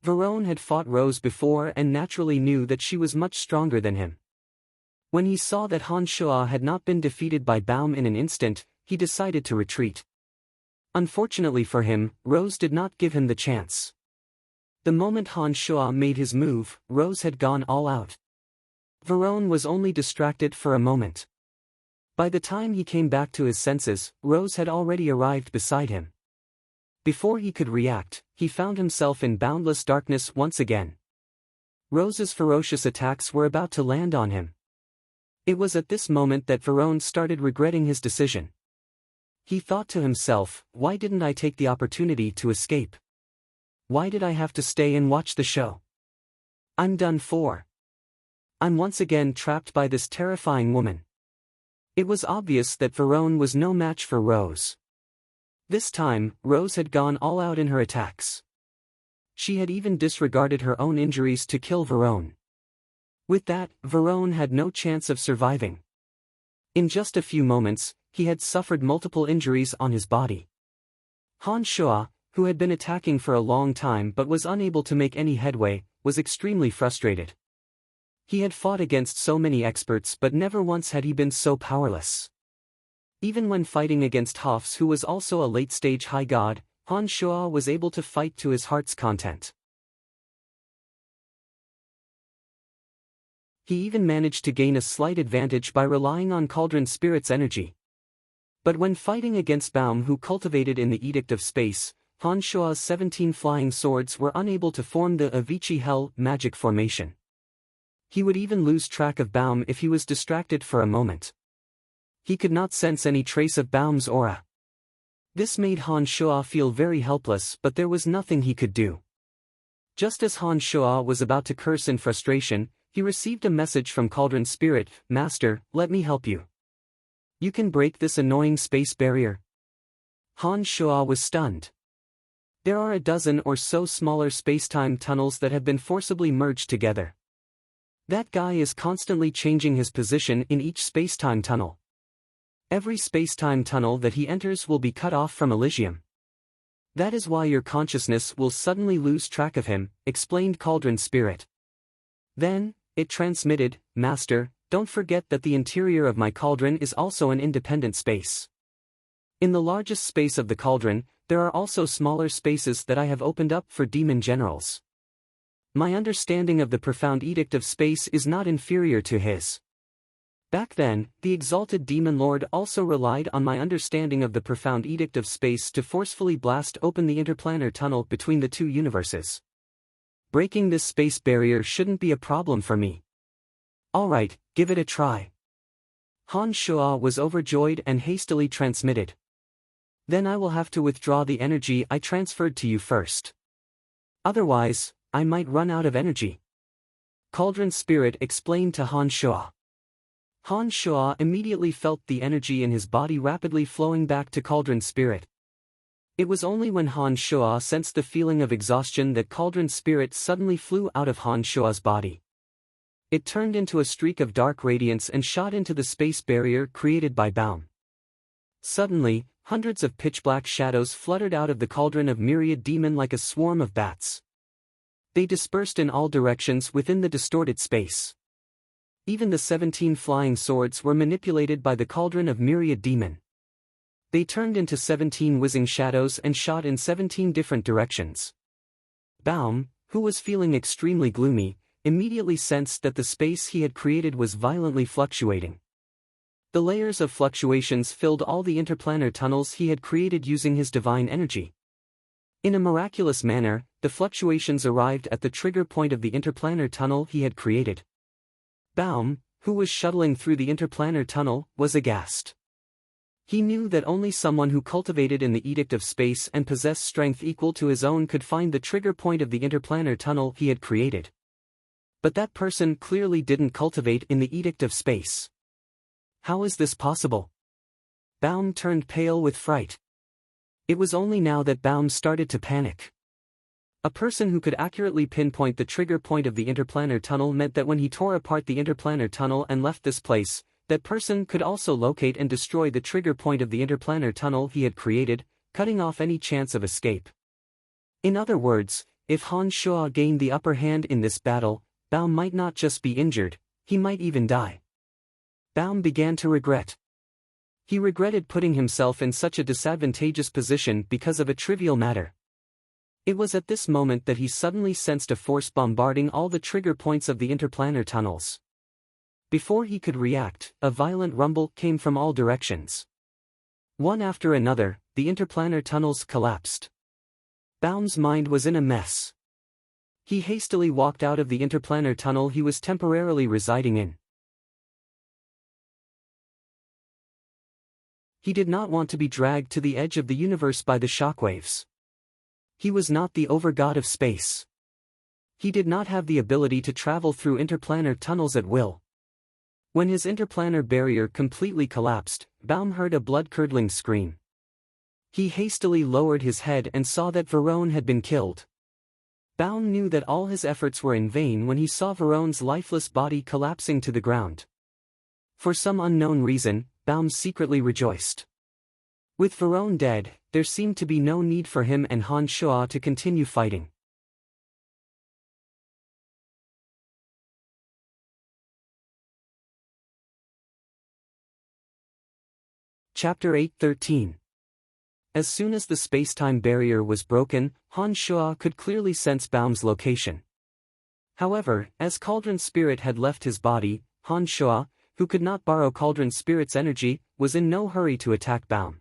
Verone had fought Rose before and naturally knew that she was much stronger than him. When he saw that Han Shuo had not been defeated by Baum in an instant, he decided to retreat. Unfortunately for him, Rose did not give him the chance. The moment Han Shuo made his move, Rose had gone all out. Verone was only distracted for a moment. By the time he came back to his senses, Rose had already arrived beside him. Before he could react, he found himself in boundless darkness once again. Rose's ferocious attacks were about to land on him. It was at this moment that Verone started regretting his decision. He thought to himself, why didn't I take the opportunity to escape? Why did I have to stay and watch the show? I'm done for. I'm once again trapped by this terrifying woman. It was obvious that Verone was no match for Rose. This time, Rose had gone all out in her attacks. She had even disregarded her own injuries to kill Verone. With that, Verone had no chance of surviving. In just a few moments, he had suffered multiple injuries on his body. Han Shuo, who had been attacking for a long time but was unable to make any headway, was extremely frustrated. He had fought against so many experts but never once had he been so powerless. Even when fighting against Hofs, who was also a late-stage high god, Han Shuo was able to fight to his heart's content. He even managed to gain a slight advantage by relying on Cauldron Spirit's energy. But when fighting against Baum, who cultivated in the Edict of Space, Han Shuo's 17 flying swords were unable to form the Avicii Hell magic formation. He would even lose track of Baum if he was distracted for a moment. He could not sense any trace of Baum's aura. This made Han Shuo feel very helpless, but there was nothing he could do. Just as Han Shuo was about to curse in frustration, he received a message from Cauldron Spirit. Master, let me help you. You can break this annoying space barrier. Han Shuo was stunned. There are a dozen or so smaller spacetime tunnels that have been forcibly merged together. That guy is constantly changing his position in each spacetime tunnel. Every spacetime tunnel that he enters will be cut off from Elysium. That is why your consciousness will suddenly lose track of him, explained Cauldron Spirit. Then, it transmitted, Master, don't forget that the interior of my cauldron is also an independent space. In the largest space of the cauldron, there are also smaller spaces that I have opened up for demon generals. My understanding of the profound edict of space is not inferior to his. Back then, the exalted demon lord also relied on my understanding of the profound edict of space to forcefully blast open the interplanar tunnel between the two universes. Breaking this space barrier shouldn't be a problem for me. Alright, give it a try. Han Shuo was overjoyed and hastily transmitted. Then I will have to withdraw the energy I transferred to you first. Otherwise, I might run out of energy. Cauldron Spirit explained to Han Shuo. Han Shuo immediately felt the energy in his body rapidly flowing back to Cauldron Spirit. It was only when Han Shuo sensed the feeling of exhaustion that Cauldron Spirit suddenly flew out of Han Shuo's body. It turned into a streak of dark radiance and shot into the space barrier created by Baum. Suddenly, hundreds of pitch-black shadows fluttered out of the cauldron of myriad demon like a swarm of bats. They dispersed in all directions within the distorted space. Even the 17 flying swords were manipulated by the cauldron of myriad demon. They turned into 17 whizzing shadows and shot in 17 different directions. Baum, who was feeling extremely gloomy, immediately sensed that the space he had created was violently fluctuating. The layers of fluctuations filled all the interplanar tunnels he had created using his divine energy. In a miraculous manner, the fluctuations arrived at the trigger point of the interplanar tunnel he had created. Baum, who was shuttling through the interplanar tunnel, was aghast. He knew that only someone who cultivated in the edict of space and possessed strength equal to his own could find the trigger point of the interplanar tunnel he had created. But that person clearly didn't cultivate in the edict of space. How is this possible? Baum turned pale with fright. It was only now that Baum started to panic. A person who could accurately pinpoint the trigger point of the interplanar tunnel meant that when he tore apart the interplanar tunnel and left this place, that person could also locate and destroy the trigger point of the interplanar tunnel he had created, cutting off any chance of escape. In other words, if Han Shuo gained the upper hand in this battle, Baum might not just be injured, he might even die. Baum began to regret. He regretted putting himself in such a disadvantageous position because of a trivial matter. It was at this moment that he suddenly sensed a force bombarding all the trigger points of the interplanar tunnels. Before he could react, a violent rumble came from all directions. One after another, the interplanar tunnels collapsed. Baum's mind was in a mess. He hastily walked out of the interplanar tunnel he was temporarily residing in. He did not want to be dragged to the edge of the universe by the shockwaves. He was not the overgod of space. He did not have the ability to travel through interplanar tunnels at will. When his interplanar barrier completely collapsed, Baum heard a blood-curdling scream. He hastily lowered his head and saw that Verone had been killed. Baum knew that all his efforts were in vain when he saw Verone's lifeless body collapsing to the ground. For some unknown reason, Baum secretly rejoiced. With Verone dead, there seemed to be no need for him and Han Shuo to continue fighting. Chapter 8:13. As soon as the space-time barrier was broken, Han Shuo could clearly sense Baum's location. However, as Cauldron Spirit had left his body, Han Shuo, who could not borrow Cauldron Spirit's energy, was in no hurry to attack Baum.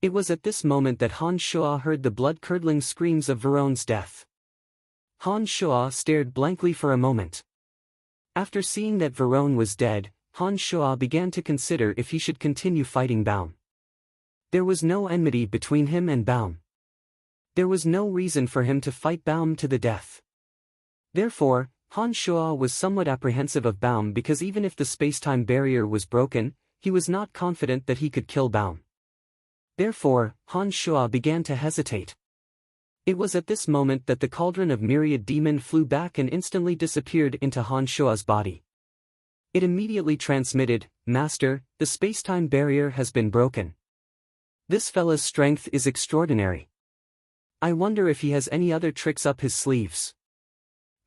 It was at this moment that Han Shuo heard the blood-curdling screams of Verone's death. Han Shuo stared blankly for a moment. After seeing that Verone was dead, Han Shuo began to consider if he should continue fighting Baum. There was no enmity between him and Baum. There was no reason for him to fight Baum to the death. Therefore, Han Shuo was somewhat apprehensive of Baum because even if the space-time barrier was broken, he was not confident that he could kill Baum. Therefore, Han Shuo began to hesitate. It was at this moment that the cauldron of myriad demon flew back and instantly disappeared into Han Shuo's body. It immediately transmitted, "Master, the space-time barrier has been broken. This fella's strength is extraordinary. I wonder if he has any other tricks up his sleeves.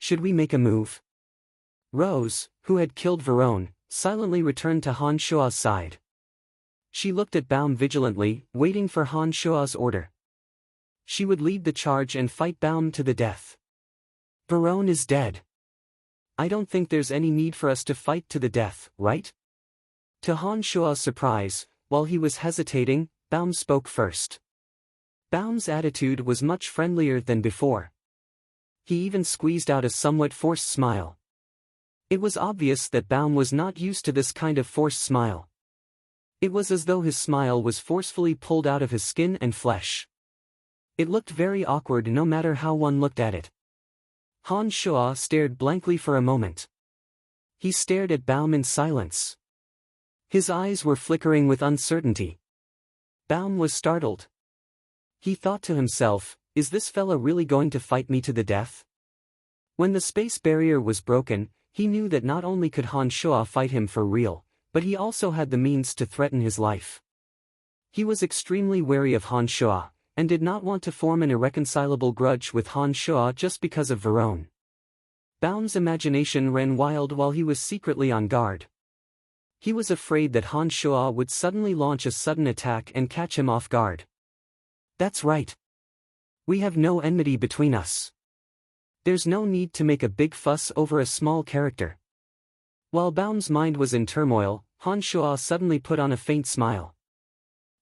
Should we make a move?" Rose, who had killed Verone, silently returned to Han Shua's side. She looked at Baum vigilantly, waiting for Han Shua's order. She would lead the charge and fight Baum to the death. Varone is dead. I don't think there's any need for us to fight to the death, right? To Han Shua's surprise, while he was hesitating, Baum spoke first. Baum's attitude was much friendlier than before. He even squeezed out a somewhat forced smile. It was obvious that Baum was not used to this kind of forced smile. It was as though his smile was forcefully pulled out of his skin and flesh. It looked very awkward no matter how one looked at it. Han Shua stared blankly for a moment. He stared at Baum in silence. His eyes were flickering with uncertainty. Baum was startled. He thought to himself, is this fella really going to fight me to the death? When the space barrier was broken, he knew that not only could Han Shua fight him for real, but he also had the means to threaten his life. He was extremely wary of Han Shua, and did not want to form an irreconcilable grudge with Han Shua just because of Varone. Baum's imagination ran wild while he was secretly on guard. He was afraid that Han Shua would suddenly launch a sudden attack and catch him off guard. That's right. We have no enmity between us. There's no need to make a big fuss over a small character. While Baum's mind was in turmoil, Han Shua suddenly put on a faint smile.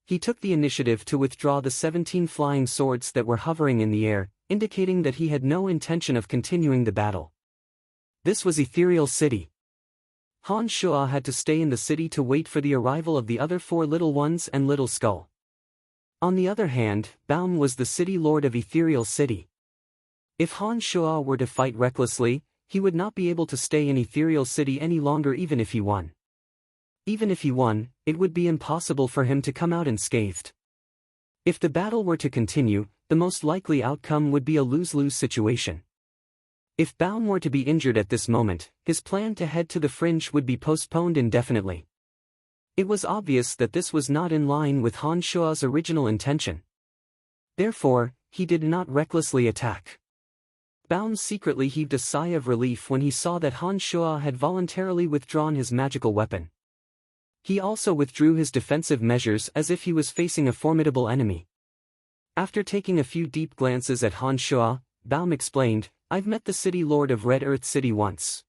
He took the initiative to withdraw the 17 flying swords that were hovering in the air, indicating that he had no intention of continuing the battle. This was Ethereal City. Han Shua had to stay in the city to wait for the arrival of the other 4 little ones and Little Skull. On the other hand, Baum was the city lord of Ethereal City. If Han Shua were to fight recklessly, he would not be able to stay in Ethereal City any longer even if he won. Even if he won, it would be impossible for him to come out unscathed. If the battle were to continue, the most likely outcome would be a lose-lose situation. If Baum were to be injured at this moment, his plan to head to the fringe would be postponed indefinitely. It was obvious that this was not in line with Han Shua's original intention. Therefore, he did not recklessly attack. Baum secretly heaved a sigh of relief when he saw that Han Shua had voluntarily withdrawn his magical weapon. He also withdrew his defensive measures as if he was facing a formidable enemy. After taking a few deep glances at Han Shua, Baum explained, I've met the city lord of Red Earth City once.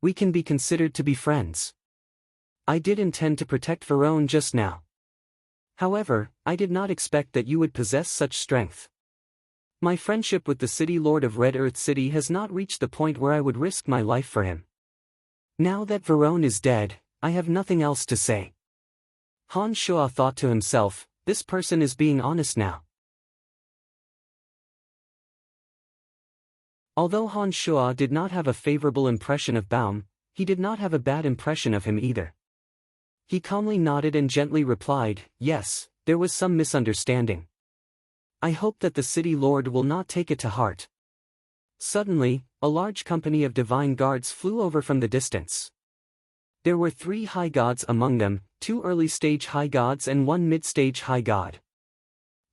We can be considered to be friends. I did intend to protect Varone just now. However, I did not expect that you would possess such strength. My friendship with the city lord of Red Earth City has not reached the point where I would risk my life for him. Now that Varone is dead, I have nothing else to say. Han Shua thought to himself, this person is being honest now. Although Han Shua did not have a favorable impression of Baum, he did not have a bad impression of him either. He calmly nodded and gently replied, yes, there was some misunderstanding. I hope that the city lord will not take it to heart. Suddenly, a large company of divine guards flew over from the distance. There were 3 high gods among them, 2 early-stage high gods and 1 mid-stage high god.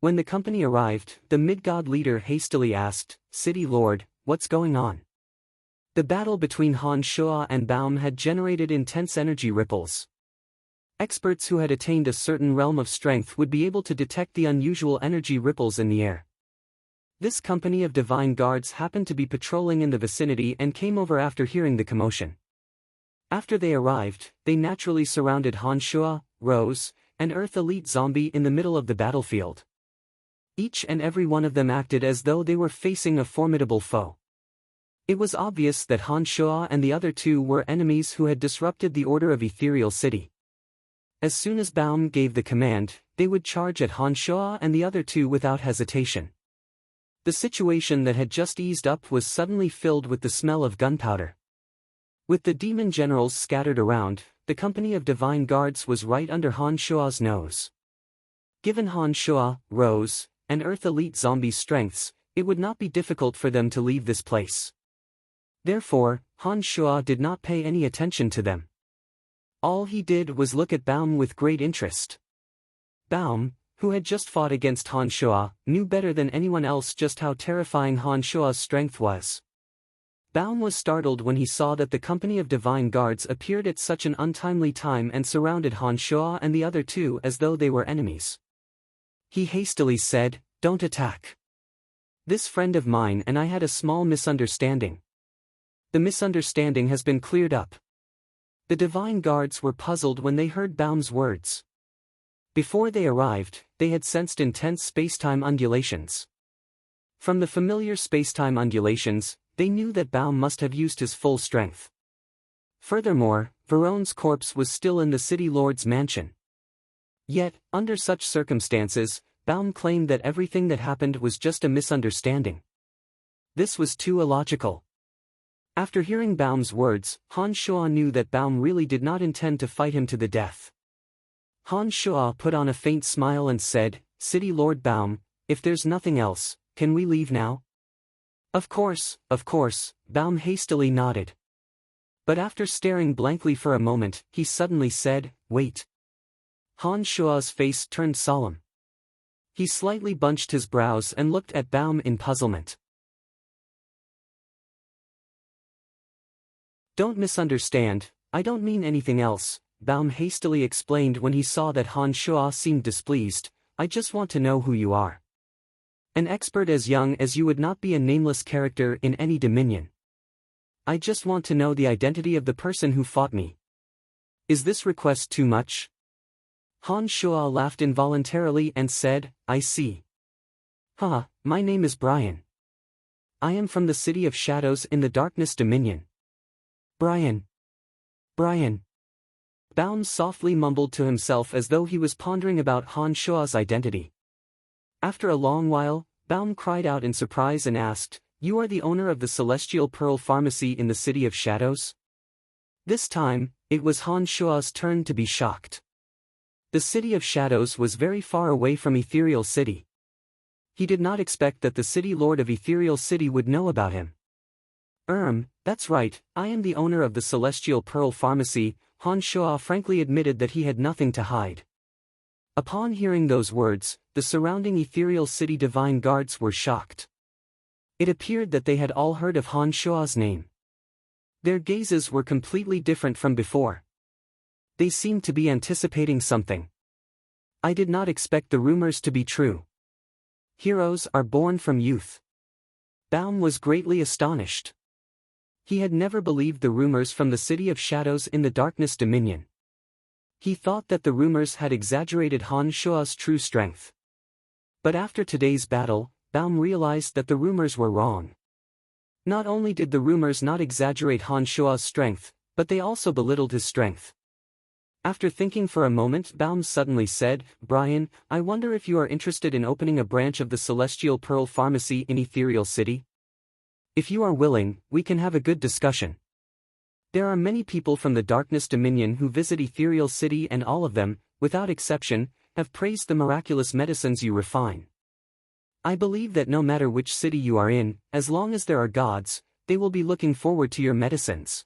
When the company arrived, the mid-god leader hastily asked, City Lord, what's going on? The battle between Han Shua and Baum had generated intense energy ripples. Experts who had attained a certain realm of strength would be able to detect the unusual energy ripples in the air. This company of divine guards happened to be patrolling in the vicinity and came over after hearing the commotion. After they arrived, they naturally surrounded Han Shua, Rose, and Earth Elite Zombie in the middle of the battlefield. Each and every one of them acted as though they were facing a formidable foe. It was obvious that Han Shua and the other 2 were enemies who had disrupted the order of Ethereal City. As soon as Baum gave the command, they would charge at Han Shua and the other 2 without hesitation. The situation that had just eased up was suddenly filled with the smell of gunpowder. With the demon generals scattered around, the company of divine guards was right under Han Shua's nose. Given Han Shua, Rose, and Earth Elite Zombie's strengths, it would not be difficult for them to leave this place. Therefore, Han Shua did not pay any attention to them. All he did was look at Baum with great interest. Baum, who had just fought against Han Shua, knew better than anyone else just how terrifying Han Shua's strength was. Baum was startled when he saw that the company of divine guards appeared at such an untimely time and surrounded Han Shuo and the other two as though they were enemies. He hastily said, "Don't attack. This friend of mine and I had a small misunderstanding. The misunderstanding has been cleared up." The divine guards were puzzled when they heard Baum's words. Before they arrived, they had sensed intense spacetime undulations. From the familiar spacetime undulations, they knew that Baum must have used his full strength. Furthermore, Veron's corpse was still in the city lord's mansion. Yet, under such circumstances, Baum claimed that everything that happened was just a misunderstanding. This was too illogical. After hearing Baum's words, Han Shuo knew that Baum really did not intend to fight him to the death. Han Shuo put on a faint smile and said, "City Lord Baum, if there's nothing else, can we leave now?" Of course," Baum hastily nodded. But after staring blankly for a moment, he suddenly said, "Wait." Han Shuo's face turned solemn. He slightly bunched his brows and looked at Baum in puzzlement. "Don't misunderstand, I don't mean anything else," Baum hastily explained when he saw that Han Shuo seemed displeased. "I just want to know who you are. An expert as young as you would not be a nameless character in any dominion. I just want to know the identity of the person who fought me. Is this request too much?" Han Shuo laughed involuntarily and said, "I see. Haha, my name is Brian. I am from the City of Shadows in the Darkness Dominion." Brian. Baum softly mumbled to himself as though he was pondering about Han Shuo's identity. After a long while, Baum cried out in surprise and asked, "You are the owner of the Celestial Pearl Pharmacy in the City of Shadows?" This time, it was Han Shuo's turn to be shocked. The City of Shadows was very far away from Ethereal City. He did not expect that the City Lord of Ethereal City would know about him. That's right, I am the owner of the Celestial Pearl Pharmacy." Han Shuo frankly admitted that he had nothing to hide. Upon hearing those words, the surrounding Ethereal City divine guards were shocked. It appeared that they had all heard of Han Shuo's name. Their gazes were completely different from before. They seemed to be anticipating something. "I did not expect the rumors to be true. Heroes are born from youth." Baum was greatly astonished. He had never believed the rumors from the City of Shadows in the Darkness Dominion. He thought that the rumors had exaggerated Han Shuo's true strength. But after today's battle, Baum realized that the rumors were wrong. Not only did the rumors not exaggerate Han Shuo's strength, but they also belittled his strength. After thinking for a moment, Baum suddenly said, "Brian, I wonder if you are interested in opening a branch of the Celestial Pearl Pharmacy in Ethereal City? If you are willing, we can have a good discussion. There are many people from the Darkness Dominion who visit Ethereal City and all of them, without exception, have praised the miraculous medicines you refine. I believe that no matter which city you are in, as long as there are gods, they will be looking forward to your medicines."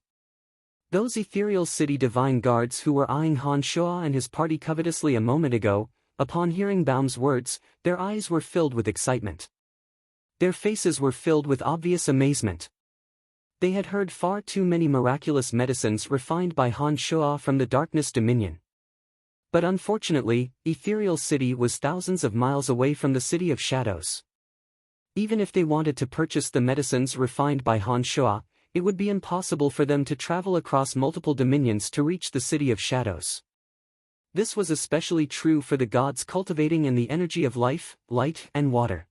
Those Ethereal City divine guards who were eyeing Han Shuo and his party covetously a moment ago, upon hearing Baum's words, their eyes were filled with excitement. Their faces were filled with obvious amazement. They had heard far too many miraculous medicines refined by Han Shuo from the Darkness Dominion. But unfortunately, Ethereal City was thousands of miles away from the City of Shadows. Even if they wanted to purchase the medicines refined by Han Shuo, it would be impossible for them to travel across multiple dominions to reach the City of Shadows. This was especially true for the gods cultivating in the energy of life, light, and water.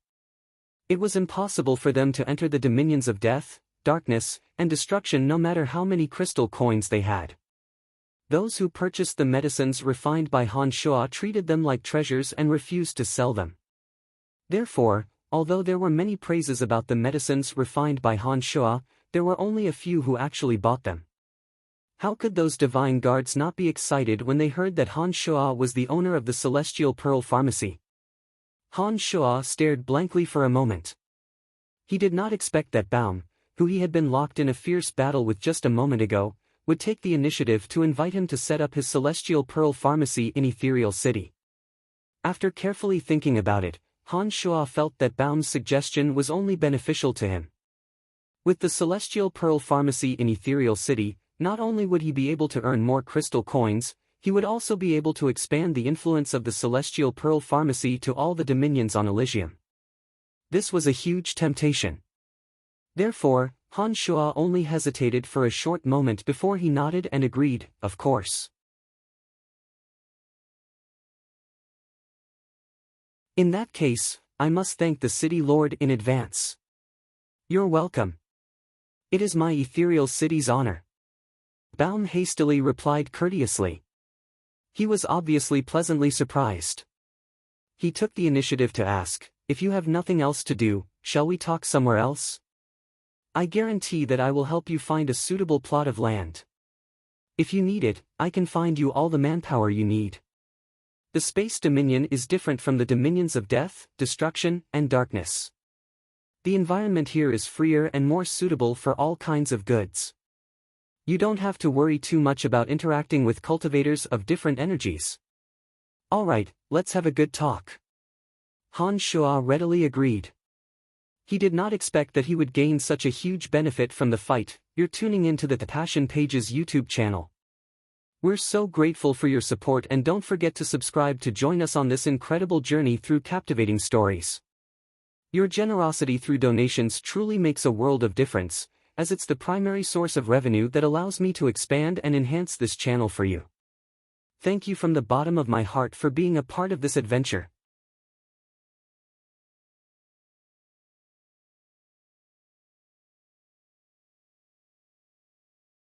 It was impossible for them to enter the dominions of death, darkness, and destruction no matter how many crystal coins they had. Those who purchased the medicines refined by Han Shuo treated them like treasures and refused to sell them. Therefore, although there were many praises about the medicines refined by Han Shuo, there were only a few who actually bought them. How could those divine guards not be excited when they heard that Han Shuo was the owner of the Celestial Pearl Pharmacy? Han Shuo stared blankly for a moment. He did not expect that Baum, who he had been locked in a fierce battle with just a moment ago, would take the initiative to invite him to set up his Celestial Pearl Pharmacy in Ethereal City. After carefully thinking about it, Han Shuo felt that Baum's suggestion was only beneficial to him. With the Celestial Pearl Pharmacy in Ethereal City, not only would he be able to earn more crystal coins, he would also be able to expand the influence of the Celestial Pearl Pharmacy to all the dominions on Elysium. This was a huge temptation. Therefore, Han Shuo only hesitated for a short moment before he nodded and agreed, of course. In that case, I must thank the City Lord in advance. You're welcome. It is my Ethereal City's honor. Baum hastily replied courteously. He was obviously pleasantly surprised. He took the initiative to ask, if you have nothing else to do, shall we talk somewhere else? I guarantee that I will help you find a suitable plot of land. If you need it, I can find you all the manpower you need. The Space Dominion is different from the dominions of death, destruction, and darkness. The environment here is freer and more suitable for all kinds of goods. You don't have to worry too much about interacting with cultivators of different energies. Alright, let's have a good talk. Han Shuo readily agreed. He did not expect that he would gain such a huge benefit from the fight. You're tuning into the Passion Pages YouTube channel. We're so grateful for your support, and don't forget to subscribe to join us on this incredible journey through captivating stories. Your generosity through donations truly makes a world of difference, as it's the primary source of revenue that allows me to expand and enhance this channel for you. Thank you from the bottom of my heart for being a part of this adventure.